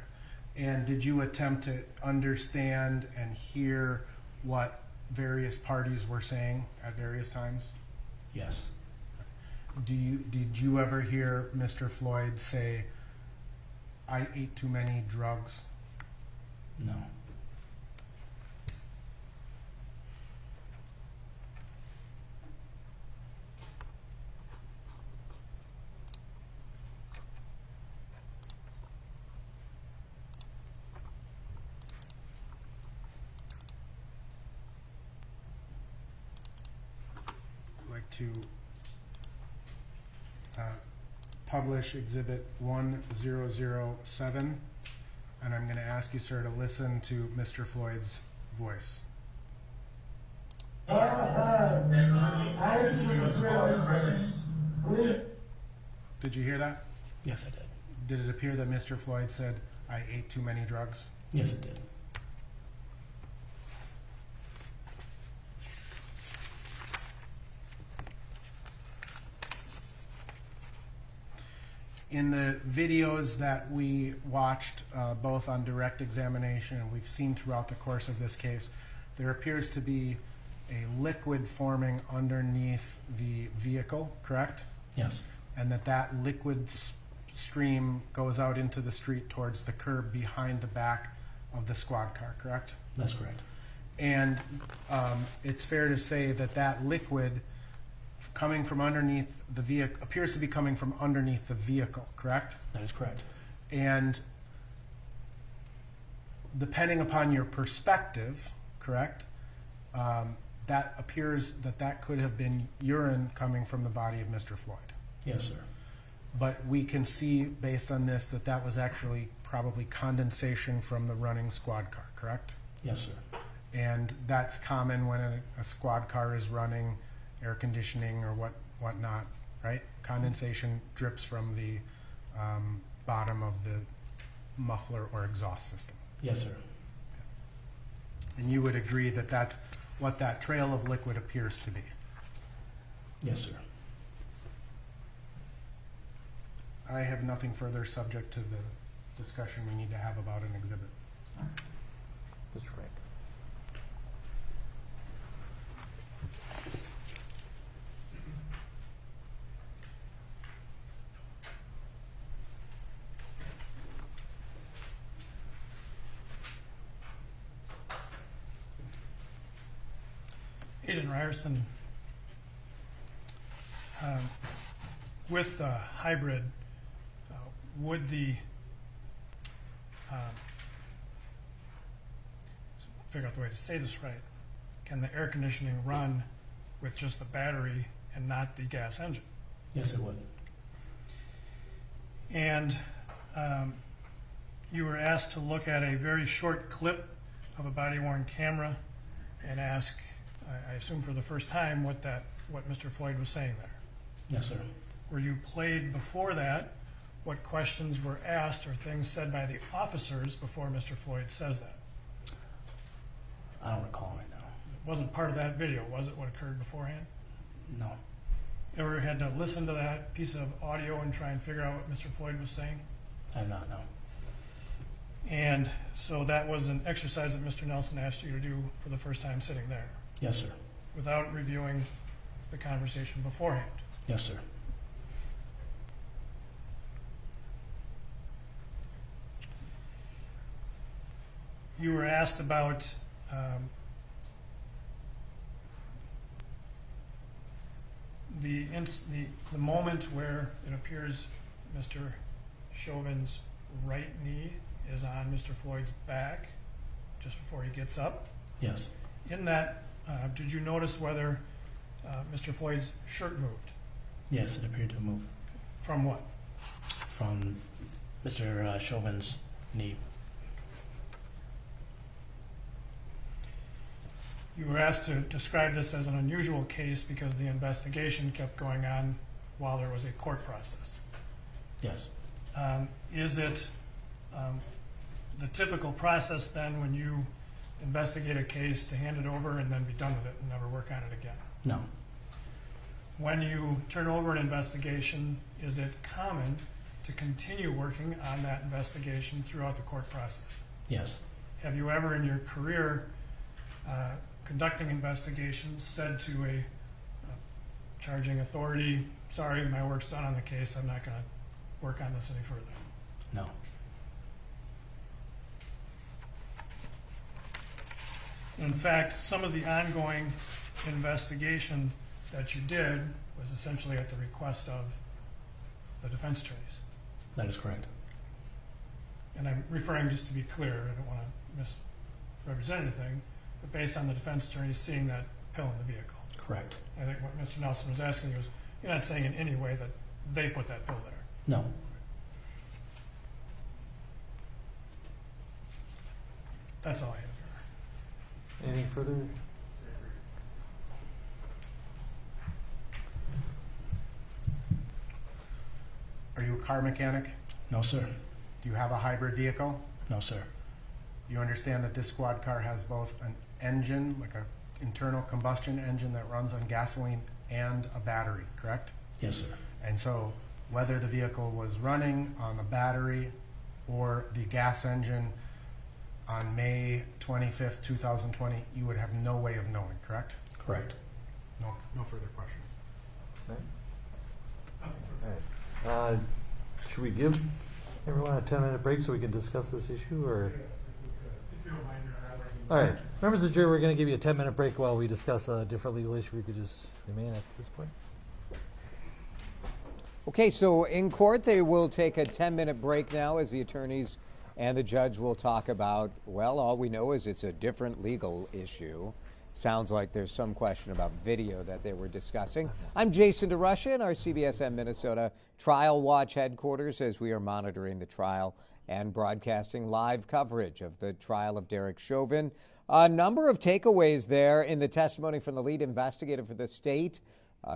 And did you attempt to understand and hear what various parties were saying at various times? Yes. Did you ever hear Mr. Floyd say, "I ate too many drugs"? No. To publish Exhibit 1007, and I'm going to ask you, sir, to listen to Mr. Floyd's voice. Did you hear that? Yes, I did. Did it appear that Mr. Floyd said, "I ate too many drugs"? Yes, it did. In the videos that we watched, both on direct examination and we've seen throughout the course of this case, there appears to be a liquid forming underneath the vehicle, correct? Yes. And that liquid stream goes out into the street towards the curb behind the back of the squad car, correct? That's correct. And it's fair to say that liquid coming from underneath the vehicle appears to be coming from underneath the vehicle, correct? That is correct. And depending upon your perspective, correct, that appears that could have been urine coming from the body of Mr. Floyd. Yes, sir. But we can see, based on this, that was actually probably condensation from the running squad car, correct? Yes, sir. And that's common when a squad car is running, air conditioning or whatnot, right? Condensation drips from the bottom of the muffler or exhaust system. Yes, sir. Okay. And you would agree that that's what that trail of liquid appears to be? Yes, sir. I have nothing further subject to the discussion we need to have about an exhibit. Mr. Frank. Agent Ryerson, with the hybrid, would the figure out the way to say this right, can the air conditioning run with just the battery and not the gas engine? Yes, it would. And you were asked to look at a very short clip of a body-worn camera and ask, I assume for the first time, what Mr. Floyd was saying there. Yes, sir. Were you played before that? What questions were asked or things said by the officers before Mr. Floyd says that? I don't recall right now. It wasn't part of that video, was it, what occurred beforehand? No. Ever had to listen to that piece of audio and try and figure out what Mr. Floyd was saying? I have not, no. And so that was an exercise that Mr. Nelson asked you to do for the first time sitting there? Yes, sir. Without reviewing the conversation beforehand? Yes, sir. You were asked about the moment where it appears Mr. Chauvin's right knee is on Mr. Floyd's back just before he gets up. Yes. In that, did you notice whether Mr. Floyd's shirt moved? Yes, it appeared to move. From what? From Mr. Chauvin's knee. You were asked to describe this as an unusual case because the investigation kept going on while there was a court process. Yes. Is it the typical process then when you investigate a case to hand it over and then be done with it and never work on it again? No. When you turn over an investigation, is it common to continue working on that investigation throughout the court process? Yes. Have you ever in your career conducting investigations said to a charging authority, sorry, my work's done on the case, I'm not going to work on this any further? No. In fact, some of the ongoing investigation that you did was essentially at the request of the defense attorneys. That is correct. And I'm referring, just to be clear, I don't want to misrepresent anything, but based on the defense attorneys seeing that pill in the vehicle. Correct. I think what Mr. Nelson was asking was, you're not saying in any way that they put that pill there? No. That's all I have. Anything further? Are you a car mechanic? No, sir. Do you have a hybrid vehicle? No, sir. You understand that this squad car has both an engine, like an internal combustion engine that runs on gasoline, and a battery, correct? Yes, sir. And so whether the vehicle was running on the battery or the gas engine on May 25th, 2020, you would have no way of knowing, correct? Correct. No further questions. All right. Should we give everyone a 10-minute break so we can discuss this issue, or? All right. Members of the jury, we're going to give you a 10-minute break while we discuss a different legal issue. We could just remain at this point. Okay, so in court, they will take a 10-minute break now as the attorneys and the judge will talk about, well, all we know is it's a different legal issue. Sounds like there's some question about video that they were discussing. I'm Jason DeRusha in our CBSN Minnesota Trial Watch headquarters as we are monitoring the trial and broadcasting live coverage of the trial of Derek Chauvin. A number of takeaways there in the testimony from the lead investigator for the state,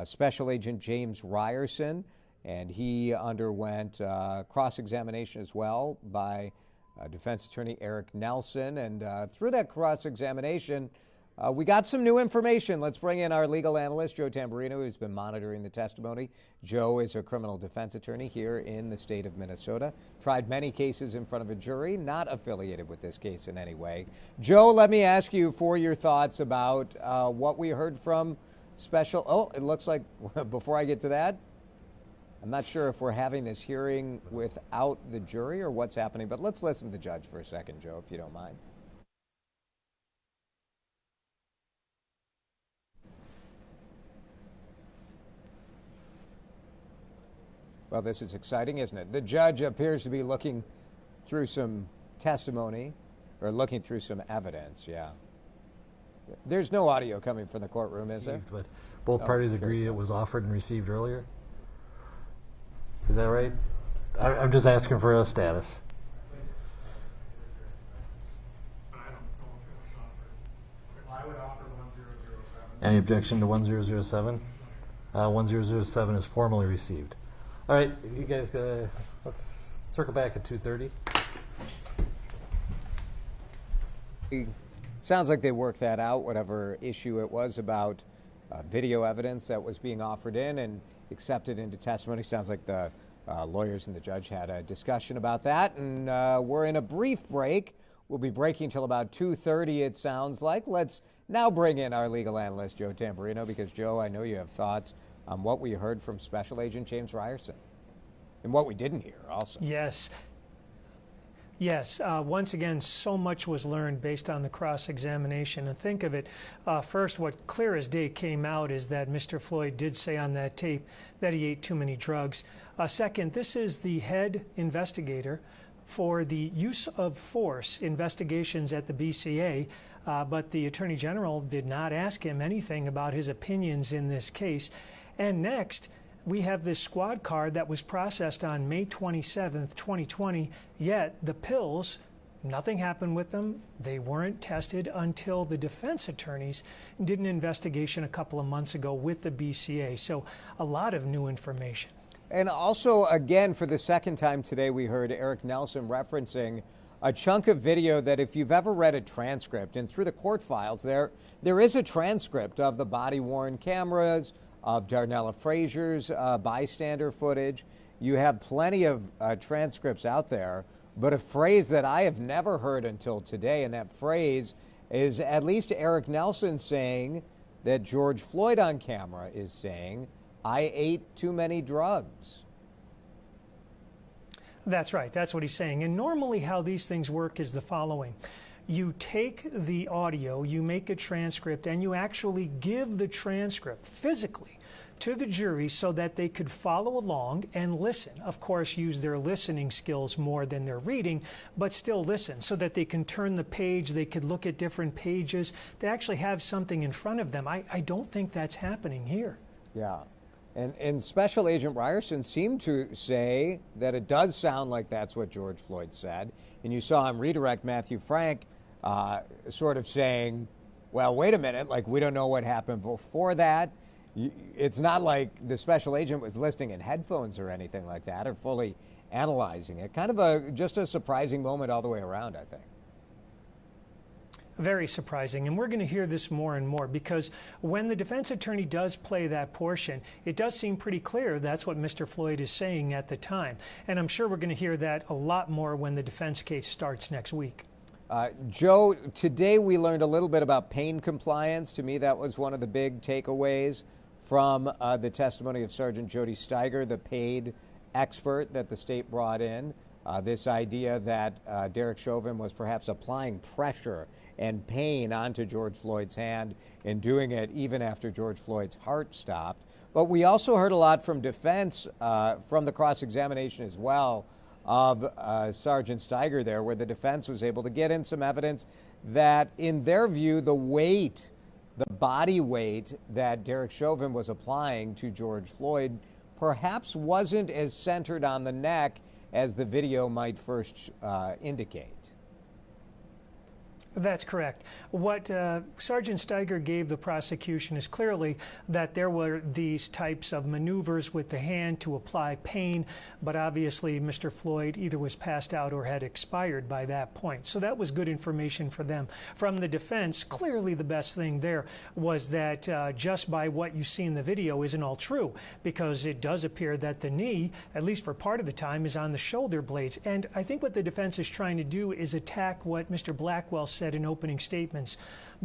Special Agent James Ryerson, and he underwent cross-examination as well by defense attorney Eric Nelson. And through that cross-examination, we got some new information. Let's bring in our legal analyst, Joe Tamburino, who's been monitoring the testimony. Joe is a criminal defense attorney here in the state of Minnesota. Tried many cases in front of a jury, not affiliated with this case in any way. Joe, let me ask you for your thoughts about what we heard from Special. Oh, it looks like before I get to that, I'm not sure if we're having this hearing without the jury or what's happening, but let's listen to the judge for a second, Joe, if you don't mind. Well, this is exciting, isn't it? The judge appears to be looking through some testimony or looking through some evidence, yeah. There's no audio coming from the courtroom, is there? But both parties agree it was offered and received earlier? Is that right? I'm just asking for a status. I would offer 1007. Any objection to 1007? 1007 is formally received. All right, you guys, let's circle back at 2:30. Sounds like they worked that out, whatever issue it was about video evidence that was being offered in and accepted into testimony. Sounds like the lawyers and the judge had a discussion about that. And we're in a brief break. We'll be breaking till about 2:30, it sounds like. Let's now bring in our legal analyst, Joe Tamburino, because, Joe, I know you have thoughts on what we heard from Special Agent James Ryerson and what we didn't hear also. Yes. Yes, once again, so much was learned based on the cross-examination. And think of it, first, what clear as day came out is that Mr. Floyd did say on that tape that he ate too many drugs. Second, this is the head investigator for the use of force investigations at the BCA, but the Attorney General did not ask him anything about his opinions in this case. And next, we have this squad car that was processed on May 27th, 2020, yet the pills, nothing happened with them. They weren't tested until the defense attorneys did an investigation a couple of months ago with the BCA. So a lot of new information. And also, again, for the second time today, we heard Eric Nelson referencing a chunk of video that if you've ever read a transcript, and through the court files, there is a transcript of the body-worn cameras, of Darnella Frazier's bystander footage. You have plenty of transcripts out there, but a phrase that I have never heard until today, and that phrase is at least Eric Nelson saying that George Floyd on camera is saying, "I ate too many drugs." That's right. That's what he's saying. And normally how these things work is the following. You take the audio, you make a transcript, and you actually give the transcript physically to the jury so that they could follow along and listen. Of course, use their listening skills more than their reading, but still listen so that they can turn the page, they could look at different pages. They actually have something in front of them. I don't think that's happening here. Yeah. And Special Agent Ryerson seemed to say that it does sound like that's what George Floyd said. And you saw him redirect Matthew Frank sort of saying, well, wait a minute, like we don't know what happened before that. It's not like the special agent was listening in headphones or anything like that or fully analyzing it. Kind of just a surprising moment all the way around, I think. Very surprising, and we're going to hear this more and more because when the defense attorney does play that portion, it does seem pretty clear that's what Mr. Floyd is saying at the time. And I'm sure we're going to hear that a lot more when the defense case starts next week. Joe, today we learned a little bit about pain compliance. To me, that was one of the big takeaways from the testimony of Sergeant Jody Stiger, the paid expert that the state brought in. This idea that Derek Chauvin was perhaps applying pressure and pain onto George Floyd's hand and doing it even after George Floyd's heart stopped. But we also heard a lot from defense, from the cross-examination as well, of Sergeant Stiger there, where the defense was able to get in some evidence that, in their view, the weight, the body weight that Derek Chauvin was applying to George Floyd perhaps wasn't as centered on the neck as the video might first indicate. That's correct. What Sergeant Stiger gave the prosecution is clearly that there were these types of maneuvers with the hand to apply pain, but obviously Mr. Floyd either was passed out or had expired by that point. So that was good information for them. From the defense, clearly the best thing there was that just by what you see in the video isn't all true, because it does appear that the knee, at least for part of the time, is on the shoulder blades. And I think what the defense is trying to do is attack what Mr. Blackwell said in opening statements.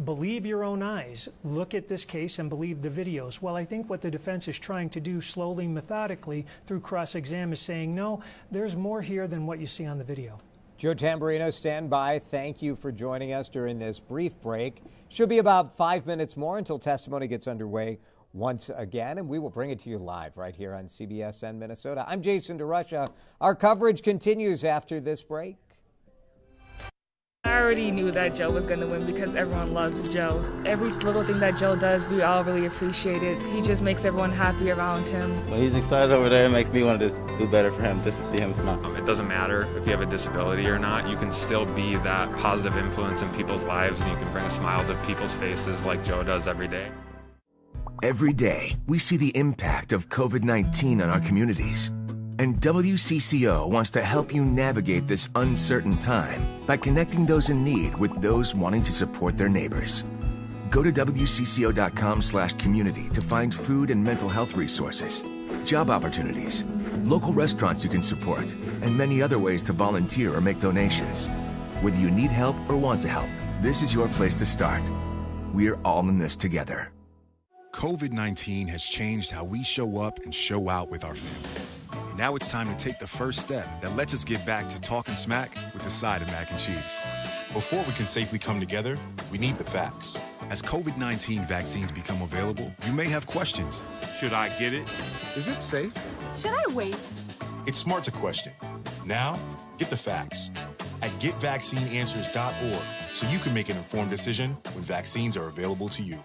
Believe your own eyes. Look at this case and believe the videos. Well, I think what the defense is trying to do slowly, methodically, through cross-exam is saying, no, there's more here than what you see on the video. Joe Tamburino, stand by. Thank you for joining us during this brief break. Should be about 5 minutes more until testimony gets underway once again, and we will bring it to you live right here on CBSN Minnesota. I'm Jason DeRusha. Our coverage continues after this break. I already knew that Joe was going to win because everyone loves Joe. Every little thing that Joe does, we all really appreciate it. He just makes everyone happy around him. When he's excited over there, it makes me want to just do better for him, just to see him smile. It doesn't matter if you have a disability or not. You can still be that positive influence in people's lives, and you can bring a smile to people's faces like Joe does every day. Every day, we see the impact of COVID-19 on our communities. And WCCO wants to help you navigate this uncertain time by connecting those in need with those wanting to support their neighbors. Go to WCCO.com/community to find food and mental health resources, job opportunities, local restaurants you can support, and many other ways to volunteer or make donations. Whether you need help or want to help, this is your place to start. We're all in this together. COVID-19 has changed how we show up and show out with our family. Now it's time to take the first step that lets us get back to talking smack with a side of mac and cheese. Before we can safely come together, we need the facts. As COVID-19 vaccines become available, you may have questions. Should I get it? Is it safe? Should I wait? It's smart to question. Now, get the facts at getvaccineanswers.org so you can make an informed decision when vaccines are available to you.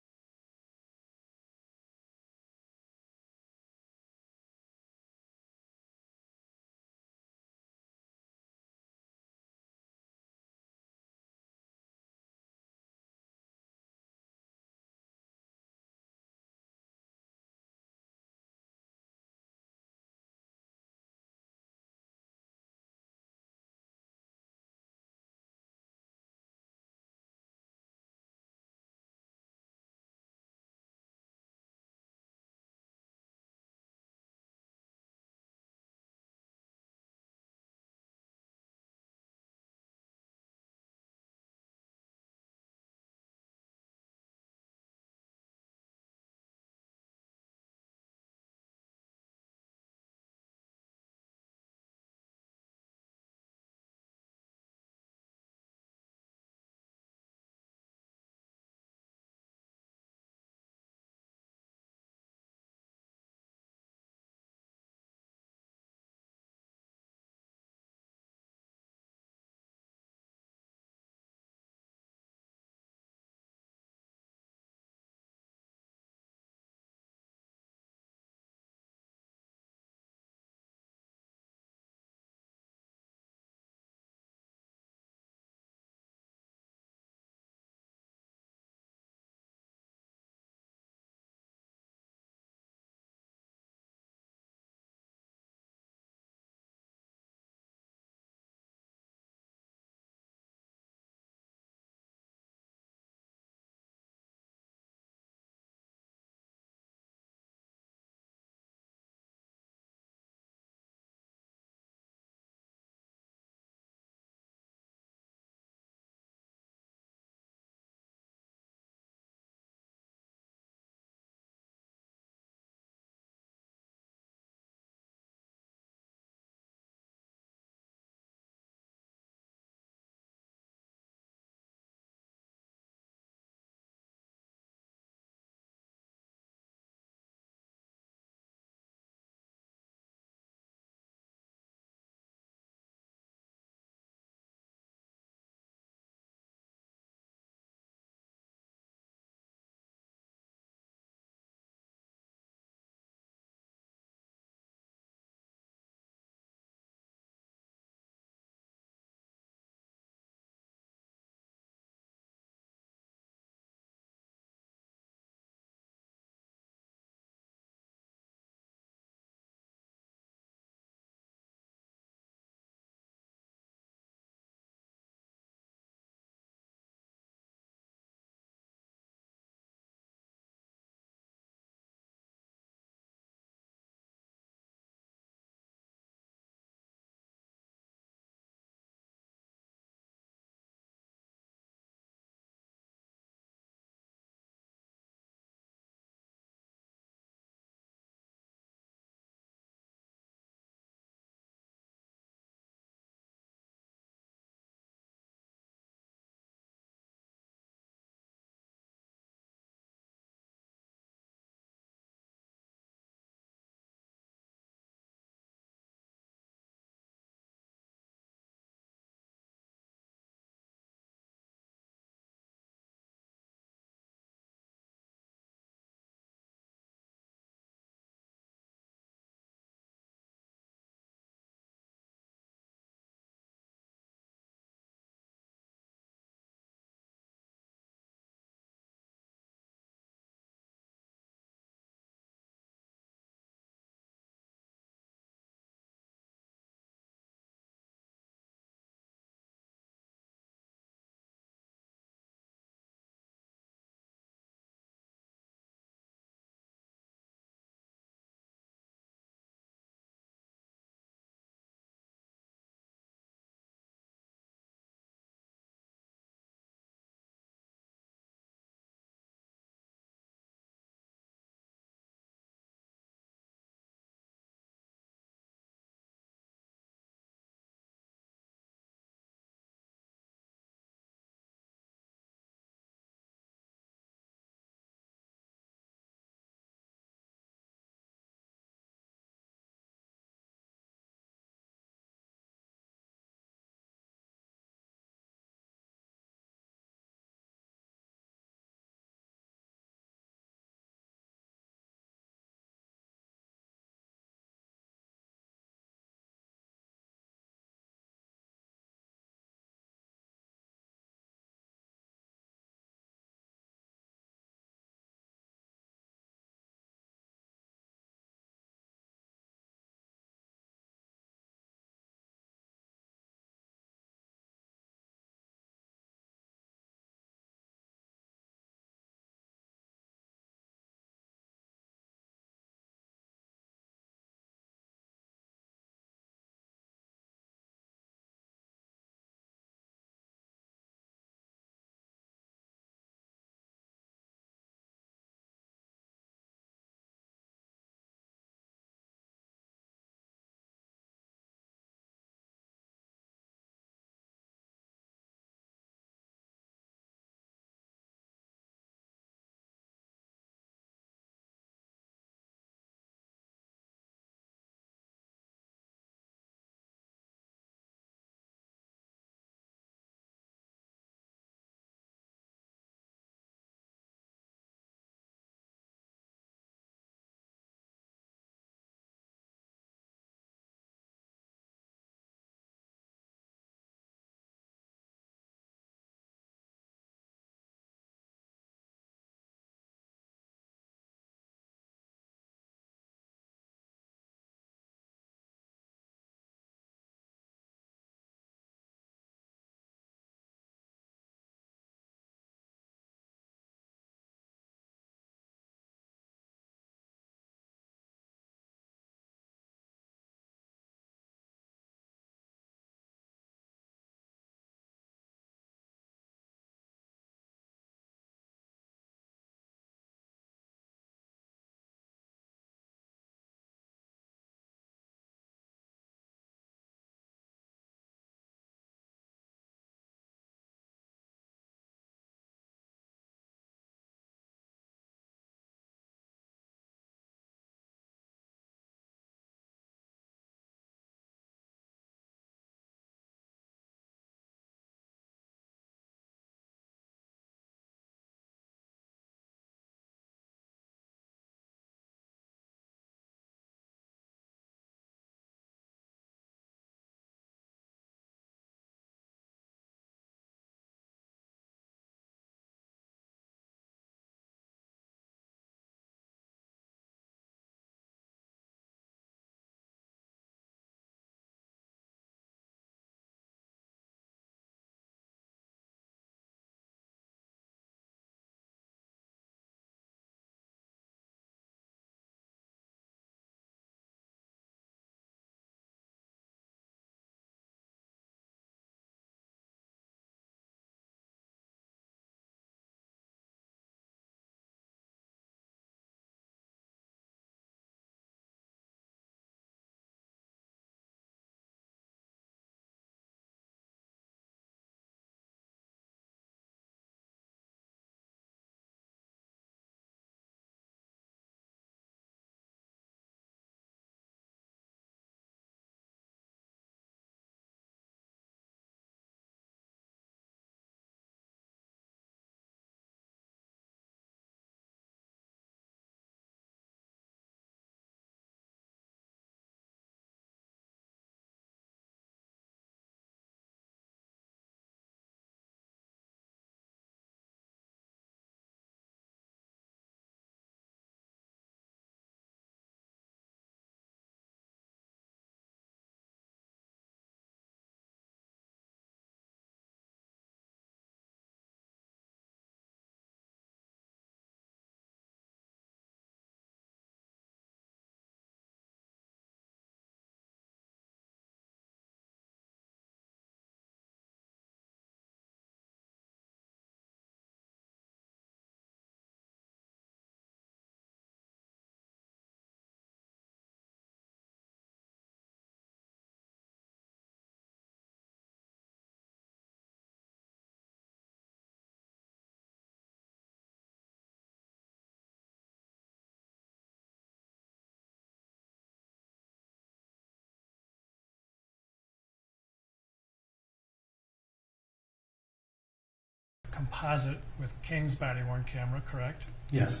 composite with King's body-worn camera, correct? Yes.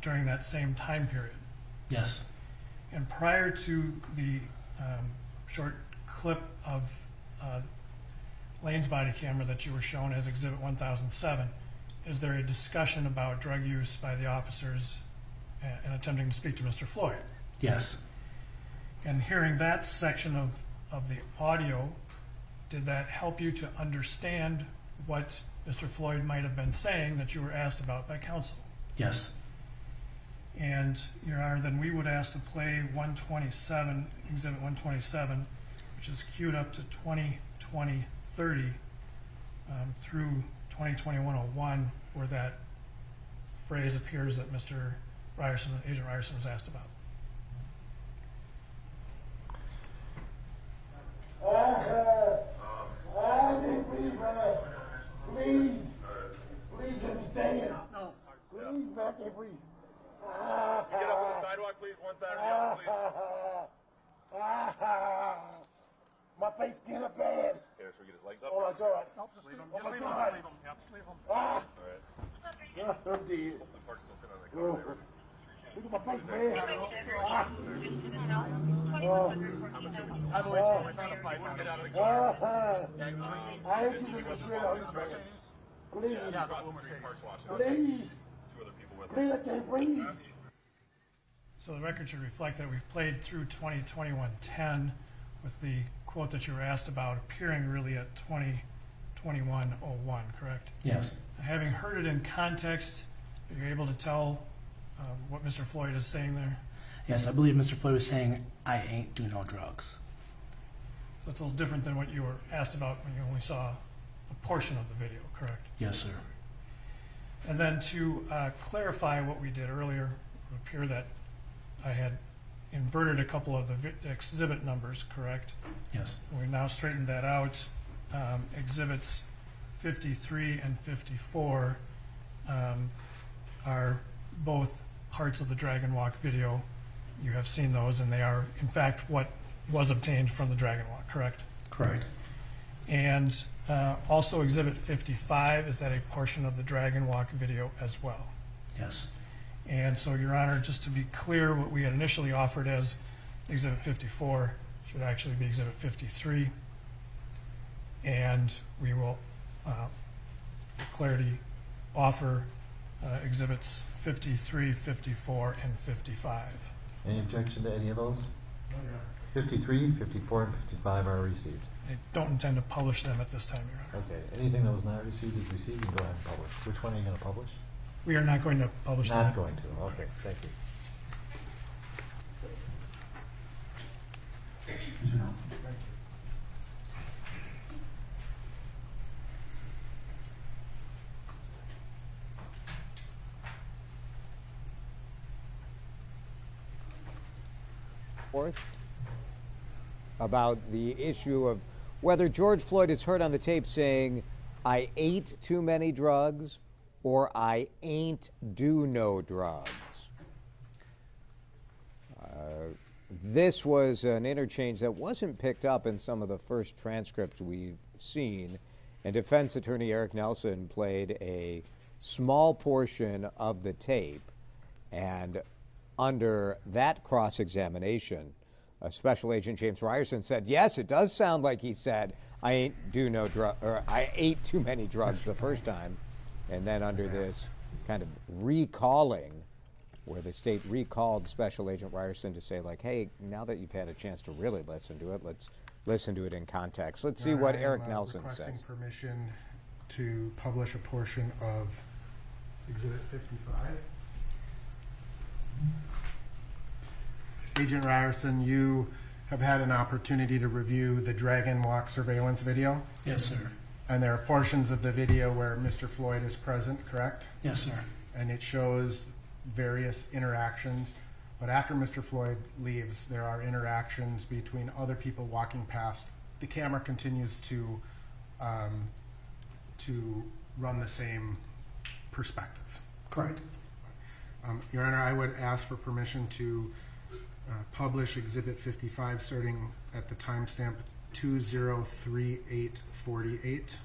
During that same time period. Yes. And prior to the short clip of Lane's body camera that you were shown as Exhibit 1007, is there a discussion about drug use by the officers in attempting to speak to Mr. Floyd? Yes. And hearing that section of the audio, did that help you to understand what Mr. Floyd might have been saying that you were asked about by counsel? Yes. And, Your Honor, then we would ask to play 127, Exhibit 127, which is queued up to 2020-30 through 2021-01, where that phrase appears that Mr. Ryerson, Agent Ryerson, was asked about. Please understand. No. Please back and breathe. Get up on the sidewalk, please. One side or the other, please. My face getting bad. Here, should we get his legs up? Oh, that's all right. Nope, just leave him. Just leave him. Leave him. Yep, just leave him. All right. I'm dead. The clerk's still sitting on the car there. Look at my face, man. I believe so. We found a pipe. Get out of the car. I ain't using this real. Please. Yeah, the Mercedes. Please. Two other people with please, I can't breathe. So the record should reflect that we've played through 2021-10 with the quote that you were asked about appearing really at 2021-01, correct? Yes. Having heard it in context, are you able to tell what Mr. Floyd is saying there? Yes, I believe Mr. Floyd was saying, I ain't do no drugs. So it's a little different than what you were asked about when you only saw a portion of the video, correct? Yes, sir. And then to clarify what we did earlier, it would appear that I had inverted a couple of the exhibit numbers, correct? Yes. We've now straightened that out. Exhibits 53 and 54 are both parts of the Dragon Walk video. You have seen those, and they are, in fact, what was obtained from the Dragon Walk, correct? Correct. And also Exhibit 55, is that a portion of the Dragon Walk video as well? Yes. And so, Your Honor, just to be clear, what we had initially offered as Exhibit 54 should actually be Exhibit 53. And we will, for clarity, offer Exhibits 53, 54, and 55. Any objection to any of those? 53, 54, and 55 are received. I don't intend to publish them at this time, Your Honor. Okay. Anything that was not received is received. You can go ahead and publish. Which one are you going to publish? We are not going to publish them. Not going to. Okay. Thank you. About the issue of whether George Floyd is heard on the tape saying, I ate too many drugs, or I ain't do no drugs. This was an interchange that wasn't picked up in some of the first transcripts we've seen, and defense attorney Eric Nelson played a small portion of the tape, and under that cross-examination, Special Agent James Ryerson said, yes, it does sound like he said, I ain't do no drug, or I ate too many drugs the first time. And then under this kind of recalling, where the state recalled Special Agent Ryerson to say, like, hey, now that you've had a chance to really listen to it, let's listen to it in context. Let's see what Eric Nelson says. Requesting permission to publish a portion of Exhibit 55. Agent Ryerson, you have had an opportunity to review the Dragon Walk surveillance video? Yes, sir. And there are portions of the video where Mr. Floyd is present, correct? Yes, sir. And it shows various interactions. But after Mr. Floyd leaves, there are interactions between other people walking past. The camera continues to run the same perspective. Correct. Your Honor, I would ask for permission to publish Exhibit 55 starting at the timestamp 203848.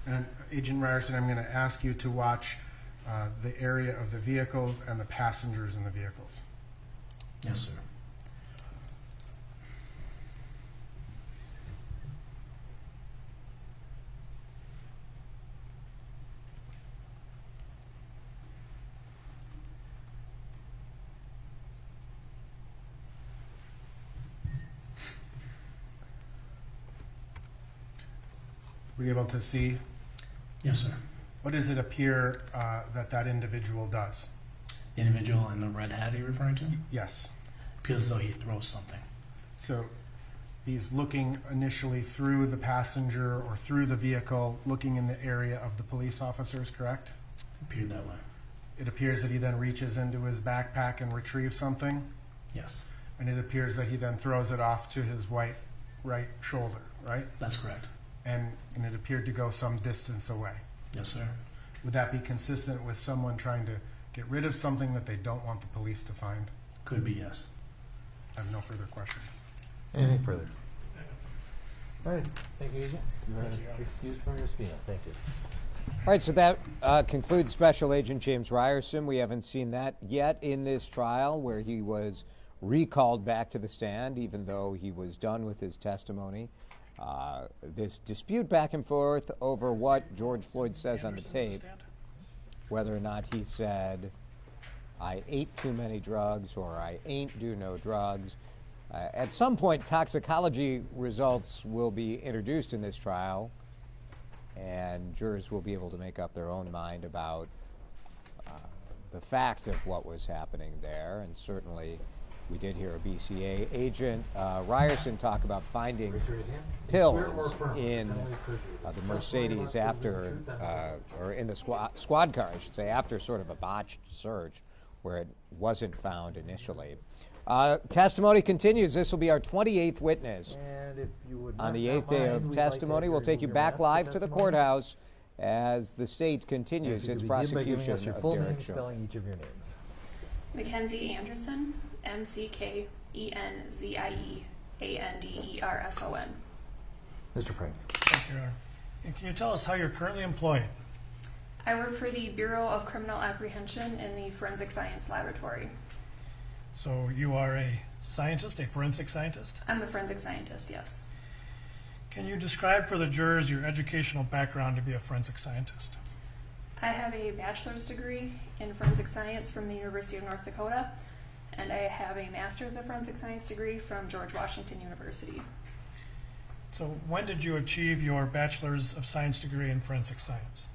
And Agent Ryerson, I'm going to ask you to watch the area of the vehicles and the passengers in the vehicles. Yes, sir. Were you able to see? Yes, sir. What does it appear that individual does? The individual in the red hat you're referring to? Yes. Appears as though he throws something. So he's looking initially through the passenger or through the vehicle, looking in the area of the police officers, correct? Appeared that way. It appears that he then reaches into his backpack and retrieves something? Yes. And it appears that he then throws it off to his right shoulder, right? That's correct. And it appeared to go some distance away. Yes, sir. Would that be consistent with someone trying to get rid of something that they don't want the police to find? Could be, yes. I have no further questions. Anything further? All right. Thank you, Agent. You are excused from your subpoena. Thank you. All right, so that concludes Special Agent James Ryerson. We haven't seen that yet in this trial where he was recalled back to the stand, even though he was done with his testimony. This dispute back and forth over what George Floyd says on the tape, whether or not he said, I ate too many drugs or I ain't do no drugs. At some point, toxicology results will be introduced in this trial, and jurors will be able to make up their own mind about the fact of what was happening there. And certainly we did hear a BCA agent, Ryerson, talk about finding pills in the Mercedes after, or in the squad car, I should say, after sort of a botched search where it wasn't found initially. Testimony continues. This will be our 28th witness. And if you would on the 8th day of testimony, we'll take you back live to the courthouse as the state continues its prosecution of Derek Chauvin. Spelling each of your names. Mackenzie Anderson, McKenzie-Anderson. Mr. Frank. Thank you, Your Honor. And can you tell us how you're currently employed? I work for the Bureau of Criminal Apprehension in the Forensic Science Laboratory. So you are a scientist, a forensic scientist? I'm a forensic scientist, yes. Can you describe for the jurors your educational background to be a forensic scientist? I have a bachelor's degree in forensic science from the University of North Dakota, and I have a master's of forensic science degree from George Washington University. So when did you achieve your bachelor's of science degree in forensic science?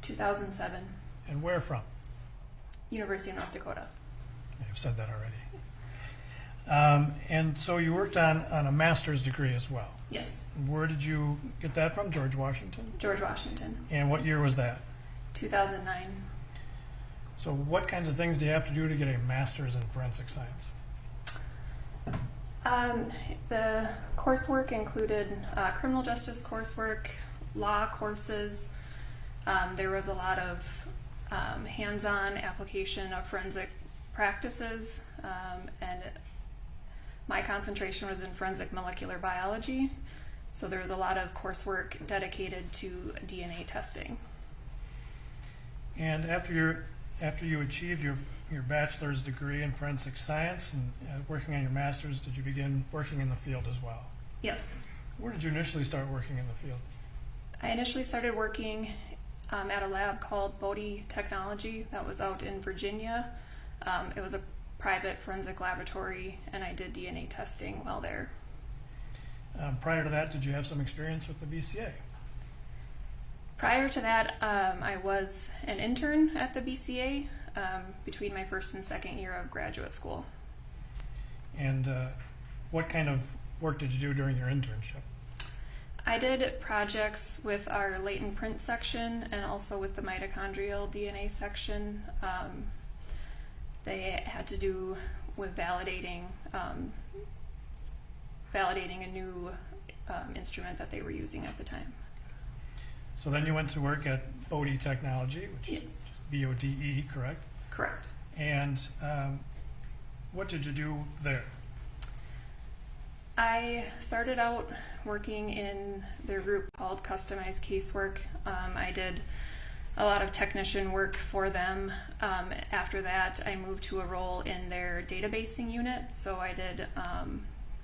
2007. And where from? University of North Dakota. You've said that already. And so you worked on a master's degree as well? Yes. Where did you get that from? George Washington? George Washington. And what year was that? 2009. So what kinds of things do you have to do to get a master's in forensic science? The coursework included criminal justice coursework, law courses. There was a lot of hands-on application of forensic practices, and my concentration was in forensic molecular biology. So there was a lot of coursework dedicated to DNA testing. And after you achieved your bachelor's degree in forensic science and working on your master's, did you begin working in the field as well? Yes. Where did you initially start working in the field? I initially started working at a lab called Jody Technology that was out in Virginia. It was a private forensic laboratory, and I did DNA testing while there. Prior to that, did you have some experience with the BCA? Prior to that, I was an intern at the BCA between my first and second year of graduate school. And what kind of work did you do during your internship? I did projects with our latent print section and also with the mitochondrial DNA section. They had to do with validating a new instrument that they were using at the time. So then you went to work at Jody Technology, which yes. is BODE, correct? Correct. And what did you do there? I started out working in their group called Customized Casework. I did a lot of technician work for them. After that, I moved to a role in their databasing unit. So I did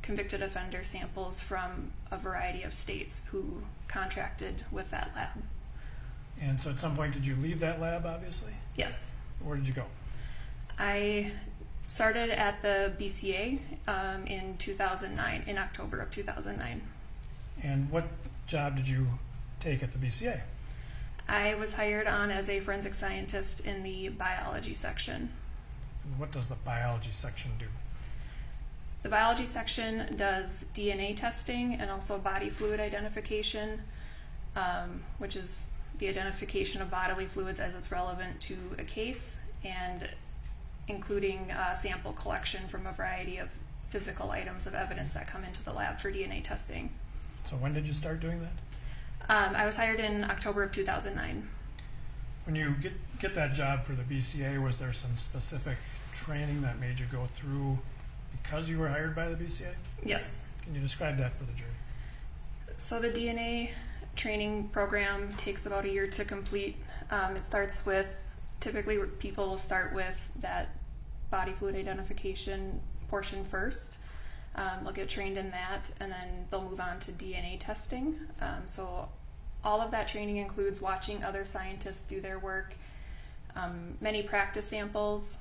convicted offender samples from a variety of states who contracted with that lab. And so at some point, did you leave that lab, obviously? Yes. Where did you go? I started at the BCA in 2009, in October of 2009. And what job did you take at the BCA? I was hired on as a forensic scientist in the biology section. And what does the biology section do? The biology section does DNA testing and also body fluid identification, which is the identification of bodily fluids as it's relevant to a case, and including sample collection from a variety of physical items of evidence that come into the lab for DNA testing. So when did you start doing that? I was hired in October of 2009. When you get that job for the BCA, was there some specific training that made you go through because you were hired by the BCA? Yes. Can you describe that for the jury? So the DNA training program takes about a year to complete. It starts with, typically people will start with that body fluid identification portion first. They'll get trained in that, and then they'll move on to DNA testing. So all of that training includes watching other scientists do their work, many practice samples,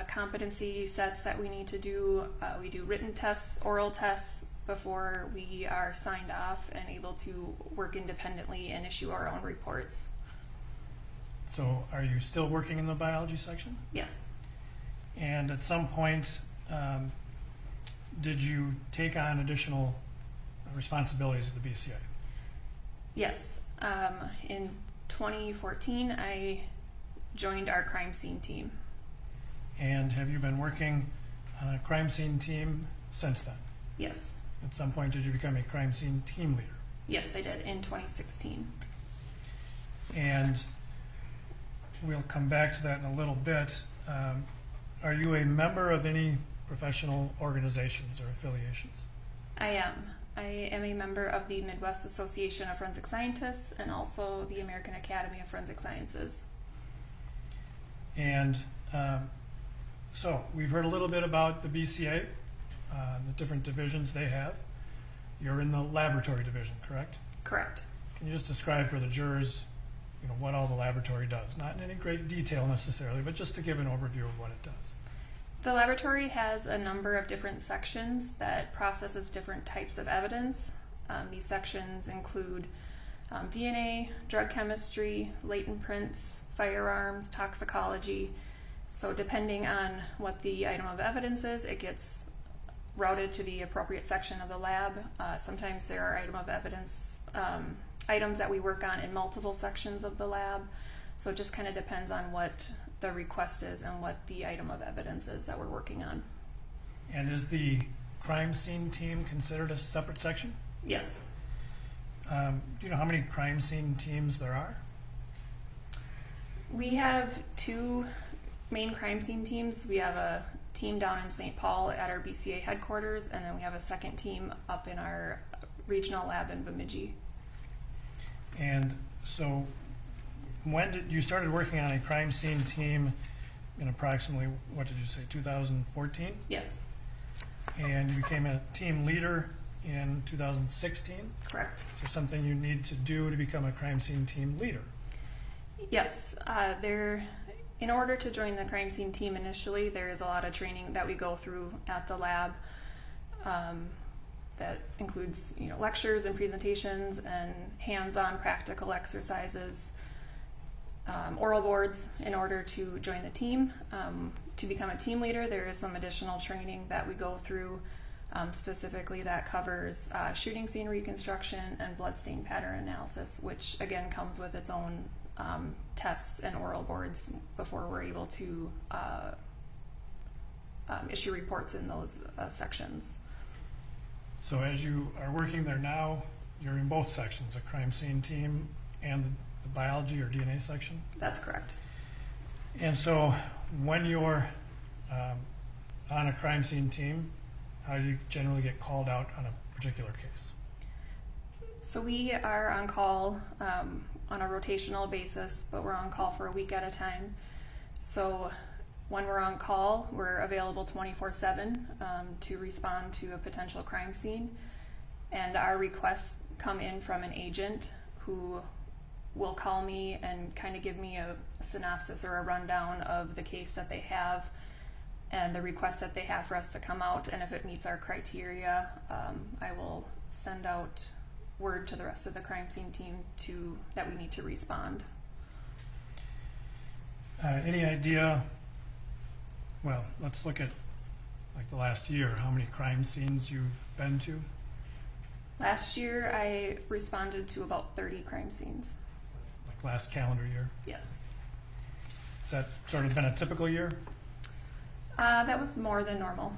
competency sets that we need to do. We do written tests, oral tests before we are signed off and able to work independently and issue our own reports. So are you still working in the biology section? Yes. And at some point, did you take on additional responsibilities at the BCA? Yes. In 2014, I joined our crime scene team. And have you been working on a crime scene team since then? Yes. At some point, did you become a crime scene team leader? Yes, I did, in 2016. And we'll come back to that in a little bit. Are you a member of any professional organizations or affiliations? I am. I am a member of the Midwest Association of Forensic Scientists and also the American Academy of Forensic Sciences. And so we've heard a little bit about the BCA, the different divisions they have. You're in the laboratory division, correct? Correct. Can you just describe for the jurors, what all the laboratory does? Not in any great detail necessarily, but just to give an overview of what it does. The laboratory has a number of different sections that processes different types of evidence. These sections include DNA, drug chemistry, latent prints, firearms, toxicology. So depending on what the item of evidence is, it gets routed to the appropriate section of the lab. Sometimes there are item of evidence items that we work on in multiple sections of the lab. So it just kind of depends on what the request is and what the item of evidence is that we're working on. And is the crime scene team considered a separate section? Yes. Do you know how many crime scene teams there are? We have two main crime scene teams. We have a team down in St. Paul at our BCA headquarters, and then we have a second team up in our regional lab in Bemidji. And so when did you started working on a crime scene team in approximately, what did you say, 2014? Yes. And you became a team leader in 2016? Correct. Is there something you need to do to become a crime scene team leader? Yes. In order to join the crime scene team initially, there is a lot of training that we go through at the lab that includes lectures and presentations and hands-on practical exercises, oral boards in order to join the team. To become a team leader, there is some additional training that we go through, specifically that covers shooting scene reconstruction and bloodstain pattern analysis, which again comes with its own tests and oral boards before we're able to issue reports in those sections. So as you are working there now, you're in both sections, a crime scene team and the biology or DNA section? That's correct. And so when you're on a crime scene team, How do you generally get called out on a particular case? So we are on call on a rotational basis, but we're on call for a week at a time. So when we're on call, we're available 24/7 to respond to a potential crime scene. And our requests come in from an agent who will call me and kind of give me a synopsis or a rundown of the case that they have and the request that they have for us to come out. And if it meets our criteria, I will send out word to the rest of the crime scene team that we need to respond. Any idea, well, let's look at like the last year, how many crime scenes you've been to? Last year I responded to about 30 crime scenes. Like last calendar year? Yes. Has that sort of been a typical year? That was more than normal.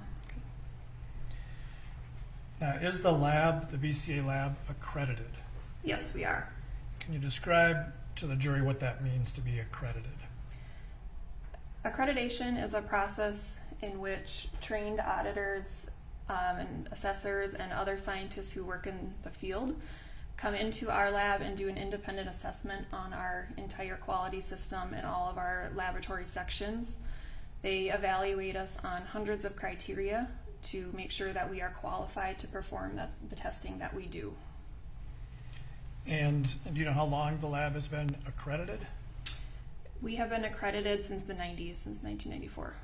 Now, is the lab, the BCA lab, accredited? Yes, we are. Can you describe to the jury what that means to be accredited? Accreditation is a process in which trained auditors and assessors and other scientists who work in the field come into our lab and do an independent assessment on our entire quality system and all of our laboratory sections. They evaluate us on hundreds of criteria to make sure that we are qualified to perform the testing that we do. And do you know how long the lab has been accredited? We have been accredited since the 90s, since 1994.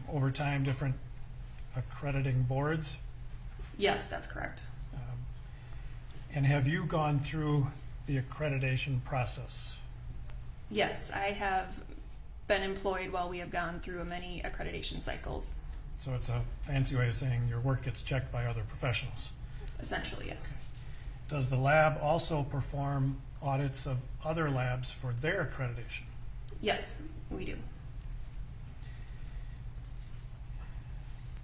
Over time, different accrediting boards? Yes, that's correct. And have you gone through the accreditation process? Yes, I have been employed while we have gone through many accreditation cycles. So it's a fancy way of saying your work gets checked by other professionals? Essentially, yes. Okay. Does the lab also perform audits of other labs for their accreditation? Yes, we do.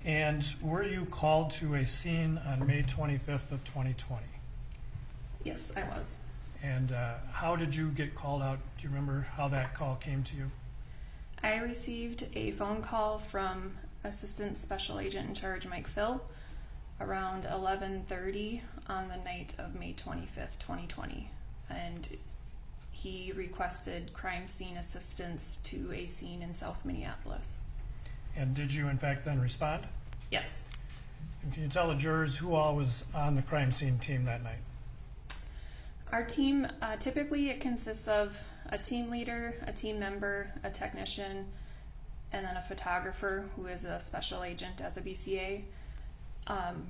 And were you called to a scene on May 25th of 2020? Yes, I was. And how did you get called out? Do you remember how that call came to you? I received a phone call from Assistant Special Agent in Charge Mike Phil around 11:30 on the night of May 25th, 2020. And he requested crime scene assistance to a scene in South Minneapolis. And did you in fact then respond? Yes. And can you tell the jurors who all was on the crime scene team that night? Our team, typically it consists of a team leader, a team member, a technician, and then a photographer who is a special agent at the BCA.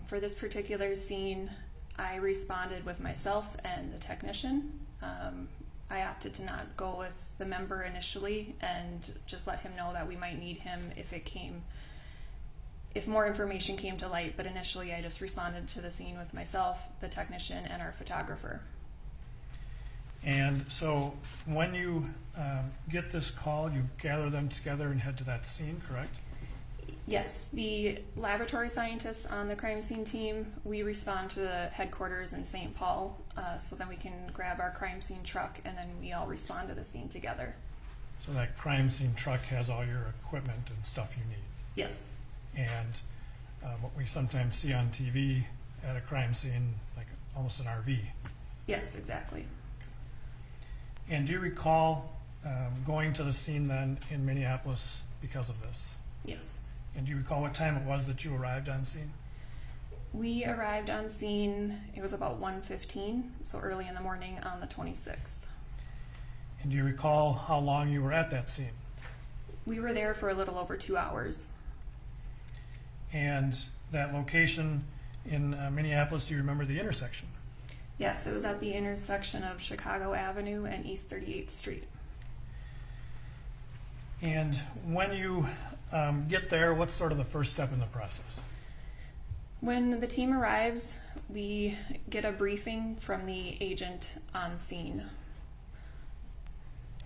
For this particular scene, I responded with myself and the technician. I opted to not go with the member initially and just let him know that we might need him if more information came to light, but initially I just responded to the scene with myself, the technician, and our photographer. And so when you get this call, you gather them together and head to that scene, correct? Yes, the laboratory scientists on the crime scene team, we respond to the headquarters in St. Paul, so then we can grab our crime scene truck and then we all respond to the scene together. So that crime scene truck has all your equipment and stuff you need? Yes. And what we sometimes see on TV at a crime scene, like almost an RV? Yes, exactly. And do you recall going to the scene then in Minneapolis because of this? Yes. And do you recall what time it was that you arrived on scene? We arrived on scene, it was about 1:15, so early in the morning on the 26th. And do you recall how long you were at that scene? We were there for a little over 2 hours. And that location in Minneapolis, do you remember the intersection? Yes, it was at the intersection of Chicago Avenue and East 38th Street. And when you get there, what's sort of the first step in the process? When the team arrives, we get a briefing from the agent on scene.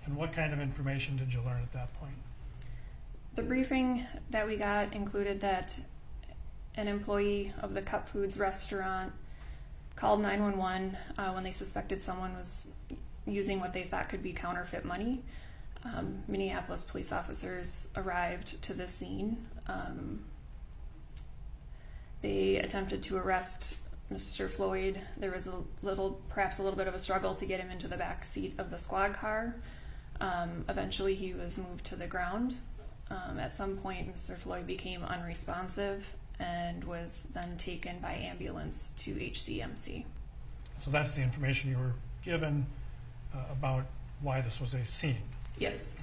And what kind of information did you learn at that point? The briefing that we got included that an employee of the Cup Foods restaurant called 911 when they suspected someone was using what they thought could be counterfeit money. Minneapolis police officers arrived to the scene. They attempted to arrest Mr. Floyd. There was perhaps a little bit of a struggle to get him into the back seat of the squad car. Eventually he was moved to the ground. At some point, Mr. Floyd became unresponsive and was then taken by ambulance to HCMC. So that's the information you were given about why this was a scene? Yes.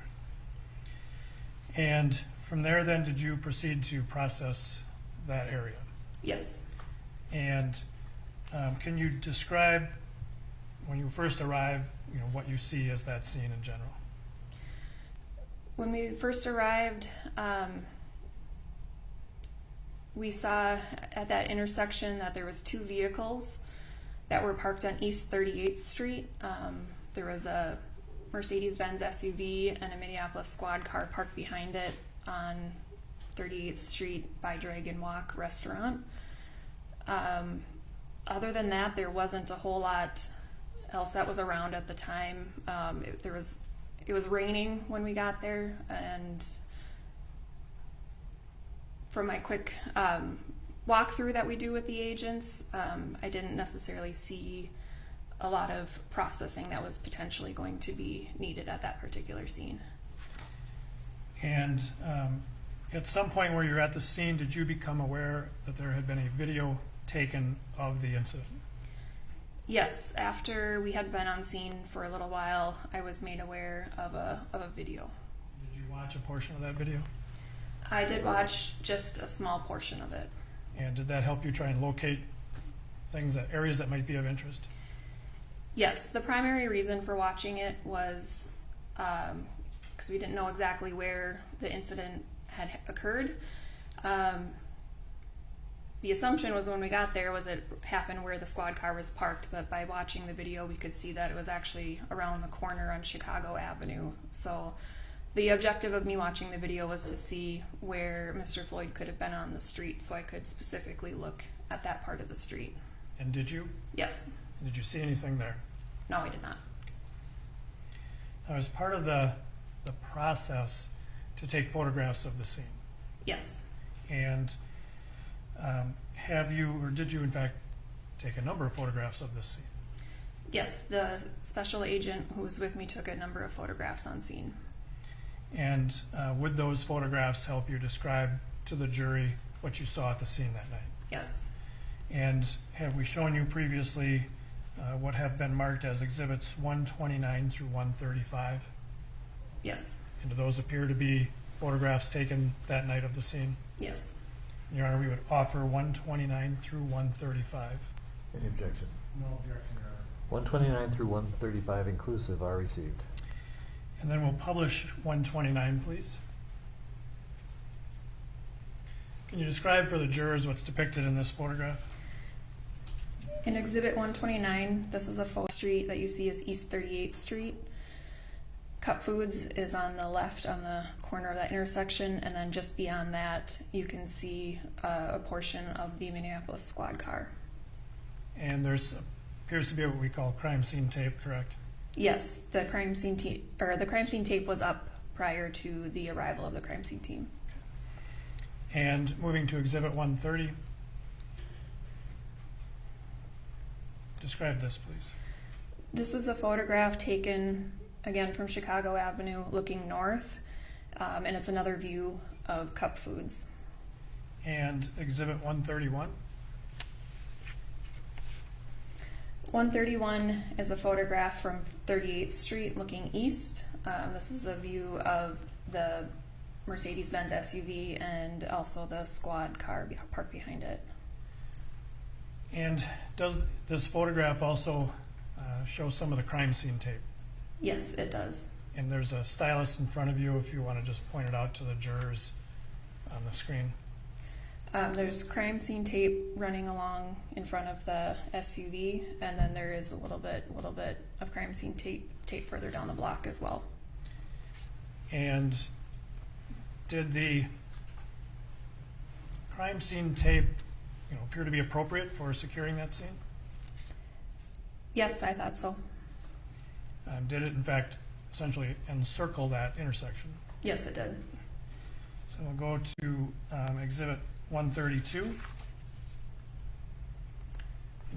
And from there then, did you proceed to process that area? Yes. And can you describe, when you first arrive, what you see as that scene in general? When we first arrived, we saw at that intersection that there was 2 vehicles that were parked on East 38th Street. There was a Mercedes-Benz SUV and a Minneapolis squad car parked behind it on 38th Street by Dragon Walk Restaurant. Other than that, there wasn't a whole lot else that was around at the time. It was raining when we got there, and from my quick walkthrough that we do with the agents, I didn't necessarily see a lot of processing that was potentially going to be needed at that particular scene. And at some point where you're at the scene, did you become aware that there had been a video taken of the incident? Yes, after we had been on scene for a little while, I was made aware of a video. Did you watch a portion of that video? I did watch just a small portion of it. And did that help you try and locate areas that might be of interest? Yes, the primary reason for watching it was because we didn't know exactly where the incident had occurred. The assumption was when we got there was it happened where the squad car was parked, but by watching the video we could see that it was actually around the corner on Chicago Avenue. So the objective of me watching the video was to see where Mr. Floyd could have been on the street, so I could specifically look at that part of the street. And did you? Yes. Did you see anything there? No, I did not. Now, as part of the process to take photographs of the scene. Yes. And have you, or did you in fact take a number of photographs of this scene? Yes, the special agent who was with me took a number of photographs on scene. And would those photographs help you describe to the jury what you saw at the scene that night? Yes. And have we shown you previously what have been marked as exhibits 129 through 135? Yes. And do those appear to be photographs taken that night of the scene? Yes. Your Honor, we would offer 129 through 135. Any objection? No objection, Your Honor. 129 through 135 inclusive are received. And then we'll publish 129, please. Can you describe for the jurors what's depicted in this photograph? In Exhibit 129, this is a photo street that you see is East 38th Street. Cup Foods is on the left on the corner of that intersection, and then just beyond that you can see a portion of the Minneapolis squad car. And there's appears to be what we call crime scene tape, correct? Yes, the crime scene tape was up prior to the arrival of the crime scene team. And moving to Exhibit 130, describe this, please. This is a photograph taken again from Chicago Avenue looking north, and it's another view of Cup Foods. And Exhibit 131? 131 is a photograph from 38th Street looking east. This is a view of the Mercedes-Benz SUV and also the squad car parked behind it. And does this photograph also show some of the crime scene tape? Yes, it does. And there's a stylus in front of you if you want to just point it out to the jurors on the screen. There's crime scene tape running along in front of the SUV, and then there is a little bit of crime scene tape further down the block as well. And did the crime scene tape, appear to be appropriate for securing that scene? Yes, I thought so. Did it, in fact, essentially encircle that intersection? Yes, it did. So we'll go to Exhibit 132.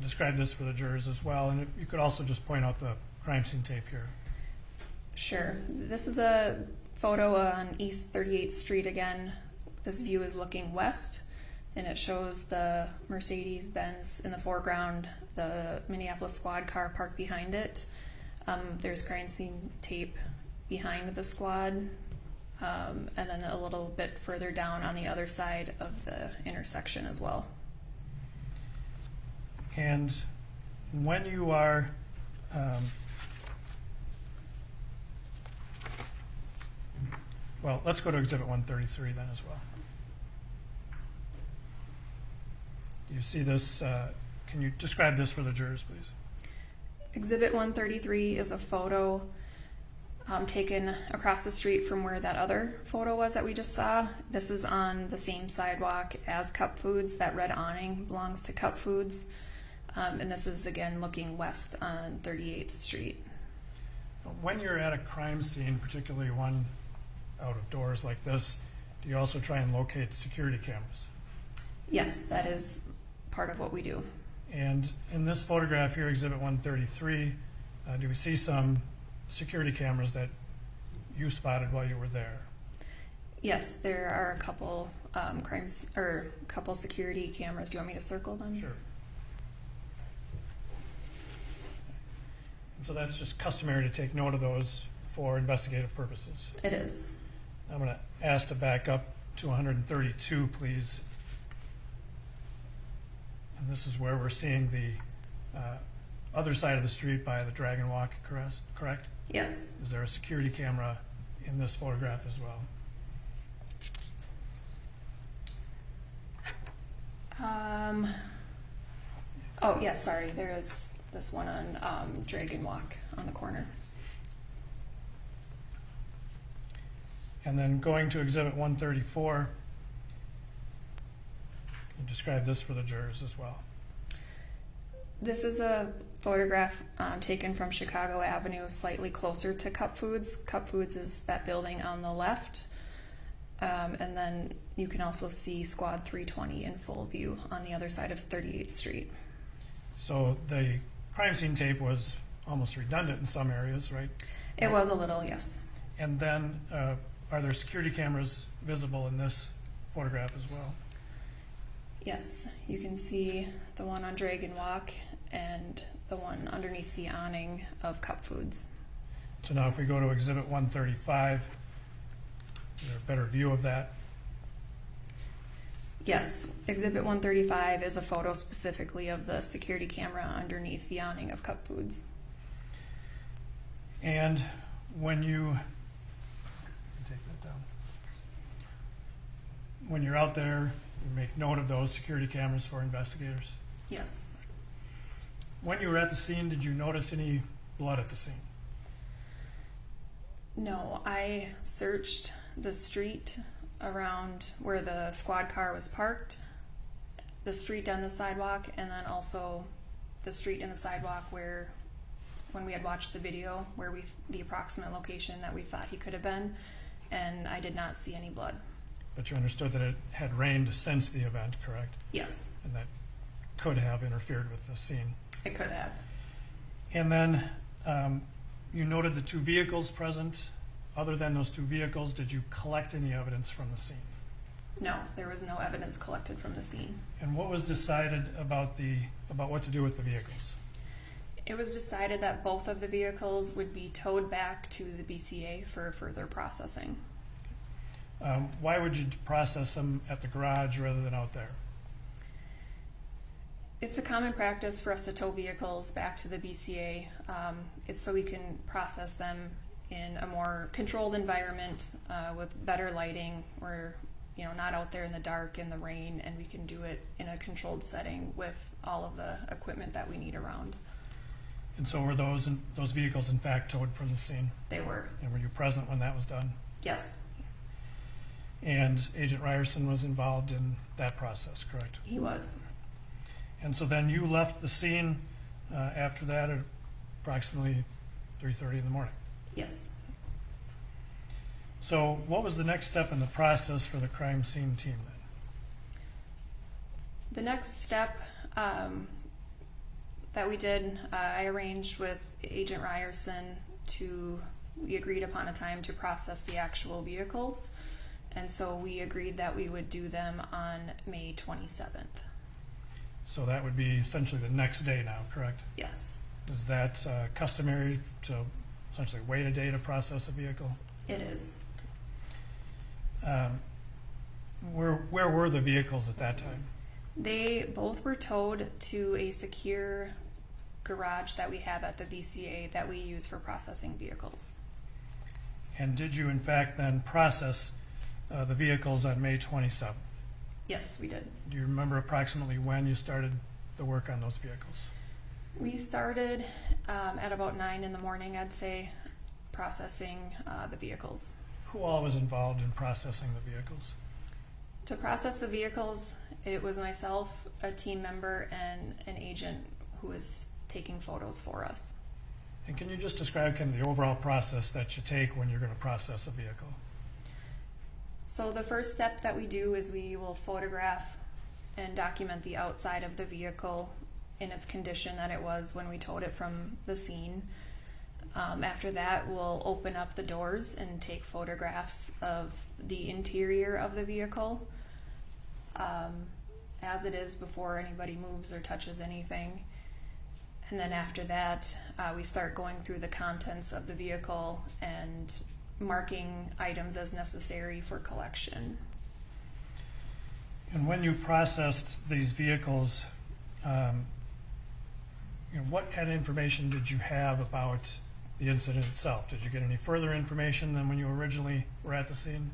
describe this for the jurors as well, and if you could also just point out the crime scene tape here. Sure. This is a photo on East 38th Street again. This view is looking west, and it shows the Mercedes-Benz in the foreground, the Minneapolis squad car parked behind it. There's crime scene tape behind the squad, and then a little bit further down on the other side of the intersection as well. And when you are well, let's go to Exhibit 133 then as well. Do you see this? Can you describe this for the jurors, please? Exhibit 133 is a photo taken across the street from where that other photo was that we just saw. This is on the same sidewalk as Cup Foods. That red awning belongs to Cup Foods. And this is, again, looking west on 38th Street. When you're at a crime scene, particularly one out of doors like this, do you also try and locate security cameras? Yes, that is part of what we do. And in this photograph here, Exhibit 133, do we see some security cameras that you spotted while you were there? Yes, there are a couple couple security cameras. Do you want me to circle them? Sure. So that's just customary to take note of those for investigative purposes. It is. I'm going to ask to back up to 132, please. And this is where we're seeing the other side of the street by the Dragon Walk, correct? Yes. Is there a security camera in this photograph as well? Oh, yes, sorry. There is this one on Dragon Walk on the corner. And then going to Exhibit 134, you describe this for the jurors as well. This is a photograph taken from Chicago Avenue, slightly closer to Cup Foods. Cup Foods is that building on the left. And then you can also see Squad 320 in full view on the other side of 38th Street. So the crime scene tape was almost redundant in some areas, right? It was a little, yes. And then are there security cameras visible in this photograph as well? Yes, you can see the one on Dragon Walk and the one underneath the awning of Cup Foods. So now if we go to Exhibit 135, is there a better view of that? Yes, Exhibit 135 is a photo specifically of the security camera underneath the awning of Cup Foods. And when you take that down, when you're out there, you make note of those security cameras for investigators? Yes. When you were at the scene, did you notice any blood at the scene? No, I searched the street around where the squad car was parked, the street down the sidewalk, and then also the street and the sidewalk where, when we had watched the video, where the approximate location that we thought he could have been, and I did not see any blood. But you understood that it had rained since the event, correct? Yes. And that could have interfered with the scene. It could have. And then you noted the two vehicles present. Other than those two vehicles, did you collect any evidence from the scene? No, there was no evidence collected from the scene. And what was decided about what to do with the vehicles? It was decided that both of the vehicles would be towed back to the BCA for further processing. Why would you process them at the garage rather than out there? It's a common practice for us to tow vehicles back to the BCA. It's so we can process them in a more controlled environment with better lighting. We're not out there in the dark in the rain, and we can do it in a controlled setting with all of the equipment that we need around. And so were those vehicles in fact towed from the scene? They were. And were you present when that was done? Yes. And Agent Ryerson was involved in that process, correct? He was. And so then you left the scene after that at approximately 3:30 in the morning? Yes. So what was the next step in the process for the crime scene team then? The next step that we did. I arranged with Agent Ryerson we agreed upon a time to process the actual vehicles, and so we agreed that we would do them on May 27th. So that would be essentially the next day now, correct? Yes. Is that customary to essentially wait a day to process a vehicle? It is. Where were the vehicles at that time? They both were towed to a secure garage that we have at the BCA that we use for processing vehicles. And did you in fact then process the vehicles on May 27th? Yes, we did. Do you remember approximately when you started the work on those vehicles? We started at about 9 in the morning, I'd say, processing the vehicles. Who all was involved in processing the vehicles? To process the vehicles, it was myself, a team member, and an agent who was taking photos for us. And can you just describe kind of the overall process that you take when you're going to process a vehicle? So the first step that we do is we will photograph and document the outside of the vehicle in its condition that it was when we towed it from the scene. After that, we'll open up the doors and take photographs of the interior of the vehicle as it is before anybody moves or touches anything. And then after that, we start going through the contents of the vehicle and marking items as necessary for collection. And when you processed these vehicles, what kind of information did you have about the incident itself? Did you get any further information than when you originally were at the scene?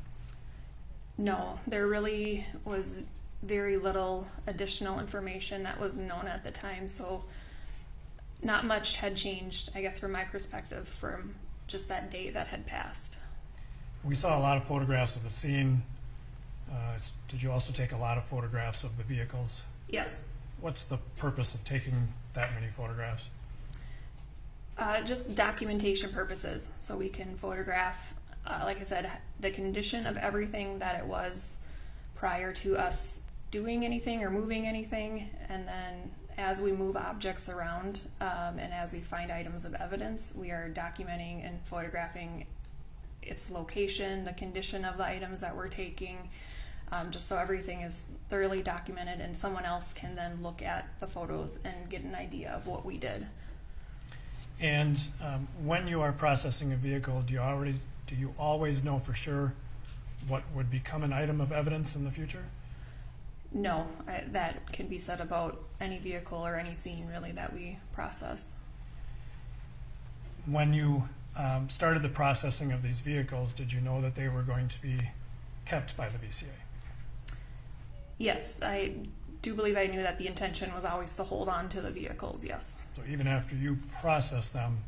No, there really was very little additional information that was known at the time, so not much had changed, I guess, from my perspective, from just that day that had passed. We saw a lot of photographs of the scene. Did you also take a lot of photographs of the vehicles? Yes. What's the purpose of taking that many photographs? Just documentation purposes, so we can photograph, like I said, the condition of everything that it was prior to us doing anything or moving anything, and then as we move objects around and as we find items of evidence, we are documenting and photographing its location, the condition of the items that we're taking, just so everything is thoroughly documented and someone else can then look at the photos and get an idea of what we did. And when you are processing a vehicle, do you always know for sure what would become an item of evidence in the future? No, that can be said about any vehicle or any scene really that we process. When you started the processing of these vehicles, did you know that they were going to be kept by the BCA? Yes, I do believe I knew that the intention was always to hold on to the vehicles, yes. So even after you process them,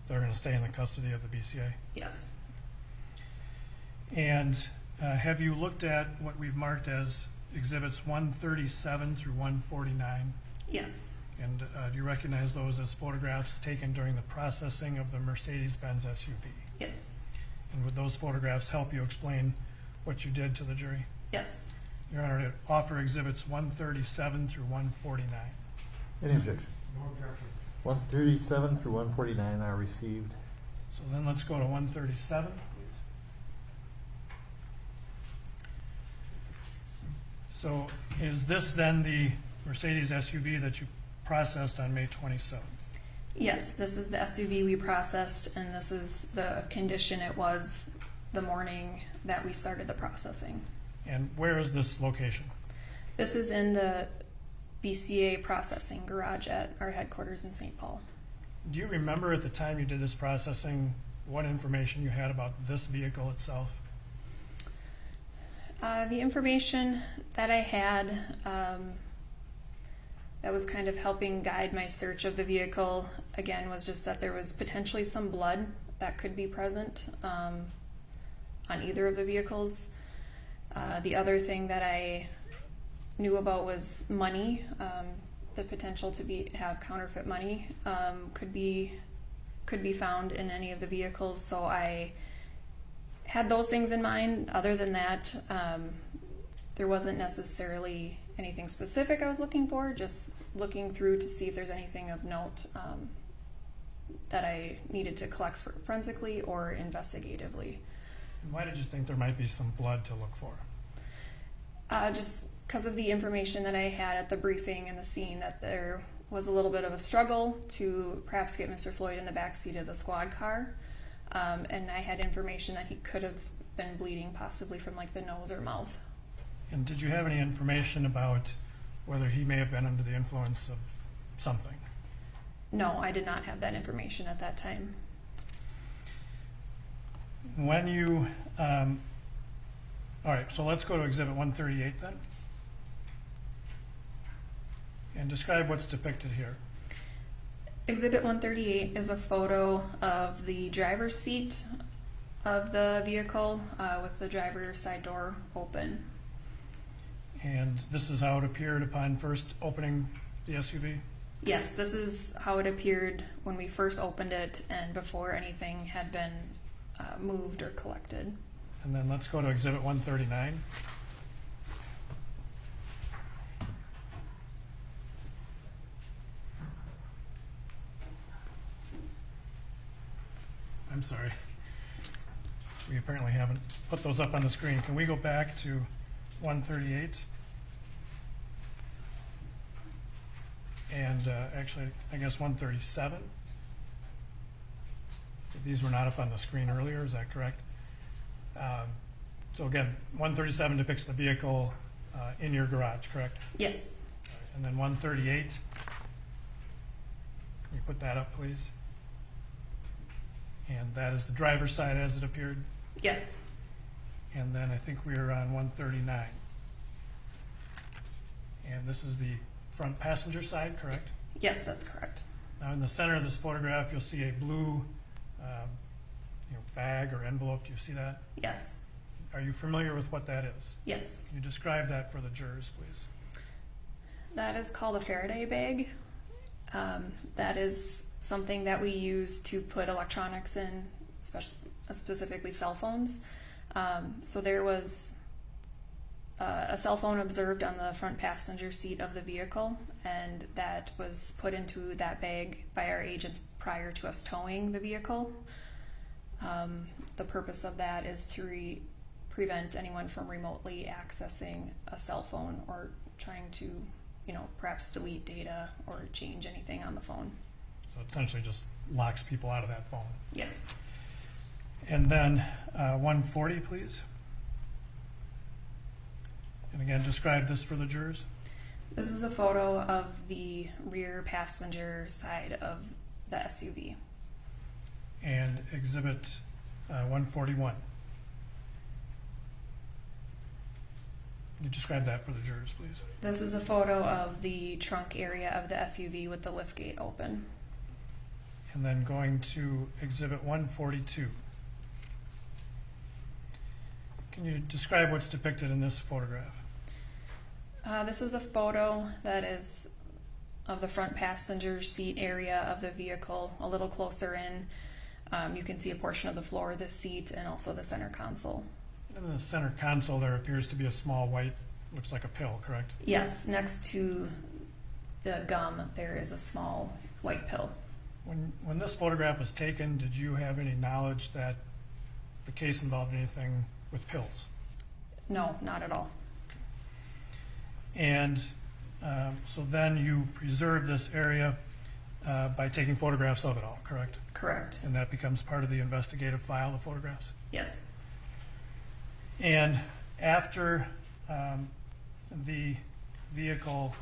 they're going to stay in the custody of the BCA? Yes. And have you looked at what we've marked as exhibits 137 through 149? Yes. And do you recognize those as photographs taken during the processing of the Mercedes-Benz SUV? Yes. And would those photographs help you explain what you did to the jury? Yes. Your Honor, to offer exhibits 137 through 149. Any objection? No objection. 137 through 149 are received. So then let's go to 137, please. So is this then the Mercedes SUV that you processed on May 27th? Yes, this is the SUV we processed, and this is the condition it was the morning that we started the processing. And where is this location? This is in the BCA processing garage at our headquarters in St. Paul. Do you remember at the time you did this processing what information you had about this vehicle itself? The information that I had that was kind of helping guide my search of the vehicle, again, was just that there was potentially some blood that could be present on either of the vehicles. The other thing that I knew about was money. The potential to have counterfeit money could be found in any of the vehicles. So I had those things in mind. Other than that, there wasn't necessarily anything specific I was looking for, just looking through to see if there's anything of note that I needed to collect forensically or investigatively. And why did you think there might be some blood to look for? Just because of the information that I had at the briefing and the scene, that there was a little bit of a struggle to perhaps get Mr. Floyd in the back seat of the squad car. And I had information that he could have been bleeding possibly from like the nose or mouth. And did you have any information about whether he may have been under the influence of something? No, I did not have that information at that time. When you, all right, so let's go to Exhibit 138 then. And describe what's depicted here. Exhibit 138 is a photo of the driver's seat of the vehicle with the driver's side door open. And this is how it appeared upon first opening the SUV? Yes, this is how it appeared when we first opened it and before anything had been moved or collected. And then let's go to Exhibit 139. I'm sorry. We apparently haven't put those up on the screen. Can we go back to 138? And actually, I guess 137. So these were not up on the screen earlier, is that correct? So again, 137 depicts the vehicle in your garage, correct? Yes. And then 138, can you put that up, please? And that is the driver's side as it appeared? Yes. And then I think we are on 139. And this is the front passenger side, correct? Yes, that's correct. Now in the center of this photograph, you'll see a blue bag or envelope. Do you see that? Yes. Are you familiar with what that is? Yes. Can you describe that for the jurors, please? That is called a Faraday bag. That is something that we use to put electronics in, specifically cell phones. So there was a cell phone observed on the front passenger seat of the vehicle, and that was put into that bag by our agents prior to us towing the vehicle. The purpose of that is to prevent anyone from remotely accessing a cell phone or trying to, perhaps delete data or change anything on the phone. So it essentially just locks people out of that phone. Yes. And then 140, please. And again, describe this for the jurors. This is a photo of the rear passenger side of the SUV. And Exhibit 141. Can you describe that for the jurors, please? This is a photo of the trunk area of the SUV with the liftgate open. And then going to Exhibit 142. Can you describe what's depicted in this photograph? This is a photo that is of the front passenger seat area of the vehicle, a little closer in. You can see a portion of the floor of the seat and also the center console. In the center console, there appears to be a small white, looks like a pill, correct? Yes, next to the gum, there is a small white pill. When this photograph was taken, did you have any knowledge that the case involved anything with pills? No, not at all. And so then you preserve this area by taking photographs of it all, correct? Correct. And that becomes part of the investigative file, the photographs? Yes. And after the vehicle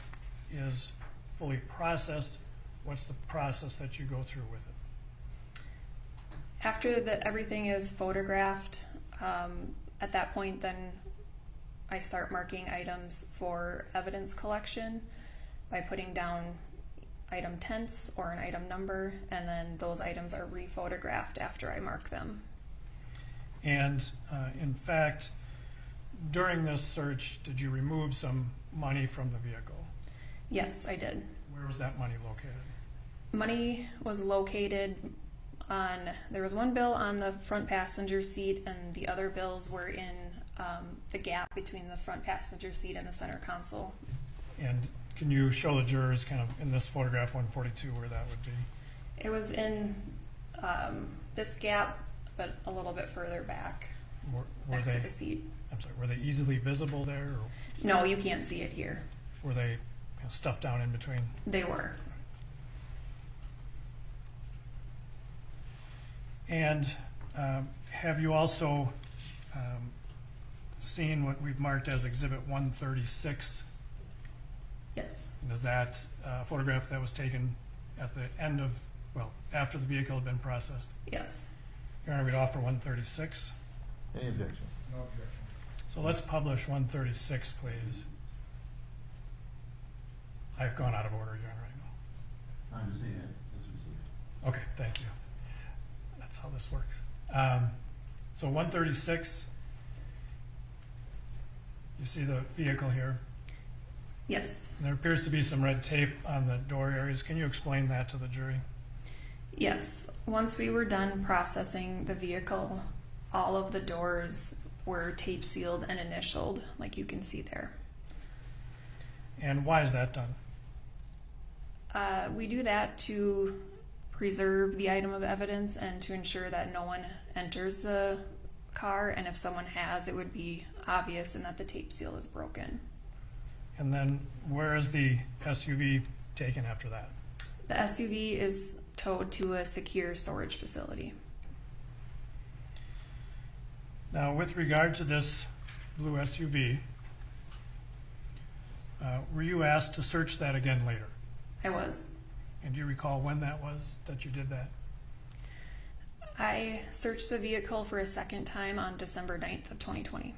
is fully processed, what's the process that you go through with it? After everything is photographed, at that point then I start marking items for evidence collection by putting down item tense or an item number, and then those items are rephotographed after I mark them. And in fact, during this search, did you remove some money from the vehicle? Yes, I did. Where was that money located? Money was located on, there was one bill on the front passenger seat, and the other bills were in the gap between the front passenger seat and the center console. And Can you show the jurors kind of in this photograph 142 where that would be? It was in this gap, but a little bit further back Were next they, to the seat. I'm sorry, were they easily visible there? Or No, you can't see it here. were they stuffed down in between? They were. And have you also seen what we've marked as Exhibit 136? Yes. And is that a photograph that was taken at the end of, well, after the vehicle had been processed? Yes. Your Honor, we'd offer 136. Any objection? No objection. So let's publish 136, please. I've gone out of order, Your Honor, I know. I'm just saying it's received. Okay, thank you. That's how this works. So 136, you see the vehicle here? Yes. And there appears to be some red tape on the door areas. Can you explain that to the jury? Yes. Once we were done processing the vehicle, all of the doors were tape sealed and initialed, like you can see there. And why is that done? We do that to preserve the item of evidence and to ensure that no one enters the car, and if someone has, it would be obvious and that the tape seal is broken. And then where is the SUV taken after that? The SUV is towed to a secure storage facility. Now, with regard to this blue SUV, were you asked to search that again later? I was. And do you recall when that was that you did that? I searched the vehicle for a second time on December 9th of 2020.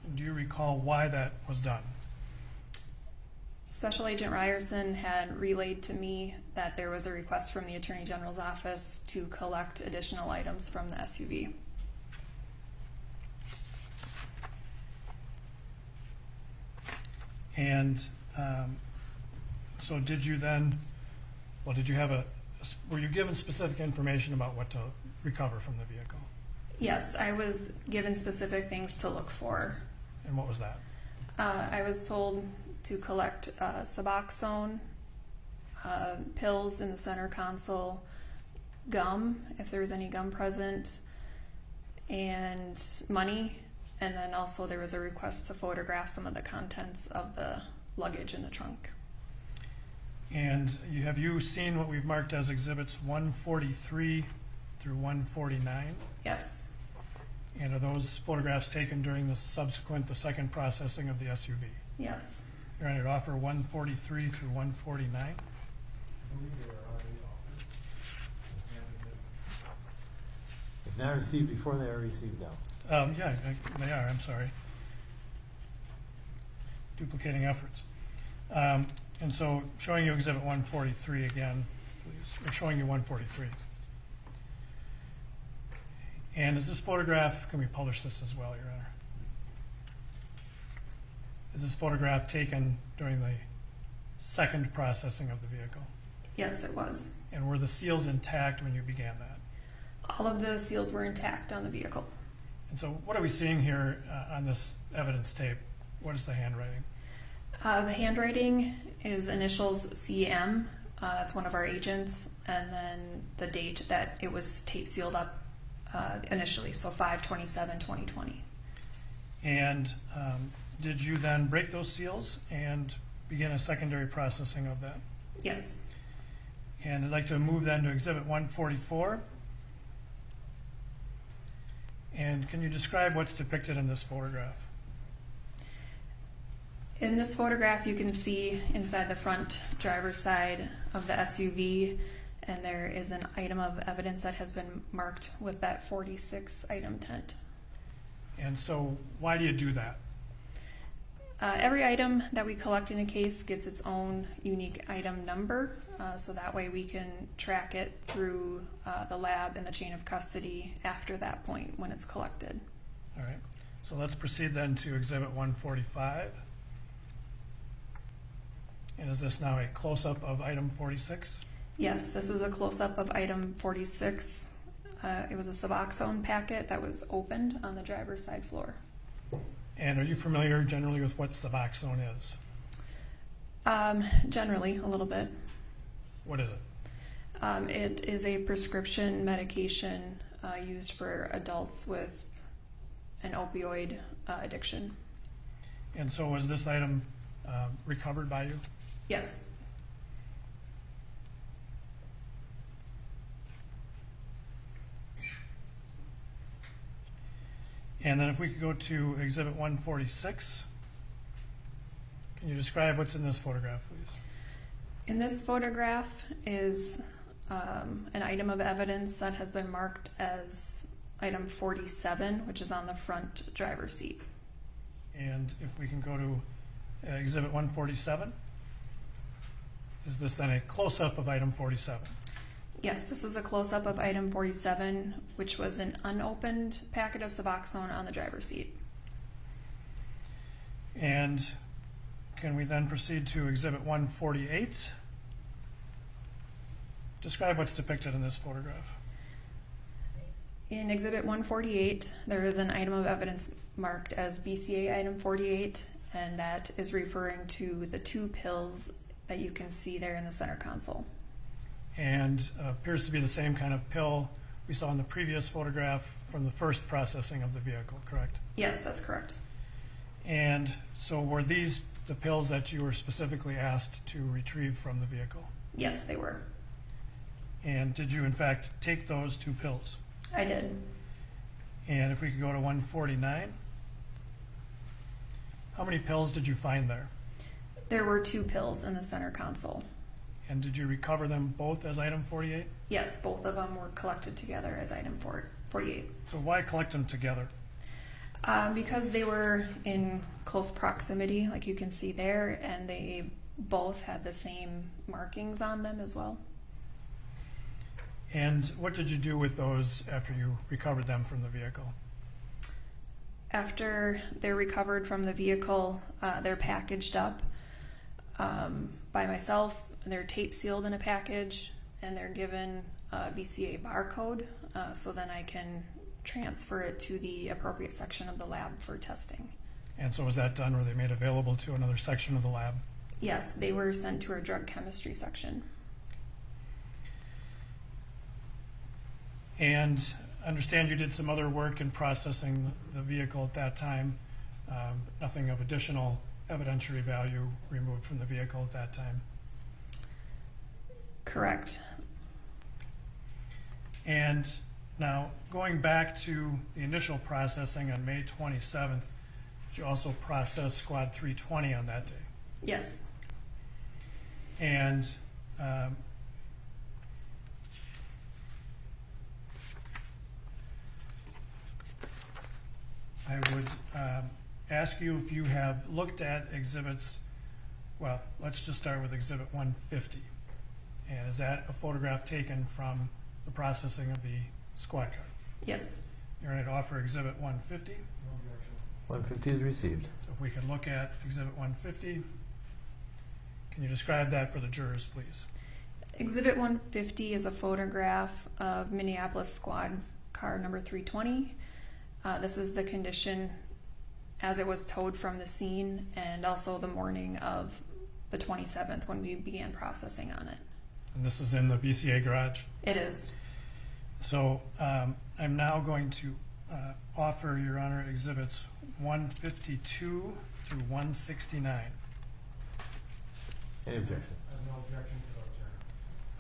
And do you recall why that was done? Special Agent Ryerson had relayed to me that there was a request from the Attorney General's office to collect additional items from the SUV. And so did you then, well, did you have were you given specific information about what to recover from the vehicle? Yes, I was given specific things to look for. And what was that? I was told to collect Suboxone, pills in the center console, gum, if there was any gum present, and money. And then also there was a request to photograph some of the contents of the luggage in the trunk. And have you seen what we've marked as exhibits 143 through 149? Yes. And are those photographs taken during the second processing of the SUV? Yes. Your Honor, to offer 143 through 149? If not received before, they are received now. Yeah, they are, I'm sorry. Duplicating efforts. And so showing you exhibit 143 again, please. We're showing you 143. And is this photograph, can we publish this as well, Your Honor? Is this photograph taken during the second processing of the vehicle? Yes, it was. And were the seals intact when you began that? All of the seals were intact on the vehicle. And so what are we seeing here on this evidence tape? What is the handwriting? The handwriting is initials CM. That's one of our agents. And then the date that it was tape sealed up initially, so 5/27/2020. And did you then break those seals and begin a secondary processing of that? Yes. And I'd like to move then to exhibit 144. And can you describe what's depicted in this photograph? In this photograph, you can see inside the front driver's side of the SUV, and there is an item of evidence that has been marked with that 46 item tent. And so why do you do that? Every item that we collect in a case gets its own unique item number, so that way we can track it through the lab and the chain of custody after that point when it's collected. All right. So let's proceed then to exhibit 145. And is this now a close-up of item 46? Yes, this is a close-up of item 46. It was a Suboxone packet that was opened on the driver's side floor. And are you familiar generally with what Suboxone is? Generally, a little bit. What is it? It is a prescription medication used for adults with an opioid addiction. And so was this item recovered by you? Yes. And then if we could go to Exhibit 146. Can you describe what's in this photograph, please? In this photograph is an item of evidence that has been marked as item 47, which is on the front driver's seat. And if we can go to Exhibit 147. Is this then a close-up of item 47? Yes, this is a close-up of item 47, which was an unopened packet of Suboxone on the driver's seat. And can we then proceed to Exhibit 148? Describe what's depicted in this photograph. In Exhibit 148, there is an item of evidence marked as BCA item 48, and that is referring to the 2 pills that you can see there in the center console. And appears to be the same kind of pill we saw in the previous photograph from the first processing of the vehicle, correct? Yes, that's correct. And so were these the pills that you were specifically asked to retrieve from the vehicle? Yes, they were. And did you in fact take those 2 pills? I did. And if we could go to 149, how many pills did you find there? There were 2 pills in the center console. And did you recover them both as item 48? Yes, both of them were collected together as item 48. So why collect them together? Because they were in close proximity, like you can see there, and they both had the same markings on them as well. And what did you do with those after you recovered them from the vehicle? After they're recovered from the vehicle, they're packaged up by myself. They're tape sealed in a package, and they're given a BCA barcode, so then I can transfer it to the appropriate section of the lab for testing. And so was that done? Were they made available to another section of the lab? Yes, they were sent to our drug chemistry section. And I understand you did some other work in processing the vehicle at that time. Nothing of additional evidentiary value removed from the vehicle at that time. Correct. And now, going back to the initial processing on May 27th, did you also process Squad 320 on that day? Yes. And I would ask you if you have looked at exhibits, well, let's just start with Exhibit 150. And is that a photograph taken from the processing of the squad car? Yes. You're ready to offer Exhibit 150? 150 is received. So if we could look at Exhibit 150, can you describe that for the jurors, please? Exhibit 150 is a photograph of Minneapolis squad car number 320. This is the condition as it was towed from the scene, and also the morning of the 27th when we began processing on it. And this is in the BCA garage? It is. So I'm now going to offer, Your Honor, Exhibits 152 through 169. Any objection? No objection to those, Your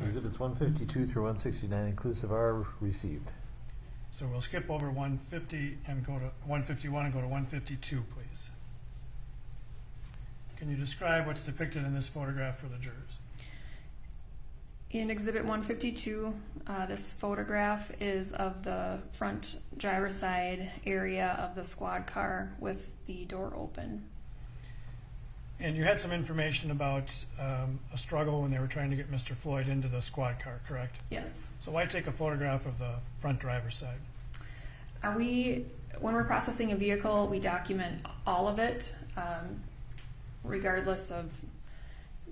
Honor. Exhibits 152 through 169 inclusive are received. So we'll skip over 150 and go to 151 and go to 152, please. Can you describe what's depicted in this photograph for the jurors? In Exhibit 152, this photograph is of the front driver's side area of the squad car with the door open. And you had some information about a struggle when they were trying to get Mr. Floyd into the squad car, correct? Yes. So why take a photograph of the front driver's side? When we're processing a vehicle, we document all of it, regardless of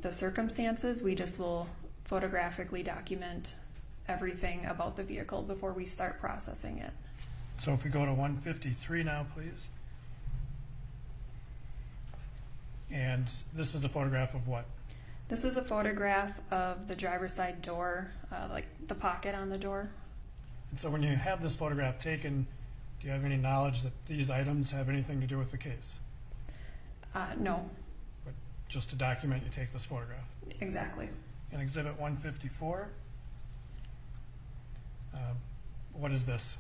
the circumstances. We just will photographically document everything about the vehicle before we start processing it. So if we go to 153 now, please. And this is a photograph of what? This is a photograph of the driver's side door, like the pocket on the door. And so when you have this photograph taken, do you have any knowledge that these items have anything to do with the case? No. But just to document, you take this photograph. Exactly. In Exhibit 154, what is this?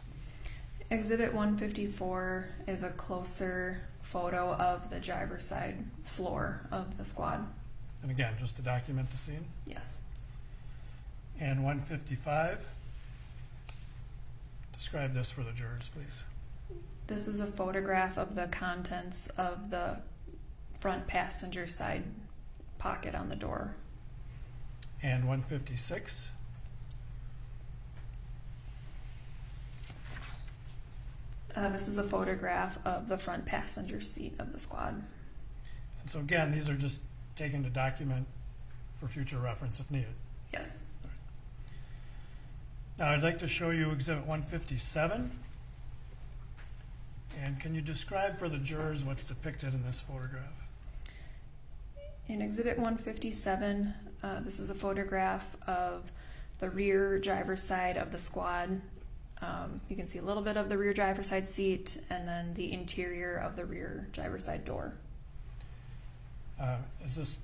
Exhibit 154 is a closer photo of the driver's side floor of the squad. And again, just to document the scene? Yes. And 155, describe this for the jurors, please. This is a photograph of the contents of the front passenger side pocket on the door. And 156. This is a photograph of the front passenger seat of the squad. And so again, these are just taken to document for future reference if needed. Yes. Now I'd like to show you Exhibit 157. And can you describe for the jurors what's depicted in this photograph? In Exhibit 157, this is a photograph of the rear driver's side of the squad. You can see a little bit of the rear driver's side seat and then the interior of the rear driver's side door. Is this,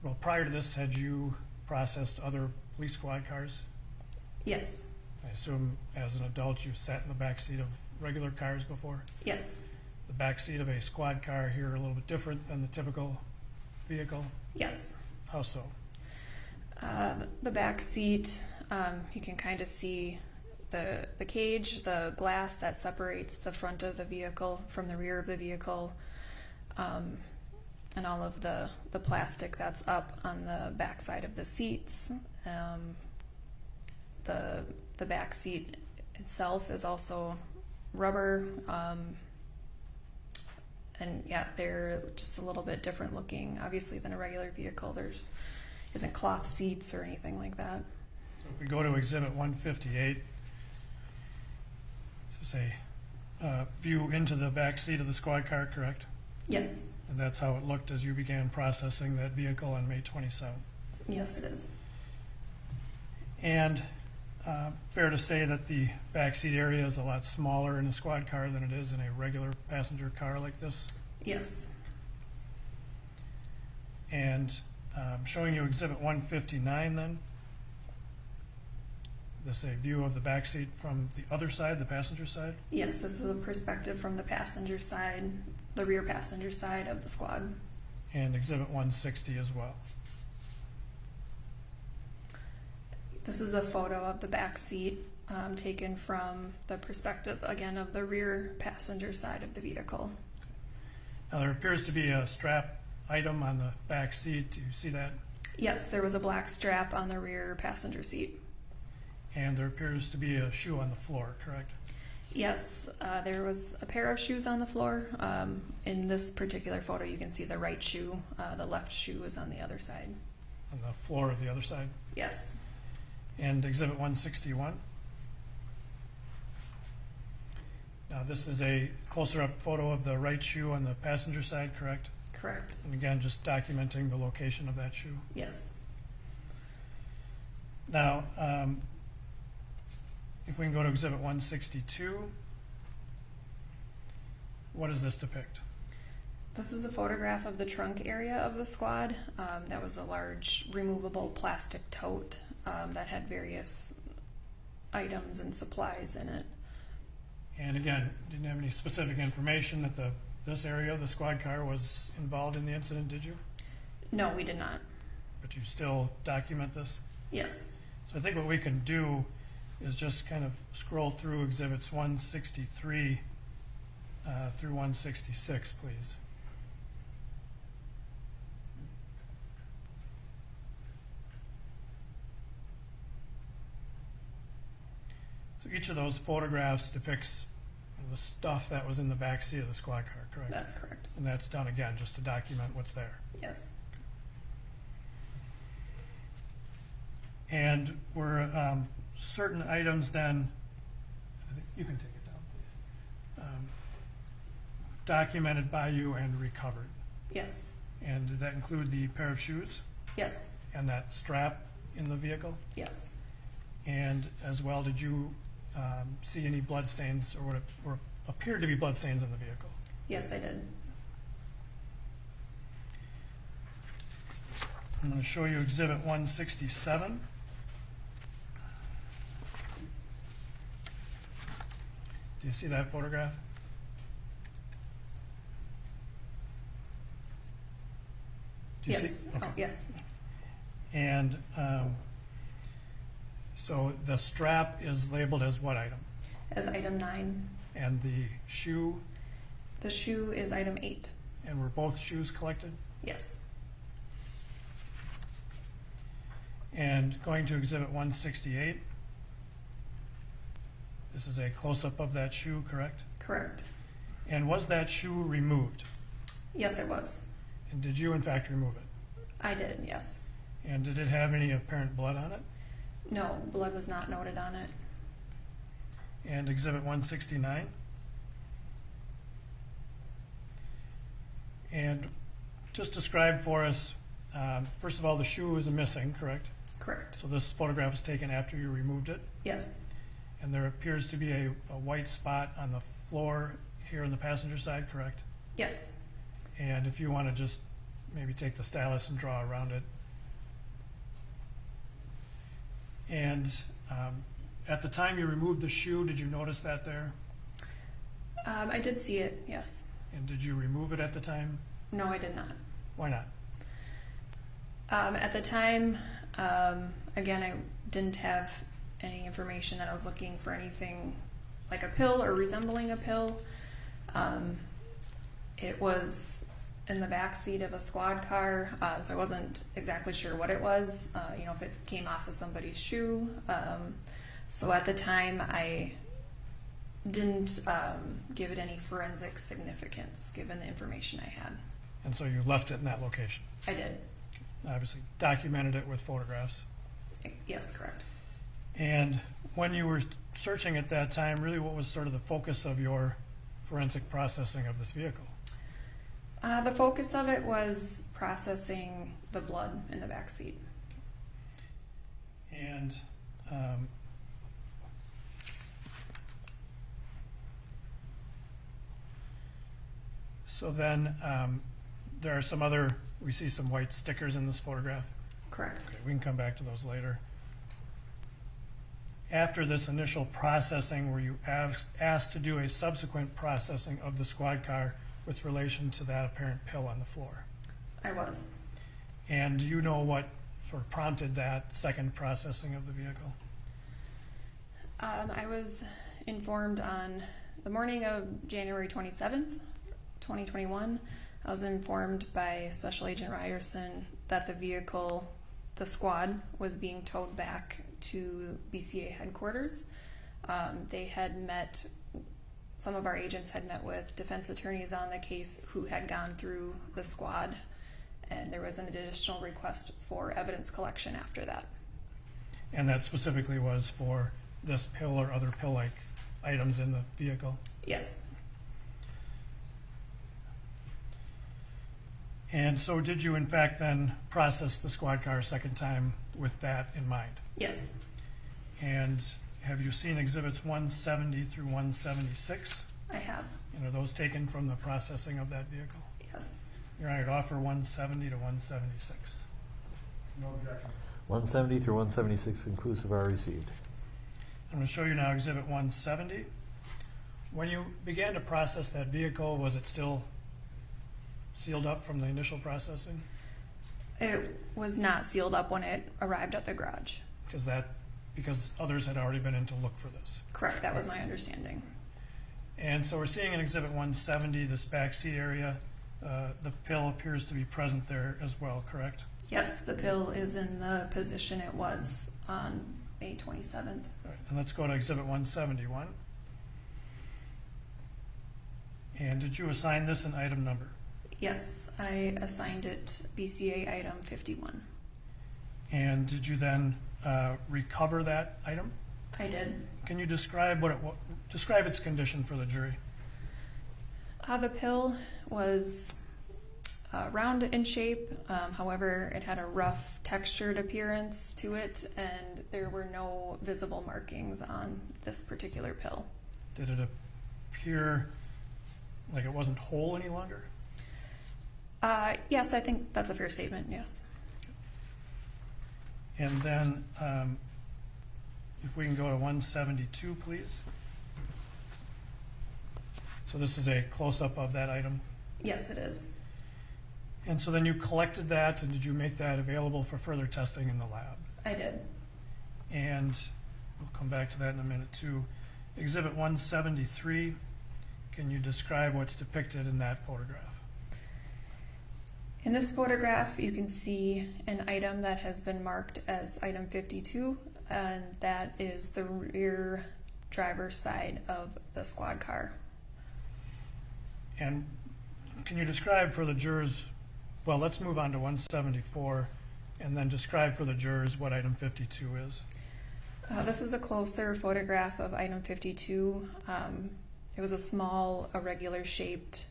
well, prior to this, had you processed other police squad cars? Yes. I assume as an adult you've sat in the back seat of regular cars before? Yes. The back seat of a squad car here a little bit different than the typical vehicle? Yes. How so? The back seat, you can kind of see the cage, the glass that separates the front of the vehicle from the rear of the vehicle, and all of the plastic that's up on the back side of the seats. The back seat itself is also rubber, and yeah, they're just a little bit different looking, obviously, than a regular vehicle. There's isn't cloth seats or anything like that. So if we go to Exhibit 158, this is a view into the back seat of the squad car, correct? Yes. And that's how it looked as you began processing that vehicle on May 27th? Yes, it is. And fair to say that the back seat area is a lot smaller in a squad car than it is in a regular passenger car like this? Yes. And showing you Exhibit 159 then. This is a view of the back seat from the other side, the passenger side? Yes, this is a perspective from the passenger side, the rear passenger side of the squad. And Exhibit 160 as well. This is a photo of the back seat taken from the perspective, again, of the rear passenger side of the vehicle. Now there appears to be a strap item on the back seat. Do you see that? Yes, there was a black strap on the rear passenger seat. And there appears to be a shoe on the floor, correct? Yes, there was a pair of shoes on the floor. In this particular photo, you can see the right shoe. The left shoe is on the other side. On the floor of the other side? Yes. And Exhibit 161. Now this is a closer up photo of the right shoe on the passenger side, correct? Correct. And again, just documenting the location of that shoe. Yes. Now, if we can go to Exhibit 162, what does this depict? This is a photograph of the trunk area of the squad. That was a large removable plastic tote that had various items and supplies in it. And again, didn't have any specific information that this area of the squad car was involved in the incident, did you? No, we did not. But you still document this? Yes. So I think what we can do is just kind of scroll through Exhibits 163 through 166, please. So each of those photographs depicts the stuff that was in the back seat of the squad car, correct? That's correct. And that's done again just to document what's there. Yes. And were certain items then, I think you can take it down, please, documented by you and recovered? Yes. And did that include the pair of shoes? Yes. And that strap in the vehicle? Yes. And as well, did you see any blood stains or what appeared to be blood stains in the vehicle? Yes, I did. I'm going to show you Exhibit 167. Do you see that photograph? Do you Yes. see? Okay. Oh, yes. And so the strap is labeled as what item? As item 9. And the shoe? The shoe is item 8. And were both shoes collected? Yes. And going to Exhibit 168, this is a close-up of that shoe, correct? Correct. And was that shoe removed? Yes, it was. And did you, in fact, remove it? I did, yes. And did it have any apparent blood on it? No, blood was not noted on it. And Exhibit 169? And just describe for us, first of all, the shoe is missing, correct? Correct. So this photograph was taken after you removed it? Yes. And there appears to be a white spot on the floor here on the passenger side, correct? Yes. And if you want to just maybe take the stylus and draw around it. And at the time you removed the shoe, did you notice that there? I did see it, yes. And did you remove it at the time? No, I did not. Why not? At the time, again, I didn't have any information that I was looking for anything like a pill or resembling a pill. It was in the back seat of a squad car, so I wasn't exactly sure what it was, if it came off of somebody's shoe. So at the time, I didn't give it any forensic significance given the information I had. And so you left it in that location? I did. Obviously documented it with photographs? Yes, correct. And when you were searching at that time, really what was sort of the focus of your forensic processing of this vehicle? The focus of it was processing the blood in the back seat. And so then there are some other, we see some white stickers in this photograph? Correct. Okay, we can come back to those later. After this initial processing, were you asked to do a subsequent processing of the squad car with relation to that apparent pill on the floor? I was. And do you know what sort of prompted that second processing of the vehicle? I was informed on the morning of January 27th, 2021. I was informed by Special Agent Ryerson that the vehicle, the squad, was being towed back to BCA headquarters. They had met, some of our agents had met with defense attorneys on the case who had gone through the squad, and there was an additional request for evidence collection after that. And that specifically was for this pill or other pill-like items in the vehicle? Yes. And so did you in fact then process the squad car a second time with that in mind? Yes. And have you seen exhibits 170 through 176? I have. And are those taken from the processing of that vehicle? Yes. Your Honor, to offer 170 to 176. No objection. 170 through 176 inclusive are received. I'm going to show you now exhibit 170. When you began to process that vehicle, was it still sealed up from the initial processing? It was not sealed up when it arrived at the garage. Because others had already been in to look for this? Correct, that was my understanding. And so we're seeing in exhibit 170, this back seat area, the pill appears to be present there as well, correct? Yes, the pill is in the position it was on May 27th. All right, and let's go to exhibit 171. And did you assign this an item number? Yes, I assigned it BCA item 51. And did you then recover that item? I did. Can you describe describe its condition for the jury? The pill was round in shape. However, it had a rough textured appearance to it, and there were no visible markings on this particular pill. Did it appear like it wasn't whole any longer? Yes, I think that's a fair statement, yes. And then if we can go to 172, please. So this is a close-up of that item? Yes, it is. And so then you collected that, and did you make that available for further testing in the lab? I did. And we'll come back to that in a minute too. Exhibit 173, can you describe what's depicted in that photograph? In this photograph, you can see an item that has been marked as item 52, and that is the rear driver's side of the squad car. And can you describe for the jurors, well, let's move on to 174, and then describe for the jurors what item 52 is. This is a closer photograph of item 52. It was a small, irregular shaped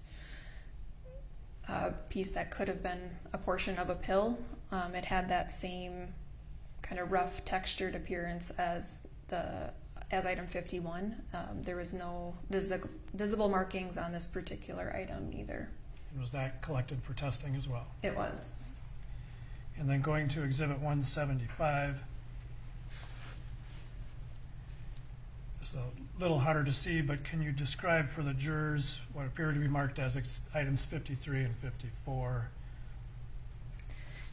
piece that could have been a portion of a pill. It had that same kind of rough textured appearance as item 51. There was no visible markings on this particular item either. And was that collected for testing as well? It was. And then going to exhibit 175. It's a little harder to see, but can you describe for the jurors what appear to be marked as items 53 and 54?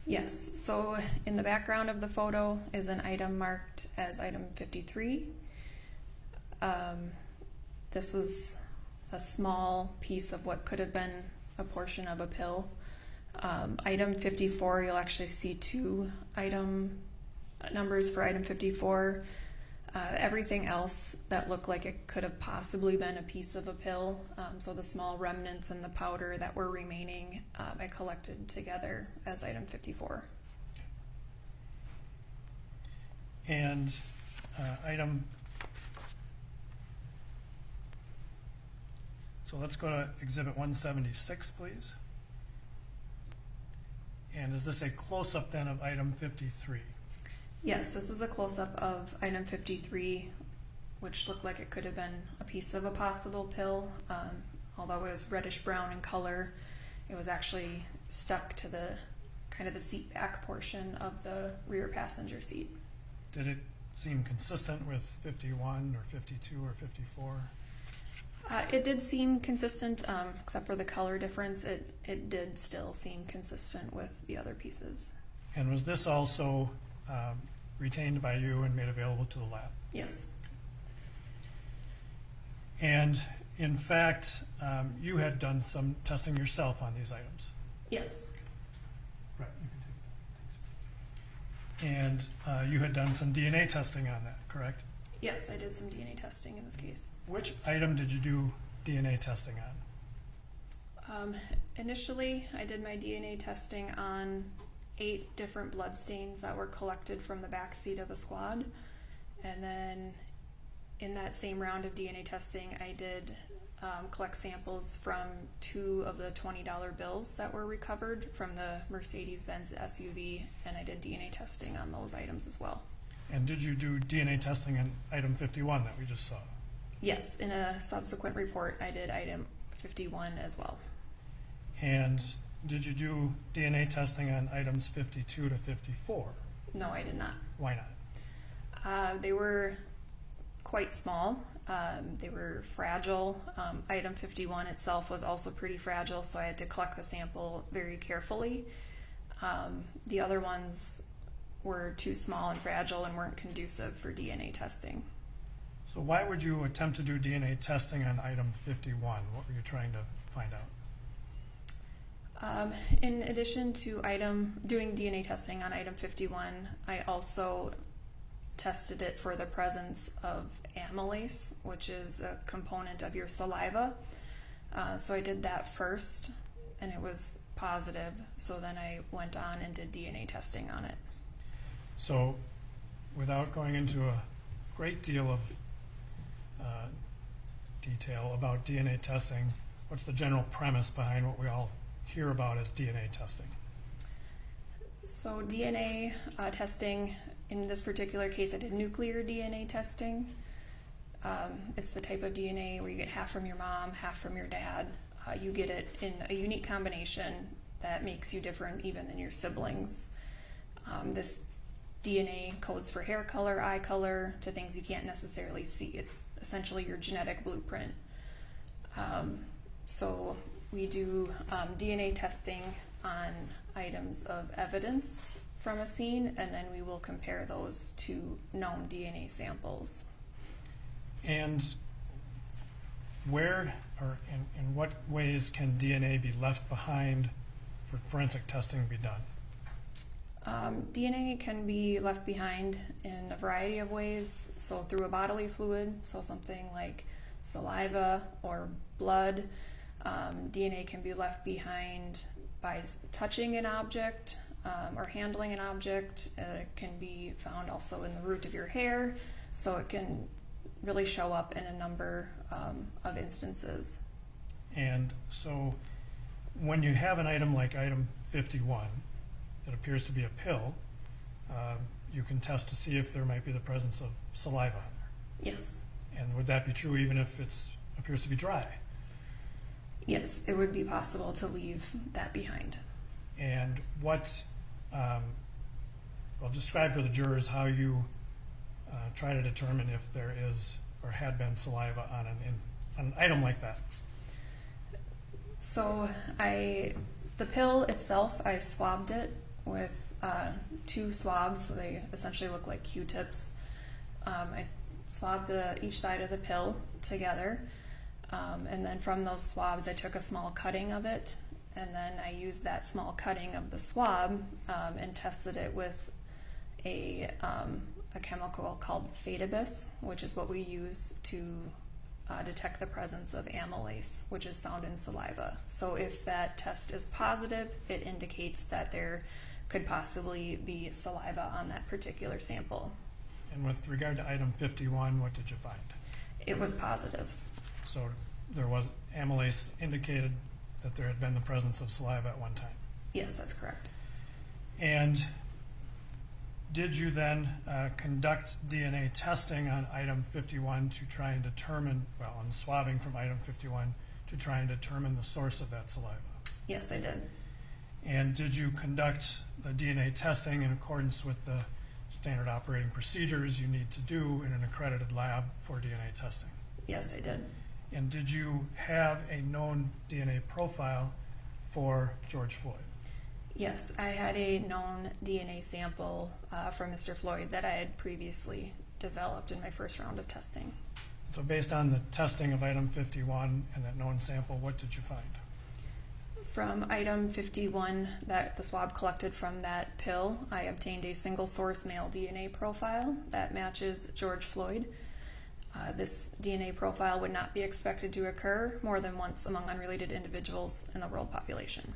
Yes, so in the background of the photo is an item marked as item 53. This was a small piece of what could have been a portion of a pill. Item 54, you'll actually see two item numbers for item 54. Everything else that looked like it could have possibly been a piece of a pill, so the small remnants and the powder that were remaining, I collected together as item 54. And so let's go to exhibit 176, please. And is this a close-up then of item 53? Yes, this is a close-up of item 53, which looked like it could have been a piece of a possible pill. Although it was reddish-brown in color, it was actually stuck to the kind of the seat back portion of the rear passenger seat. Did it seem consistent with 51 or 52 or 54? It did seem consistent, except for the color difference. It did still seem consistent with the other pieces. And was this also retained by you and made available to the lab? Yes. And in fact, you had done some testing yourself on these items? Yes. Right, you can take that. Thanks. And you had done some DNA testing on that, correct? Yes, I did some DNA testing in this case. Which item did you do DNA testing on? Initially, I did my DNA testing on 8 different blood stains that were collected from the back seat of the squad. And then in that same round of DNA testing, I did collect samples from 2 of the $20 bills that were recovered from the Mercedes-Benz SUV, and I did DNA testing on those items as well. And did you do DNA testing on item 51 that we just saw? Yes, in a subsequent report, I did item 51 as well. And did you do DNA testing on items 52 to 54? No, I did not. Why not? They were quite small. They were fragile. Item 51 itself was also pretty fragile, so I had to collect the sample very carefully. The other ones were too small and fragile and weren't conducive for DNA testing. So why would you attempt to do DNA testing on item 51? What were you trying to find out? In addition to doing DNA testing on item 51, I also tested it for the presence of amylase, which is a component of your saliva. So I did that first, and it was positive. So then I went on and did DNA testing on it. So without going into a great deal of detail about DNA testing, what's the general premise behind what we all hear about as DNA testing? So DNA testing, in this particular case, I did nuclear DNA testing. It's the type of DNA where you get half from your mom, half from your dad. You get it in a unique combination that makes you different even than your siblings. This DNA codes for hair color, eye color, to things you can't necessarily see. It's essentially your genetic blueprint. So we do DNA testing on items of evidence from a scene, and then we will compare those to known DNA samples. And where or in what ways can DNA be left behind for forensic testing to be done? DNA can be left behind in a variety of ways. So through a bodily fluid, so something like saliva or blood. DNA can be left behind by touching an object or handling an object. It can be found also in the root of your hair, so it can really show up in a number of instances. And so when you have an item like item 51, it appears to be a pill, you can test to see if there might be the presence of saliva on there. Yes. And would that be true even if it appears to be dry? Yes, it would be possible to leave that behind. And what, well, describe for the jurors how you try to determine if there is or had been saliva on an item like that. So the pill itself, I swabbed it with 2 swabs, so they essentially look like Q-tips. I swabbed each side of the pill together, and then from those swabs I took a small cutting of it, and then I used that small cutting of the swab and tested it with a chemical called phthabis, which is what we use to detect the presence of amylase, which is found in saliva. So if that test is positive, it indicates that there could possibly be saliva on that particular sample. And with regard to item 51, what did you find? It was positive. So there was amylase indicated that there had been the presence of saliva at one time? Yes, that's correct. And did you then conduct DNA testing on item 51 to try and determine, well, on swabbing from item 51 to try and determine the source of that saliva? Yes, I did. And did you conduct the DNA testing in accordance with the standard operating procedures you need to do in an accredited lab for DNA testing? Yes, I did. And did you have a known DNA profile for George Floyd? Yes, I had a known DNA sample from Mr. Floyd that I had previously developed in my first round of testing. So based on the testing of item 51 and that known sample, what did you find? From item 51, that the swab collected from that pill, I obtained a single source male DNA profile that matches George Floyd. This DNA profile would not be expected to occur more than once among unrelated individuals in the world population.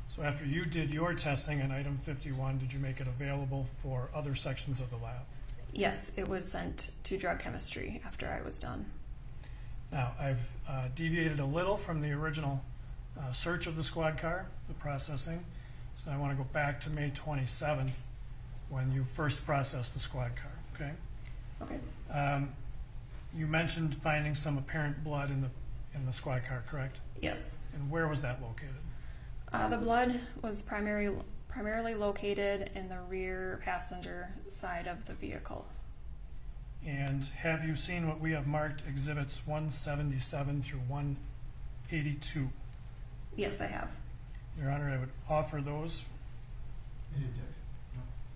So after you did your testing on item 51, did you make it available for other sections of the lab? Yes, it was sent to drug chemistry after I was done. Now, I've deviated a little from the original search of the squad car, the processing. So I want to go back to May 27th when you first processed the squad car, okay? Okay. You mentioned finding some apparent blood in the squad car, correct? Yes. And where was that located? The blood was primarily located in the rear passenger side of the vehicle. And have you seen what we have marked exhibits 177 through 182? Yes, I have. Your Honor, I would offer those.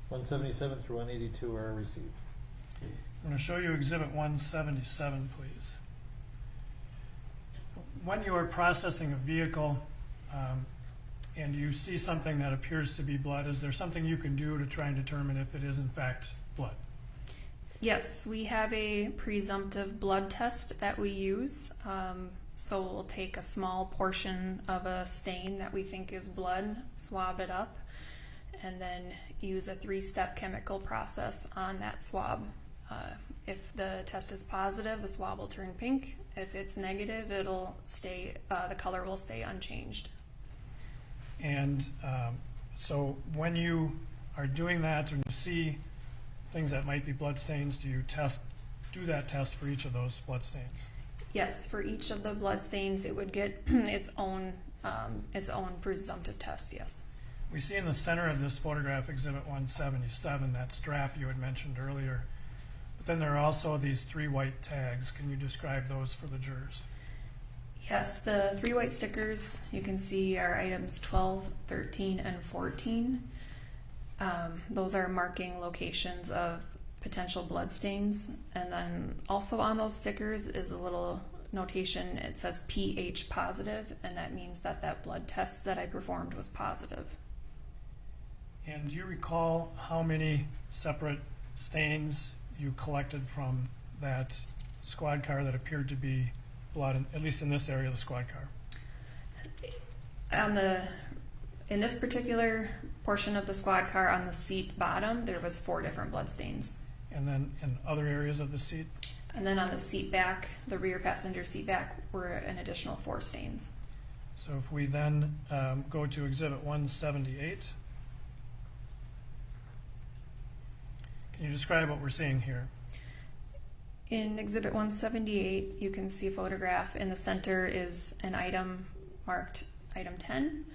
177 through 182 are received. I'm going to show you exhibit 177, please. When you are processing a vehicle and you see something that appears to be blood, is there something you can do to try and determine if it is in fact blood? Yes, we have a presumptive blood test that we use. So we'll take a small portion of a stain that we think is blood, swab it up, and then use a 3-step chemical process on that swab. If the test is positive, the swab will turn pink. If it's negative, it'll stay. The color will stay unchanged. And so when you are doing that and you see things that might be blood stains, do you do that test for each of those blood stains? Yes, for each of the blood stains, it would get its own presumptive test, yes. We see in the center of this photograph, Exhibit 177, that strap you had mentioned earlier. But then there are also these 3 white tags. Can you describe those for the jurors? Yes, the 3 white stickers you can see are items 12, 13, and 14. Those are marking locations of potential blood stains. And then also on those stickers is a little notation. It says pH positive, and that means that that blood test that I performed was positive. And do you recall how many separate stains you collected from that squad car that appeared to be blood, at least in this area of the squad car? In this particular portion of the squad car, on the seat bottom, there was 4 different blood stains. And then in other areas of the seat? And then on the seat back, the rear passenger seat back, were an additional 4 stains. So if we then go to Exhibit 178, can you describe what we're seeing here? In Exhibit 178, you can see a photograph. In the center is an item marked item 10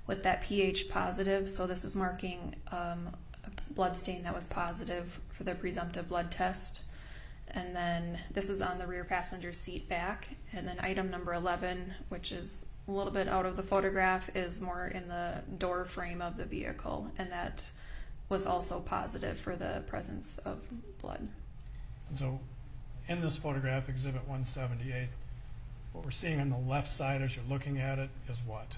with that pH positive. So this is marking a blood stain that was positive for the presumptive blood test. And then this is on the rear passenger seat back. And then item number 11, which is a little bit out of the photograph, is more in the door frame of the vehicle. And that was also positive for the presence of blood. And so in this photograph, Exhibit 178, what we're seeing on the left side as you're looking at it is what?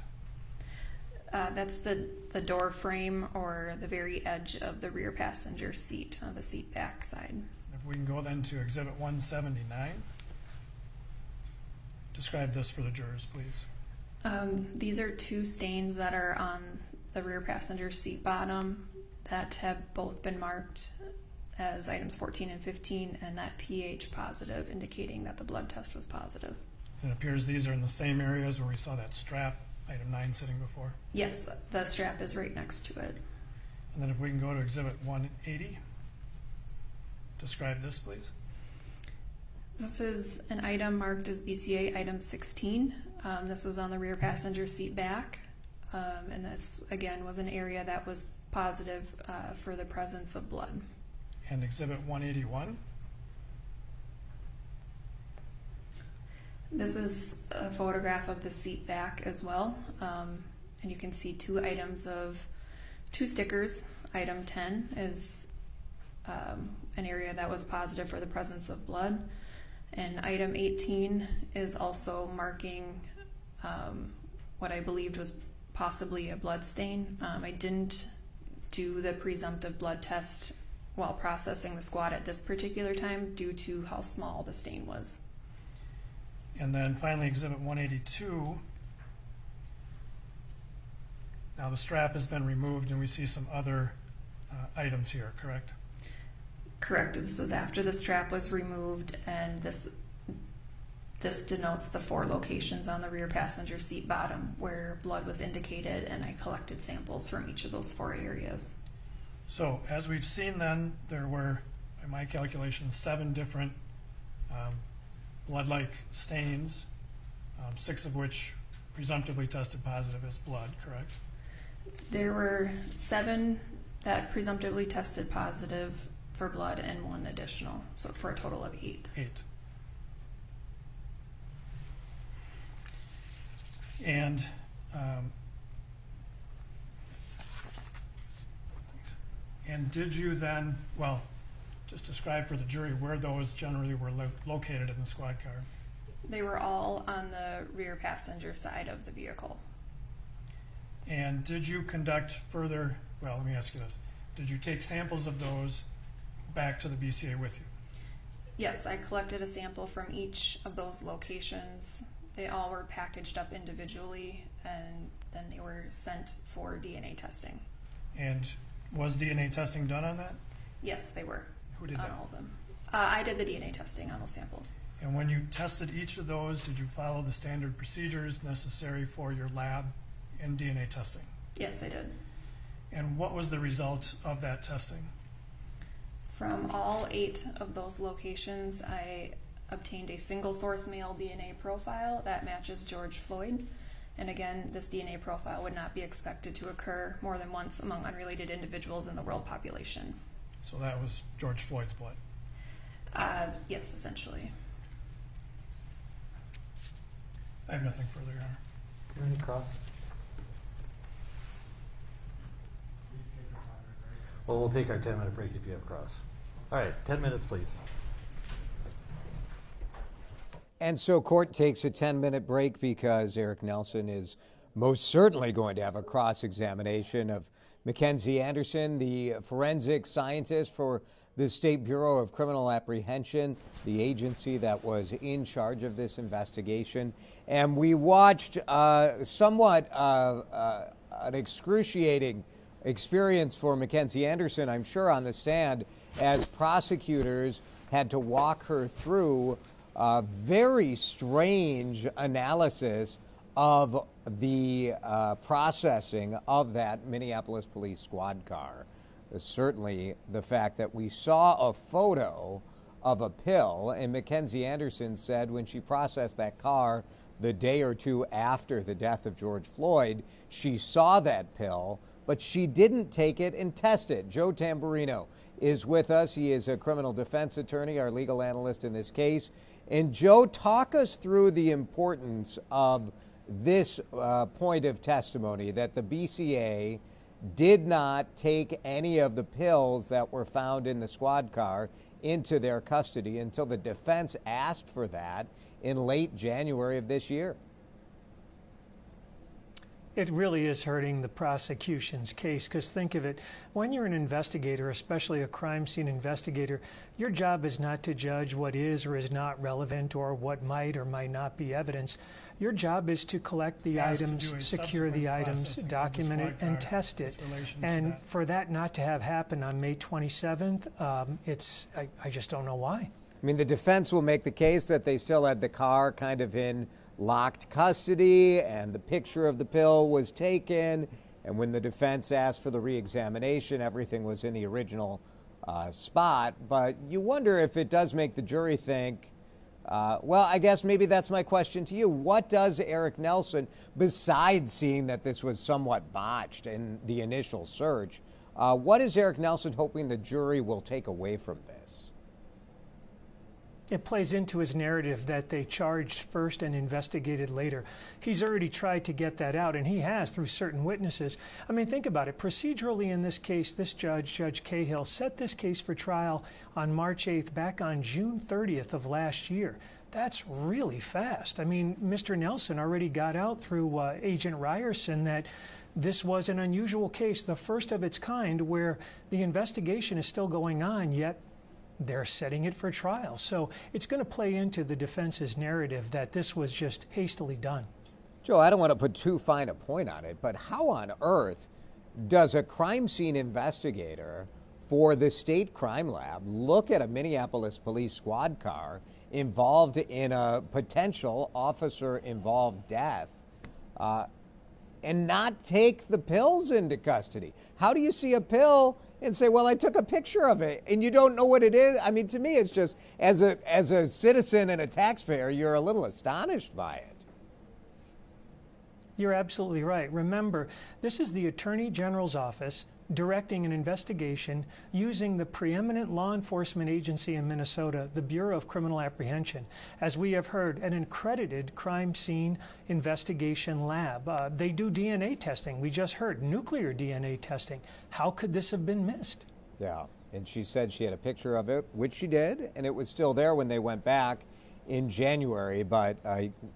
That's the door frame, or the very edge of the rear passenger seat, on the seat back side. If we can go then to Exhibit 179, describe this for the jurors, please. These are 2 stains that are on the rear passenger seat bottom that have both been marked as items 14 and 15, and that pH positive, indicating that the blood test was positive. It appears these are in the same areas where we saw that strap, item 9, sitting before. Yes, the strap is right next to it. And then if we can go to Exhibit 180, describe this, please. This is an item marked as BCA item 16. This was on the rear passenger seat back, and this again was an area that was positive for the presence of blood. And Exhibit 181. This is a photograph of the seat back as well, and you can see 2 items of 2 stickers. Item 10 is an area that was positive for the presence of blood, and item 18 is also marking what I believed was possibly a blood stain. I didn't do the presumptive blood test while processing the squad at this particular time due to how small the stain was. And then finally, Exhibit 182. Now the strap has been removed and we see some other items here, correct? Correct. This was after the strap was removed, and this denotes the 4 locations on the rear passenger seat bottom where blood was indicated, and I collected samples from each of those 4 areas. So as we've seen then, there were, by my calculations, 7 different blood-like stains, 6 of which presumptively tested positive as blood, correct? There were 7 that presumptively tested positive for blood and 1 additional, so for a total of 8. 8. And did you then, well, just describe for the jury where those generally were located in the squad car? They were all on the rear passenger side of the vehicle. And did you conduct further, well, let me ask you this. Did you take samples of those back to the BCA with you? Yes, I collected a sample from each of those locations. They all were packaged up individually, and then they were sent for DNA testing. And was DNA testing done on that? Yes, they were. Who did on that? all of them. I did the DNA testing on those samples. And when you tested each of those, did you follow the standard procedures necessary for your lab and DNA testing? Yes, I did. And what was the result of that testing? From all 8 of those locations, I obtained a single source male DNA profile that matches George Floyd. And again, this DNA profile would not be expected to occur more than once among unrelated individuals in the world population. So that was George Floyd's blood? Yes, essentially. I have nothing further, Your Honor. Any cross? Well, we'll take our 10-minute break if you have cross. All right, 10 minutes, please. And so court takes a 10-minute break because Eric Nelson is most certainly going to have a cross-examination of Mackenzie Anderson, the forensic scientist for the State Bureau of Criminal Apprehension, the agency that was in charge of this investigation. And we watched somewhat an excruciating experience for Mackenzie Anderson, I'm sure, on the stand, as prosecutors had to walk her through a very strange analysis of the processing of that Minneapolis police squad car. Certainly the fact that we saw a photo of a pill, and Mackenzie Anderson said when she processed that car the day or two after the death of George Floyd, she saw that pill, but she didn't take it and test it. Joe Tamburino is with us. He is a criminal defense attorney, our legal analyst in this case. And Joe, talk us through the importance of this point of testimony, that the BCA did not take any of the pills that were found in the squad car into their custody until the defense asked for that in late January of this year. It really is hurting the prosecution's case, because think of it, when you're an investigator, especially a crime scene investigator, your job is not to judge what is or is not relevant or what might or might not be evidence. Your job is to collect the items, secure the items, document it, and test it. And for that not to have happened on May 27th, I just don't know why. I mean, the defense will make the case that they still had the car kind of in locked custody, and the picture of the pill was taken, and when the defense asked for the re-examination, everything was in the original spot. But you wonder if it does make the jury think, well, I guess maybe that's my question to you. What does Eric Nelson, besides seeing that this was somewhat botched in the initial search, what is Eric Nelson hoping the jury will take away from this? It plays into his narrative that they charged first and investigated later. He's already tried to get that out, and he has through certain witnesses. I mean, think about it. Procedurally in this case, this judge, Judge Cahill, set this case for trial on March 8th, back on June 30th of last year. That's really fast. I mean, Mr. Nelson already got out through Agent Ryerson that this was an unusual case, the first of its kind, where the investigation is still going on, yet they're setting it for trial. So it's going to play into the defense's narrative that this was just hastily done. Joe, I don't want to put too fine a point on it, but how on earth does a crime scene investigator for the state crime lab look at a Minneapolis police squad car involved in a potential officer-involved death and not take the pills into custody? How do you see a pill and say, well, I took a picture of it, and you don't know what it is? I mean, to me, it's just, as a citizen and a taxpayer, you're a little astonished by it. You're absolutely right. Remember, this is the Attorney General's office directing an investigation using the preeminent law enforcement agency in Minnesota, the Bureau of Criminal Apprehension. As we have heard, an accredited crime scene investigation lab. They do DNA testing. We just heard nuclear DNA testing. How could this have been missed? Yeah, and she said she had a picture of it, which she did, and it was still there when they went back in January. But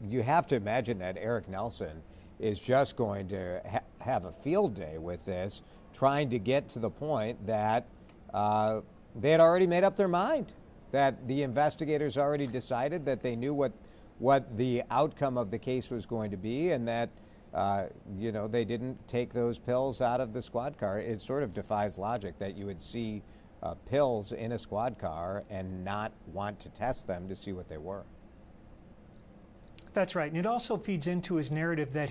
you have to imagine that Eric Nelson is just going to have a field day with this, trying to get to the point that they had already made up their mind, that the investigators already decided that they knew what the outcome of the case was going to be, and that they didn't take those pills out of the squad car. It sort of defies logic that you would see pills in a squad car and not want to test them to see what they were. That's right. And it also feeds into his narrative that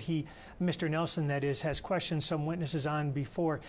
Mr. Nelson, that is, has questioned some witnesses on before.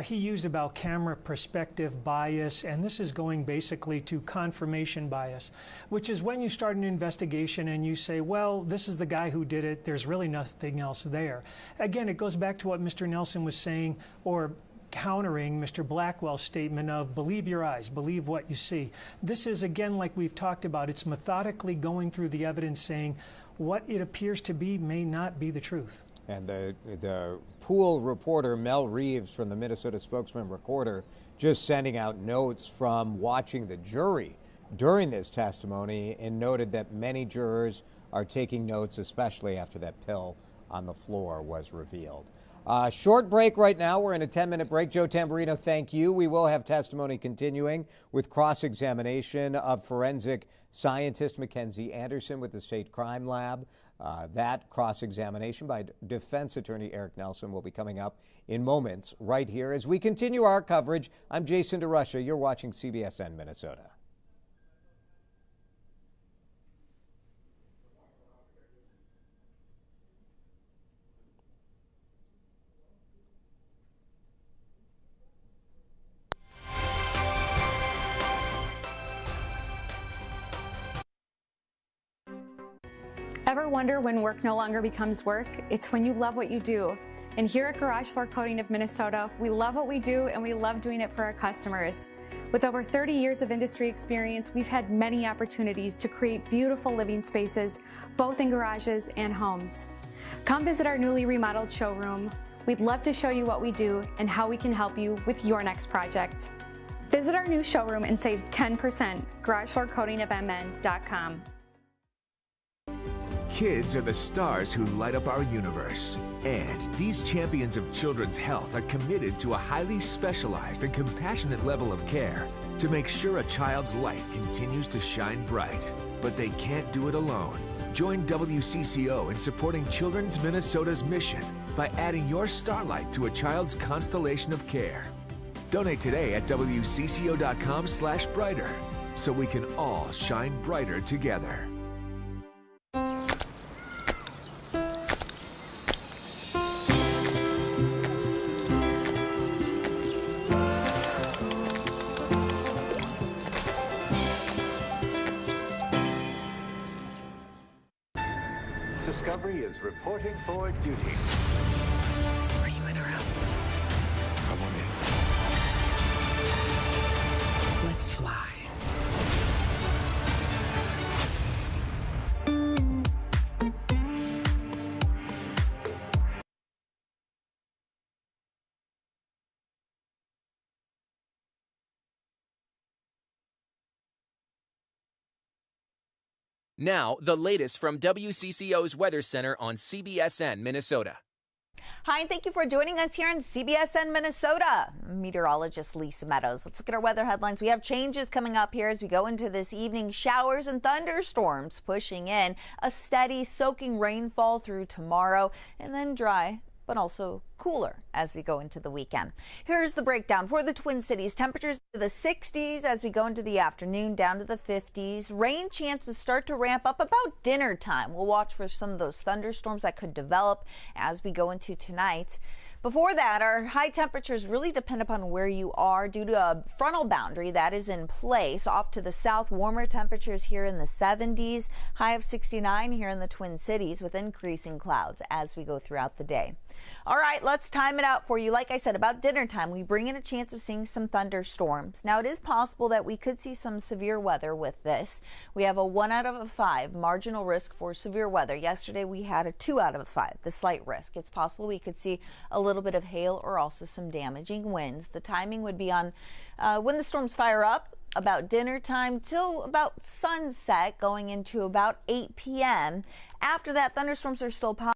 He used about camera perspective bias, and this is going basically to confirmation bias, which is when you start an investigation and you say, well, this is the guy who did it. There's really nothing else there. Again, it goes back to what Mr. Nelson was saying, or countering Mr. Blackwell's statement of believe your eyes, believe what you see. This is, again, like we've talked about, it's methodically going through the evidence saying what it appears to be may not be the truth. And the pool reporter, Mel Reeves from the Minnesota Spokesman Recorder, just sending out notes from watching the jury during this testimony, and noted that many jurors are taking notes, especially after that pill on the floor was revealed. Short break right now. We're in a 10-minute break. Joe Tamburino, thank you. We will have testimony continuing with cross-examination of forensic scientist Mackenzie Anderson with the State Crime Lab. That cross-examination by defense attorney Eric Nelson will be coming up in moments right here as we continue our coverage. I'm Jason DeRusha. You're watching CBSN Minnesota. Ever wonder when work no longer becomes work? It's when you love what you do. And here at Garage Floor Coating of Minnesota, we love what we do and we love doing it for our customers. With over 30 years of industry experience, we've had many opportunities to create beautiful living spaces, both in garages and homes. Come visit our newly remodeled showroom. We'd love to show you what we do and how we can help you with your next project. Visit our new showroom and save 10%. GarageFloorCoatingofMN.com. Kids are the stars who light up our universe. And these champions of children's health are committed to a highly specialized and compassionate level of care to make sure a child's light continues to shine bright. But they can't do it alone. Join WCCO in supporting Children's Minnesota's mission by adding your starlight to a child's constellation of care. Donate today at WCCO.com/brighter so we can all shine brighter together. Discovery is reporting for duty. Are you in or out? Come on in. Let's fly. Now, the latest from WCCO's Weather Center on CBSN Minnesota. Hi, and thank you for joining us here on CBSN Minnesota. Meteorologist Lisa Meadows. Let's look at our weather headlines. We have changes coming up here as we go into this evening. Showers and thunderstorms pushing in. A steady soaking rainfall through tomorrow, and then dry, but also cooler as we go into the weekend. Here's the breakdown for the Twin Cities. Temperatures to the 60s as we go into the afternoon, down to the 50s. Rain chances start to ramp up about dinner time. We'll watch for some of those thunderstorms that could develop as we go into tonight. Before that, our high temperatures really depend upon where you are due to a frontal boundary that is in place. Off to the south, warmer temperatures here in the 70s, high of 69 here in the Twin Cities with increasing clouds as we go throughout the day. All right, let's time it out for you. Like I said, about dinner time, we bring in a chance of seeing some thunderstorms. Now, it is possible that we could see some severe weather with this. We have a 1 out of 5 marginal risk for severe weather. Yesterday, we had a 2 out of 5, the slight risk. It's possible we could see a little bit of hail or also some damaging winds. The timing would be on when the storms fire up, about dinner time till about sunset, going into about 8 p.m. After that, thunderstorms are still possible.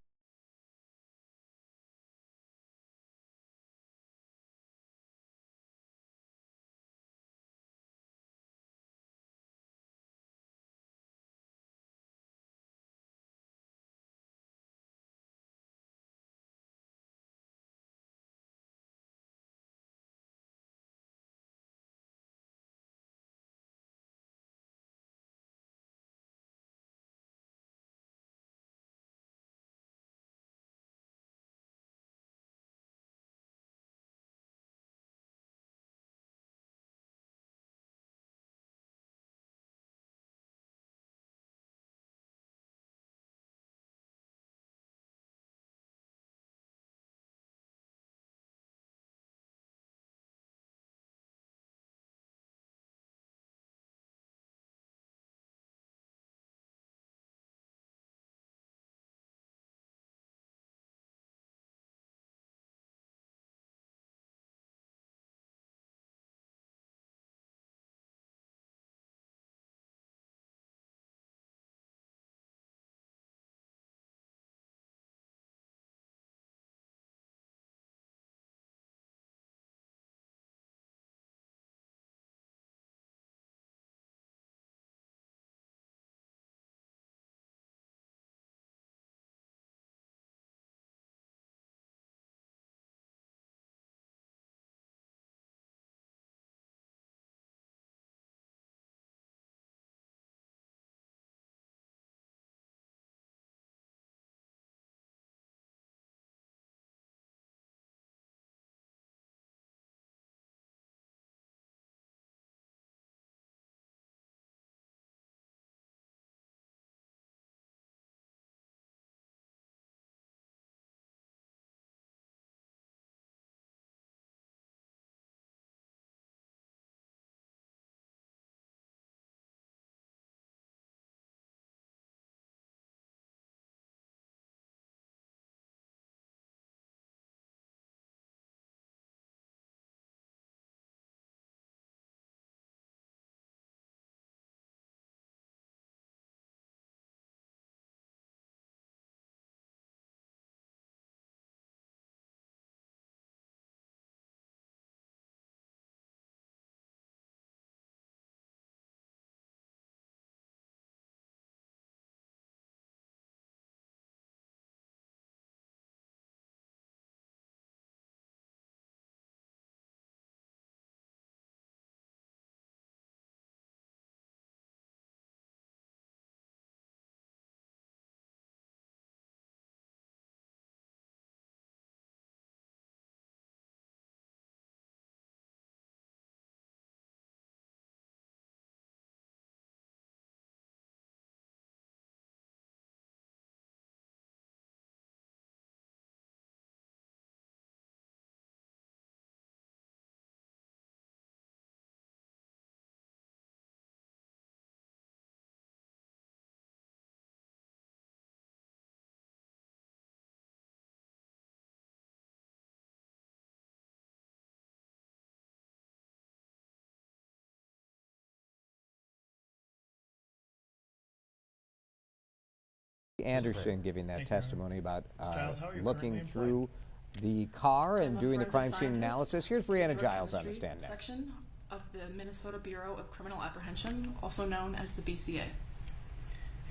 Anderson giving that testimony about Giles, how are you looking currently through the car and I'm a doing the crime forensic scene scientist analysis. Here's with the Brianna drug Giles on the chemistry stand now. section of the Minnesota Bureau of Criminal Apprehension, also known as the BCA.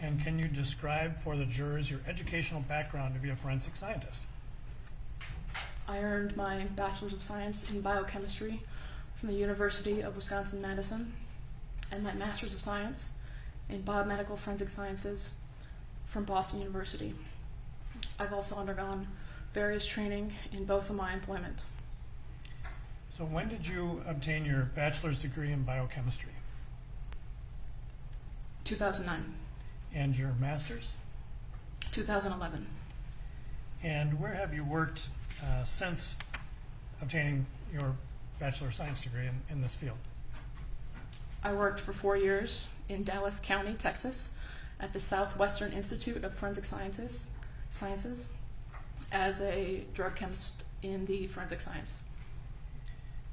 And can you describe for the jurors your educational background to be a forensic scientist? I earned my Bachelor's of Science in Biochemistry from the University of Wisconsin-Madison and my Master's of Science in Biomedical Forensic Sciences from Boston University. I've also undergone various training in both of my employment. So when did you obtain your bachelor's degree in biochemistry? 2009. And your master's? 2011. And where have you worked since obtaining your Bachelor of Science degree in this field? I worked for 4 years in Dallas County, Texas, at the Southwestern Institute of Forensic Sciences as a drug chemist in the forensic science.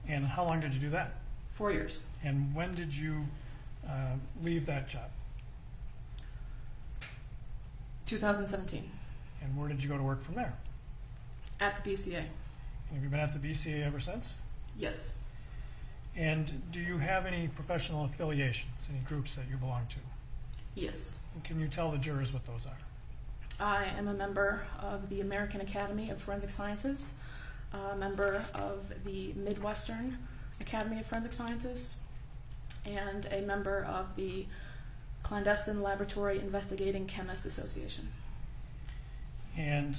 And how long did you do that? 4 years. And when did you leave that job? 2017. And where did you go to work from there? At the BCA. Have you been at the BCA ever since? Yes. And do you have any professional affiliations, any groups that you belong to? Yes. And can you tell the jurors what those are? I am a member of the American Academy of Forensic Sciences, a member of the Midwestern Academy of Forensic Sciences, and a member of the Clandestine Laboratory Investigating Chemists Association. And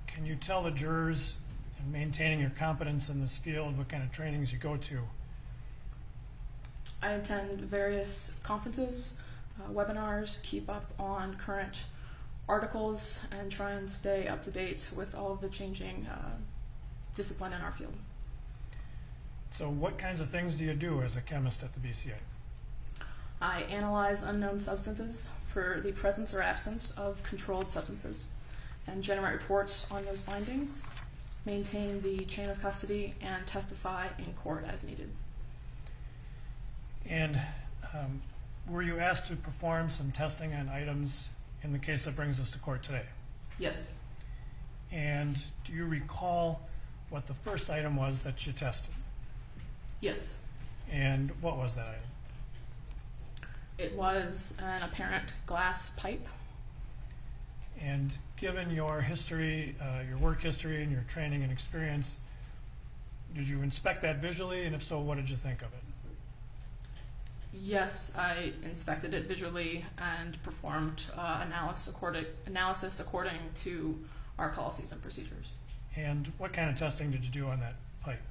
can you tell the jurors, in maintaining your competence in this field, what kind of trainings you go to? I attend various conferences, webinars, keep up on current articles, and try and stay up to date with all of the changing discipline in our field. So what kinds of things do you do as a chemist at the BCA? I analyze unknown substances for the presence or absence of controlled substances and generate reports on those findings, maintain the chain of custody, and testify in court as needed. And were you asked to perform some testing on items in the case that brings us to court today? Yes. And do you recall what the first item was that you tested? Yes. And what was that item? It was an apparent glass pipe. And given your history, your work history and your training and experience, did you inspect that visually? And if so, what did you think of it? Yes, I inspected it visually and performed analysis according to our policies and procedures. And what kind of testing did you do on that pipe?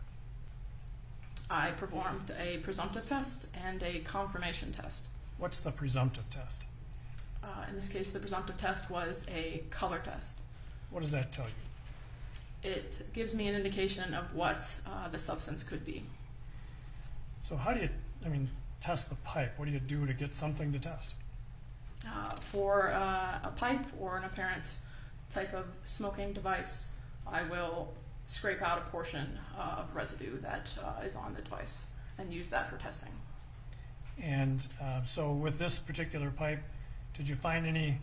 I performed a presumptive test and a confirmation test. What's the presumptive test? In this case, the presumptive test was a color test. What does that tell you? It gives me an indication of what the substance could be. So how do you, test the pipe? What do you do to get something to test? For a pipe or an apparent type of smoking device, I will scrape out a portion of residue that is on the device and use that for testing. And so with this particular pipe, did you find any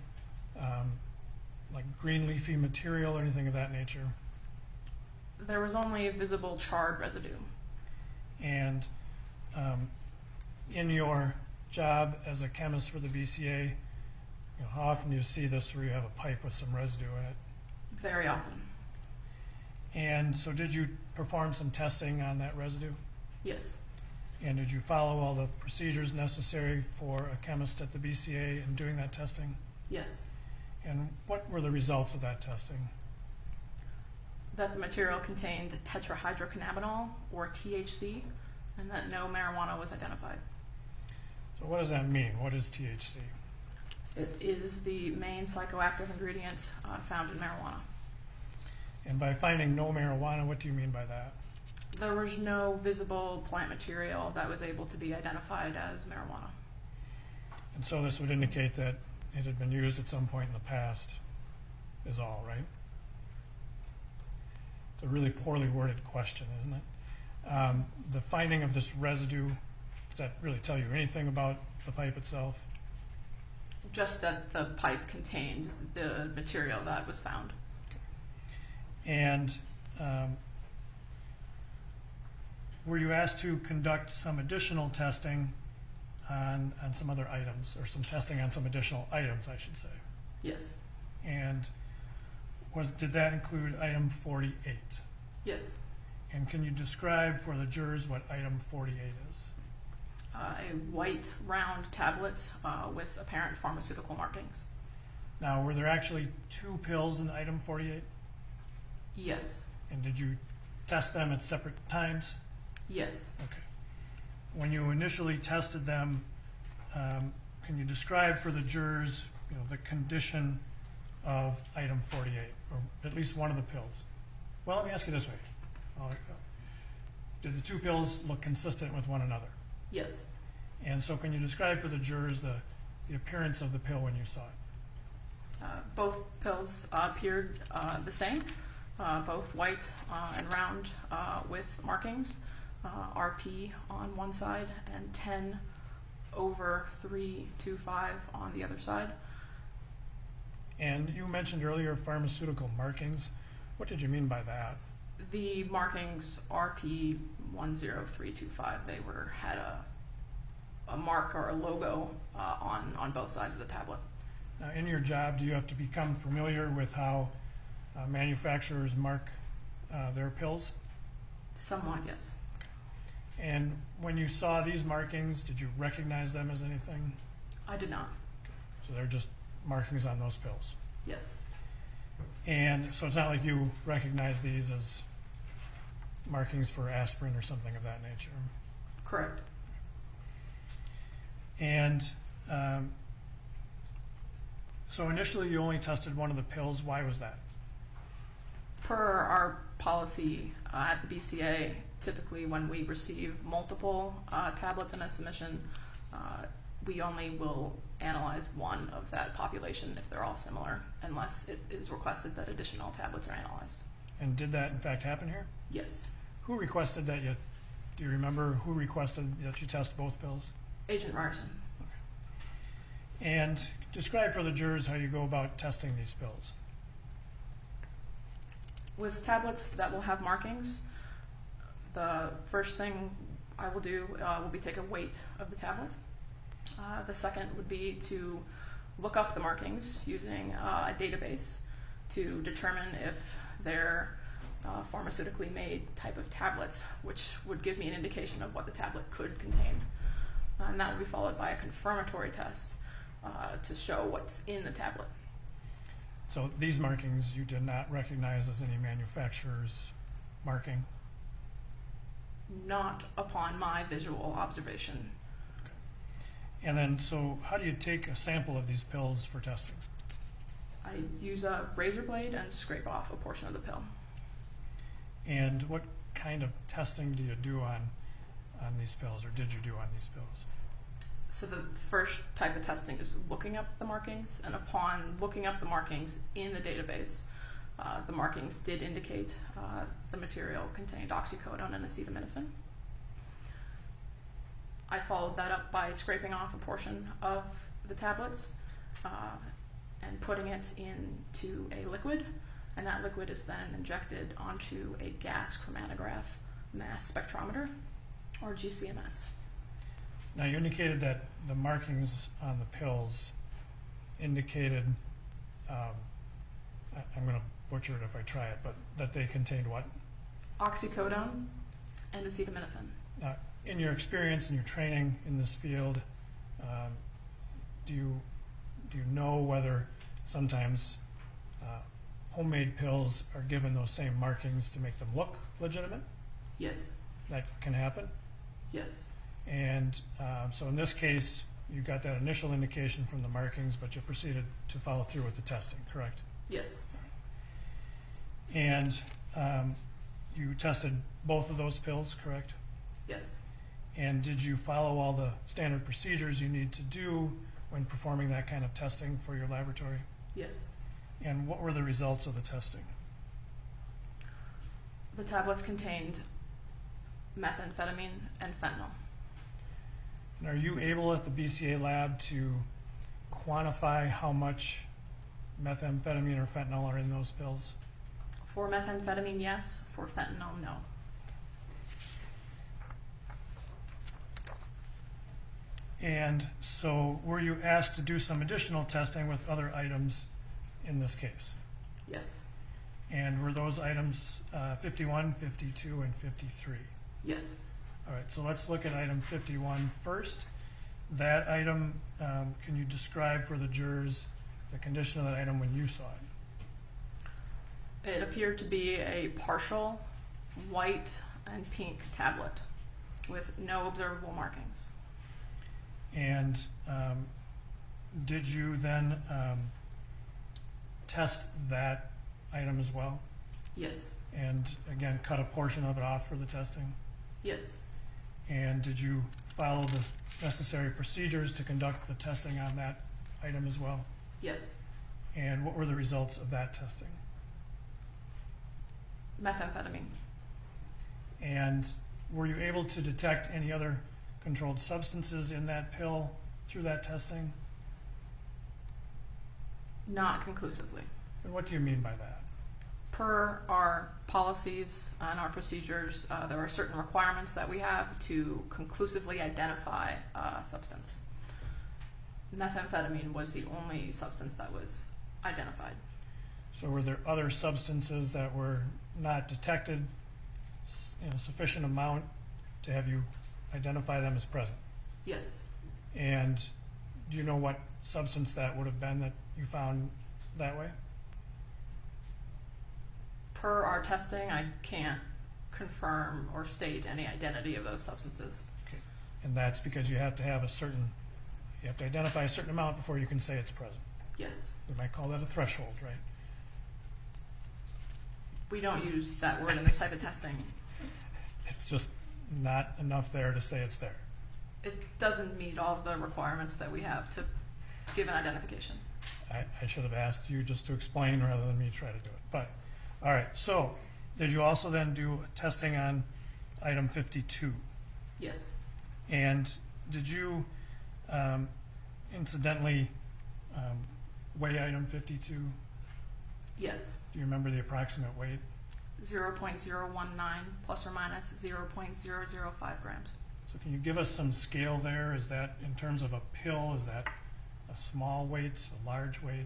like green leafy material or anything of that nature? There was only visible charred residue. And in your job as a chemist for the BCA, how often do you see this where you have a pipe with some residue in it? Very often. And so did you perform some testing on that residue? Yes. And did you follow all the procedures necessary for a chemist at the BCA in doing that testing? Yes. And what were the results of that testing? That the material contained tetrahydrocannabinol, or THC, and that no marijuana was identified. So what does that mean? What is THC? It is the main psychoactive ingredient found in marijuana. And by finding no marijuana, what do you mean by that? There was no visible plant material that was able to be identified as marijuana. And so this would indicate that it had been used at some point in the past, is all, right? It's a really poorly worded question, isn't it? The finding of this residue, does that really tell you anything about the pipe itself? Just that the pipe contained the material that was found. And were you asked to conduct some additional testing on some other items, or some testing on some additional items, I should say? Yes. And did that include item 48? Yes. And can you describe for the jurors what item 48 is? A white round tablet with apparent pharmaceutical markings. Now, were there actually 2 pills in item 48? Yes. And did you test them at separate times? Yes. Okay. When you initially tested them, can you describe for the jurors, the condition of item 48, or at least one of the pills? Well, let me ask you this way. Did the 2 pills look consistent with one another? Yes. And so can you describe for the jurors the appearance of the pill when you saw it? Both pills appeared the same, both white and round with markings, RP on one side and 10 over 325 on the other side. And you mentioned earlier pharmaceutical markings. What did you mean by that? The markings RP 10325, they had a mark or a logo on both sides of the tablet. Now, in your job, do you have to become familiar with how manufacturers mark their pills? Somewhat, yes. Okay. And when you saw these markings, did you recognize them as anything? I did not. Okay. So they're just markings on those pills? Yes. And so it's not like you recognize these as markings for aspirin or something of that nature? Correct. And so initially you only tested one of the pills. Why was that? Per our policy at the BCA, typically when we receive multiple tablets in a submission, we only will analyze one of that population if they're all similar, unless it is requested that additional tablets are analyzed. And did that in fact happen here? Yes. Who requested that do you remember who requested that you test both pills? Agent Ryerson. Okay. And describe for the jurors how you go about testing these pills. With tablets that will have markings, the first thing I will do will be take a weight of the tablet. The second would be to look up the markings using a database to determine if they're pharmaceutically made type of tablets, which would give me an indication of what the tablet could contain. And that would be followed by a confirmatory test to show what's in the tablet. So these markings you did not recognize as any manufacturer's marking? Not upon my visual observation. Okay. And then, so how do you take a sample of these pills for testing? I use a razor blade and scrape off a portion of the pill. And what kind of testing do you do on these pills, or did you do on these pills? So the first type of testing is looking up the markings, and upon looking up the markings in the database, the markings did indicate the material contained oxycodone and acetaminophen. I followed that up by scraping off a portion of the tablets and putting it into a liquid, and that liquid is then injected onto a gas chromatograph mass spectrometer, or GCMS. Now, you indicated that the markings on the pills indicated, I'm going to butcher it if I try it, but that they contained what? Oxycodone and acetaminophen. Now, in your experience and your training in this field, do you know whether sometimes homemade pills are given those same markings to make them look legitimate? Yes. That can happen? Yes. And so in this case, you got that initial indication from the markings, but you proceeded to follow through with the testing, correct? Yes. And you tested both of those pills, correct? Yes. And did you follow all the standard procedures you need to do when performing that kind of testing for your laboratory? Yes. And what were the results of the testing? The tablets contained methamphetamine and fentanyl. And are you able at the BCA lab to quantify how much methamphetamine or fentanyl are in those pills? For methamphetamine, yes. For fentanyl, no. And so were you asked to do some additional testing with other items in this case? Yes. And were those items 51, 52, and 53? Yes. All right, so let's look at item 51 first. That item, can you describe for the jurors the condition of that item when you saw it? It appeared to be a partial white and pink tablet with no observable markings. And did you then test that item as well? Yes. And again, cut a portion of it off for the testing? Yes. And did you follow the necessary procedures to conduct the testing on that item as well? Yes. And what were the results of that testing? Methamphetamine. And were you able to detect any other controlled substances in that pill through that testing? Not conclusively. And what do you mean by that? Per our policies and our procedures, there are certain requirements that we have to conclusively identify a substance. Methamphetamine was the only substance that was identified. So were there other substances that were not detected in a sufficient amount to have you identify them as present? Yes. And do you know what substance that would have been that you found that way? Per our testing, I can't confirm or state any identity of those substances. Okay. And that's because you have to have you have to identify a certain amount before you can say it's present. Yes. We might call that a threshold, right? We don't use that word in this type of testing. It's just not enough there to say it's there. It doesn't meet all of the requirements that we have to give an identification. I should have asked you just to explain rather than me try to do it. But, all right, so did you also then do testing on item 52? Yes. And did you incidentally weigh item 52? Yes. Do you remember the approximate weight? 0.019 plus or minus 0.005 grams. So can you give us some scale there? Is that in terms of a pill? Is that a small weight, a large weight?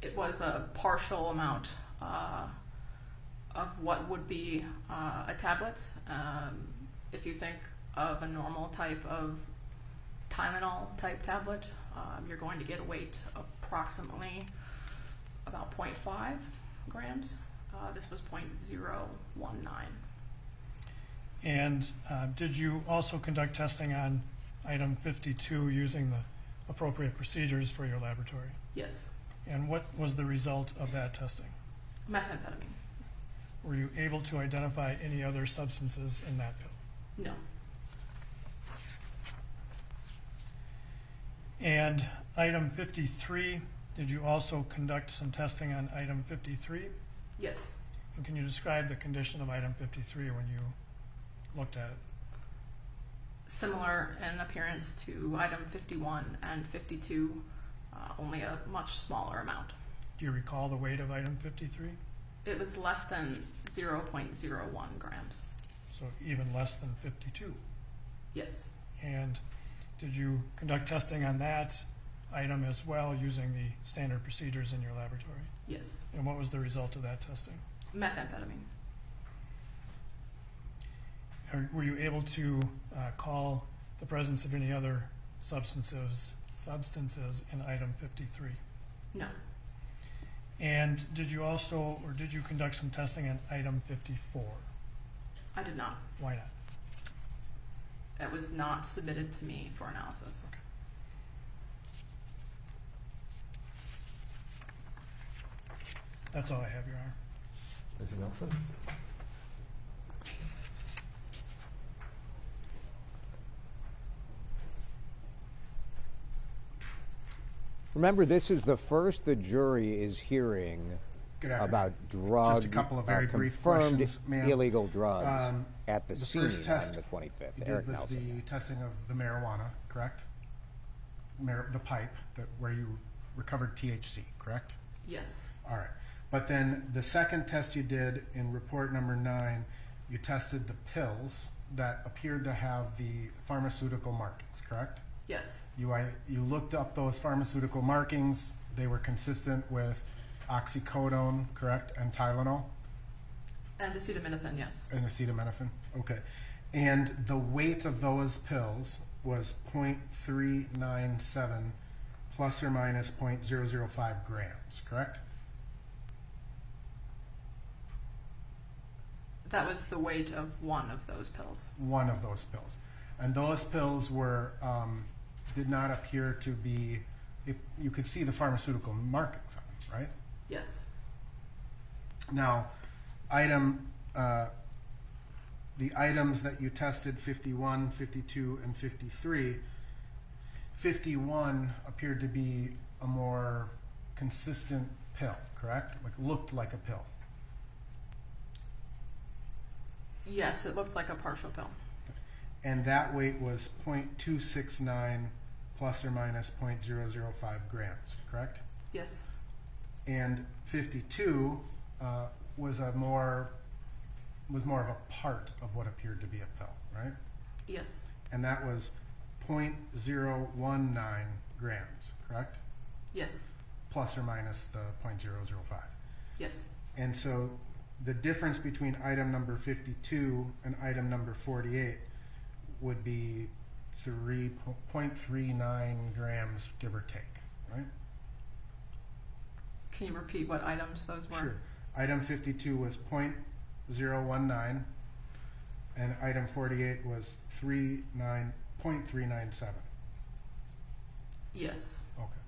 It was a partial amount of what would be a tablet. If you think of a normal type of Tylenol type tablet, you're going to get a weight approximately about 0.5 grams. This was 0.019. And did you also conduct testing on item 52 using the appropriate procedures for your laboratory? Yes. And what was the result of that testing? Methamphetamine. Were you able to identify any other substances in that pill? No. And item 53, did you also conduct some testing on item 53? Yes. And can you describe the condition of item 53 when you looked at it? Similar in appearance to item 51 and 52, only a much smaller amount. Do you recall the weight of item 53? It was less than 0.01 grams. So even less than 52? Yes. And did you conduct testing on that item as well using the standard procedures in your laboratory? Yes. And what was the result of that testing? Methamphetamine. Were you able to call the presence of any other substances in item 53? No. And did you also, or did you conduct some testing on item 54? I did not. Why not? It was not submitted to me for analysis. Okay. That's all I have, Your Honor. Mr. Nelson? Remember, this is the first the jury is hearing about drug, Just a couple of very brief confirmed questions, ma'am. illegal drugs at the scene first test on the 25th. you Eric did was Nelson. the testing of the marijuana, correct? the pipe where you recovered THC, correct? Yes. All right. But then the second test you did in report number 9, you tested the pills that appeared to have the pharmaceutical markings, correct? Yes. You looked up those pharmaceutical markings. They were consistent with oxycodone, correct, and Tylenol? And acetaminophen, yes. And acetaminophen, okay. And the weight of those pills was 0.397 plus or minus 0.005 grams, correct? That was the weight of one of those pills. One of those pills. And those pills were, did not appear to be, you could see the pharmaceutical markings on them, right? Yes. Now, the items that you tested, 51, 52, and 53, 51 appeared to be a more consistent pill, correct? Like looked like a pill. Yes, it looked like a partial pill. And that weight was 0.269 plus or minus 0.005 grams, correct? Yes. And 52 was more of a part of what appeared to be a pill, right? Yes. And that was 0.019 grams, correct? Yes. Plus or minus the 0.005. Yes. And so the difference between item number 52 and item number 48 would be 0.39 grams, give or take, right? Can you repeat what items those were? Sure. Item 52 was 0.019, and item 48 was 0.397. Yes. Okay.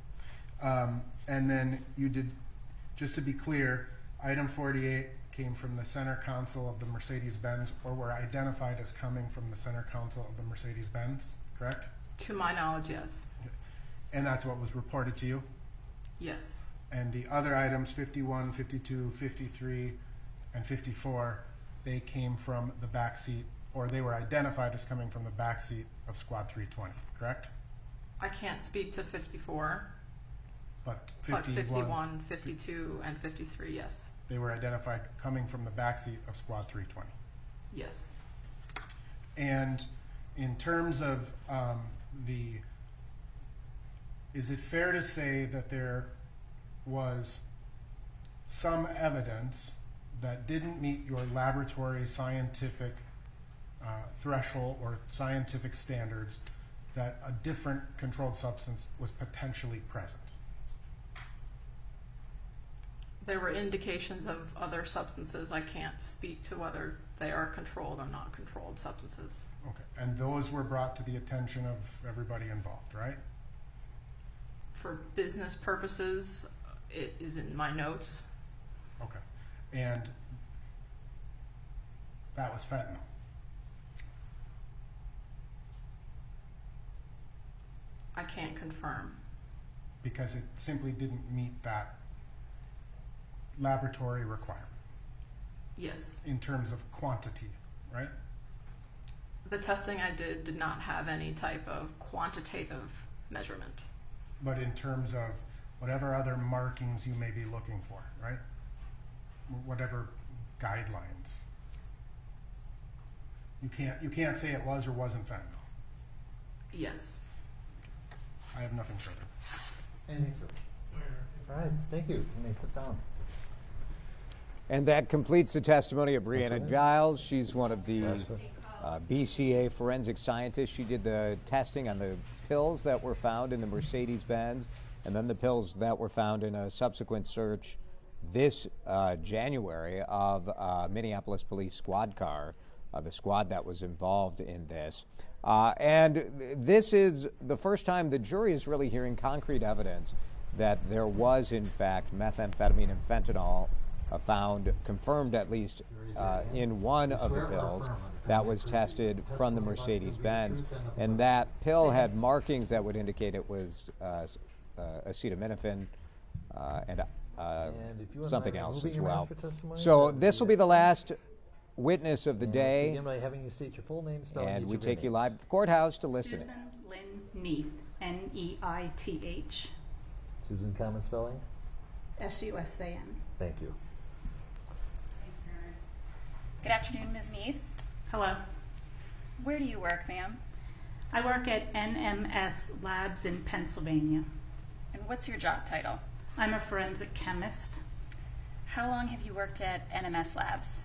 And then you did, just to be clear, item 48 came from the center console of the Mercedes-Benz, or were identified as coming from the center console of the Mercedes-Benz, correct? To my knowledge, yes. And that's what was reported to you? Yes. And the other items, 51, 52, 53, and 54, they came from the back seat, or they were identified as coming from the back seat of Squad 320, correct? I can't speak to 54. But 51, 52, and 53, yes. They were identified coming from the back seat of Squad 320. Yes. And in terms of is it fair to say that there was some evidence that didn't meet your laboratory scientific threshold or scientific standards that a different controlled substance was potentially present? There were indications of other substances. I can't speak to whether they are controlled or not controlled substances. Okay, and those were brought to the attention of everybody involved, right? For business purposes, it is in my notes. Okay, and that was fentanyl. I can't confirm. Because it simply didn't meet that laboratory requirement. Yes. In terms of quantity, right? The testing I did not have any type of quantitative measurement. But in terms of whatever other markings you may be looking for, right? Whatever guidelines. You can't say it was or wasn't fentanyl. Yes. I have nothing further. Anything further? All right, thank you. You may sit down. And that completes the testimony of Brianna Giles. She's one of the BCA forensic scientists. She did the testing on the pills that were found in the Mercedes-Benz and then the pills that were found in a subsequent search this January of Minneapolis police squad car, the squad that was involved in this. And this is the first time the jury is really hearing concrete evidence that there was, in fact, methamphetamine and fentanyl found, confirmed at least, in one of the pills that was tested from the Mercedes-Benz. And that pill had markings that would indicate it was acetaminophen and something else as well. So this will be the last witness of the day. Begin by having you state your full name, spelling, and we each of take your you names. live to the courthouse to listen. Susan Lynn Neath. Neith. Susan, common spelling? Susan. Thank you. Good afternoon, Ms. Neith. Hello. Where do you work, ma'am? I work at NMS Labs in Pennsylvania. And what's your job title? I'm a forensic chemist. How long have you worked at NMS Labs?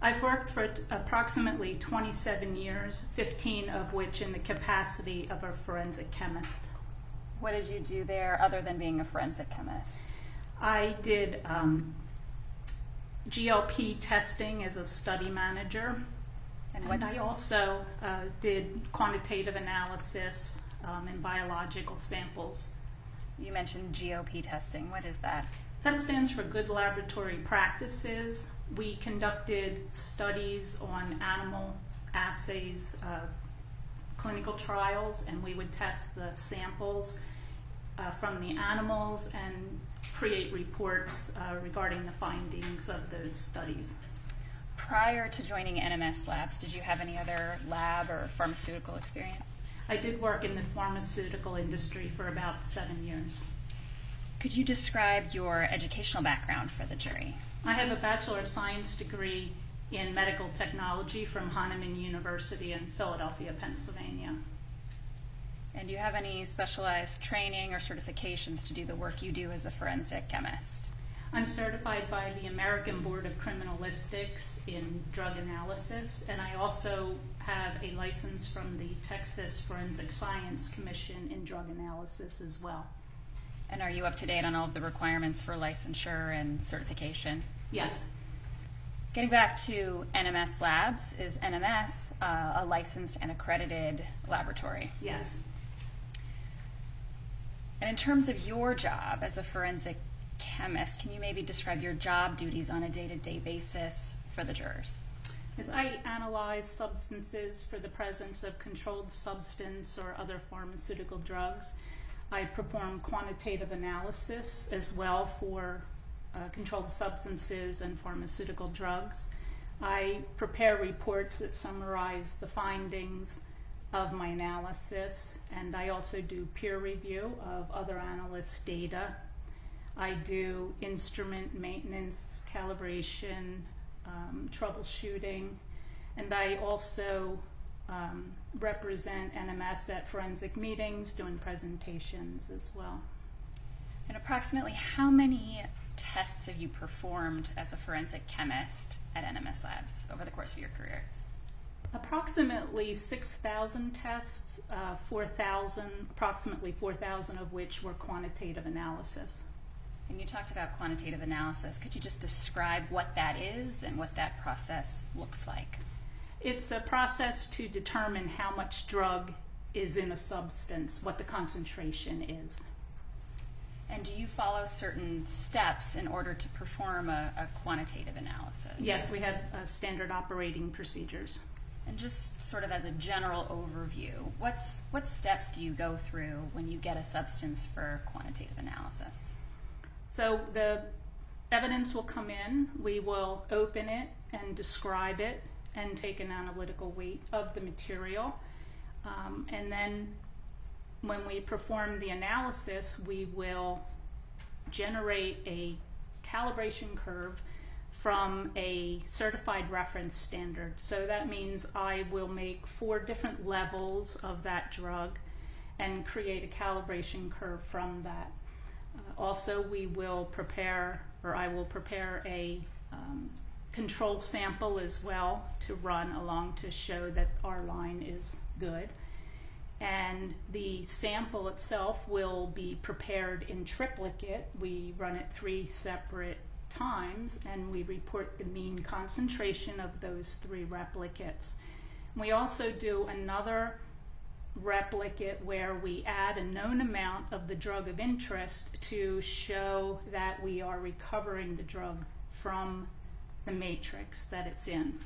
I've worked for approximately 27 years, 15 of which in the capacity of a forensic chemist. What did you do there other than being a forensic chemist? I did GLP testing as a study manager. And I also did quantitative analysis in biological samples. You mentioned GOP testing. What is that? That stands for Good Laboratory Practices. We conducted studies on animal assays, clinical trials, and we would test the samples from the animals and create reports regarding the findings of those studies. Prior to joining NMS Labs, did you have any other lab or pharmaceutical experience? I did work in the pharmaceutical industry for about 7 years. Could you describe your educational background for the jury? I have a Bachelor of Science degree in medical technology from Hahnemann University in Philadelphia, Pennsylvania. And do you have any specialized training or certifications to do the work you do as a forensic chemist? I'm certified by the American Board of Criminalistics in drug analysis, and I also have a license from the Texas Forensic Science Commission in drug analysis as well. And are you up to date on all of the requirements for licensure and certification? Yes. Getting back to NMS Labs, is NMS a licensed and accredited laboratory? Yes. And in terms of your job as a forensic chemist, can you maybe describe your job duties on a day-to-day basis for the jurors? As I analyze substances for the presence of controlled substance or other pharmaceutical drugs, I perform quantitative analysis as well for controlled substances and pharmaceutical drugs. I prepare reports that summarize the findings of my analysis, and I also do peer review of other analysts' data. I do instrument maintenance, calibration, troubleshooting, and I also represent NMS at forensic meetings, doing presentations as well. And approximately how many tests have you performed as a forensic chemist at NMS Labs over the course of your career? Approximately 6,000 tests, approximately 4,000 of which were quantitative analysis. And you talked about quantitative analysis. Could you just describe what that is and what that process looks like? It's a process to determine how much drug is in a substance, what the concentration is. And do you follow certain steps in order to perform a quantitative analysis? Yes, we have standard operating procedures. And just sort of as a general overview, what steps do you go through when you get a substance for quantitative analysis? So the evidence will come in, we will open it and describe it and take an analytical weight of the material. And then when we perform the analysis, we will generate a calibration curve from a certified reference standard. So that means I will make 4 different levels of that drug and create a calibration curve from that. Also, we will prepare, or I will prepare a control sample as well to run along to show that our line is good. And the sample itself will be prepared in triplicate. We run it 3 separate times, and we report the mean concentration of those 3 replicates. We also do another replicate where we add a known amount of the drug of interest to show that we are recovering the drug from the matrix that it's in.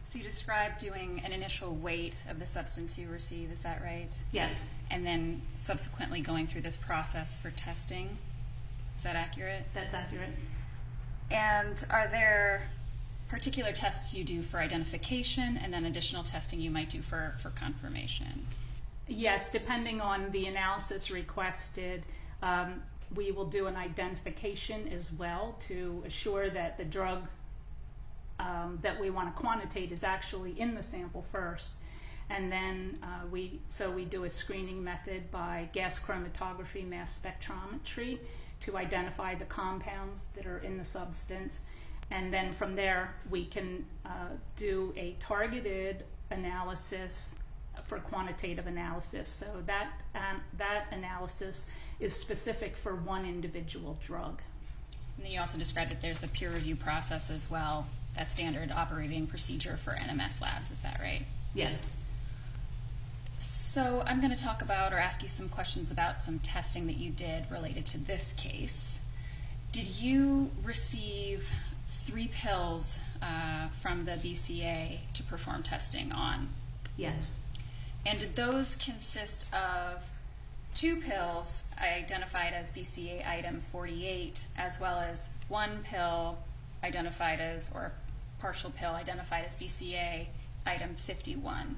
So you described doing an initial weight of the substance you receive, is that right? Yes. And then subsequently going through this process for testing. Is that accurate? That's accurate. And are there particular tests you do for identification and then additional testing you might do for confirmation? Yes, depending on the analysis requested, we will do an identification as well to assure that the drug that we want to quantitate is actually in the sample first. And then we do a screening method by gas chromatography mass spectrometry to identify the compounds that are in the substance. And then from there, we can do a targeted analysis for quantitative analysis. So that analysis is specific for one individual drug. And then you also described that there's a peer review process as well, that standard operating procedure for NMS labs, is that right? Yes. So I'm going to talk about or ask you some questions about some testing that you did related to this case. Did you receive 3 pills from the BCA to perform testing on? Yes. And did those consist of 2 pills identified as BCA item 48, as well as 1 pill identified as, or a partial pill identified as BCA item 51?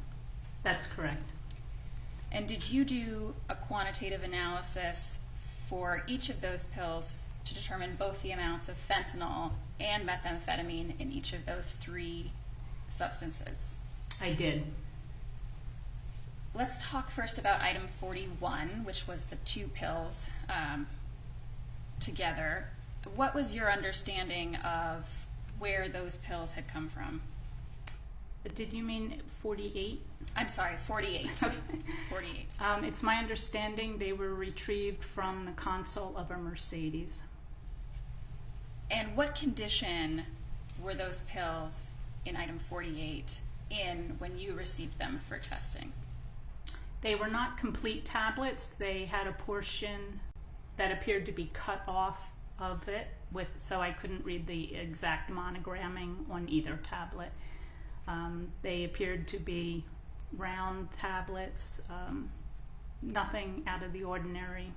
That's correct. And did you do a quantitative analysis for each of those pills to determine both the amounts of fentanyl and methamphetamine in each of those 3 substances? I did. Let's talk first about item 41, which was the 2 pills together. What was your understanding of where those pills had come from? Did you mean 48? I'm sorry, 48. Okay. 48. It's my understanding they were retrieved from the console of a Mercedes. And what condition were those pills in item 48 in when you received them for testing? They were not complete tablets. They had a portion that appeared to be cut off of it, so I couldn't read the exact monogramming on either tablet. They appeared to be round tablets, nothing out of the ordinary.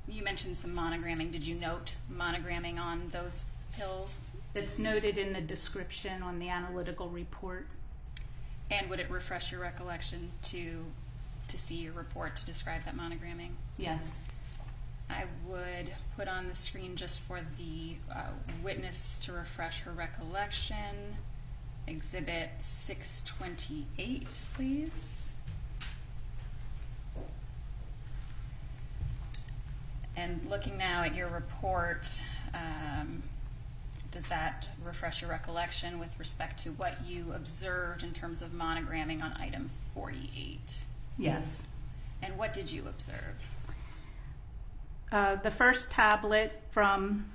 You mentioned some monogramming. Did you note monogramming on those pills? It's noted in the description on the analytical report. And would it refresh your recollection to see your report to describe that monogramming? Yes. I would put on the screen, just for the witness to refresh her recollection, Exhibit 628, please. And looking now at your report, does that refresh your recollection with respect to what you observed in terms of monogramming on item 48? Yes. And what did you observe? The first tablet from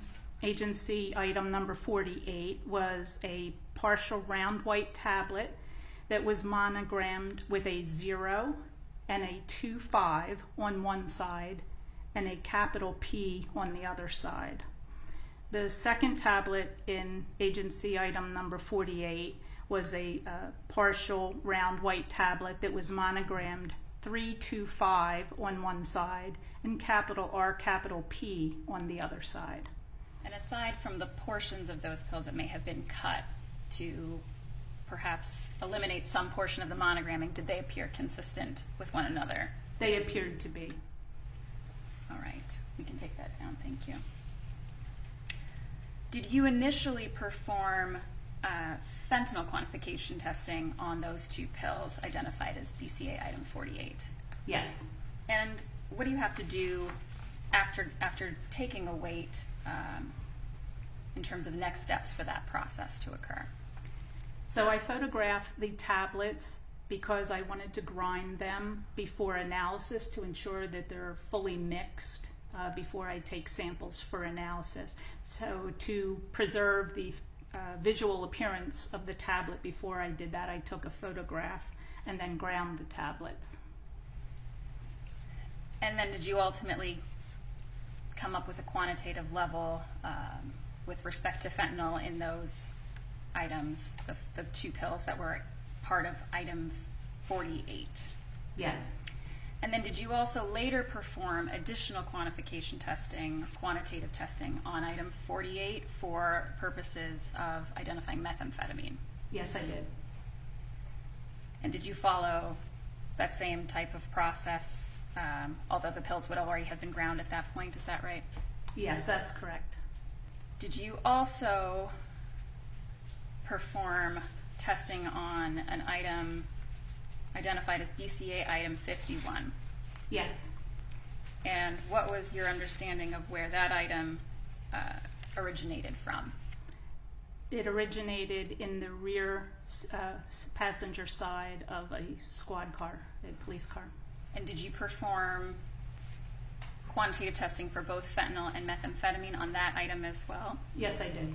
agency item number 48 was a partial round white tablet that was monogrammed with a 0 and a 2-5 on one side and a capital P on the other side. The second tablet in agency item number 48 was a partial round white tablet that was monogrammed 325 on one side and capital R, capital P on the other side. And aside from the portions of those pills that may have been cut to perhaps eliminate some portion of the monogramming, did they appear consistent with one another? They appeared to be. All right, we can take that down, thank you. Did you initially perform fentanyl quantification testing on those 2 pills identified as BCA item 48? Yes. And what do you have to do after taking a weight in terms of next steps for that process to occur? So I photographed the tablets because I wanted to grind them before analysis to ensure that they're fully mixed before I take samples for analysis. So to preserve the visual appearance of the tablet before I did that, I took a photograph and then ground the tablets. And then did you ultimately come up with a quantitative level with respect to fentanyl in those items, the 2 pills that were part of item 48? Yes. And then did you also later perform additional quantification testing, quantitative testing on item 48 for purposes of identifying methamphetamine? Yes, I did. And did you follow that same type of process, although the pills would already have been ground at that point. Is that right? Yes, that's correct. Did you also perform testing on an item identified as BCA item 51? Yes. And what was your understanding of where that item originated from? It originated in the rear passenger side of a squad car, a police car. And did you perform quantitative testing for both fentanyl and methamphetamine on that item as well? Yes, I did.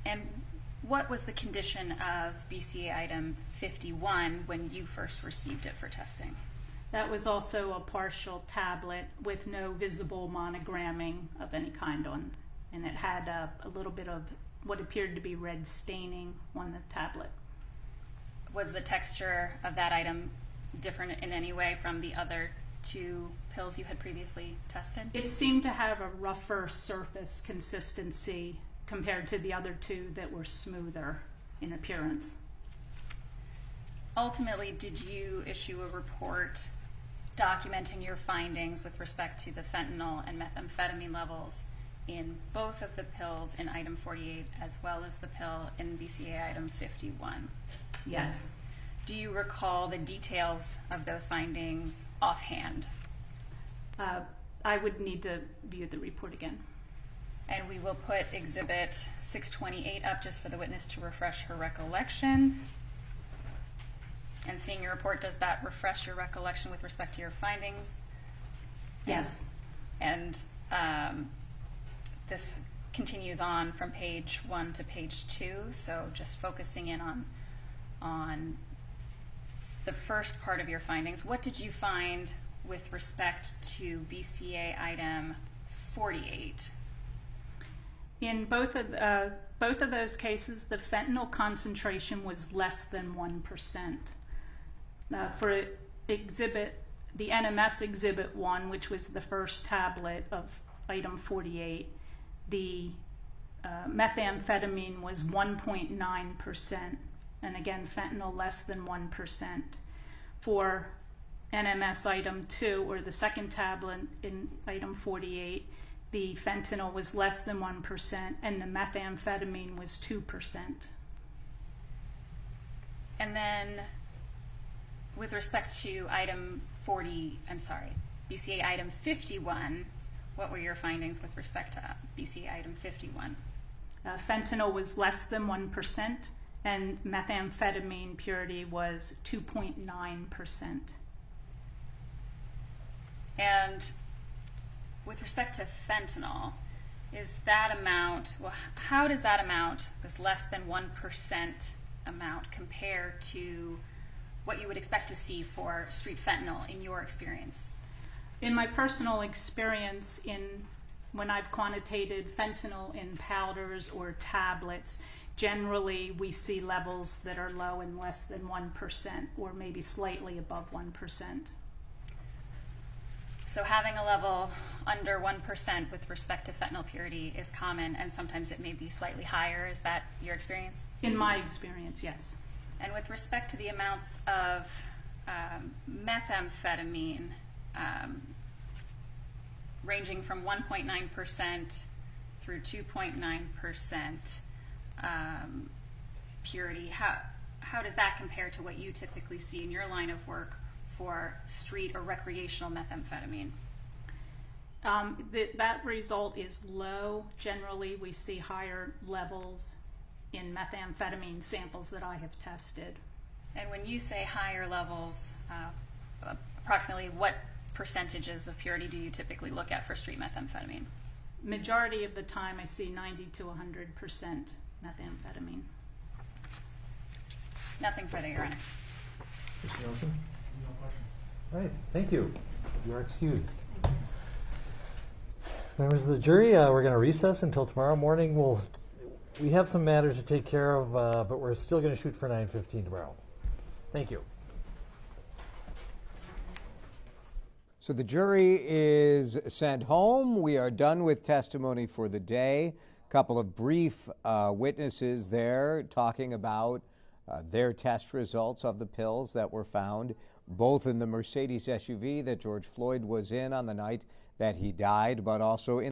And what was the condition of BCA item 51 when you first received it for testing? That was also a partial tablet with no visible monogramming of any kind on, and it had a little bit of what appeared to be red staining on the tablet. Was the texture of that item different in any way from the other two pills you had previously tested? It seemed to have a rougher surface consistency compared to the other two that were smoother in appearance. Ultimately, did you issue a report documenting your findings with respect to the fentanyl and methamphetamine levels in both of the pills in item 48 as well as the pill in BCA item 51? Yes. Do you recall the details of those findings offhand? I would need to view the report again. And we will put exhibit 628 up just for the witness to refresh her recollection. And seeing your report, does that refresh your recollection with respect to your findings? Yes. And this continues on from page 1 to page 2, so just focusing in on the first part of your findings. What did you find with respect to BCA item 48? In both of those cases, the fentanyl concentration was less than 1%. For the NMS exhibit 1, which was the first tablet of item 48, the methamphetamine was 1.9%, and again, fentanyl less than 1%. For NMS item 2, or the second tablet in item 48, the fentanyl was less than 1%, and the methamphetamine was 2%. And then, with respect to BCA item 51, what were your findings with respect to BCA item 51? Fentanyl was less than 1%, and methamphetamine purity was 2.9%. And with respect to fentanyl, is that amount, well, how does that amount, this less than 1% amount, compare to what you would expect to see for street fentanyl in your experience? In my personal experience, when I've quantitated fentanyl in powders or tablets, generally we see levels that are low and less than 1%, or maybe slightly above 1%. So having a level under 1% with respect to fentanyl purity is common, and sometimes it may be slightly higher. Is that your experience? In my experience, yes. And with respect to the amounts of methamphetamine, ranging from 1.9% through 2.9% purity, how does that compare to what you typically see in your line of work for street or recreational methamphetamine? That result is low. Generally, we see higher levels in methamphetamine samples that I have tested. And when you say higher levels, approximately what percentages of purity do you typically look at for street methamphetamine? Majority of the time I see 90 to 100% methamphetamine. Nothing further, Your Honor. Mr. Nelson? No question. All right, thank you. You are excused. Members of the jury, we're going to recess until tomorrow morning. We have some matters to take care of, but we're still going to shoot for 9:15 tomorrow. Thank you. So the jury is sent home. We are done with testimony for the day. A couple of brief witnesses there talking about their test results of the pills that were found both in the Mercedes SUV that George Floyd was in on the night that he died, but also in